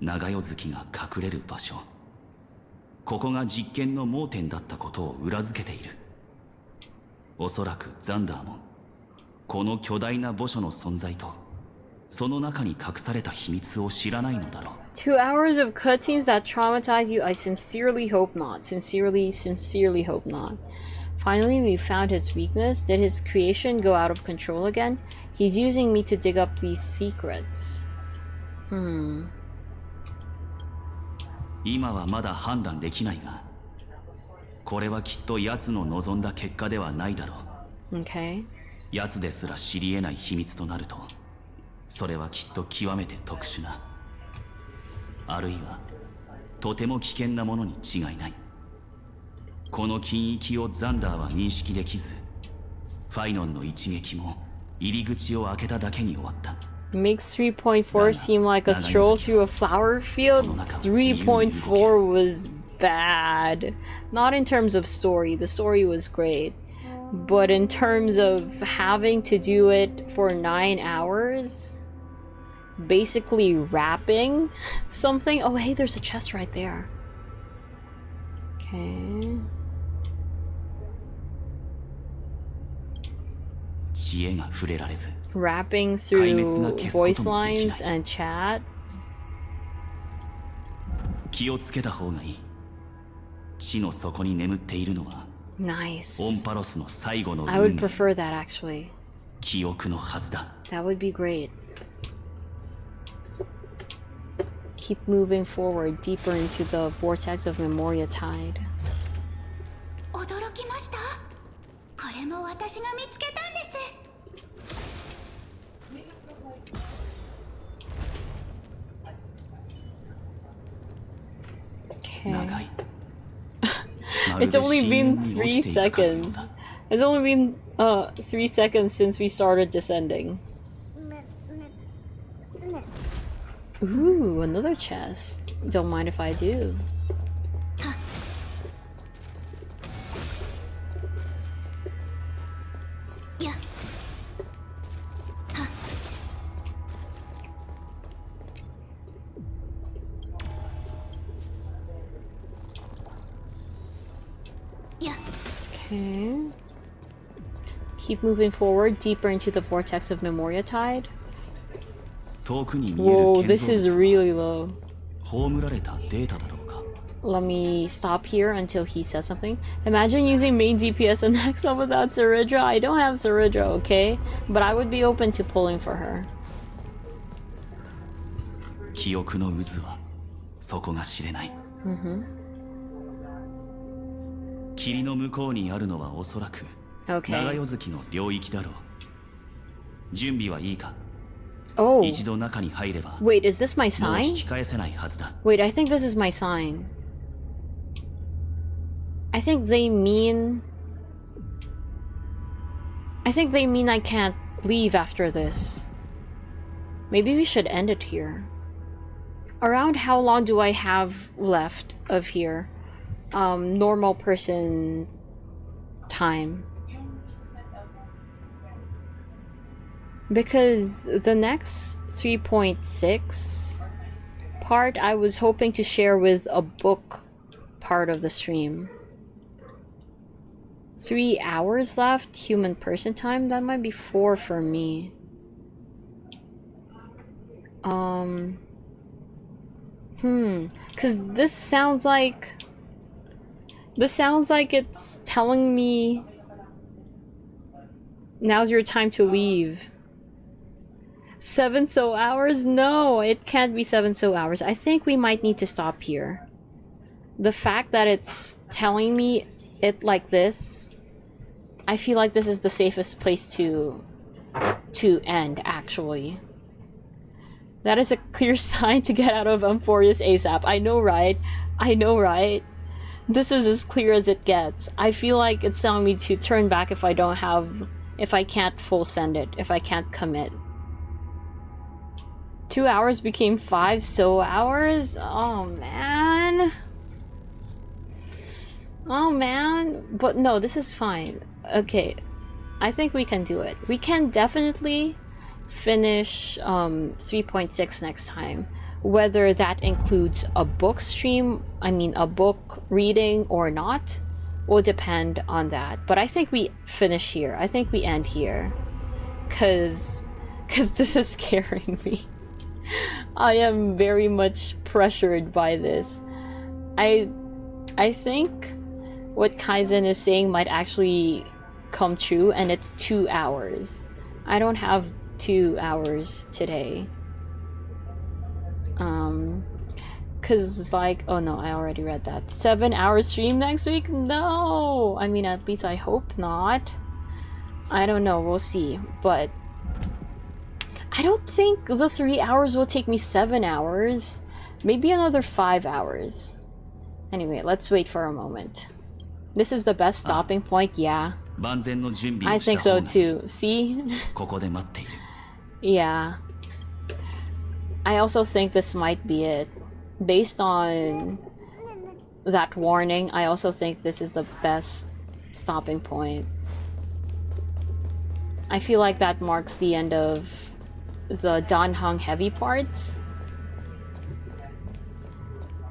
長代月が隠れる場所ここが実験の盲点だったことを裏付けているおそらくザンダーもこの巨大な墓所の存在とその中に隠された秘密を知らないのだろう 2 hours of cutscenes that traumatize you? I sincerely hope not. Sincerely hope not. Finally, we found his weakness. Did his creation go out of control again? He's using me to dig up these secrets. 今はまだ判断できないがこれはきっと奴の望んだ結果ではないだろう Okay. 奴ですら知り得ない秘密となるとそれはきっと極めて特殊なあるいはとても危険なものに違いないこの禁域をザンダーは認識できずファイノンの一撃も入り口を開けただけに終わった Makes 3.4 seem like a stroll through a flower field. 3.4 was bad. Not in terms of story. The story was great. But in terms of having to do it for 9 hours, basically wrapping something. Oh, hey, there's a chest right there. Okay. 知恵が触れられず Rapping through voice lines and chat. 気をつけた方がいい地の底に眠っているのは Nice. オンパロスの最後の I would prefer that actually. 記憶のはずだ That would be great. Keep moving forward deeper into the vortex of Memoria Tide. 驚きました。これも私が見つけたんです。Okay. It's only been 3 seconds. It's only been 3 seconds since we started descending. Ooh, another chest. Don't mind if I do. Yeah. Yeah. Okay. Keep moving forward deeper into the vortex of Memoria Tide. 遠くに見える Whoa, 建 this 造 is 物 really low. 葬られたデータだろうか Let me stop here until he says something. Imagine using main DPS and next up without Saridra. I don't have Saridra, okay? But I would be open to pulling for her. 記憶の渦はそこが知れない Mm-hmm. 霧の向こうにあるのはおそらく Okay. 長代月の領域だろう準備はいいか Oh. 一度中に入れば Wait, is this my もう引 sign? き返せないはずだ Wait, I think this is my sign. I think they mean I can't leave after this. Maybe we should end it here. Around how long do I have left of here? Normal person time. Because the next 3.6 part I was hoping to share with a book part of the stream. 3 hours left, human person time. That might be 4 for me. Because this sounds like it's telling me now's your time to leave. 7 so hours? No, it can't be 7 so hours. I think we might need to stop here. The fact that it's telling me it like this, I feel like this is the safest place to end, actually. That is a clear sign to get out of Amphorius ASAP. I know, right? I know, right? This is as clear as it gets. I feel like it's telling me to turn back if I can't full send it, if I can't commit. 2 hours became 5 so hours? Oh man. Oh man. But no, this is fine. Okay. I think we can do it. We can definitely finish 3.6 next time. Whether that includes a book stream, a book reading or not, will depend on that. But I think we finish here. I think we end here. Cause this is scaring me. I am very much pressured by this. I think what Kaizen is saying might actually come true, and it's 2 hours. I don't have 2 hours today. Cause it's like, oh no, I already read that. 7 hour stream next week? No! I mean, at least I hope not. I don't know, we'll see. But I don't think the 3 hours will take me 7 hours. Maybe another 5 hours. Anyway, let's wait for a moment. This is the best stopping point, yeah. I think so too. See? Yeah. I also think this might be it. Based on that warning, I also think this is the best stopping point. I feel like that marks the end of the Danhong heavy parts.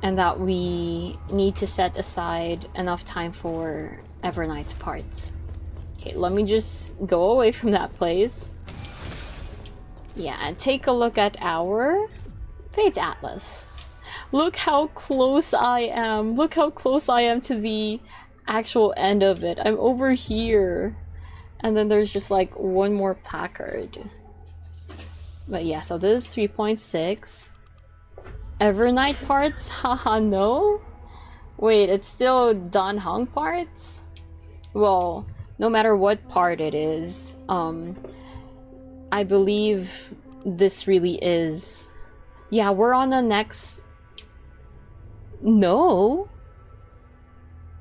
And that we need to set aside enough time for Evernight's parts. Okay, let me just go away from that place. Yeah, and take a look at our Fate's Atlas. Look how close I am. Look how close I am to the actual end of it. I'm over here. And then there's just like one more placard. But yeah, so this is 3.6. Evernight parts? Haha, no? Wait, it's still Danhong parts? Well, no matter what part it is, I believe this really is... Yeah, we're on the next... No?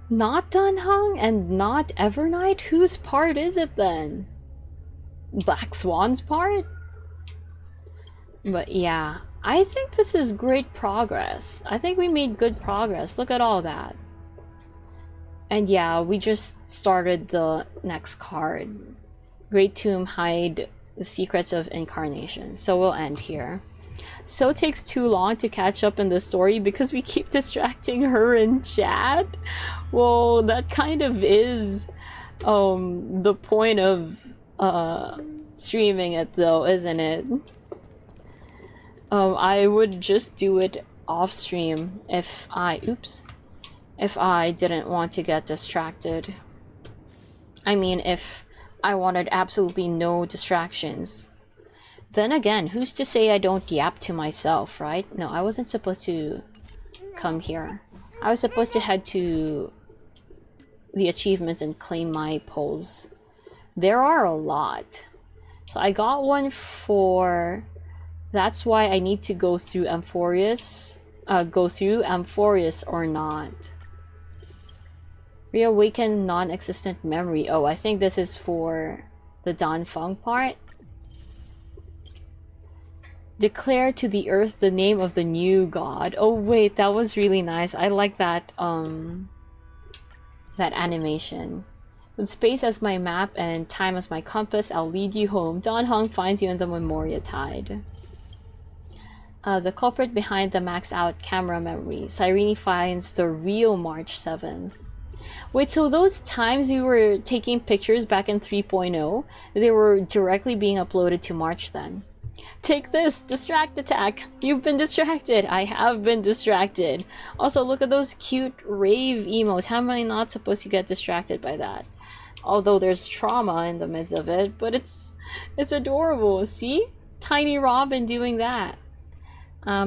Not Danhong and not Evernight? Whose part is it then? Black Swan's part? But yeah, I think this is great progress. I think we made good progress. Look at all that. And yeah, we just started the next card. Great Tomb Hide the Secrets of Incarnation. So we'll end here. So it takes too long to catch up in the story because we keep distracting her in chat. Well, that kind of is the point of streaming it though, isn't it? I would just do it off stream if I didn't want to get distracted. I mean, if I wanted absolutely no distractions. Then again, who's to say I don't yap to myself, right? No, I wasn't supposed to come here. I was supposed to head to the achievements and claim my pulls. There are a lot. So I got one for... That's why I need to go through Amphorius. Amphorius or not. Reawaken non-existent memory. Oh, I think this is for the Danfeng part. Declare to the earth the name of the new god. Oh wait, that was really nice. I like that that animation. With space as my map and time as my compass, I'll lead you home. Dan Hong finds you in the Memoria Tide. The culprit behind the maxed out camera memory. Cyrene finds the real March 7th. Wait, so those times we were taking pictures back in 3.0, they were directly being uploaded to March then. Take this! Distract attack! You've been distracted! I have been distracted! Also, look at those cute rave emotes. How am I not supposed to get distracted by that? Although there's trauma in the midst of it, but it's adorable. See? Tiny Robin doing that.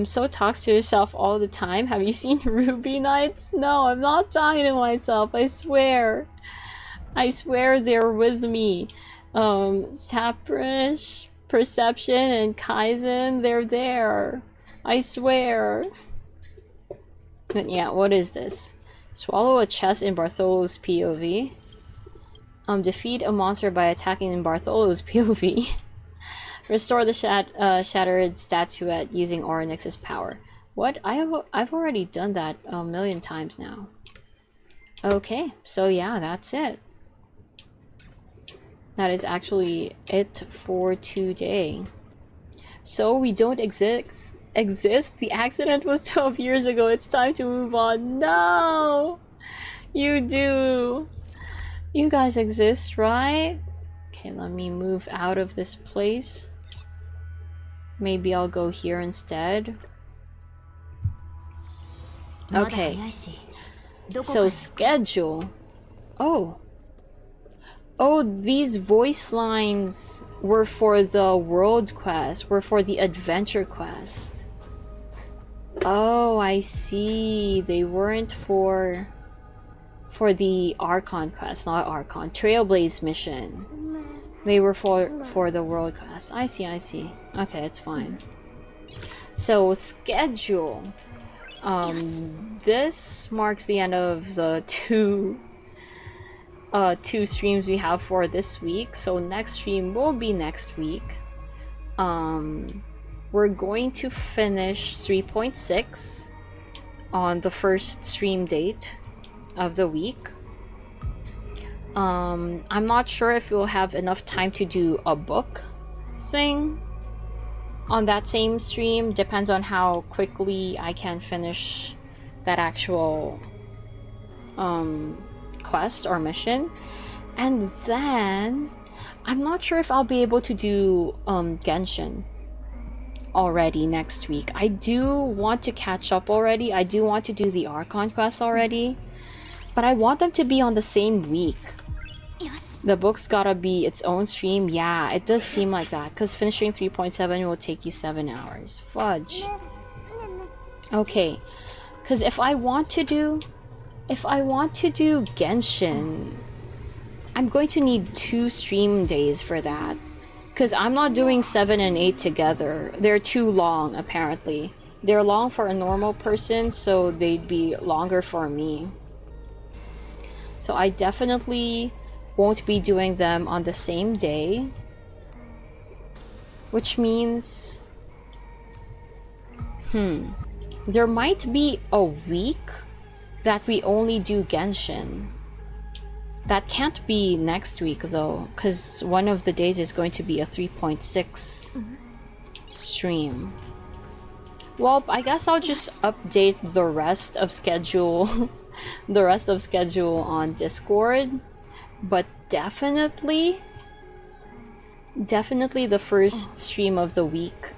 So talks to yourself all the time. Have you seen Ruby Nights? No, I'm not talking to myself. I swear. I swear they're with me. Saprish, Perception, and Kaizen, they're there. I swear. But yeah, what is this? Swallow a chest in Bartholo's POV. Defeat a monster by attacking in Bartholo's POV. Restore the shattered statuette using Orynyx's power. What? I've already done that a million times now. Okay, so yeah, that's it. That is actually it for today. So we don't exist? The accident was 12 years ago. It's time to move on. No! You do. You guys exist, right? Okay, let me move out of this place. Maybe I'll go here instead. Okay. So schedule. Oh. Oh, these voice lines were for the world quest, were for the adventure quest. Oh, I see. They weren't for the Archon quest, not Archon. Trailblaze mission. They were for the world quest. I see. Okay, it's fine. So schedule. This marks the end of the two streams we have for this week. So next stream will be next week. We're going to finish 3.6 on the first stream date of the week. I'm not sure if we'll have enough time to do a book thing on that same stream. Depends on how quickly I can finish that actual quest or mission. And then I'm not sure if I'll be able to do Genshin already next week. I do want to catch up already. I do want to do the Archon quest already, but I want them to be on the same week. The book's gotta be its own stream. Yeah, it does seem like that, because finishing 3.7 will take you 7 hours. Fudge. Okay, because if I want to do Genshin, I'm going to need 2 stream days for that, because I'm not doing 7 and 8 together. They're too long, apparently. They're long for a normal person, so they'd be longer for me. So I definitely won't be doing them on the same day, which means there might be a week that we only do Genshin. That can't be next week though, because one of the days is going to be a 3.6 stream. Well, I guess I'll just update the rest of schedule on Discord. But definitely the first stream of the week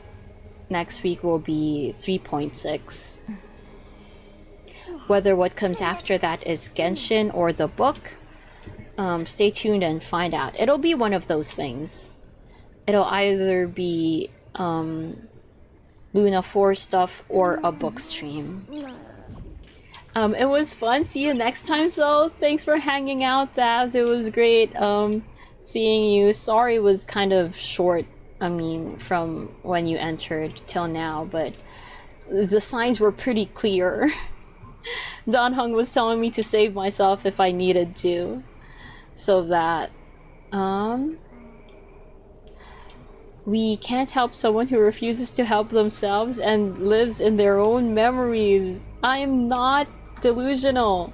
next week will be 3.6. Whether what comes after that is Genshin or the book, stay tuned and find out. It'll be one of those things. It'll either be Luna 4 stuff or a book stream. It was fun. See you next time, so thanks for hanging out, Thabs. It was great seeing you. Sorry it was kind of short, I mean, from when you entered till now, but the signs were pretty clear. Dan Hung was telling me to save myself if I needed to. So that we can't help someone who refuses to help themselves and lives in their own memories. I am not delusional.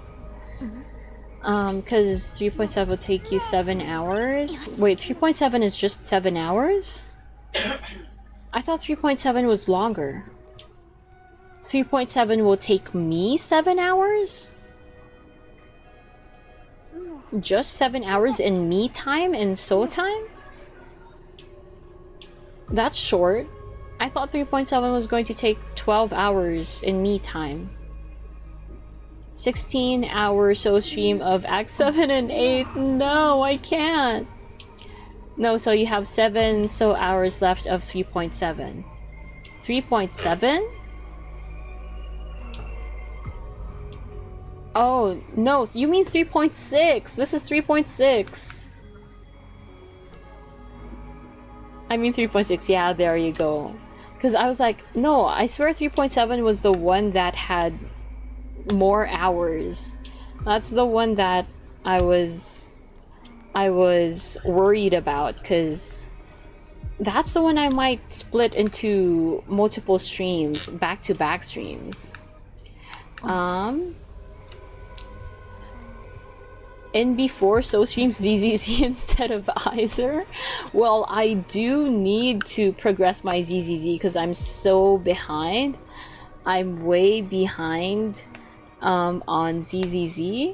Because 3.7 will take you 7 hours. Wait, 3.7 is just 7 hours? I thought 3.7 was longer. 3.7 will take me 7 hours? Just 7 hours in me time and soul time? That's short. I thought 3.7 was going to take 12 hours in me time. 16 hour soul stream of Act 7 and 8. No, I can't. No, so you have 7 soul hours left of 3.7. 3.7? Oh, no, you mean 3.6. This is 3.6. I mean 3.6, yeah, there you go. Because I was like, no, I swear 3.7 was the one that had more hours. That's the one that I was worried about, because that's the one I might split into multiple streams, back-to-back streams. In before so streams ZZZ instead of either. Well, I do need to progress my ZZZ because I'm so behind. I'm way behind on ZZZ.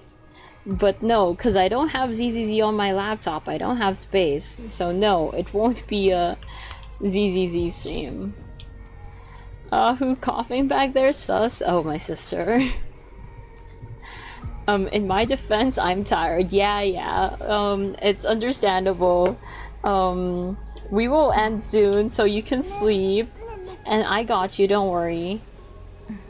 But no, because I don't have ZZZ on my laptop. I don't have space. So no, it won't be a ZZZ stream. Who coughing back there? Sus? Oh, my sister. In my defense, I'm tired. Yeah. It's understandable. We will end soon, so you can sleep. And I got you, don't worry.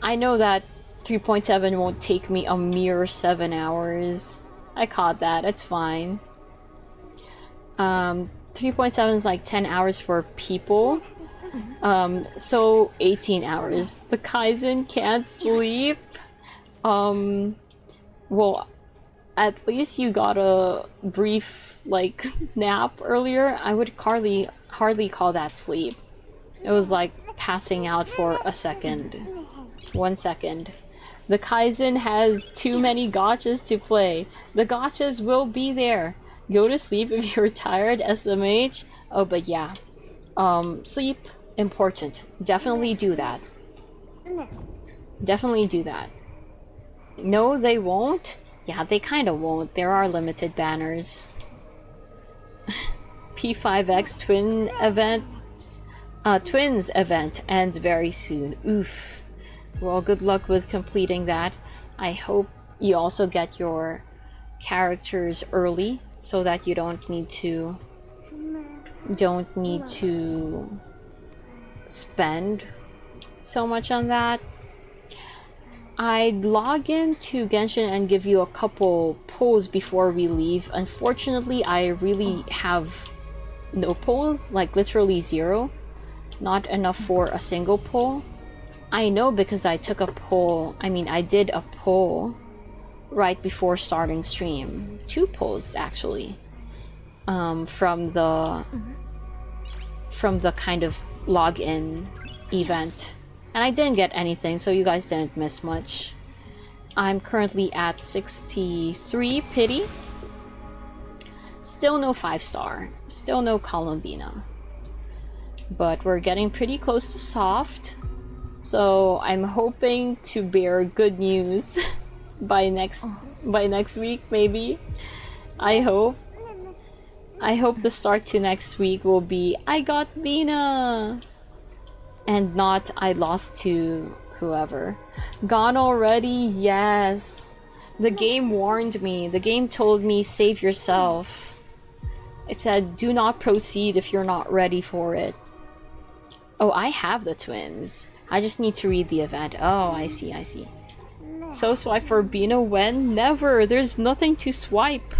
I know that 3.7 won't take me a mere 7 hours. I caught that, it's fine. 3.7 is like 10 hours for people. So 18 hours. The Kaizen can't sleep. Well, at least you got a brief, like, nap earlier. I would hardly call that sleep. It was like passing out for a second. 1 second. The Kaizen has too many gotchas to play. The gotchas will be there. Go to sleep if you're tired, SMH. Oh, but yeah. Sleep, important. Definitely do that. Definitely do that. No, they won't? Yeah, they kind of won't. There are limited banners. P5X twin event, twins event ends very soon. Oof. Well, good luck with completing that. I hope you also get your characters early so that you don't need to spend so much on that. I'd log into Genshin and give you a couple pulls before we leave. Unfortunately, I really have no pulls, like literally 0. Not enough for a single pull. I know because I took a pull, I did a pull right before starting stream. 2 pulls actually. From the kind of login event. And I didn't get anything, so you guys didn't miss much. I'm currently at 63 pity. Still no 5-star. Still no Columbina. But we're getting pretty close to soft. So I'm hoping to bear good news by next week, maybe. I hope the start to next week will be I got Bina! And not I lost to whoever. Gone already? Yes. The game warned me. The game told me save yourself. It said do not proceed if you're not ready for it. Oh, I have the twins. I just need to read the event. Oh, I see. So swipe for Bina when? Never. There's nothing to swipe.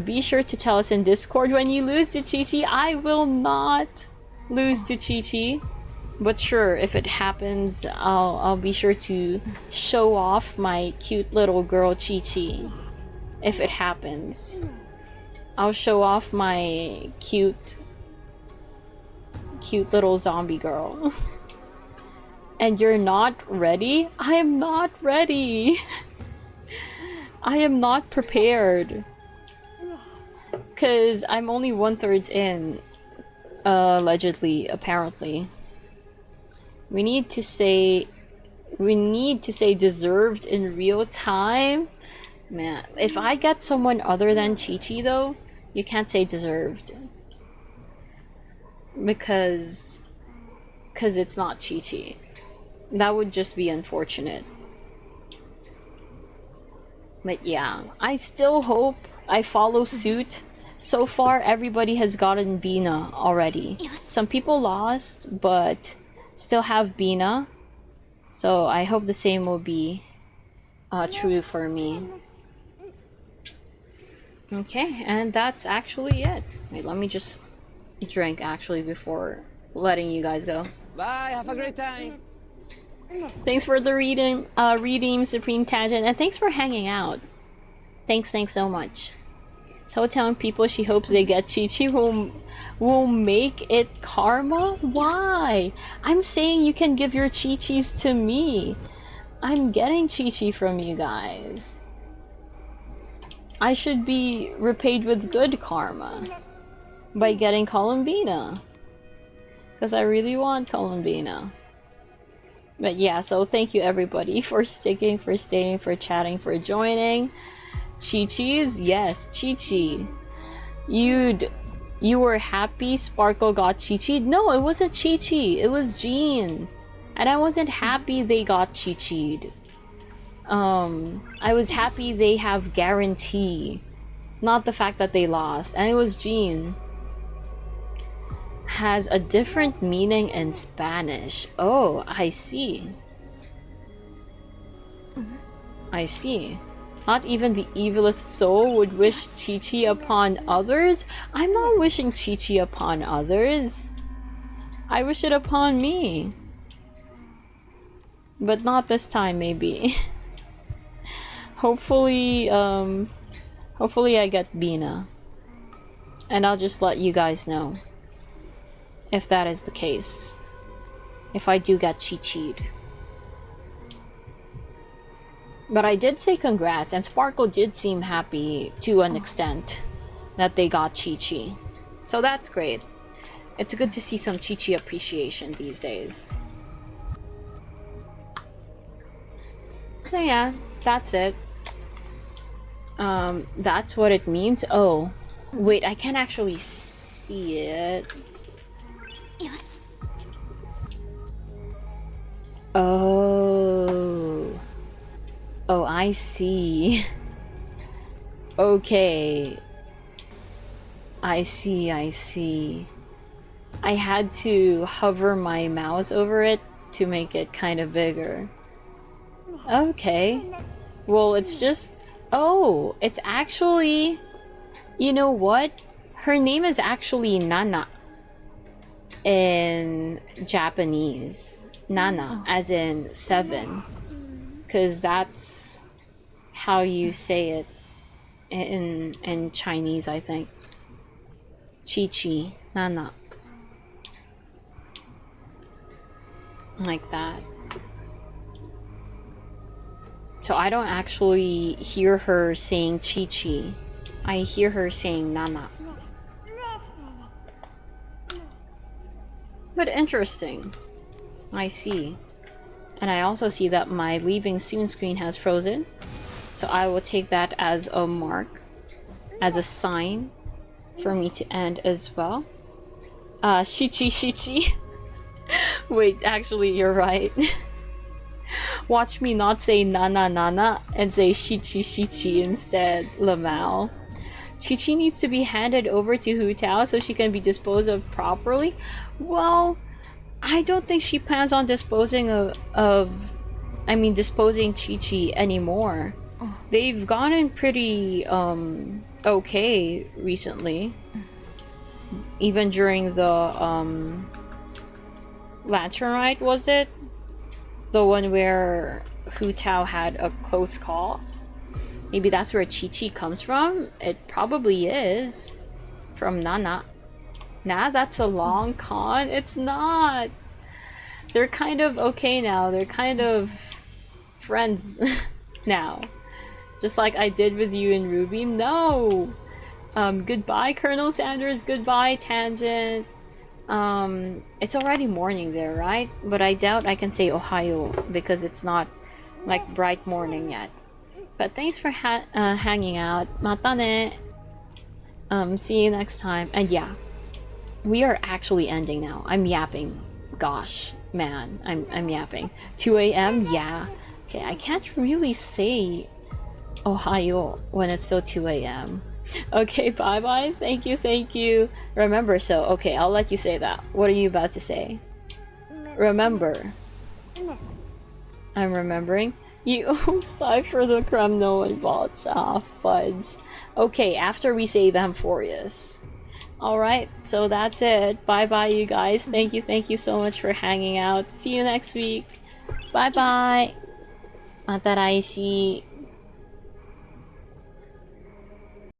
Be sure to tell us in Discord when you lose to Chi-Chi. I will not lose to Chi-Chi, but sure, if it happens, I'll be sure to show off my cute little girl Chi-Chi. If it happens, I'll show off my cute little zombie girl. And you're not ready? I am not ready. I am not prepared. Because I'm only 1/3 in. Allegedly, apparently. We need to say deserved in real time. Man, if I get someone other than Chi-Chi though, you can't say deserved. Because it's not Chi-Chi. That would just be unfortunate. But yeah, I still hope I follow suit. So far, everybody has gotten Bina already. Some people lost, but still have Bina. So I hope the same will be true for me. Okay, and that's actually it. Wait, let me just drink actually before letting you guys go. Bye, have a great time. Thanks for the reading, Supreme Tangent, and thanks for hanging out. Thanks so much. So telling people she hopes they get Chi-Chi will make it karma? Why? I'm saying you can give your Chi-Chis to me. I'm getting Chi-Chi from you guys. I should be repaid with good karma by getting Columbina. Because I really want Columbina. But yeah, so thank you everybody for sticking, for staying, for chatting, for joining. Chi-Chis? Yes, Chi-Chi. You were happy Sparkle got Chi-Chi? No, it wasn't Chi-Chi. It was Jean. And I wasn't happy they got Chi-Chi'd. I was happy they have guarantee. Not the fact that they lost. And it was Jean. Has a different meaning in Spanish. Oh, I see. I see. Not even the evilest soul would wish Chi-Chi upon others? I'm not wishing Chi-Chi upon others. I wish it upon me. But not this time, maybe. Hopefully I get Bina. And I'll just let you guys know. If that is the case. If I do get Chi-Chi'd. But I did say congrats, and Sparkle did seem happy to an extent that they got Chi-Chi. So that's great. It's good to see some Chi-Chi appreciation these days. So yeah, that's it. That's what it means. Oh, wait, I can't actually see it. Oh. Oh, I see. Okay. I see. I had to hover my mouse over it to make it kind of bigger. Okay. Well, it's just... Oh, it's actually... You know what? Her name is actually Nana. In Japanese. Nana, as in 7. Because that's how you say it in Chinese, I think. Chi-Chi, Nana. Like that. So I don't actually hear her saying Chi-Chi. I hear her saying Nana. But interesting. I see. And I also see that my leaving soon screen has frozen. So I will take that as a mark. As a sign. For me to end as well. Shichi. Wait, actually you're right. Watch me not say nana and say shichi instead, Lamau. Chi-Chi needs to be handed over to Hu Tao so she can be disposed of properly? Well, I don't think she plans on disposing disposing Chi-Chi anymore. They've gotten pretty, okay recently. Even during the, Lantern Rite, was it? The one where Hu Tao had a close call? Maybe that's where Chi-Chi comes from? It probably is. From Nana. Nah, that's a long con? It's not! They're kind of okay now. They're kind of friends now. Just like I did with you and Ruby. No! Goodbye, Colonel Sanders. Goodbye, Tangent. It's already morning there, right? But I doubt I can say Ohio because it's not like bright morning yet. But thanks for hanging out. Mata ne. See you next time. And yeah, we are actually ending now. I'm yapping. Gosh, man, I'm yapping. 2 a.m. Yeah. Okay, I can't really say Ohio when it's still 2 a.m. Okay, bye-bye. Thank you. Remember, so, okay, I'll let you say that. What are you about to say? Remember. I'm remembering. You cipher the creme no one bought. Ah, fudge. Okay, after we save Amphorius. Alright, so that's it. Bye-bye, you guys. Thank you so much for hanging out. See you next week. Bye-bye. Mataraishi.